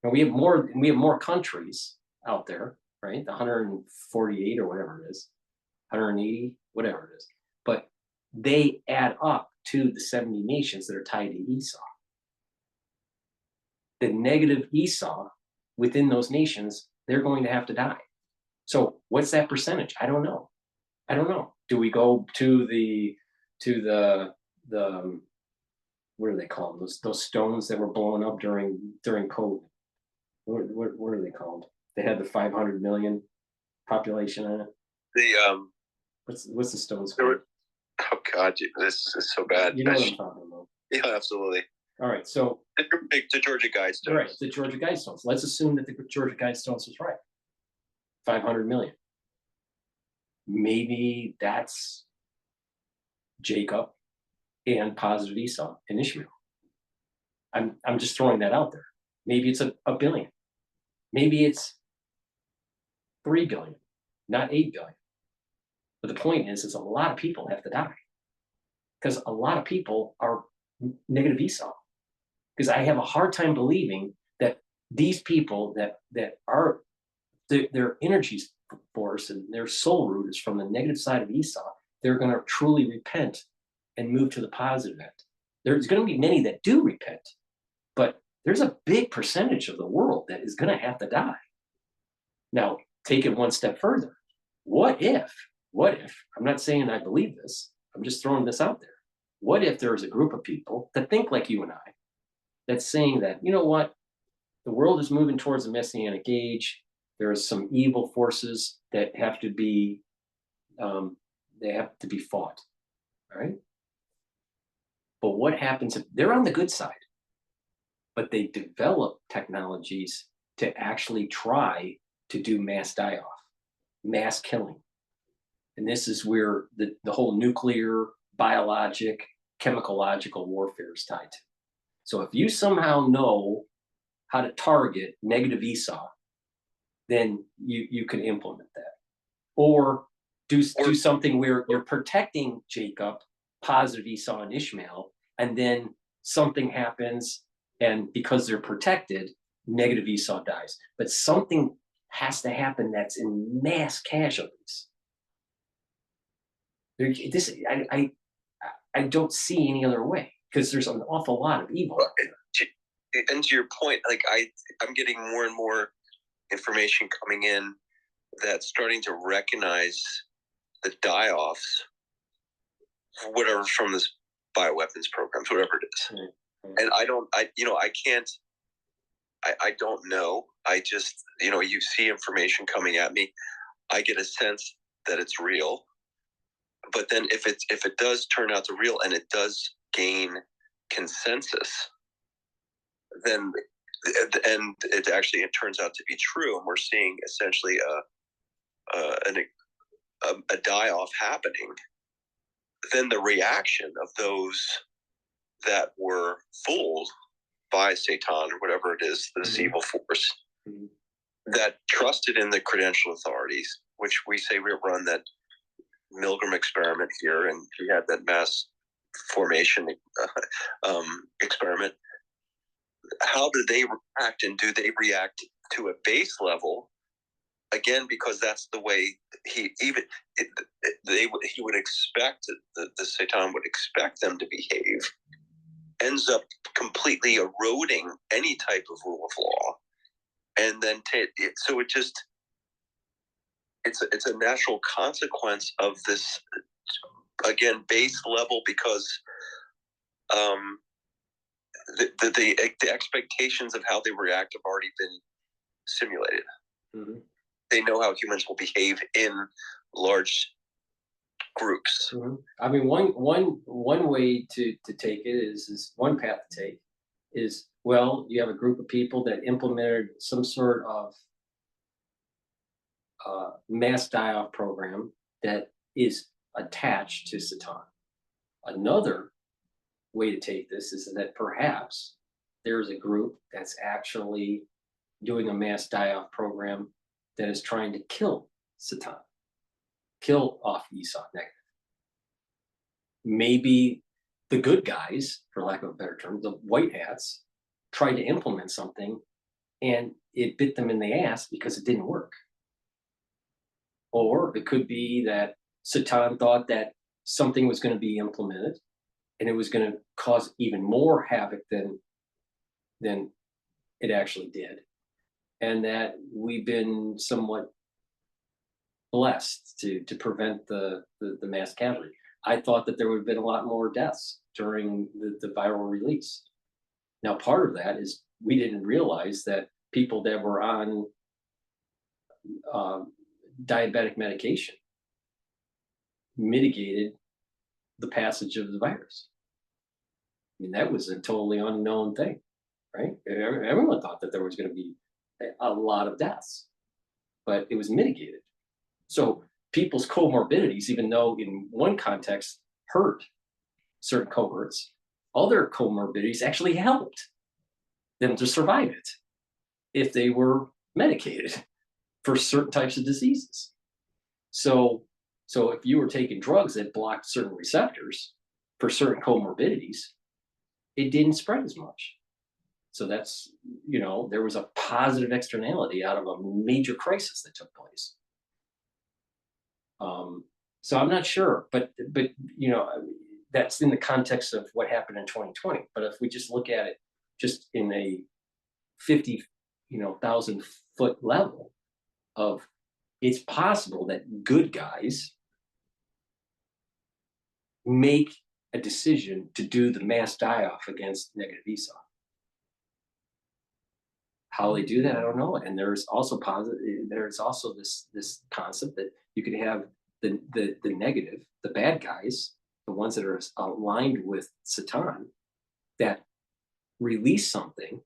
And we have more countries out there, right? The 148 or whatever it is, 180, whatever it is. But they add up to the 70 nations that are tied to Esau. The negative Esau within those nations, they're going to have to die. So what's that percentage? I don't know. Do we go to the what are they called? Those stones that were blown up during COVID. What are they called? They had the 500 million population on it. What's the stones called? Oh God, this is so bad. You know what I'm talking about. Yeah, absolutely. All right, so the Georgia Guidestones. Right, the Georgia Guidestones. Let's assume that the Georgia Guidestones was right. 500 million. maybe that's Jacob and positive Esau and Ishmael. I'm just throwing that out there. Maybe it's a billion. Maybe it's 3 billion, not 8 billion. But the point is a lot of people have to die because a lot of people are negative Esau. Because I have a hard time believing that these people that are their energy force and their soul root is from the negative side of Esau, they're going to truly repent and move to the positive end. There's going to be many that do repent, but there's a big percentage of the world that is going to have to die. Now, take it one step further. What if, I'm not saying I believe this, I'm just throwing this out there. What if there is a group of people that think like you and I, that's saying that, you know what, the world is moving towards the Messianic age. There are some evil forces that have to be, fought, all right? But what happens if they're on the good side, but they develop technologies to actually try to do mass die-off, mass killing? And this is where the whole nuclear, biologic, chemicalogical warfare is tied to. So if you somehow know how to target negative Esau, then you can implement that. Or do something where you're protecting Jacob, positive Esau and Ishmael, and then something happens, and because they're protected, negative Esau dies. But something has to happen that's in mass casualties. I don't see any other way, because there's an awful lot of evil. And to your point, like I'm getting more and more information coming in that's starting to recognize the die-offs, whatever, from this bioweapons programs, whatever it is. Mm-hmm. And I don't know. I just, you see information coming at me. I get a sense that it's real. But then if it does turn out to real and it does gain consensus, then and it turns out to be true, and we're seeing essentially a die-off happening, then the reaction of those that were fooled by Satan or whatever it is, this evil force, that trusted in the credential authorities, which we say we run that Milgram experiment here, and we had that mass formation experiment. How do they react, and do they react to a base level? Again, because that's the way he would expect, the Satan would expect them to behave, ends up completely eroding any type of rule of law, and then so it's a natural consequence of this, again, base level, because the expectations of how they react have already been simulated. Mm-hmm. They know how humans will behave in large groups. Mm-hmm. I mean, one way to take it is one path to take is, well, you have a group of people that implemented some sort of mass die-off program that is attached to Satan. Another way to take this is that perhaps there's a group that's actually doing a mass die-off program that is trying to kill Satan, kill off Esau negative. Maybe the good guys, for lack of a better term, the white hats, tried to implement something and it bit them in the ass because it didn't work. Or it could be that Satan thought that something was going to be implemented and it was going to cause even more havoc than it actually did. And that we've been somewhat blessed to prevent the mass casualty. I thought that there would have been a lot more deaths during the viral release. Now, part of that is we didn't realize that people that were on diabetic medication mitigated the passage of the virus. I mean, that was a totally unknown thing, right? Everyone thought that there was going to be a lot of deaths, but it was mitigated. So people's comorbidities, even though in one context hurt certain cohorts, other comorbidities actually helped them to survive it if they were medicated for certain types of diseases. So if you were taking drugs that blocked certain receptors for certain comorbidities, it didn't spread as much. So that's, there was a positive externality out of a major crisis that took place. So I'm not sure, but that's in the context of what happened in 2020. But if we just look at it just in a 50,000 foot level of, it's possible that good guys make a decision to do the mass die-off against negative ESOP. How they do that, I don't know. And there's also this concept that you could have the negative, the bad guys, the ones that are aligned with Satan, that release something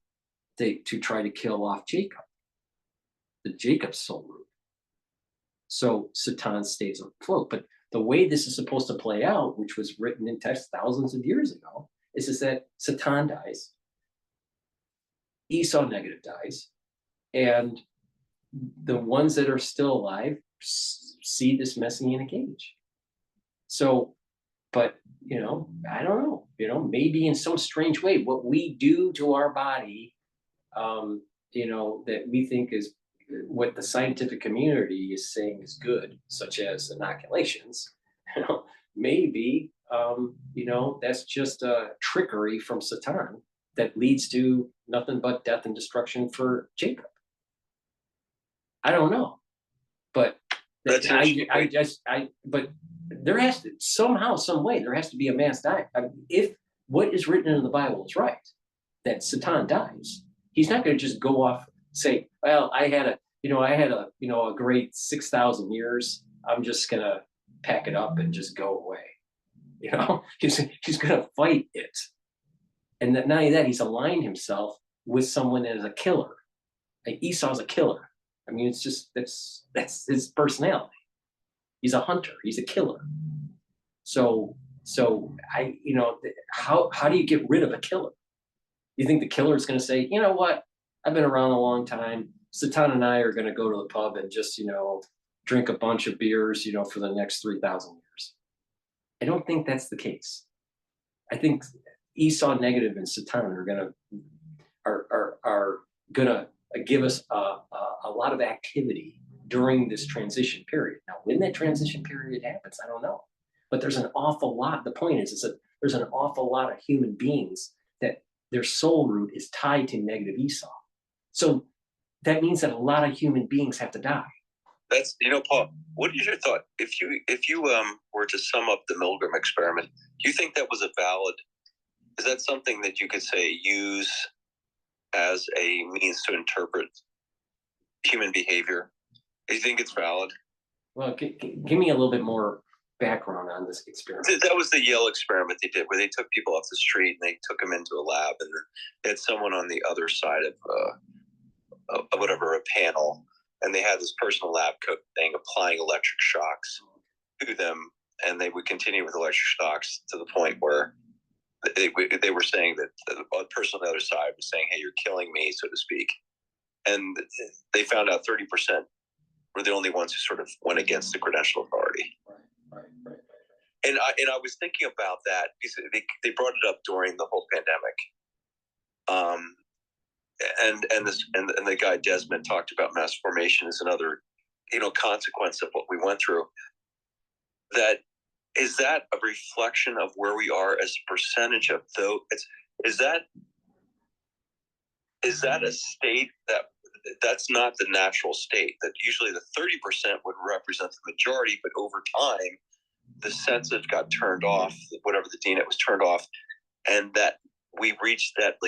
to try to kill off Jacob, the Jacob's soul root. So Satan stays afloat. But the way this is supposed to play out, which was written in text thousands of years ago, is that Satan dies, Esau negative dies, and the ones that are still alive see this messianic age. So, but I don't know, maybe in some strange way, what we do to our body, that we think is what the scientific community is saying is good, such as inoculations, maybe, that's just a trickery from Satan that leads to nothing but death and destruction for Jacob. I don't know, but but there has to somehow, some way, there has to be a mass die. If what is written in the Bible is right, that Satan dies, he's not going to just go off say, well, I had a great 6,000 years. I'm just gonna pack it up and just go away. He's gonna fight it. And not only that, he's aligned himself with someone that is a killer. Like Esau's a killer. I mean, it's just that's his personality. He's a hunter. He's a killer. So how do you get rid of a killer? You think the killer is going to say, you know what? I've been around a long time. Satan and I are going to go to the pub and just drink a bunch of beers for the next 3,000 years. I don't think that's the case. I think Esau negative and Satan are gonna give us a lot of activity during this transition period. Now, when that transition period happens, I don't know. But there's an awful lot. The point is that there's an awful lot of human beings that their soul root is tied to negative Esau. So that means that a lot of human beings have to die. That's Paul. What is your thought if you were to sum up the Milgram experiment? Do you think that was a valid? Is that something that you could say use as a means to interpret human behavior? Do you think it's valid? Well, give me a little bit more background on this experiment. That was the Yale experiment they did, where they took people off the street and they took them into a lab, and they had someone on the other side of a panel, and they had this personal lab coat thing applying electric shocks to them, and they would continue with electric shocks to the point where they were saying that the person on the other side was saying, "Hey, you're killing me," so to speak. And they found out 30% were the only ones who sort of went against the credential authority. Right. And I was thinking about that because they brought it up during the whole pandemic. And the guy Desmond talked about mass formation as another, consequence of what we went through. Is that a reflection of where we are as a percentage of though? Is that a state that's not the natural state? That usually the 30% would represent the majority, but over time, the census got turned off, whatever the DNet was turned off, and that we've reached that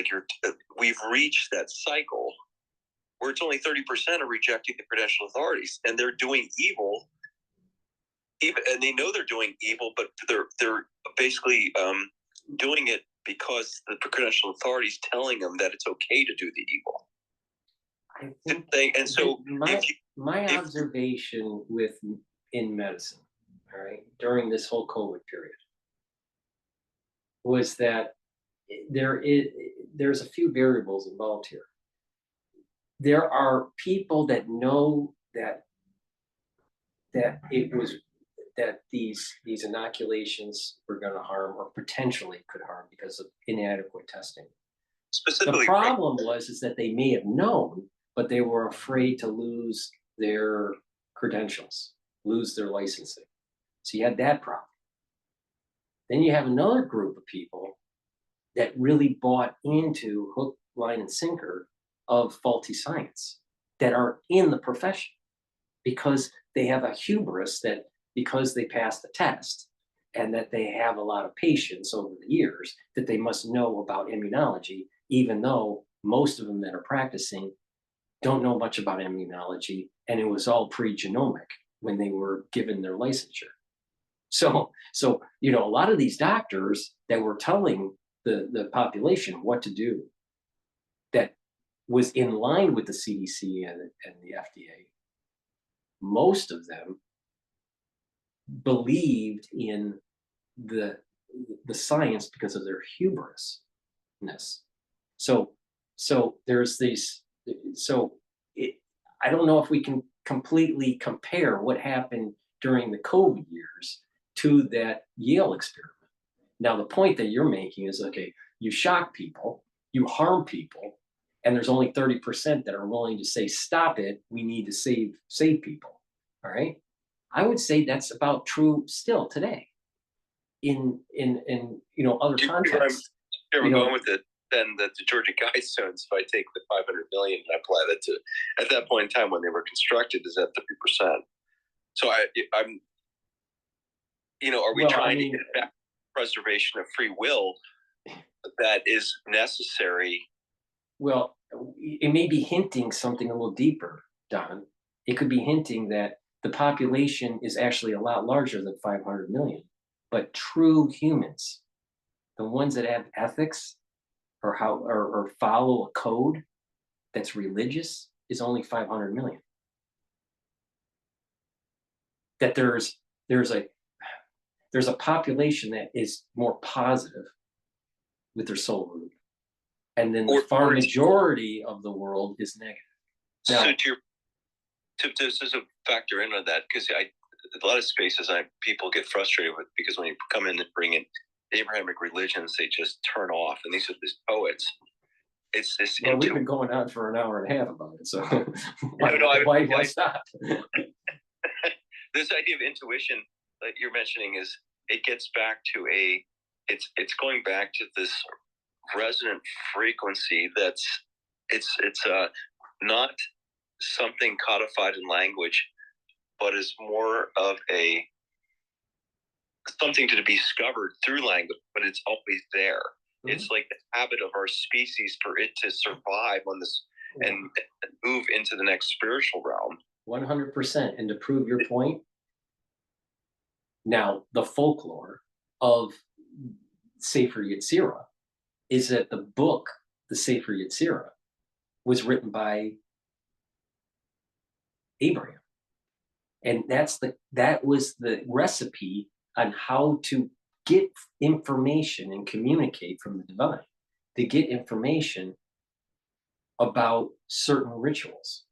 cycle where it's only 30% are rejecting the credential authorities, and they're doing evil. And they know they're doing evil, but they're basically doing it because the credential authorities telling them that it's okay to do the evil. My observation with in medicine, all right, during this whole COVID period was that there's a few variables involved here. There are people that know that these inoculations were going to harm or potentially could harm because of inadequate testing. Specifically, the problem is that they may have known, but they were afraid to lose their credentials, lose their licensing. So you had that problem. Then you have another group of people that really bought into hook, line, and sinker of faulty science that are in the profession because they have a hubris that because they passed the test and that they have a lot of patience over the years that they must know about immunology, even though most of them that are practicing don't know much about immunology, and it was all pre-genomic when they were given their licensure. So a lot of these doctors that were telling the population what to do that was in line with the CDC and the FDA, most of them believed in the science because of their hubrisness. So there's these. I don't know if we can completely compare what happened during the COVID years to that Yale experiment. Now, the point that you're making is, okay, you shock people, you harm people, and there's only 30% that are willing to say, stop it, we need to save people, all right? I would say that's about true still today in other contexts. We're going with it. Then the Georgia Guidestones, if I take the 500 million and apply that to, at that point in time when they were constructed, is at 30%. So I'm, are we trying to get back preservation of free will that is necessary? Well, it may be hinting something a little deeper, Don. It could be hinting that the population is actually a lot larger than 500 million, but true humans, the ones that have ethics or follow a code that's religious, is only 500 million. That there's a population that is more positive with their soul root, and then the far majority of the world is negative. Now, so this is a factor into that, because a lot of spaces people get frustrated with, because when you come in and bring in Abrahamic religions, they just turn off, and these are these poets. It's this. Well, we've been going on for an hour and a half about it, so why stop? This idea of intuition that you're mentioning it gets back to it's going back to this resonant frequency that's it's not something codified in language, but is more of something to be discovered through language, but it's always there. Mm-hmm. It's like the habit of our species for it to survive on this and move into the next spiritual realm. 100%. And to prove your point, now the folklore of Sefer Yetzirah is that the book, the Sefer Yetzirah, was written by Abraham. And that was the recipe on how to get information and communicate from the divine, to get information about certain rituals,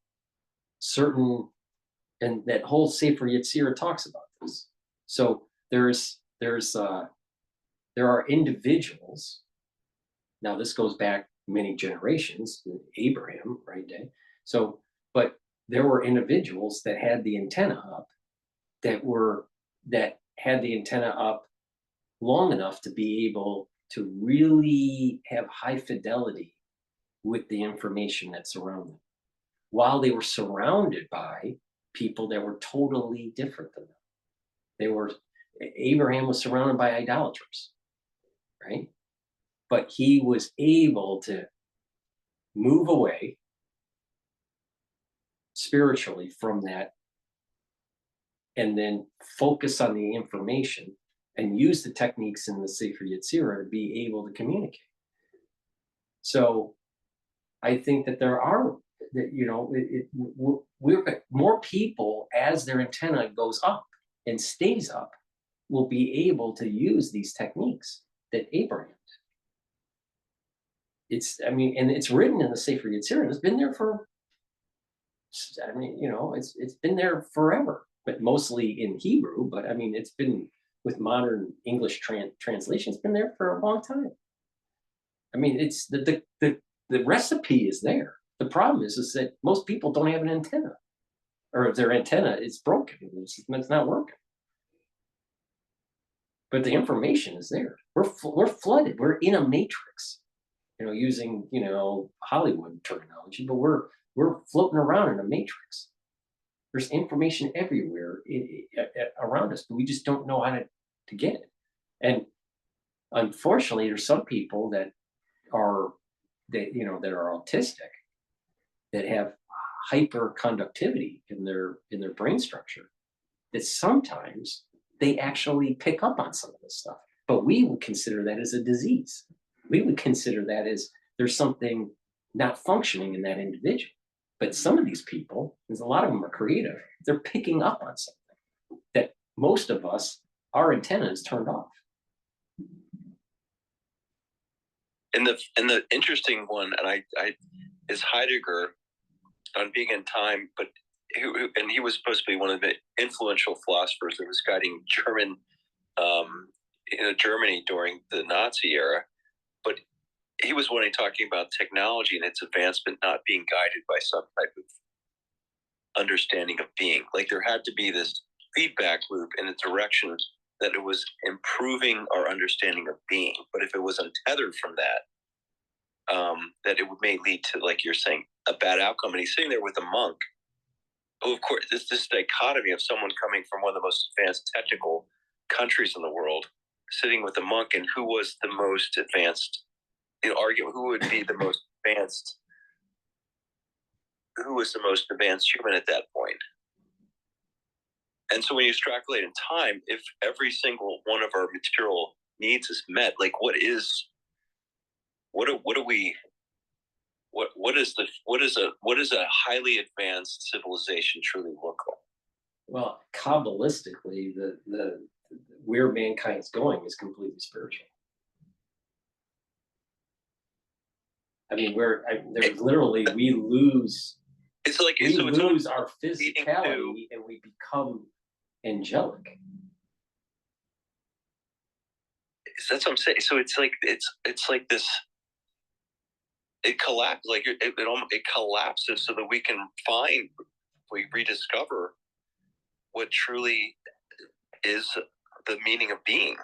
and that whole Sefer Yetzirah talks about this. So there are individuals. Now this goes back many generations, Abraham, right? So, but there were individuals that had the antenna up, that had the antenna up long enough to be able to really have high fidelity with the information that's around them, while they were surrounded by people that were totally different than them. Abraham was surrounded by idolaters, right? But he was able to move away spiritually from that and then focus on the information and use the techniques in the Sefer Yetzirah to be able to communicate. So I think that there are we're more people, as their antenna goes up and stays up, will be able to use these techniques that Abraham did. And it's written in the Sefer Yetzirah. It's been there for, it's been there forever, but mostly in Hebrew. But it's been with modern English translation. It's been there for a long time. It's the recipe is there. The problem is that most people don't have an antenna, or if their antenna is broken, it's not working. But the information is there. We're flooded. We're in a matrix, using Hollywood terminology, but we're floating around in a matrix. There's information everywhere around us, but we just don't know how to get it. And unfortunately, there's some people that are autistic, that have hyperconductivity in their brain structure, that sometimes they actually pick up on some of this stuff. But we would consider that as a disease. We would consider that as there's something not functioning in that individual. But some of these people, because a lot of them are creative, they're picking up on something that most of us, our antenna is turned off. And the interesting one, and I is Heidegger on Being in Time, but he was supposed to be one of the influential philosophers that was guiding Germany during the Nazi era. But he was one talking about technology and its advancement not being guided by some type of understanding of being. Like there had to be this feedback loop in a direction that it was improving our understanding of being. But if it was untethered from that, that it may lead to, like you're saying, a bad outcome. And he's sitting there with a monk. Oh, of course, this dichotomy of someone coming from one of the most advanced technical countries in the world, sitting with a monk, and who was the most advanced, arguing who would be the most advanced, who was the most advanced human at that point. And so when you extrapolate in time, if every single one of our material needs is met, like what does a highly advanced civilization truly look like? Well, Kabbalistically, the where mankind's going is completely spiritual. There's literally we lose. It's like we lose our physicality and we become angelic. That's what I'm saying. So it's like this. It collapses, like it collapses, so that we rediscover what truly is the meaning of being.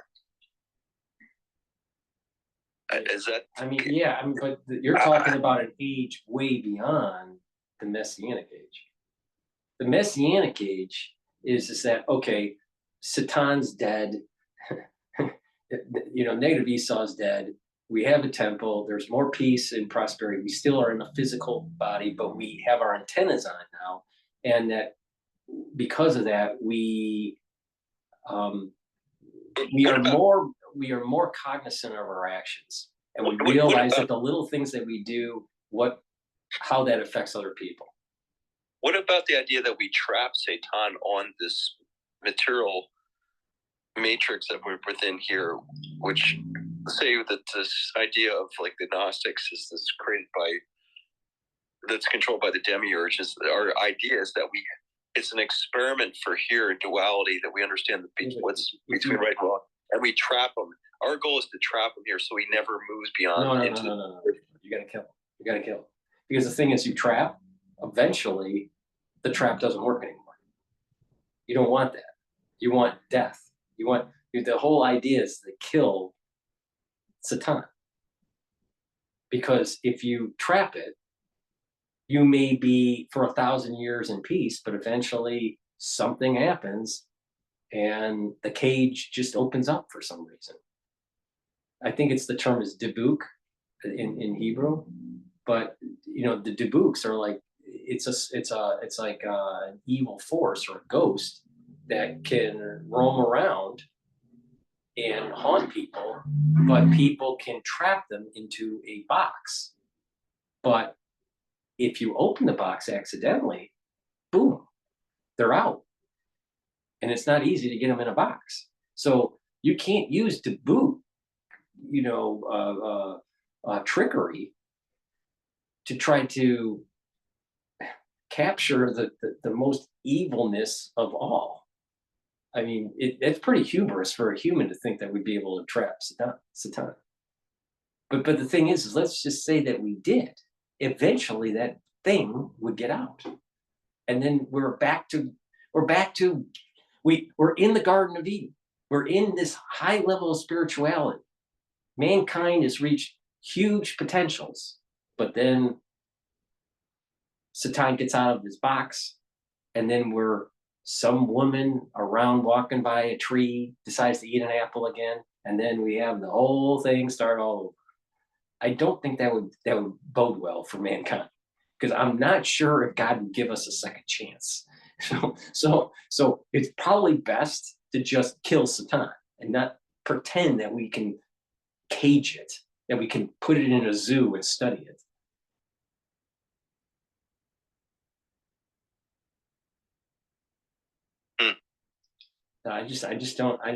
Is that? But you're talking about an age way beyond the Messianic age. The Messianic age is that, okay, Satan's dead, negative Esau's dead. We have a temple. There's more peace and prosperity. We still are in a physical body, but we have our antennas on now, and that because of that, we are more cognizant of our actions, and we realize that the little things that we do, how that affects other people. What about the idea that we trap Satan on this material matrix that we're within here, which say that this idea of like the Gnostics is this that's controlled by the demiurge. Our idea is that it's an experiment for here in duality, that we understand what's between right and wrong, and we trap them. Our goal is to trap them here so he never moves beyond. No. You gotta kill him. You gotta kill him. Because the thing is, you trap, eventually the trap doesn't work anymore. You don't want that. You want death. The whole idea is to kill Satan. Because if you trap it, you may be for 1,000 years in peace, but eventually something happens and the cage just opens up for some reason. I think the term is dibuk in Hebrew, but the dibuks are like, it's like an evil force or a ghost that can roam around and haunt people, but people can trap them into a box. But if you open the box accidentally, boom, they're out. And it's not easy to get them in a box. So you can't use to boot, trickery to try to capture the most evilness of all. I mean, it's pretty humorous for a human to think that we'd be able to trap Satan. But the thing is let's just say that we did. Eventually that thing would get out. And then we're in the Garden of Eden. We're in this high level of spirituality. Mankind has reached huge potentials, but then Satan gets out of his box, and then some woman around walking by a tree decides to eat an apple again, and then we have the whole thing start all over. I don't think that would bode well for mankind, because I'm not sure if God would give us a second chance. So it's probably best to just kill Satan and not pretend that we can cage it, that we can put it in a zoo and study it. I just don't. I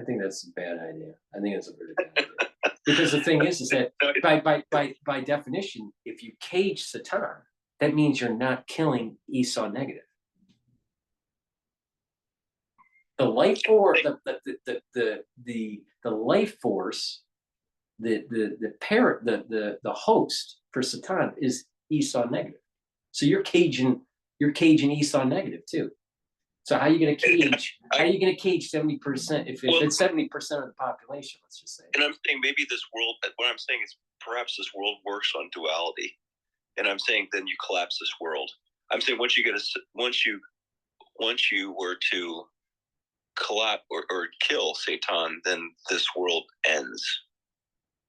think that's a bad idea. I think it's a very bad idea. Because the thing is that by definition, if you cage Satan, that means you're not killing Esau negative. The life force, the life force, the parent, the host for Satan is Esau negative. So you're caging Esau negative too. So how are you going to cage? How are you going to cage 70% if it's 70% of the population? Let's just say. And I'm saying maybe this world. What I'm saying is perhaps this world works on duality, and I'm saying then you collapse this world. I'm saying once you were to collapse or kill Satan, then this world ends,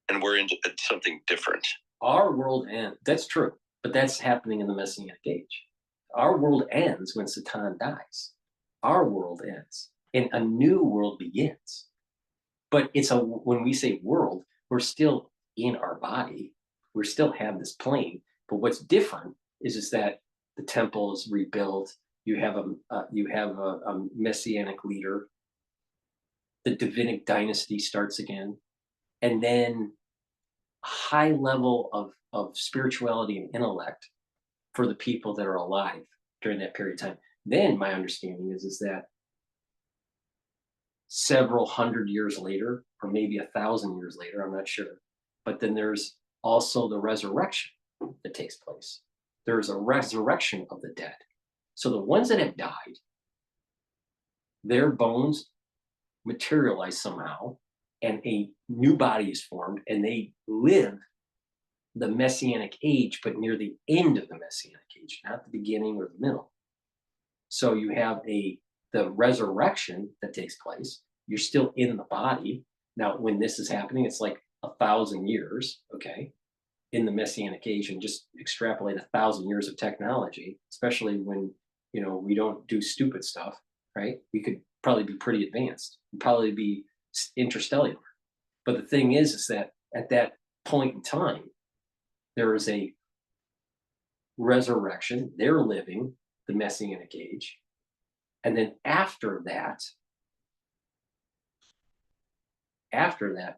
and we're into something different. Our world ends. That's true, but that's happening in the Messianic age. Our world ends when Satan dies. Our world ends, and a new world begins. But when we say world, we're still in our body. We still have this plane. But what's different is that the temple is rebuilt. You have a messianic leader. The Davidic dynasty starts again, and then a high level of spirituality and intellect for the people that are alive during that period of time. Then my understanding is that several hundred years later, or maybe 1,000 years later, I'm not sure, but then there's also the resurrection that takes place. There's a resurrection of the dead. So the ones that have died, their bones materialize somehow, and a new body is formed, and they live the Messianic age, but near the end of the Messianic age, not the beginning or the middle. So you have the resurrection that takes place. You're still in the body. Now, when this is happening, it's like 1,000 years, okay, in the Messianic age, and just extrapolate 1,000 years of technology, especially when, we don't do stupid stuff, right? We could probably be pretty advanced, probably be interstellar. But the thing is that at that point in time, there is a resurrection. They're living the Messianic age. And then after that,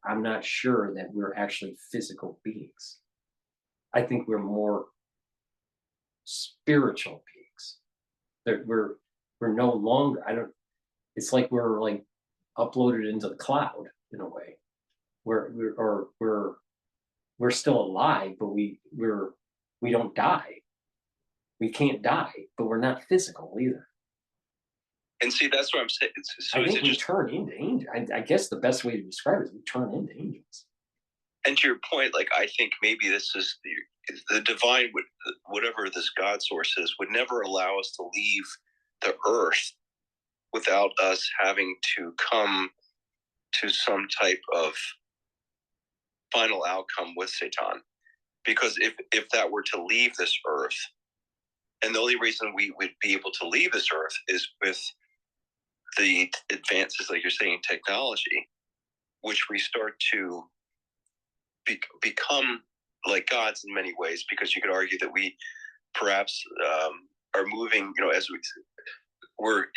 I'm not sure that we're actually physical beings. I think we're more spiritual beings. That we're no longer, it's like we're like uploaded into the cloud in a way. We're still alive, but we don't die. We can't die, but we're not physical either. And see, that's what I'm saying. So I think we turn into angels. I guess the best way to describe it is we turn into angels. And to your point, I think maybe this is the divine, whatever this God source is, would never allow us to leave the earth without us having to come to some type of final outcome with Satan. Because if that were to leave this earth, and the only reason we would be able to leave this earth is with the advances, like you're saying, in technology, which we start to become like gods in many ways, because you could argue that we perhaps are moving, as we're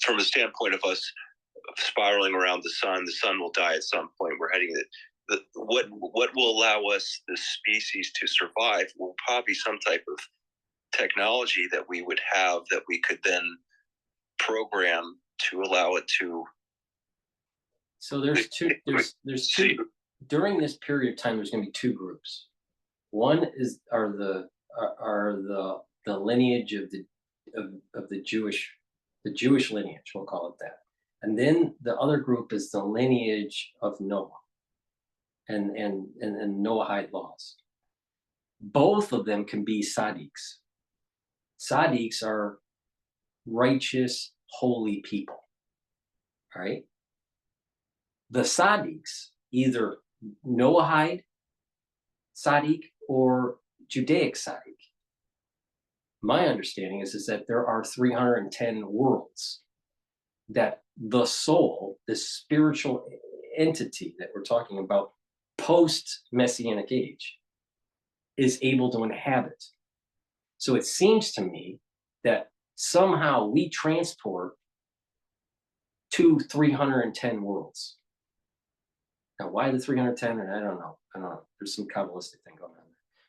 from a standpoint of us spiraling around the sun will die at some point. We're heading what will allow us, the species, to survive will probably be some type of technology that we would have that we could then program to allow it to. So there's two. During this period of time, there's going to be two groups. One are the lineage of the Jewish lineage, we'll call it that, and then the other group is the lineage of Noah and Noahide laws. Both of them can be Sadiqs. Sadiqs are righteous, holy people. All right. The Sadiqs, either Noahide Sadiq or Judaic Sadiq. My understanding is that there are 310 worlds that the soul, this spiritual entity that we're talking about post-Messianic age, is able to inhabit. So it seems to me that somehow we transport to 310 worlds. Now, why the 310? And I don't know. There's some Kabbalistic thing going on there.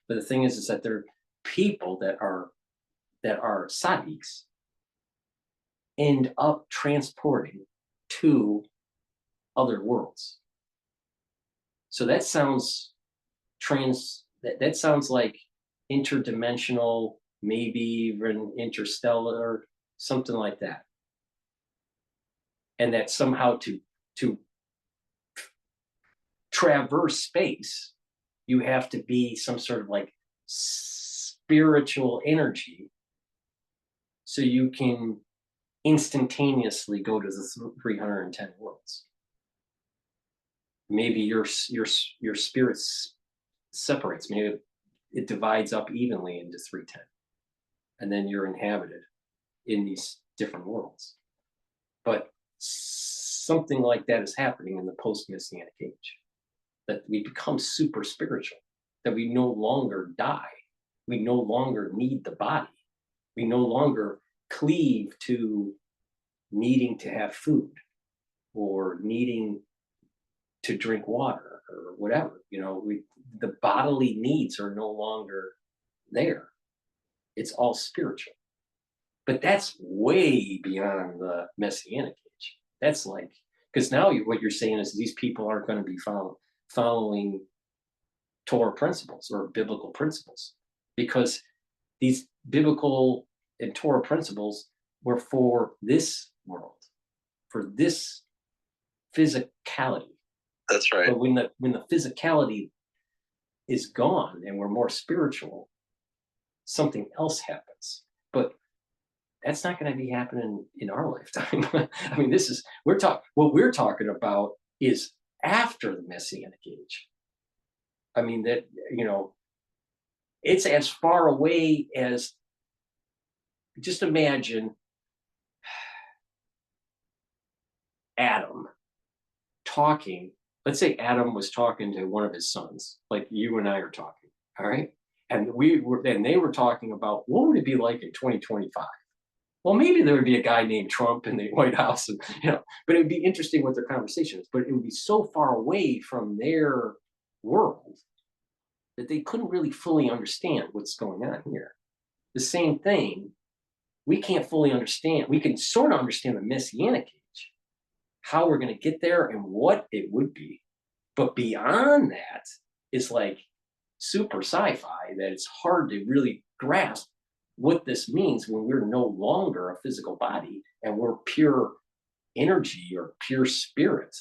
But the thing is that there are people that are Sadiqs end up transporting to other worlds. So that sounds that sounds like interdimensional, maybe even interstellar, something like that. And that somehow to traverse space, you have to be some sort of like spiritual energy, so you can instantaneously go to the 310 worlds. Maybe your spirit separates. Maybe it divides up evenly into 310, and then you're inhabited in these different worlds. But something like that is happening in the post-Messianic age, that we become super spiritual, that we no longer die. We no longer need the body. We no longer cleave to needing to have food or needing to drink water or whatever. The bodily needs are no longer there. It's all spiritual. But that's way beyond the Messianic age. That's like, because now what you're saying is these people aren't going to be following Torah principles or biblical principles, because these biblical and Torah principles were for this world, for this physicality. That's right. But when the physicality is gone and we're more spiritual, something else happens. But that's not going to be happening in our lifetime. I mean, what we're talking about is after the Messianic age. I mean, that, it's as far away as, just imagine Adam talking. Let's say Adam was talking to one of his sons, like you and I are talking, all right? And they were talking about what would it be like in 2025? Well, maybe there would be a guy named Trump in the White House, and, but it would be interesting what their conversation is. But it would be so far away from their world that they couldn't really fully understand what's going on here. The same thing, we can't fully understand. We can sort of understand the Messianic age, how we're going to get there and what it would be. But beyond that, it's like super sci-fi that it's hard to really grasp what this means when we're no longer a physical body and we're pure energy or pure spirit.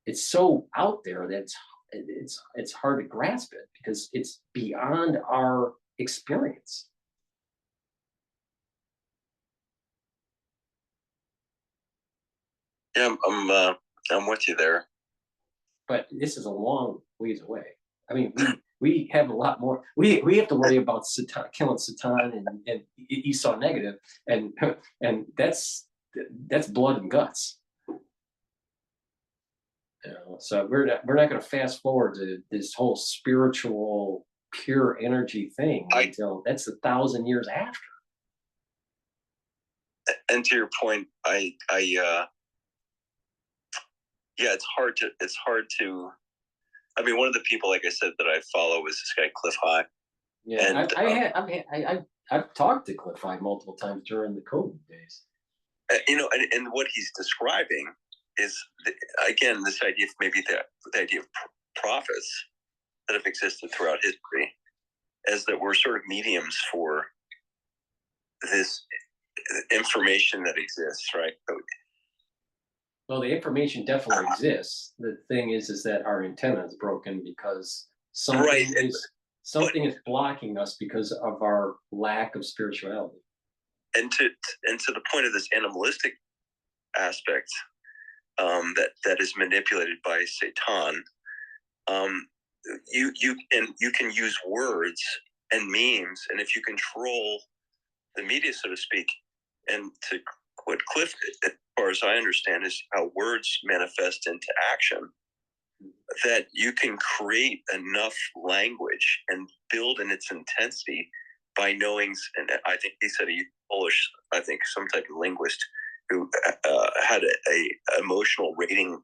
It's so out there that it's hard to grasp it because it's beyond our experience. Yeah, I'm with you there. But this is a long ways away. I mean, we have a lot more. We have to worry about killing Satan and Esau negative, and that's blood and guts. So we're not going to fast forward to this whole spiritual pure energy thing until that's 1,000 years after. And to your point, yeah, it's hard to. I mean, one of the people, like I said, that I follow is this guy Cliff High. Yeah, And I've talked to Cliff High multiple times during the COVID days. And what he's describing is again this idea of maybe the idea of prophets that have existed throughout history, as that we're sort of mediums for this information that exists, right? Well, the information definitely exists. The thing is that our antenna is broken because something is blocking us because of our lack of spirituality. And to the point of this animalistic aspect that is manipulated by Satan, you can use words and memes, and if you control the media, so to speak, and to what Cliff, as far as I understand, is how words manifest into action, that you can create enough language and build in its intensity by knowing, and I think he said he's Polish, I think some type of linguist who had a emotional rating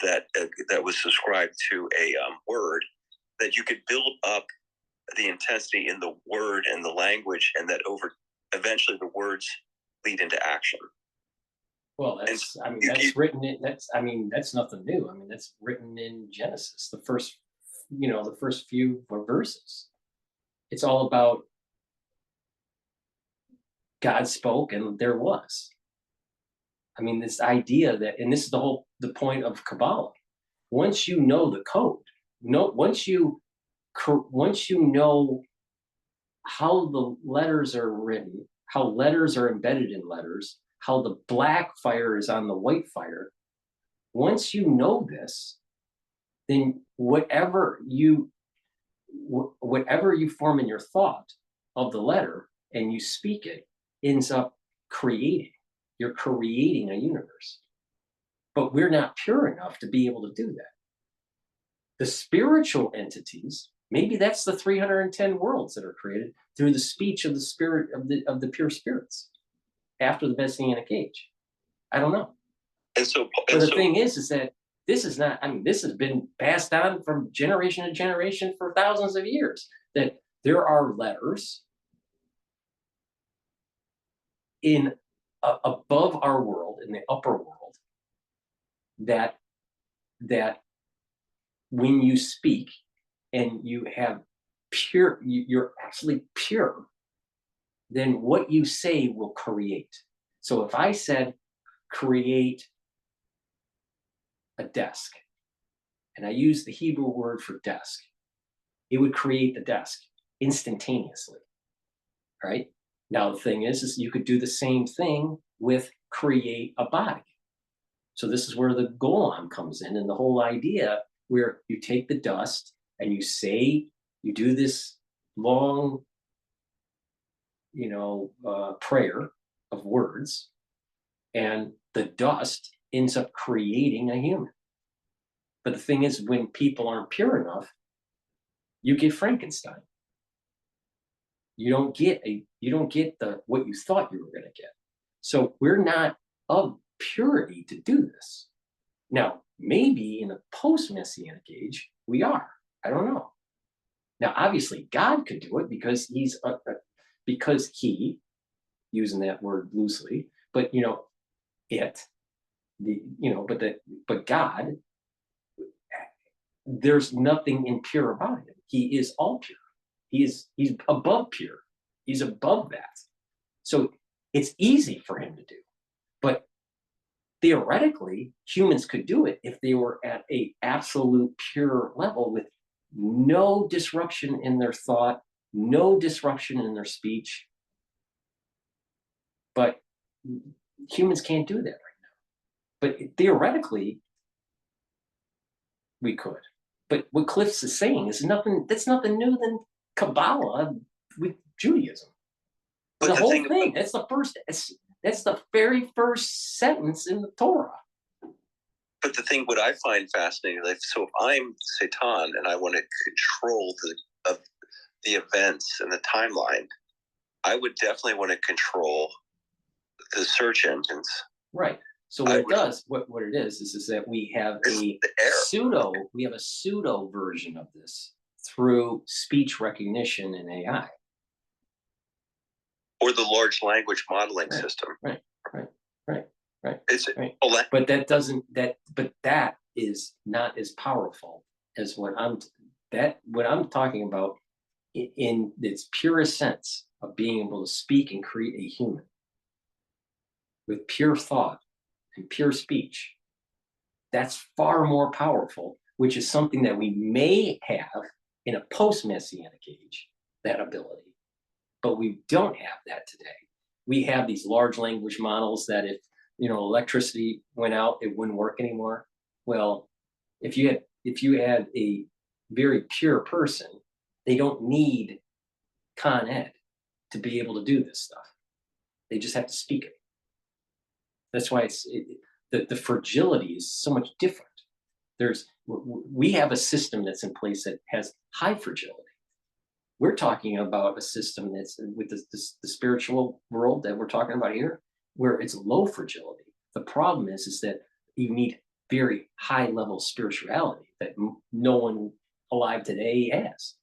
that was subscribed to a word, that you could build up the intensity in the word and the language, and that eventually the words lead into action. Well, that's nothing new. I mean, that's written in Genesis, the first few verses. It's all about God spoke and there was. I mean, this idea that, and this is the point of Kabbalah. Once you know the code, once you know how the letters are written, how letters are embedded in letters, how the black fire is on the white fire. Once you know this, then whatever you form in your thought of the letter and you speak it ends up creating. You're creating a universe. But we're not pure enough to be able to do that. The spiritual entities, maybe that's the 310 worlds that are created through the speech of the spirit of the pure spirits after the Messianic age. I don't know. But the thing is that this is not, I mean, this has been passed on from generation to generation for thousands of years, that there are letters in above our world, in the upper world, that when you speak and you have pure, you're actually pure, then what you say will create. So if I said create a desk, and I use the Hebrew word for desk, it would create the desk instantaneously, right? Now the thing is you could do the same thing with create a body. So this is where the golem comes in, and the whole idea where you take the dust and you do this long, prayer of words, and the dust ends up creating a human. But the thing is, when people aren't pure enough, you get Frankenstein. You don't get what you thought you were going to get. So we're not of purity to do this. Now, maybe in a post-Messianic age, we are. I don't know. Now, obviously, God could do it because because he, using that word loosely, but but God, there's nothing impure about him. He is all pure. He's above pure. He's above that. So it's easy for him to do. But theoretically, humans could do it if they were at an absolute pure level with no disruption in their thought, no disruption in their speech. But humans can't do that right now. But theoretically, we could. But what Cliff's is saying is that's nothing new than Kabbalah with Judaism. But the whole thing, that's the very first sentence in the Torah. But the thing, what I find fascinating, so if I'm Satan and I want to control the events and the timeline, I would definitely want to control the search engines. Right. So what it does, what it is that we have a pseudo version of this through speech recognition and AI. Or the large language modeling system. Right. It's right. But that is not as powerful as what I'm talking about in its purest sense of being able to speak and create a human with pure thought and pure speech. That's far more powerful, which is something that we may have in a post-messianic age, that ability. But we don't have that today. We have these large language models that if electricity went out, it wouldn't work anymore. Well, if you had a very pure person, they don't need Con Ed to be able to do this stuff. They just have to speak it. That's why the fragility is so much different. We have a system that's in place that has high fragility. We're talking about a system that's with the spiritual world that we're talking about here, where it's low fragility. The problem is that you need very high level spirituality that no one alive today has.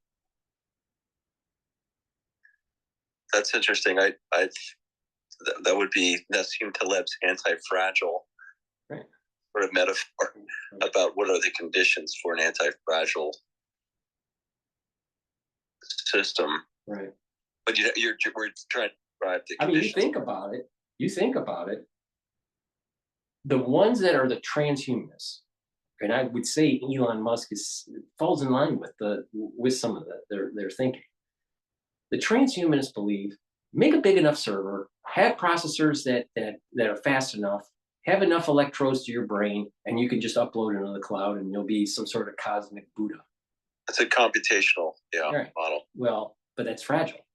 That's interesting. That would be Nassim Taleb's anti-fragile sort of metaphor about what are the conditions for an anti-fragile system. Right. But we're trying to drive the conditions. I mean, you think about it. The ones that are the transhumanists, and I would say Elon Musk falls in line with some of their thinking. The transhumanists believe make a big enough server, have processors that are fast enough, have enough electrodes to your brain, and you can just upload it into the cloud and you'll be some sort of cosmic Buddha. It's a computational model. Well, but that's fragile.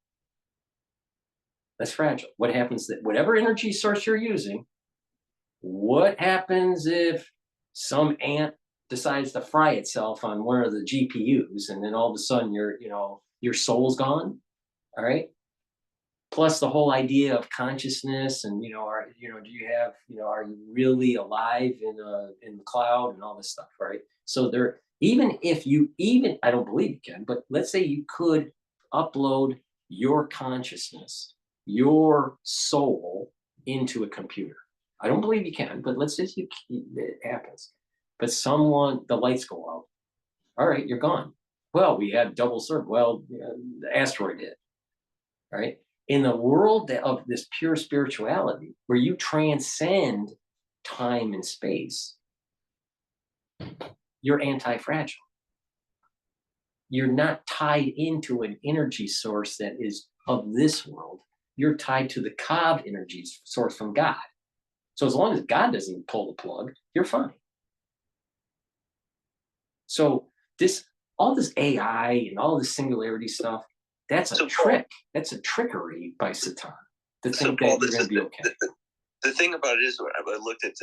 That's fragile. What happens that whatever energy source you're using, what happens if some ant decides to fry itself on one of the GPUs and then all of a sudden your soul's gone? All right. Plus the whole idea of consciousness and do you have are you really alive in the cloud and all this stuff, right? So even if you I don't believe you can, but let's say you could upload your consciousness, your soul into a computer. I don't believe you can, but let's say it happens. But the lights go out. All right, you're gone. Well, we had double serve. Well, the asteroid hit. All right. In the world of this pure spirituality, where you transcend time and space, you're anti-fragile. You're not tied into an energy source that is of this world. You're tied to the Kav energy source from God. So as long as God doesn't pull the plug, you're fine. So all this AI and all this singularity stuff, that's a trick. That's a trickery by Satan to think that you're going to be okay. The thing about it is, I looked at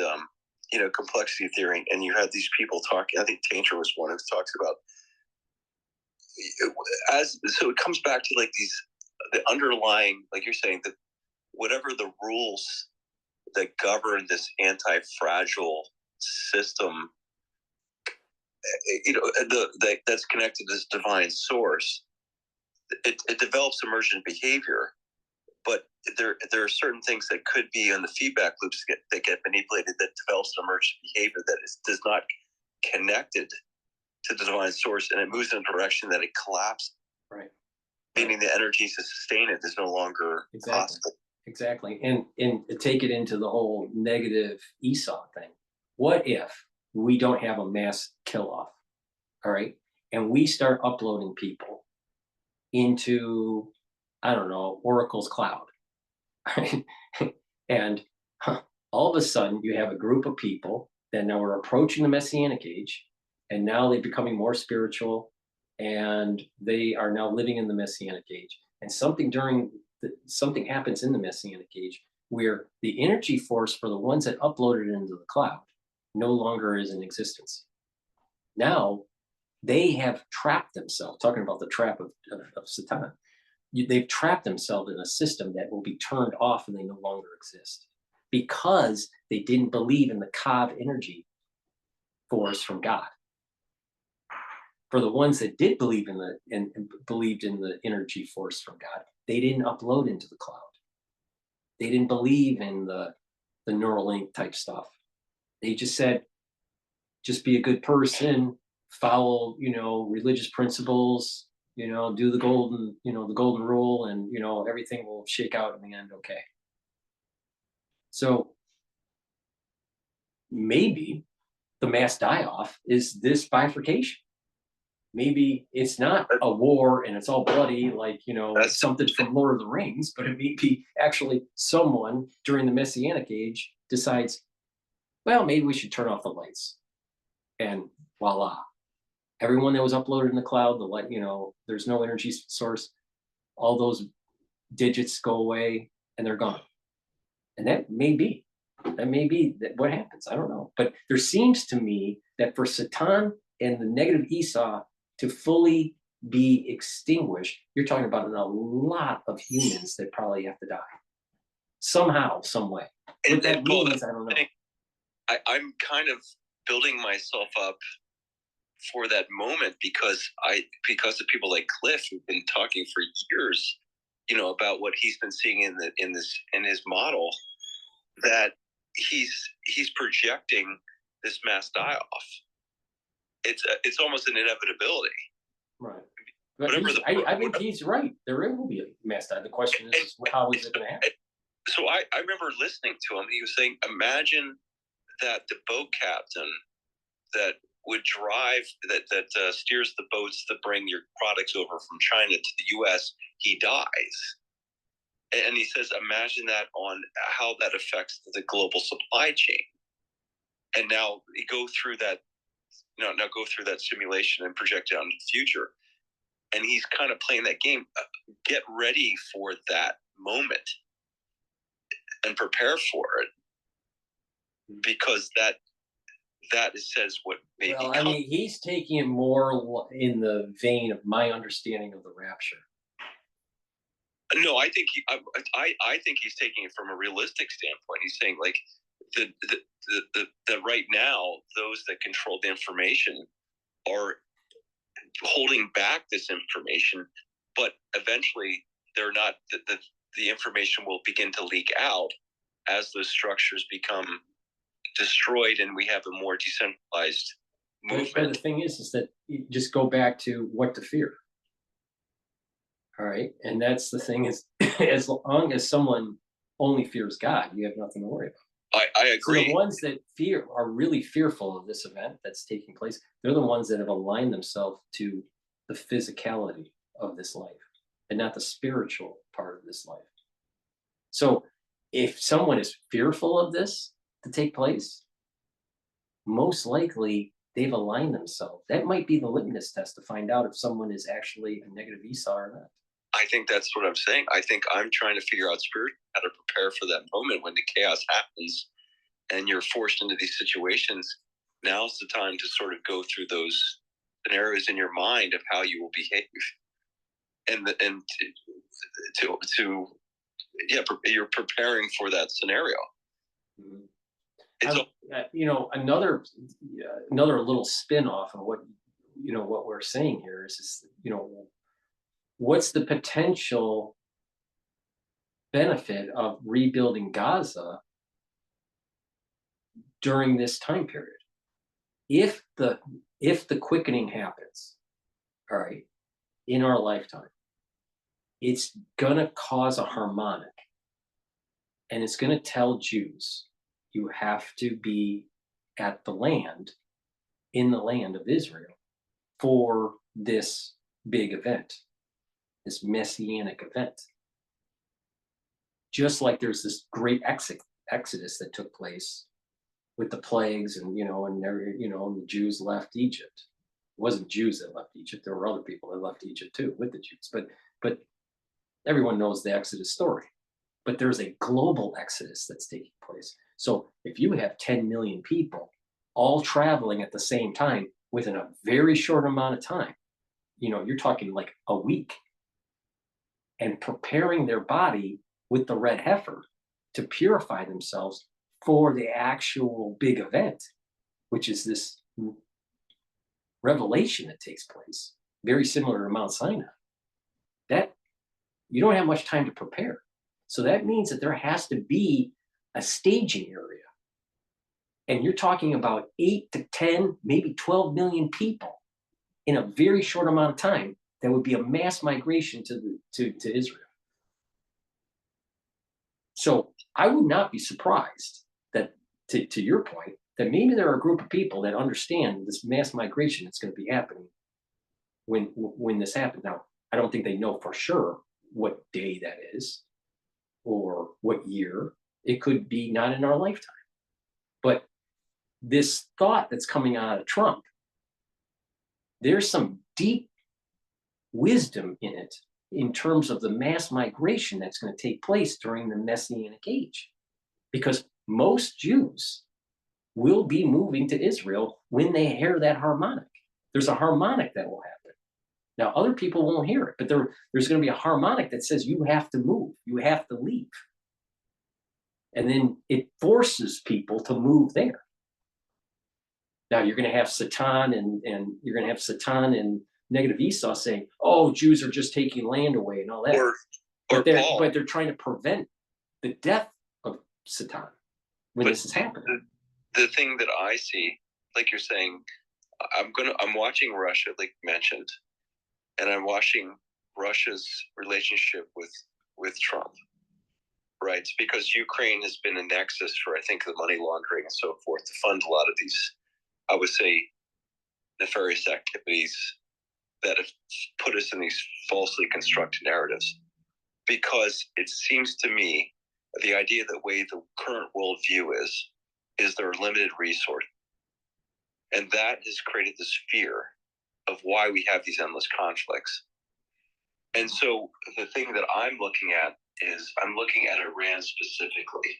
complexity theory, and you had these people talking. I think Tainter was one who talks about so it comes back to the underlying, like you're saying, that whatever the rules that govern this anti-fragile system, that's connected to this divine source, it develops emergent behavior. But there are certain things that could be in the feedback loops that get manipulated that develops an emergent behavior that does not connected to the divine source, and it moves in a direction that it collapses. Right. Meaning the energy to sustain it is no longer possible. Exactly. And take it into the whole negative Esau thing. What if we don't have a mass kill-off, all right? And we start uploading people into, I don't know, Oracle's cloud. And all of a sudden you have a group of people that now are approaching the Messianic age, and now they're becoming more spiritual, and they are now living in the Messianic age. And something happens in the Messianic age where the energy force for the ones that uploaded it into the cloud no longer is in existence. Now they have trapped themselves, talking about the trap of Satan. They've trapped themselves in a system that will be turned off and they no longer exist because they didn't believe in the Kav energy force from God. For the ones that did believe in and believed in the energy force from God, they didn't upload into the cloud. They didn't believe in the Neuralink type stuff. They just said, just be a good person, follow, religious principles, do the golden rule, and, everything will shake out in the end okay. So maybe the mass die-off is this bifurcation. Maybe it's not a war and it's all bloody like, something from Lord of the Rings, but it may be actually someone during the Messianic age decides, well, maybe we should turn off the lights. And voila. Everyone that was uploaded in the cloud, the light, there's no energy source. All those digits go away and they're gone. And that may be what happens. I don't know. But there seems to me that for Satan and the negative Esau to fully be extinguished, you're talking about a lot of humans that probably have to die somehow, some way. What that means, I don't know. I'm kind of building myself up for that moment because of people like Cliff who've been talking for years, about what he's been seeing in his model, that he's projecting this mass die-off. It's almost an inevitability. Right. But I think he's right. There will be a mass die. The question is how is it going to happen? So I remember listening to him. He was saying, imagine that the boat captain that would drive, that steers the boats that bring your products over from China to the U.S., he dies. And he says, imagine that on how that affects the global supply chain. And now you go through that, go through that simulation and project it out into the future. And he's kind of playing that game. Get ready for that moment and prepare for it, because that says what may well, become. I mean, he's taking it more in the vein of my understanding of the rapture. No, I think I think he's taking it from a realistic standpoint. He's saying like the right now, those that control the information are holding back this information, but eventually they're not. The information will begin to leak out as those structures become destroyed, and we have a more decentralized movement. But the thing is that you just go back to what to fear. All right, and that's the thing is, as long as someone only fears God, you have nothing to worry about. I agree. So the ones that are really fearful of this event that's taking place, they're the ones that have aligned themselves to the physicality of this life and not the spiritual part of this life. So if someone is fearful of this to take place, most likely they've aligned themselves. That might be the litmus test to find out if someone is actually a negative Esau or not. I think that's what I'm saying. I think I'm trying to figure out spiritually how to prepare for that moment when the chaos happens and you're forced into these situations. Now's the time to sort of go through those scenarios in your mind of how you will behave, and you're preparing for that scenario. Mm-hmm. Another little spin off of what we're saying here is what's the potential benefit of rebuilding Gaza during this time period? If the quickening happens, all right, in our lifetime, it's gonna cause a harmonic, and it's gonna tell Jews, you have to be at the land, in the land of Israel, for this big event, this messianic event. Just like there's this great exodus that took place with the plagues, and the Jews left Egypt. It wasn't Jews that left Egypt. There were other people that left Egypt too with the Jews. But everyone knows the Exodus story. But there's a global exodus that's taking place. So if you have 10 million people all traveling at the same time, within a very short amount of time. You know, you're talking like a week, and preparing their body with the red heifer to purify themselves for the actual big event, which is this revelation that takes place, very similar to Mount Sinai. That you don't have much time to prepare. So that means that there has to be a staging area. And you're talking about 8 to 10, maybe 12 million people in a very short amount of time. That would be a mass migration to Israel. So I would not be surprised that, to your point, that maybe there are a group of people that understand this mass migration that's going to be happening when this happens. Now, I don't think they know for sure what day that is or what year. It could be not in our lifetime. But this thought that's coming out of Trump, there's some deep wisdom in it in terms of the mass migration that's going to take place during the Messianic age. Because most Jews will be moving to Israel when they hear that harmonic. There's a harmonic that will happen. Now, other people won't hear it, but there's going to be a harmonic that says you have to move, you have to leave. And then it forces people to move there. Now, you're going to have Satan and you're going to have Satan and negative Esau saying, oh, Jews are just taking land away and all that. But they're trying to prevent the death of Satan when this is happening. The thing that I see, like you're saying, I'm watching Russia, like you mentioned, and I'm watching Russia's relationship with Trump, right? It's because Ukraine has been a nexus for, I think, the money laundering and so forth to fund a lot of these, I would say, nefarious activities that have put us in these falsely constructed narratives. Because it seems to me the idea that way the current worldview is there are limited resources. And that has created this fear of why we have these endless conflicts. And so the thing that I'm looking at is I'm looking at Iran specifically.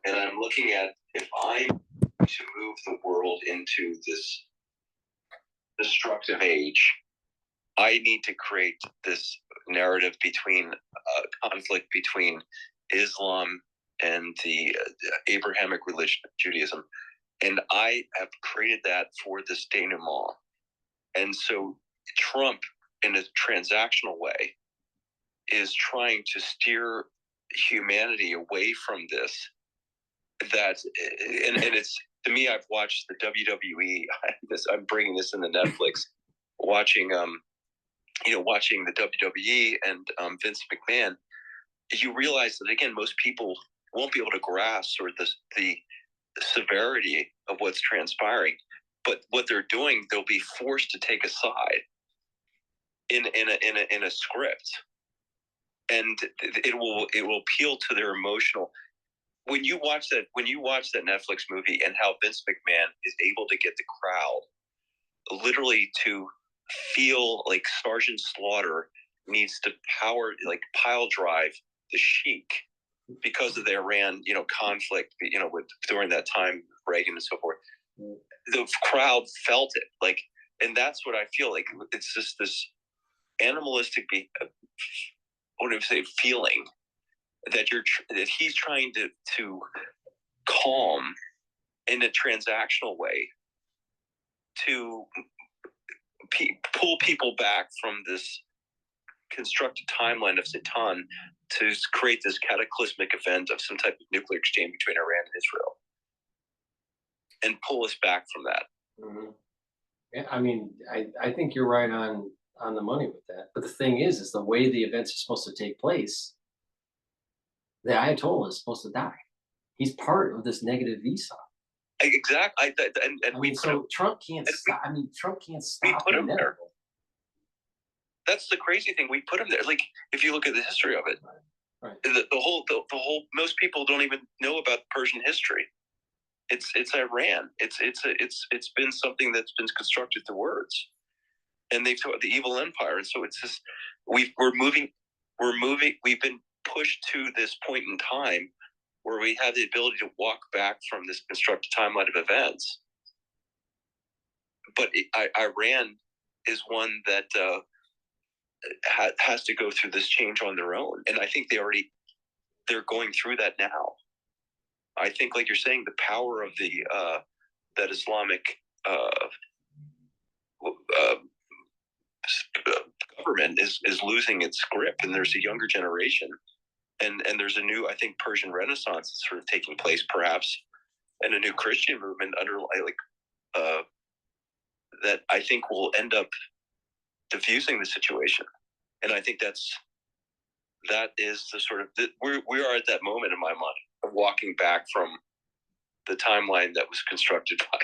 And I'm looking at if I'm to move the world into this destructive age, I need to create this narrative between conflict between Islam and the Abrahamic religion of Judaism. And I have created that for this denouement. And so Trump, in a transactional way, is trying to steer humanity away from this. And it's, to me, I've watched the WWE. I'm bringing this into Netflix, watching the WWE and Vince McMahon. You realize that, again, most people won't be able to grasp or the severity of what's transpiring, but what they're doing, they'll be forced to take a side in a script, and it will appeal to their emotional. When you watch that Netflix movie and how Vince McMahon is able to get the crowd literally to feel like Sergeant Slaughter needs to pile drive the Sheik because of the Iran, conflict, during that time, Reagan and so forth. The crowd felt it, and that's what I feel like. It's just this animalistic, feeling that he's trying to calm in a transactional way to pull people back from this constructed timeline of Satan to create this cataclysmic event of some type of nuclear exchange between Iran and Israel and pull us back from that. Mm-hmm. Yeah, I mean, I think you're right on the money with that. But the thing is the way the events are supposed to take place, the Ayatollah is supposed to die. He's part of this negative Esau. Exactly. Trump can't stop. Trump can't stop. We put him there. That's the crazy thing. We put him there. Like, if you look at the history of it, right. the whole. Most people don't even know about Persian history. It's Iran. It's been something that's been constructed through words, and they've taught the evil empire. And so it's just we're moving. We've been pushed to this point in time where we have the ability to walk back from this constructed timeline of events. but Iran is one that has to go through this change on their own, and I think they're going through that now. I think, like you're saying, the power of the that Islamic government is losing its grip, and there's a younger generation, and there's a new, I think, Persian Renaissance is sort of taking place, perhaps, and a new Christian movement that I think will end up diffusing the situation. And I think that is the sort of we are at that moment in my mind of walking back from the timeline that was constructed by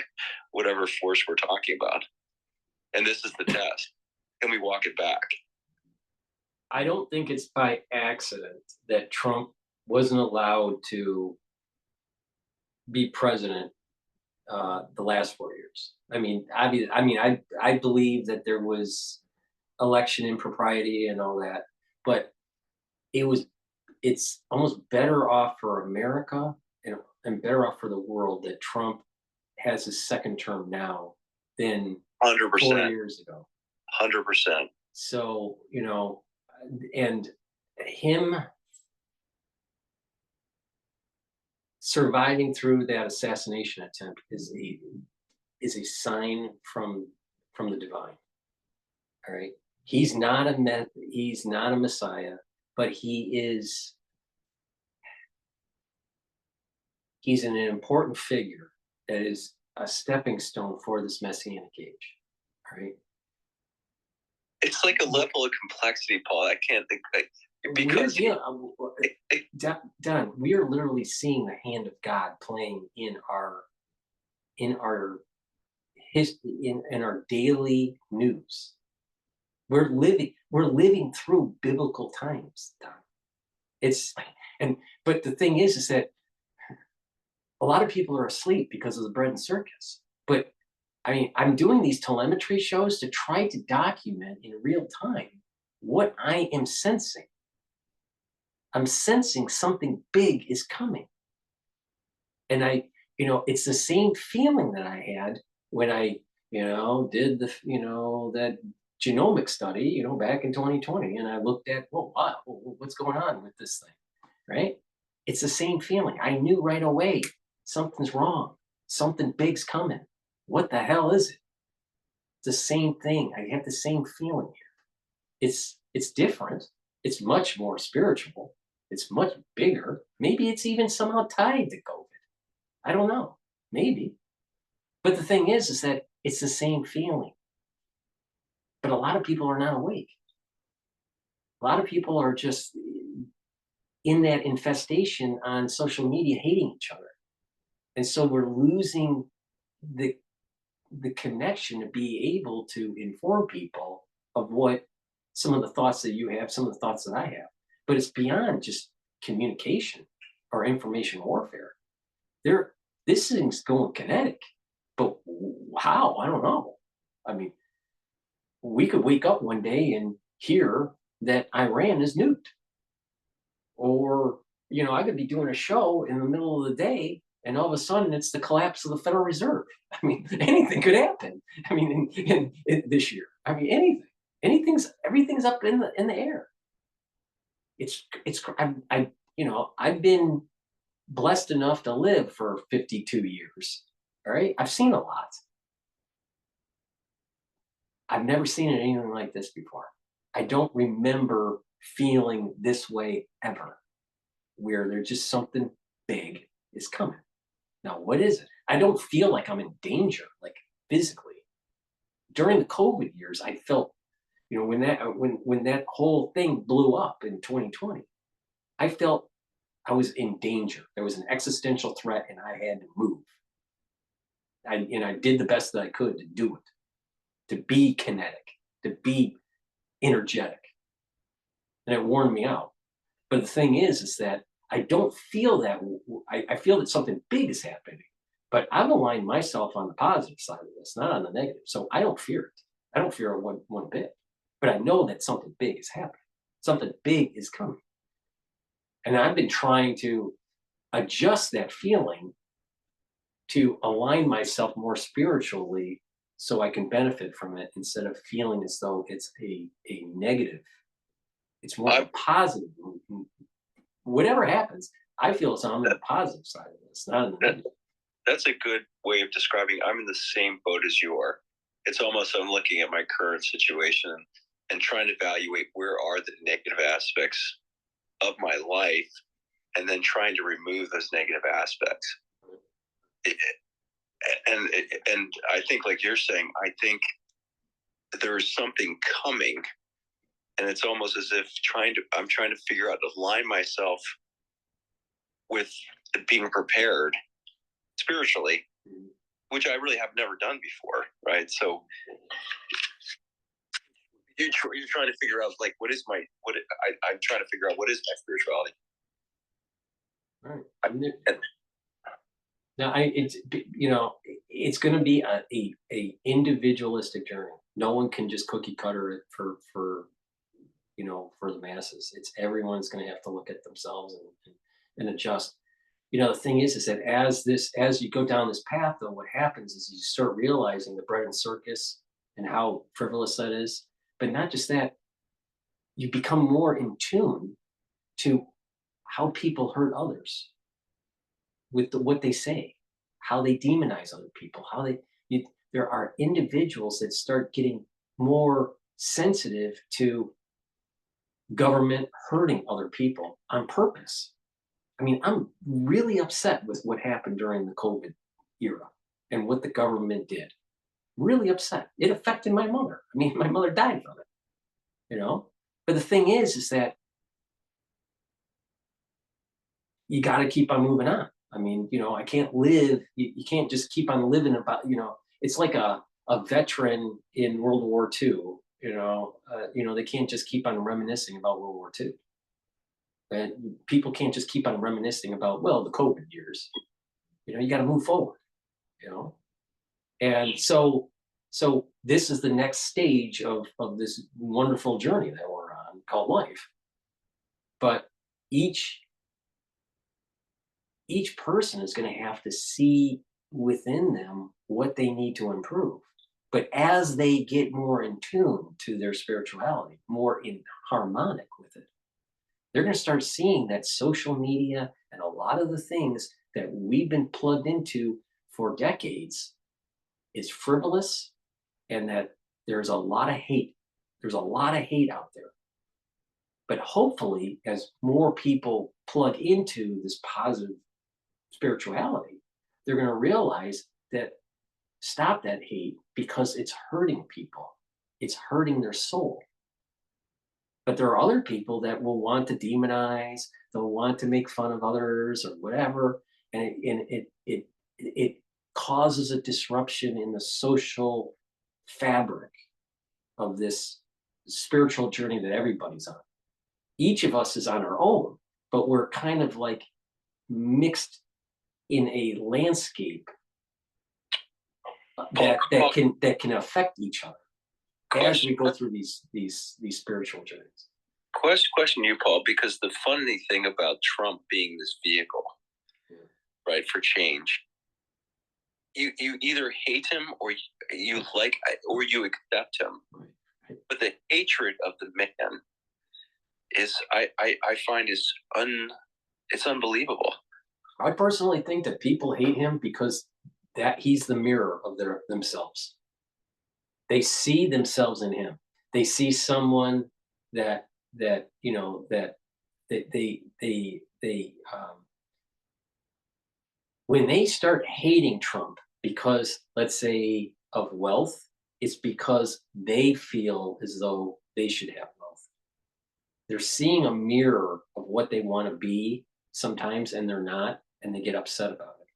whatever force we're talking about, and this is the test. Can we walk it back? I don't think it's by accident that Trump wasn't allowed to be president the last 4 years. I believe that there was election impropriety and all that, but it's almost better off for America and better off for the world that Trump has his second term now than 100%. 4 years ago. 100%. So, and him surviving through that assassination attempt is a sign from the divine. All right, he's not a Messiah, but he's an important figure that is a stepping stone for this messianic age. All right. It's like a level of complexity, Paul. I can't think because Don, we are literally seeing the hand of God playing in our daily news. We're living through biblical times, Don. But the thing is that a lot of people are asleep because of the bread and circus. But I'm doing these telemetry shows to try to document in real time what I am sensing. I'm sensing something big is coming. And it's the same feeling that I had when I, did that genomic study, back in 2020, and I looked at, wow, what's going on with this thing, right? It's the same feeling. I knew right away something's wrong. Something big's coming. What the hell is it? It's the same thing. I have the same feeling here. It's different. It's much more spiritual. It's much bigger. Maybe it's even somehow tied to COVID. I don't know. Maybe. But the thing is that it's the same feeling. But a lot of people are not awake. A lot of people are just in that infestation on social media, hating each other. And so we're losing the connection to be able to inform people of what some of the thoughts that you have, some of the thoughts that I have. But it's beyond just communication or information warfare. This thing's going kinetic, but how? I don't know. We could wake up one day and hear that Iran is nuked. Or, I could be doing a show in the middle of the day and all of a sudden it's the collapse of the Federal Reserve. Anything could happen. In this year. Anything. Everything's up in the air. I've been blessed enough to live for 52 years. All right. I've seen a lot. I've never seen anything like this before. I don't remember feeling this way ever, where there's just something big is coming. Now, what is it? I don't feel like I'm in danger, like physically. During the COVID years, I felt, when that whole thing blew up in 2020, I felt I was in danger. There was an existential threat and I had to move. I did the best that I could to do it, to be kinetic, to be energetic. And it worn me out. But the thing is that I don't feel that. I feel that something big is happening. But I've aligned myself on the positive side of this, not on the negative. So I don't fear it. I don't fear it one bit. But I know that something big is happening. Something big is coming. And I've been trying to adjust that feeling to align myself more spiritually so I can benefit from it instead of feeling as though it's a negative. It's more of a positive. Whatever happens, I feel it's on the positive side of this, not in the negative. That's a good way of describing. I'm in the same boat as you are. It's almost I'm looking at my current situation and trying to evaluate where are the negative aspects of my life, and then trying to remove those negative aspects. And I think, like you're saying, I think there's something coming, and it's almost as if I'm trying to figure out to align myself with being prepared spiritually, which I really have never done before, right? So you're trying to figure out, like, I'm trying to figure out what is my spirituality. Right. Now, it's going to be a individualistic journey. No one can just cookie cutter it for the masses. It's everyone's going to have to look at themselves and adjust. The thing is that as you go down this path, though, what happens is you start realizing the bread and circus and how frivolous that is. But not just that, you become more in tune to how people hurt others with what they say, how they demonize other people, there are individuals that start getting more sensitive to government hurting other people on purpose. I mean, I'm really upset with what happened during the COVID era and what the government did. Really upset. It affected my mother. I mean, my mother died from it, But the thing is that you got to keep on moving on. I mean, I can't live, you can't just keep on living about, it's like a veteran in World War II, they can't just keep on reminiscing about World War II. And people can't just keep on reminiscing about, the COVID years. You got to move forward, And so this is the next stage of this wonderful journey that we're on called life. But each person is going to have to see within them what they need to improve. But as they get more in tune to their spirituality, more in harmonic with it, they're going to start seeing that social media and a lot of the things that we've been plugged into for decades is frivolous, and that there's a lot of hate. There's a lot of hate out there. But hopefully, as more people plug into this positive spirituality, they're going to realize that stop that hate because it's hurting people. It's hurting their soul. But there are other people that will want to demonize, they'll want to make fun of others or whatever, and it causes a disruption in the social fabric of this spiritual journey that everybody's on. Each of us is on our own, but we're kind of like mixed in a landscape that can affect each other as we go through these spiritual journeys. Question to you, Paul, because the funny thing about Trump being this vehicle, right, for change, you either hate him or you like or you accept him. Right. But the hatred of the man is I find it's unbelievable. I personally think that people hate him because that he's the mirror of themselves. They see themselves in him. They see someone that when they start hating Trump because, let's say, of wealth, it's because they feel as though they should have wealth. They're seeing a mirror of what they want to be sometimes, and they're not, and they get upset about it.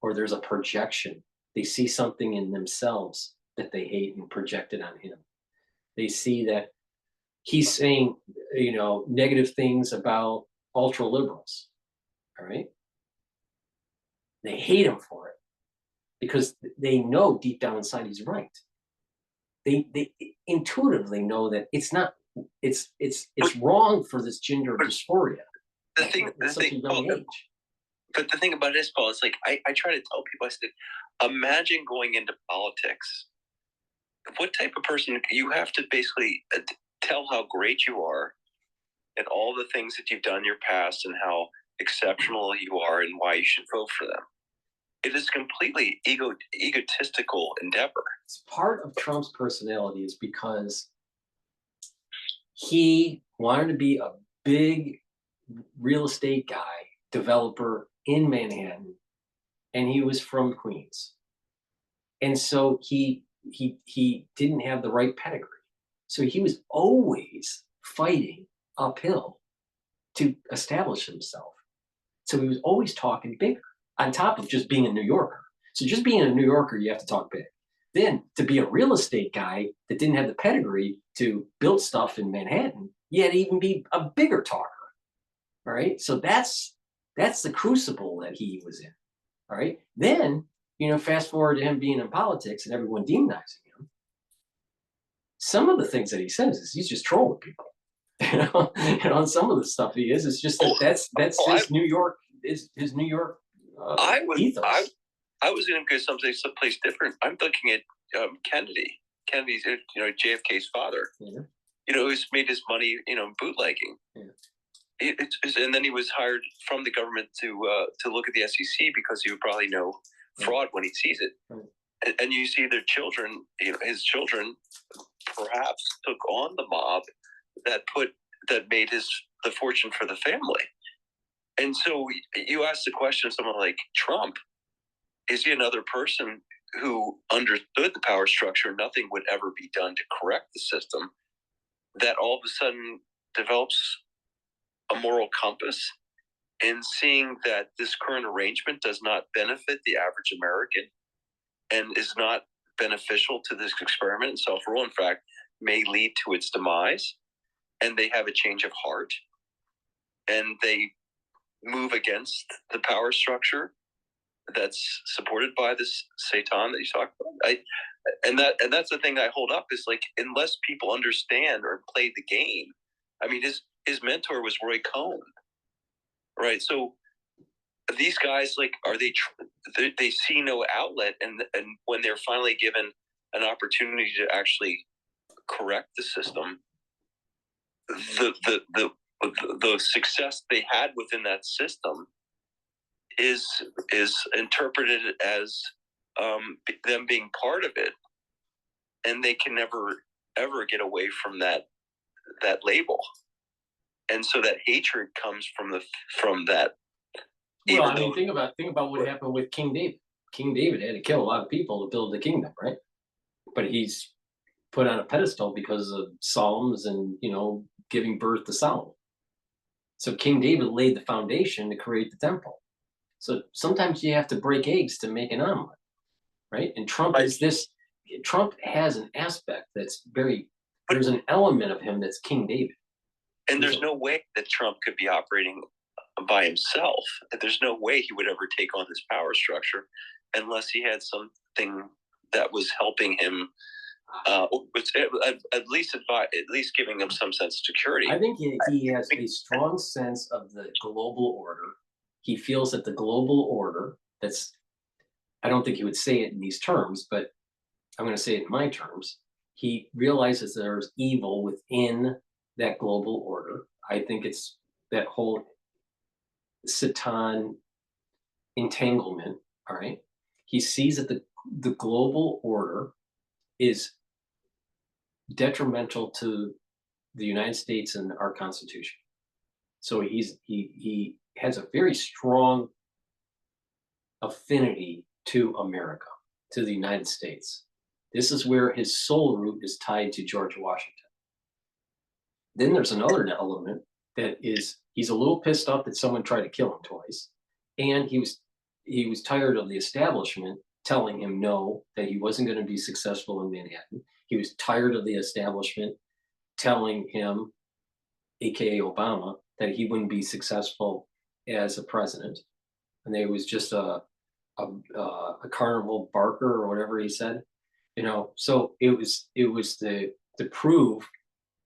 Or there's a projection. They see something in themselves that they hate and project it on him. They see that he's saying, negative things about ultra liberals. All right. They hate him for it because they know deep down inside he's right. They intuitively know that it's not. It's wrong for this gender dysphoria. But the thing about it is, Paul, it's like I try to tell people. I said, imagine going into politics what type of person you have to basically tell how great you are and all the things that you've done in your past and how exceptional you are and why you should vote for them. It is completely egotistical endeavor. It's part of Trump's personality is because he wanted to be a big real estate guy, developer in Manhattan, and he was from Queens. And so he didn't have the right pedigree. So he was always fighting uphill to establish himself. So he was always talking bigger on top of just being a New Yorker. So just being a New Yorker, you have to talk big. Then to be a real estate guy that didn't have the pedigree to build stuff in Manhattan, you had to even be a bigger talker. All right. So that's the crucible that he was in. All right. Then, fast forward to him being in politics and everyone demonizing him. Some of the things that he says is he's just trolling people. And some of the stuff he is, it's just that's his New York his New York ethos. I was going to go someplace different. I'm looking at Kennedy. Kennedy's, JFK's father. Yeah. Who's made his money, bootlegging. Yeah. And then he was hired from the government to look at the SEC because he would probably know fraud when he sees it. Right. And you see their children, his children, perhaps took on the mob that made the fortune for the family. And so you ask the question of someone like Trump, is he another person who understood the power structure? Nothing would ever be done to correct the system, that all of a sudden develops a moral compass in seeing that this current arrangement does not benefit the average American and is not beneficial to this experiment and self-rule, in fact, may lead to its demise, and they have a change of heart and they move against the power structure that's supported by this Satan that you talked about. And that's the thing I hold up is like, unless people understand or play the game. I mean, his mentor was Roy Cohn, right? So these guys, like, they see no outlet, and when they're finally given an opportunity to actually correct the system, the success they had within that system is interpreted as them being part of it, and they can never ever get away from that label, and so that hatred comes from that. Well, I mean, think about what happened with King David. King David had to kill a lot of people to build the kingdom, right? But he's put on a pedestal because of Psalms and giving birth to Solomon. So King David laid the foundation to create the temple. So sometimes you have to break eggs to make an omelet, right? And Trump has an aspect that's there's an element of him that's King David. And there's no way that Trump could be operating by himself. There's no way he would ever take on this power structure unless he had something that was helping him, at least giving him some sense of security. I think he has a strong sense of the global order. He feels that the global order, I don't think he would say it in these terms, but I'm going to say it in my terms. He realizes there's evil within that global order. I think it's that whole Satan entanglement, all right? He sees that the global order is detrimental to the United States and our Constitution. So he has a very strong affinity to America, to the United States. This is where his soul root is tied to George Washington. Then there's another element that is, he's a little pissed off that someone tried to kill him twice. And he was tired of the establishment telling him no, that he wasn't going to be successful in Manhattan. He was tired of the establishment telling him, AKA Obama, that he wouldn't be successful as a president. And there was just a carnival barker or whatever he said, so it was to prove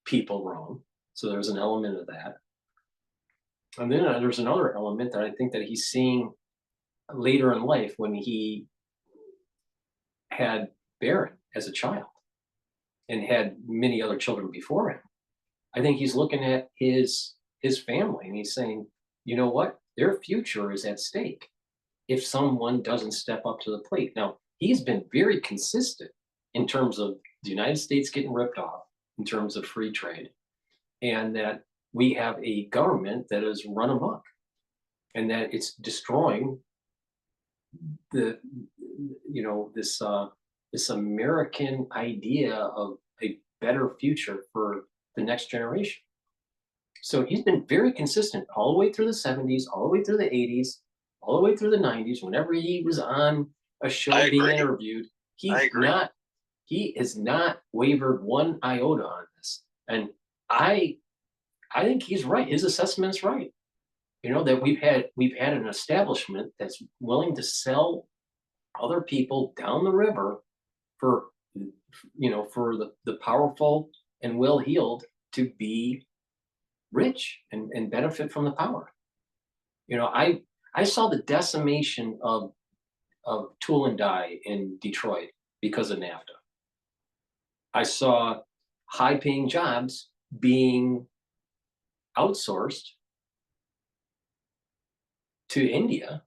people wrong. So there's an element of that. And then there's another element that I think that he's seeing later in life when he had Barron as a child. and had many other children before him. I think he's looking at his family and he's saying, you know what? Their future is at stake if someone doesn't step up to the plate. Now, he's been very consistent in terms of the United States getting ripped off, in terms of free trade, and that we have a government that is run amok and that it's destroying the, you know, this American idea of a better future for the next generation. So he's been very consistent all the way through the 70s, all the way through the 80s, all the way through the 90s. Whenever he was on a show being interviewed, he has not wavered one iota on this. And I think he's right. His assessment's right. You know, that we've had an establishment that's willing to sell other people down the river for, you know, for the powerful and well-heeled to be rich and benefit from the power. You know, I saw the decimation of tool and die in Detroit because of NAFTA. I saw high-paying jobs being outsourced to India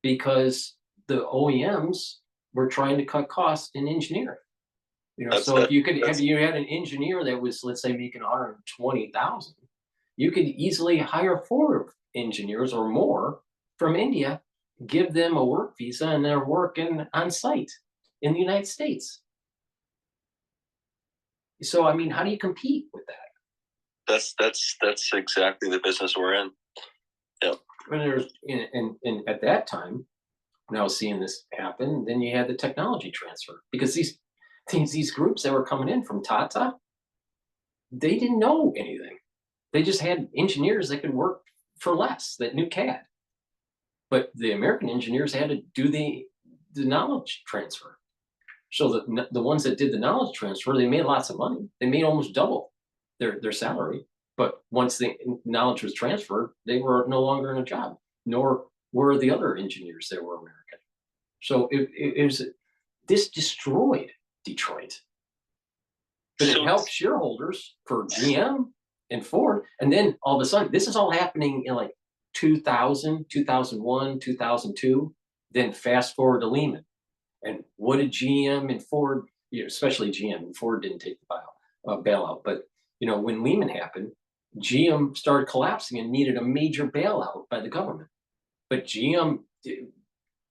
because the OEMs were trying to cut costs in engineering. You know, so if you had an engineer that was, let's say, making 120,000, you could easily hire 4 engineers or more from India, give them a work visa, and they're working on site in the United States. So, I mean, how do you compete with that? That's exactly the business we're in. Yep. When there's and at that time, when I was seeing this happen, then you had the technology transfer, because these groups that were coming in from Tata, they didn't know anything. They just had engineers that could work for less, that knew CAD. But the American engineers had to do the knowledge transfer. So the ones that did the knowledge transfer, they made lots of money. They made almost double their salary. But once the knowledge was transferred, they were no longer in a job, nor were the other engineers that were American. So this destroyed Detroit. But it helped shareholders for GM and Ford. And then all of a sudden, this is all happening in like 2000, 2001, 2002. Then fast forward to Lehman. And what did GM and Ford, you know, especially GM, and Ford didn't take the bailout. But, you know, when Lehman happened, GM started collapsing and needed a major bailout by the government. But GM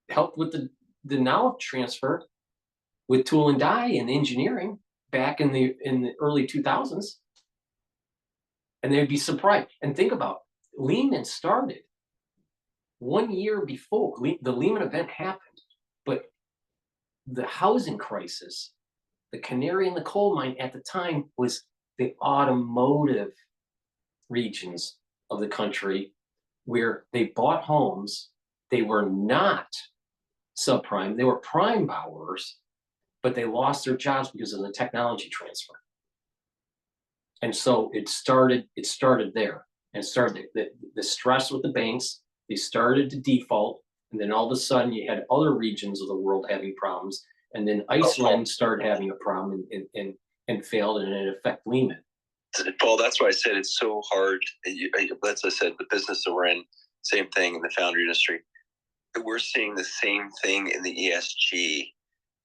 helped with the knowledge transfer with tool and die and engineering back in the early 2000s. And they'd be surprised. And think about it, Lehman started 1 year before the Lehman event happened, but the housing crisis, the canary in the coal mine at the time, was the automotive regions of the country where they bought homes. They were not subprime, they were prime borrowers, but they lost their jobs because of the technology transfer. And so it started there, and started the stress with the banks. They started to default, and then all of a sudden you had other regions of the world having problems, and then Iceland started having a problem and failed, and it affected Lehman. Paul, that's why I said it's so hard. As I said, the business that we're in, same thing in the foundry industry. We're seeing the same thing in the ESG.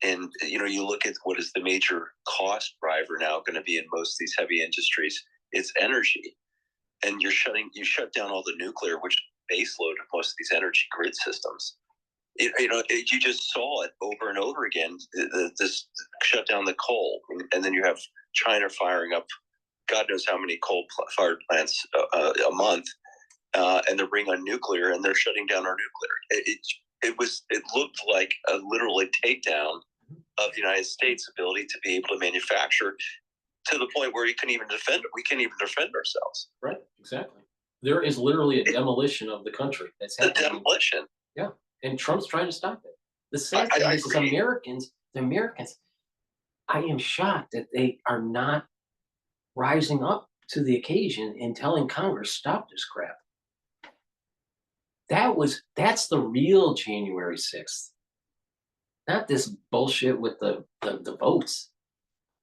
And, you know, you look at what is the major cost driver now going to be in most of these heavy industries, it's energy. And you shut down all the nuclear, which is baseload of most of these energy grid systems. You just saw it over and over again, this shut down the coal. And then you have China firing up God knows how many coal-fired plants a month, and they're bringing on nuclear, and they're shutting down our nuclear. It looked like a literal takedown of the United States' ability to be able to manufacture, to the point where we can't even defend ourselves. Right, exactly. There is literally a demolition of the country that's happening. A demolition. Yeah, and Trump's trying to stop it. The sad thing is, the Americans, I am shocked that they are not rising up to the occasion and telling Congress, stop this crap. That's the real January 6th. Not this bullshit with the votes.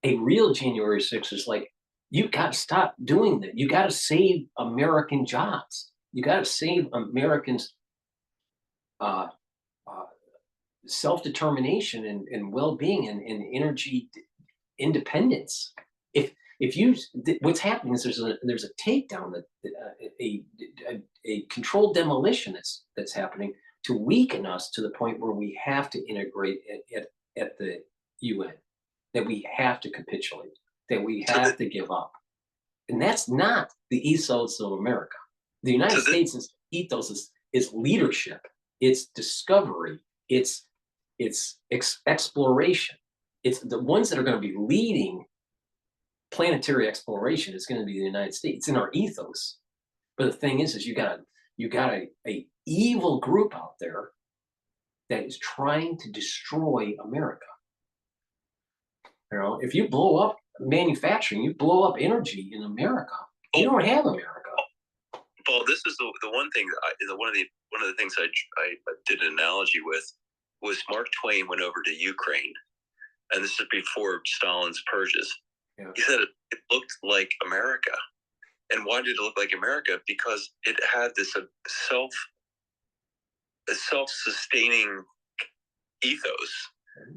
a real January 6th is like, you got to stop doing that. You got to save American jobs. You got to save Americans' self-determination and well-being and energy independence. If you, what's happening is there's a takedown, a controlled demolition that's happening to weaken us to the point where we have to integrate at the UN, that we have to capitulate, that we have to give up. And that's not the ethos of America. The United States' ethos is leadership, it's discovery, it's exploration. It's the ones that are going to be leading planetary exploration is going to be the United States. It's in our ethos. But the thing is you got a evil group out there that is trying to destroy America. You know, if you blow up manufacturing, you blow up energy in America, you don't have America. Paul, this is the one thing. One of the things I did an analogy with was Mark Twain went over to Ukraine, and this is before Stalin's purges. Yeah. He said it looked like America, and why did it look like America? Because it had this self-sustaining ethos,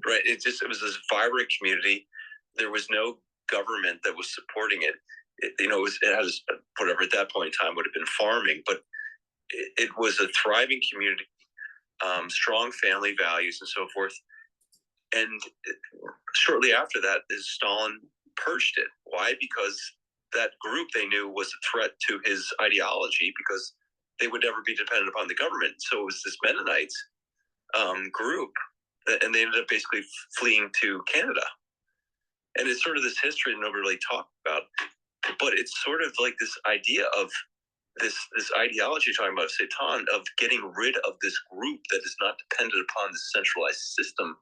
right? It was this vibrant community. There was no government that was supporting it. It has whatever at that point in time would have been farming, but it was a thriving community, strong family values and so forth. And shortly after that, Stalin purged it. Why? Because that group they knew was a threat to his ideology, because they would never be dependent upon the government. So it was this Mennonites group, and they ended up basically fleeing to Canada. And it's sort of this history that nobody really talked about. But it's sort of like this idea of this ideology you're talking about, Satan, of getting rid of this group that is not dependent upon the centralized system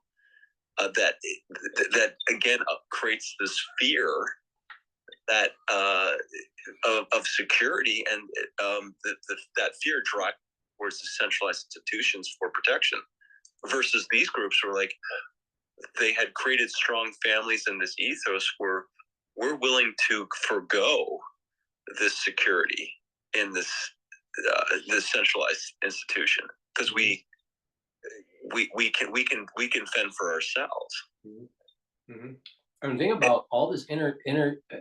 that again creates this fear that of security, and that fear drives towards the centralized institutions for protection, versus these groups were like, they had created strong families in this ethos where we're willing to forgo this security in this centralized institution because we can fend for ourselves. Mm-hmm. And think about all this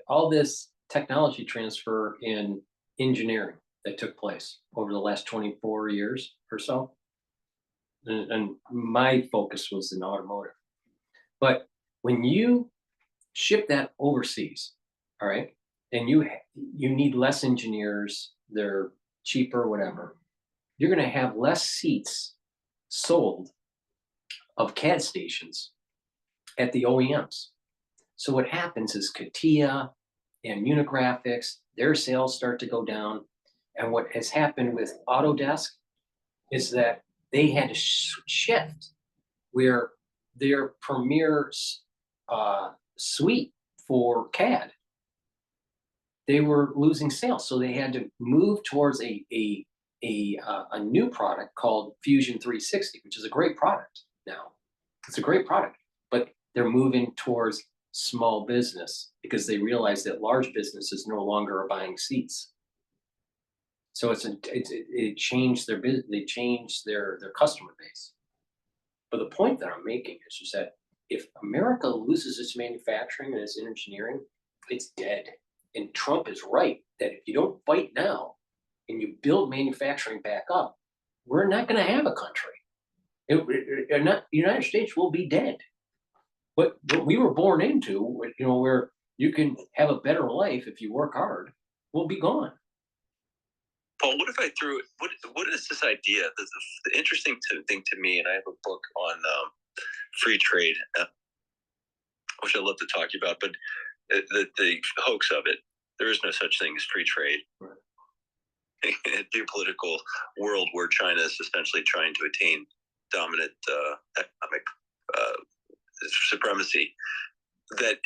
all this technology transfer in engineering that took place over the last 24 years or so. And my focus was in automotive. But when you ship that overseas, all right, and you need less engineers, they're cheaper, whatever, you're going to have less seats sold of CAD stations at the OEMs. So what happens is CATIA and Unigraphics, their sales start to go down. And what has happened with Autodesk is that they had to shift where their premier suite for CAD, they were losing sales. So they had to move towards a new product called Fusion 360, which is a great product now. It's a great product, but they're moving towards small business because they realize that large businesses no longer are buying seats. So it changed their business, they changed their customer base. But the point that I'm making is just that if America loses its manufacturing and its engineering, it's dead. And Trump is right that if you don't fight now and you build manufacturing back up, we're not going to have a country. The United States will be dead. But we were born into, where you can have a better life if you work hard, will be gone. Paul, what if I threw it? What is this idea? The interesting thing to me, and I have a book on free trade, which I'd love to talk to you about, but the hoax of it, there is no such thing as free trade. Right. In a geopolitical world where China is essentially trying to attain dominant economic supremacy, that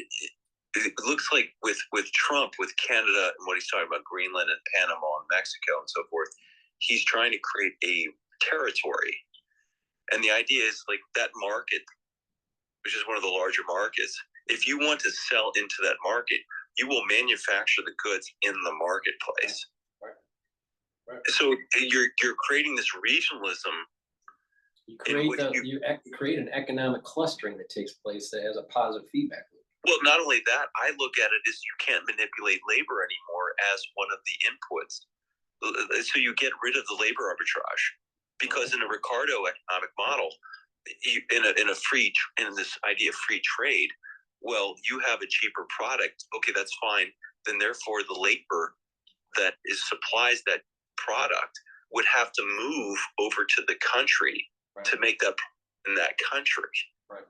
it looks like with Trump, with Canada, and what he's talking about, Greenland and Panama and Mexico and so forth, he's trying to create a territory. And the idea is like that market, which is one of the larger markets, If you want to sell into that market, you will manufacture the goods in the marketplace. Right. So you're creating this regionalism. You create an economic clustering that takes place that has a positive feedback loop. Well, not only that, I look at it as you can't manipulate labor anymore as one of the inputs. So you get rid of the labor arbitrage, because in a Ricardo economic model, in this idea of free trade, well, you have a cheaper product. Okay, that's fine. Then therefore, the labor that supplies that product would have to move over to the country to make that in that country. Right.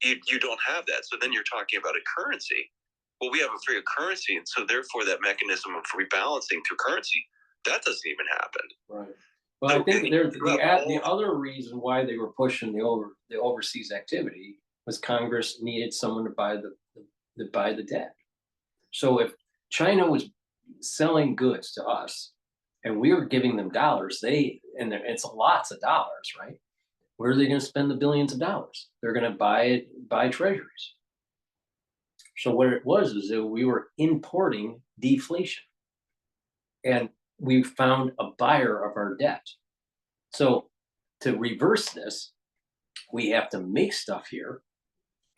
You don't have that. So then you're talking about a currency. Well, we have a free currency, and so therefore that mechanism of rebalancing through currency, that doesn't even happen. Right. Well, so I think the other reason why they were pushing the overseas activity was Congress needed someone to buy the debt. So if China was selling goods to us and we were giving them dollars, it's lots of dollars, right? Where are they going to spend the billions of dollars? They're going to buy treasuries. So what it was is that we were importing deflation, and we found a buyer of our debt. So to reverse this, we have to make stuff here,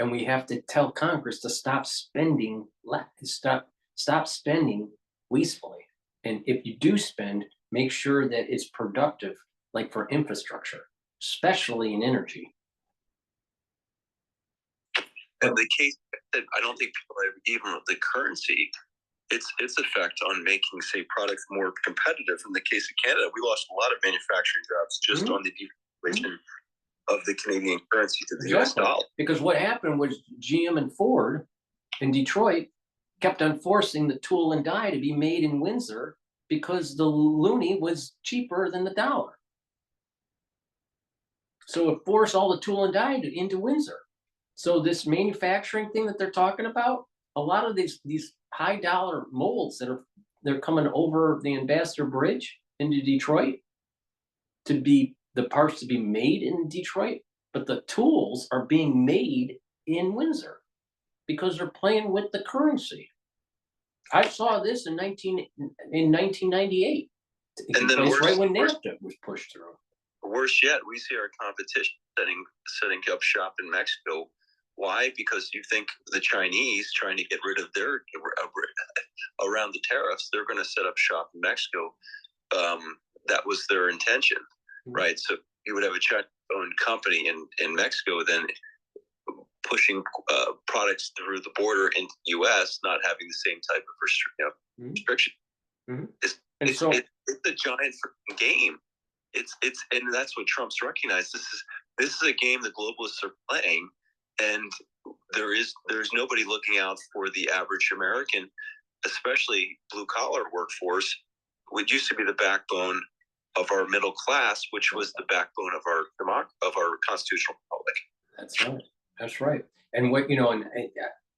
and we have to tell Congress to stop spending wastefully. And if you do spend, make sure that it's productive, like for infrastructure, especially in energy. And the case that I don't think people have, even with the currency, its effect on making, say, products more competitive. In the case of Canada, we lost a lot of manufacturing jobs just on the devaluation of the Canadian currency to the US dollar. Because what happened was GM and Ford in Detroit kept on forcing the tool and die to be made in Windsor because the loonie was cheaper than the dollar. So it forced all the tool and die into Windsor. So this manufacturing thing that they're talking about, a lot of these high dollar molds they're coming over the Ambassador Bridge into Detroit to be the parts to be made in Detroit, but the tools are being made in Windsor because they're playing with the currency. I saw this in 1998. And then right when NAFTA was pushed through. Worse yet, we see our competition setting up shop in Mexico. Why? Because you think the Chinese trying to get rid of their around the tariffs, they're going to set up shop in Mexico. That was their intention, right? So you would have a China-owned company in Mexico, then pushing products through the border into the U.S., not having the same type of restriction. It's a giant freaking game. And that's what Trump's recognized. This is a game the globalists are playing, and there's nobody looking out for the average American, especially blue collar workforce, which used to be the backbone of our middle class, which was the backbone of our constitutional republic. That's right. That's right. And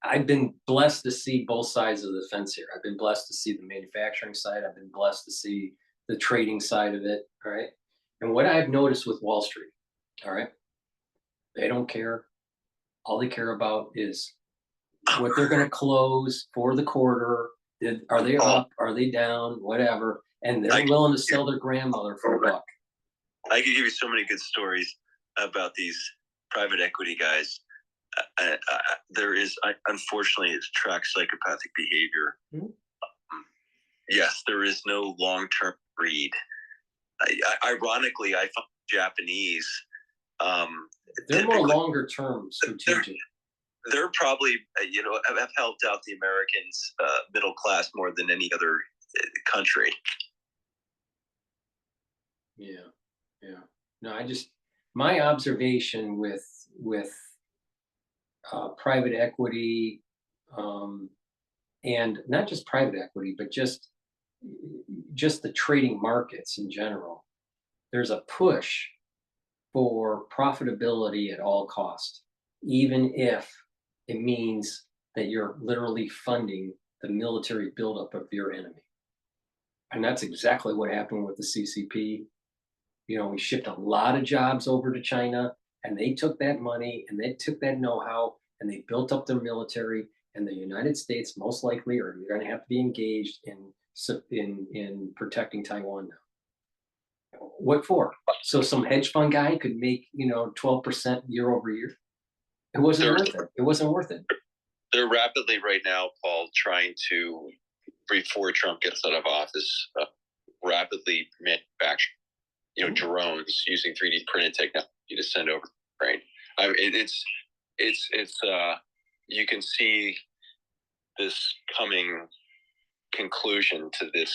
I've been blessed to see both sides of the fence here. I've been blessed to see the manufacturing side. I've been blessed to see the trading side of it. All right. And what I've noticed with Wall Street, all right, they don't care. All they care about is what they're going to close for the quarter. Are they up? Are they down? Whatever. And they're willing to sell their grandmother for $1. I could give you so many good stories about these private equity guys. There is, unfortunately, it tracks psychopathic behavior. Yes, there is no long-term greed. Ironically, I found Japanese. They're more longer-term strategic. They're probably, have helped out the Americans, middle class, more than any other country. Yeah. No, my observation with private equity, and not just private equity, but just the trading markets in general, there's a push for profitability at all costs, even if it means that you're literally funding the military buildup of your enemy. And that's exactly what happened with the CCP. We shipped a lot of jobs over to China, and they took that money and they took that know-how and they built up their military, and the United States most likely are going to have to be engaged in protecting Taiwan now. What for? So some hedge fund guy could make 12% year over year. It wasn't worth it. It wasn't worth it. They're rapidly right now, Paul, trying to, before Trump gets out of office, rapidly manufacture, drones using 3D printed technology to send over Ukraine. I mean, it's you can see this coming conclusion to this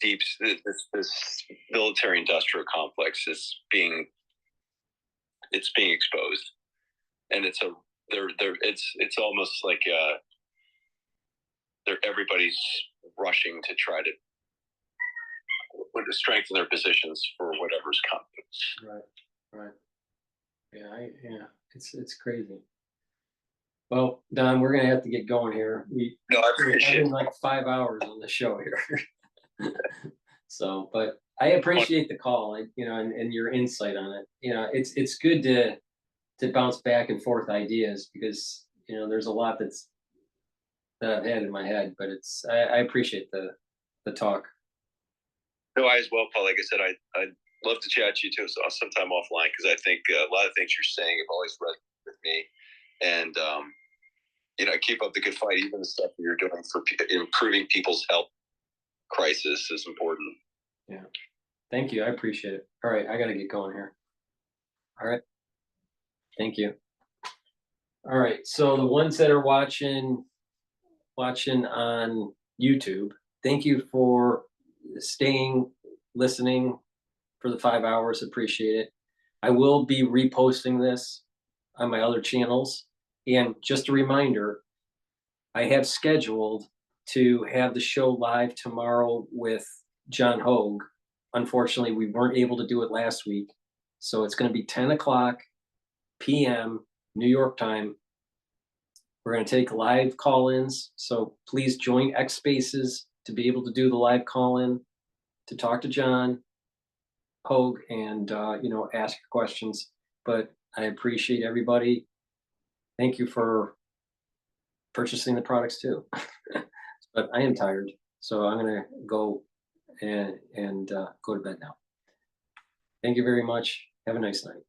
this military industrial complex is being exposed, and it's almost like everybody's rushing to try to strengthen their positions for whatever's coming. Right. Yeah, it's crazy. Well, Don, we're gonna have to get going here. I appreciate it. Like 5 hours on the show here. So, but I appreciate the call, and your insight on it. It's good to bounce back and forth ideas, because there's a lot that I've had in my head, but I appreciate the talk. No, I as well, Paul. Like I said, I'd love to chat to you too sometime offline, because I think a lot of things you're saying have always resonated with me, and keep up the good fight. Even the stuff that you're doing for improving people's health crisis is important. Yeah, thank you. I appreciate it. All right, I got to get going here. All right, thank you. All right, so the ones that are watching on YouTube, thank you for listening for the 5 hours. Appreciate it. I will be reposting this on my other channels. And just a reminder, I have scheduled to have the show live tomorrow with John Hogue. Unfortunately, we weren't able to do it last week. So it's going to be 10 o'clock p.m. New York time. We're going to take live call-ins. So please join X Spaces to be able to do the live call-in, to talk to John Hogue and, ask questions. But I appreciate everybody. Thank you for purchasing the products too. But I am tired, so I'm gonna go and go to bed now. Thank you very much. Have a nice night.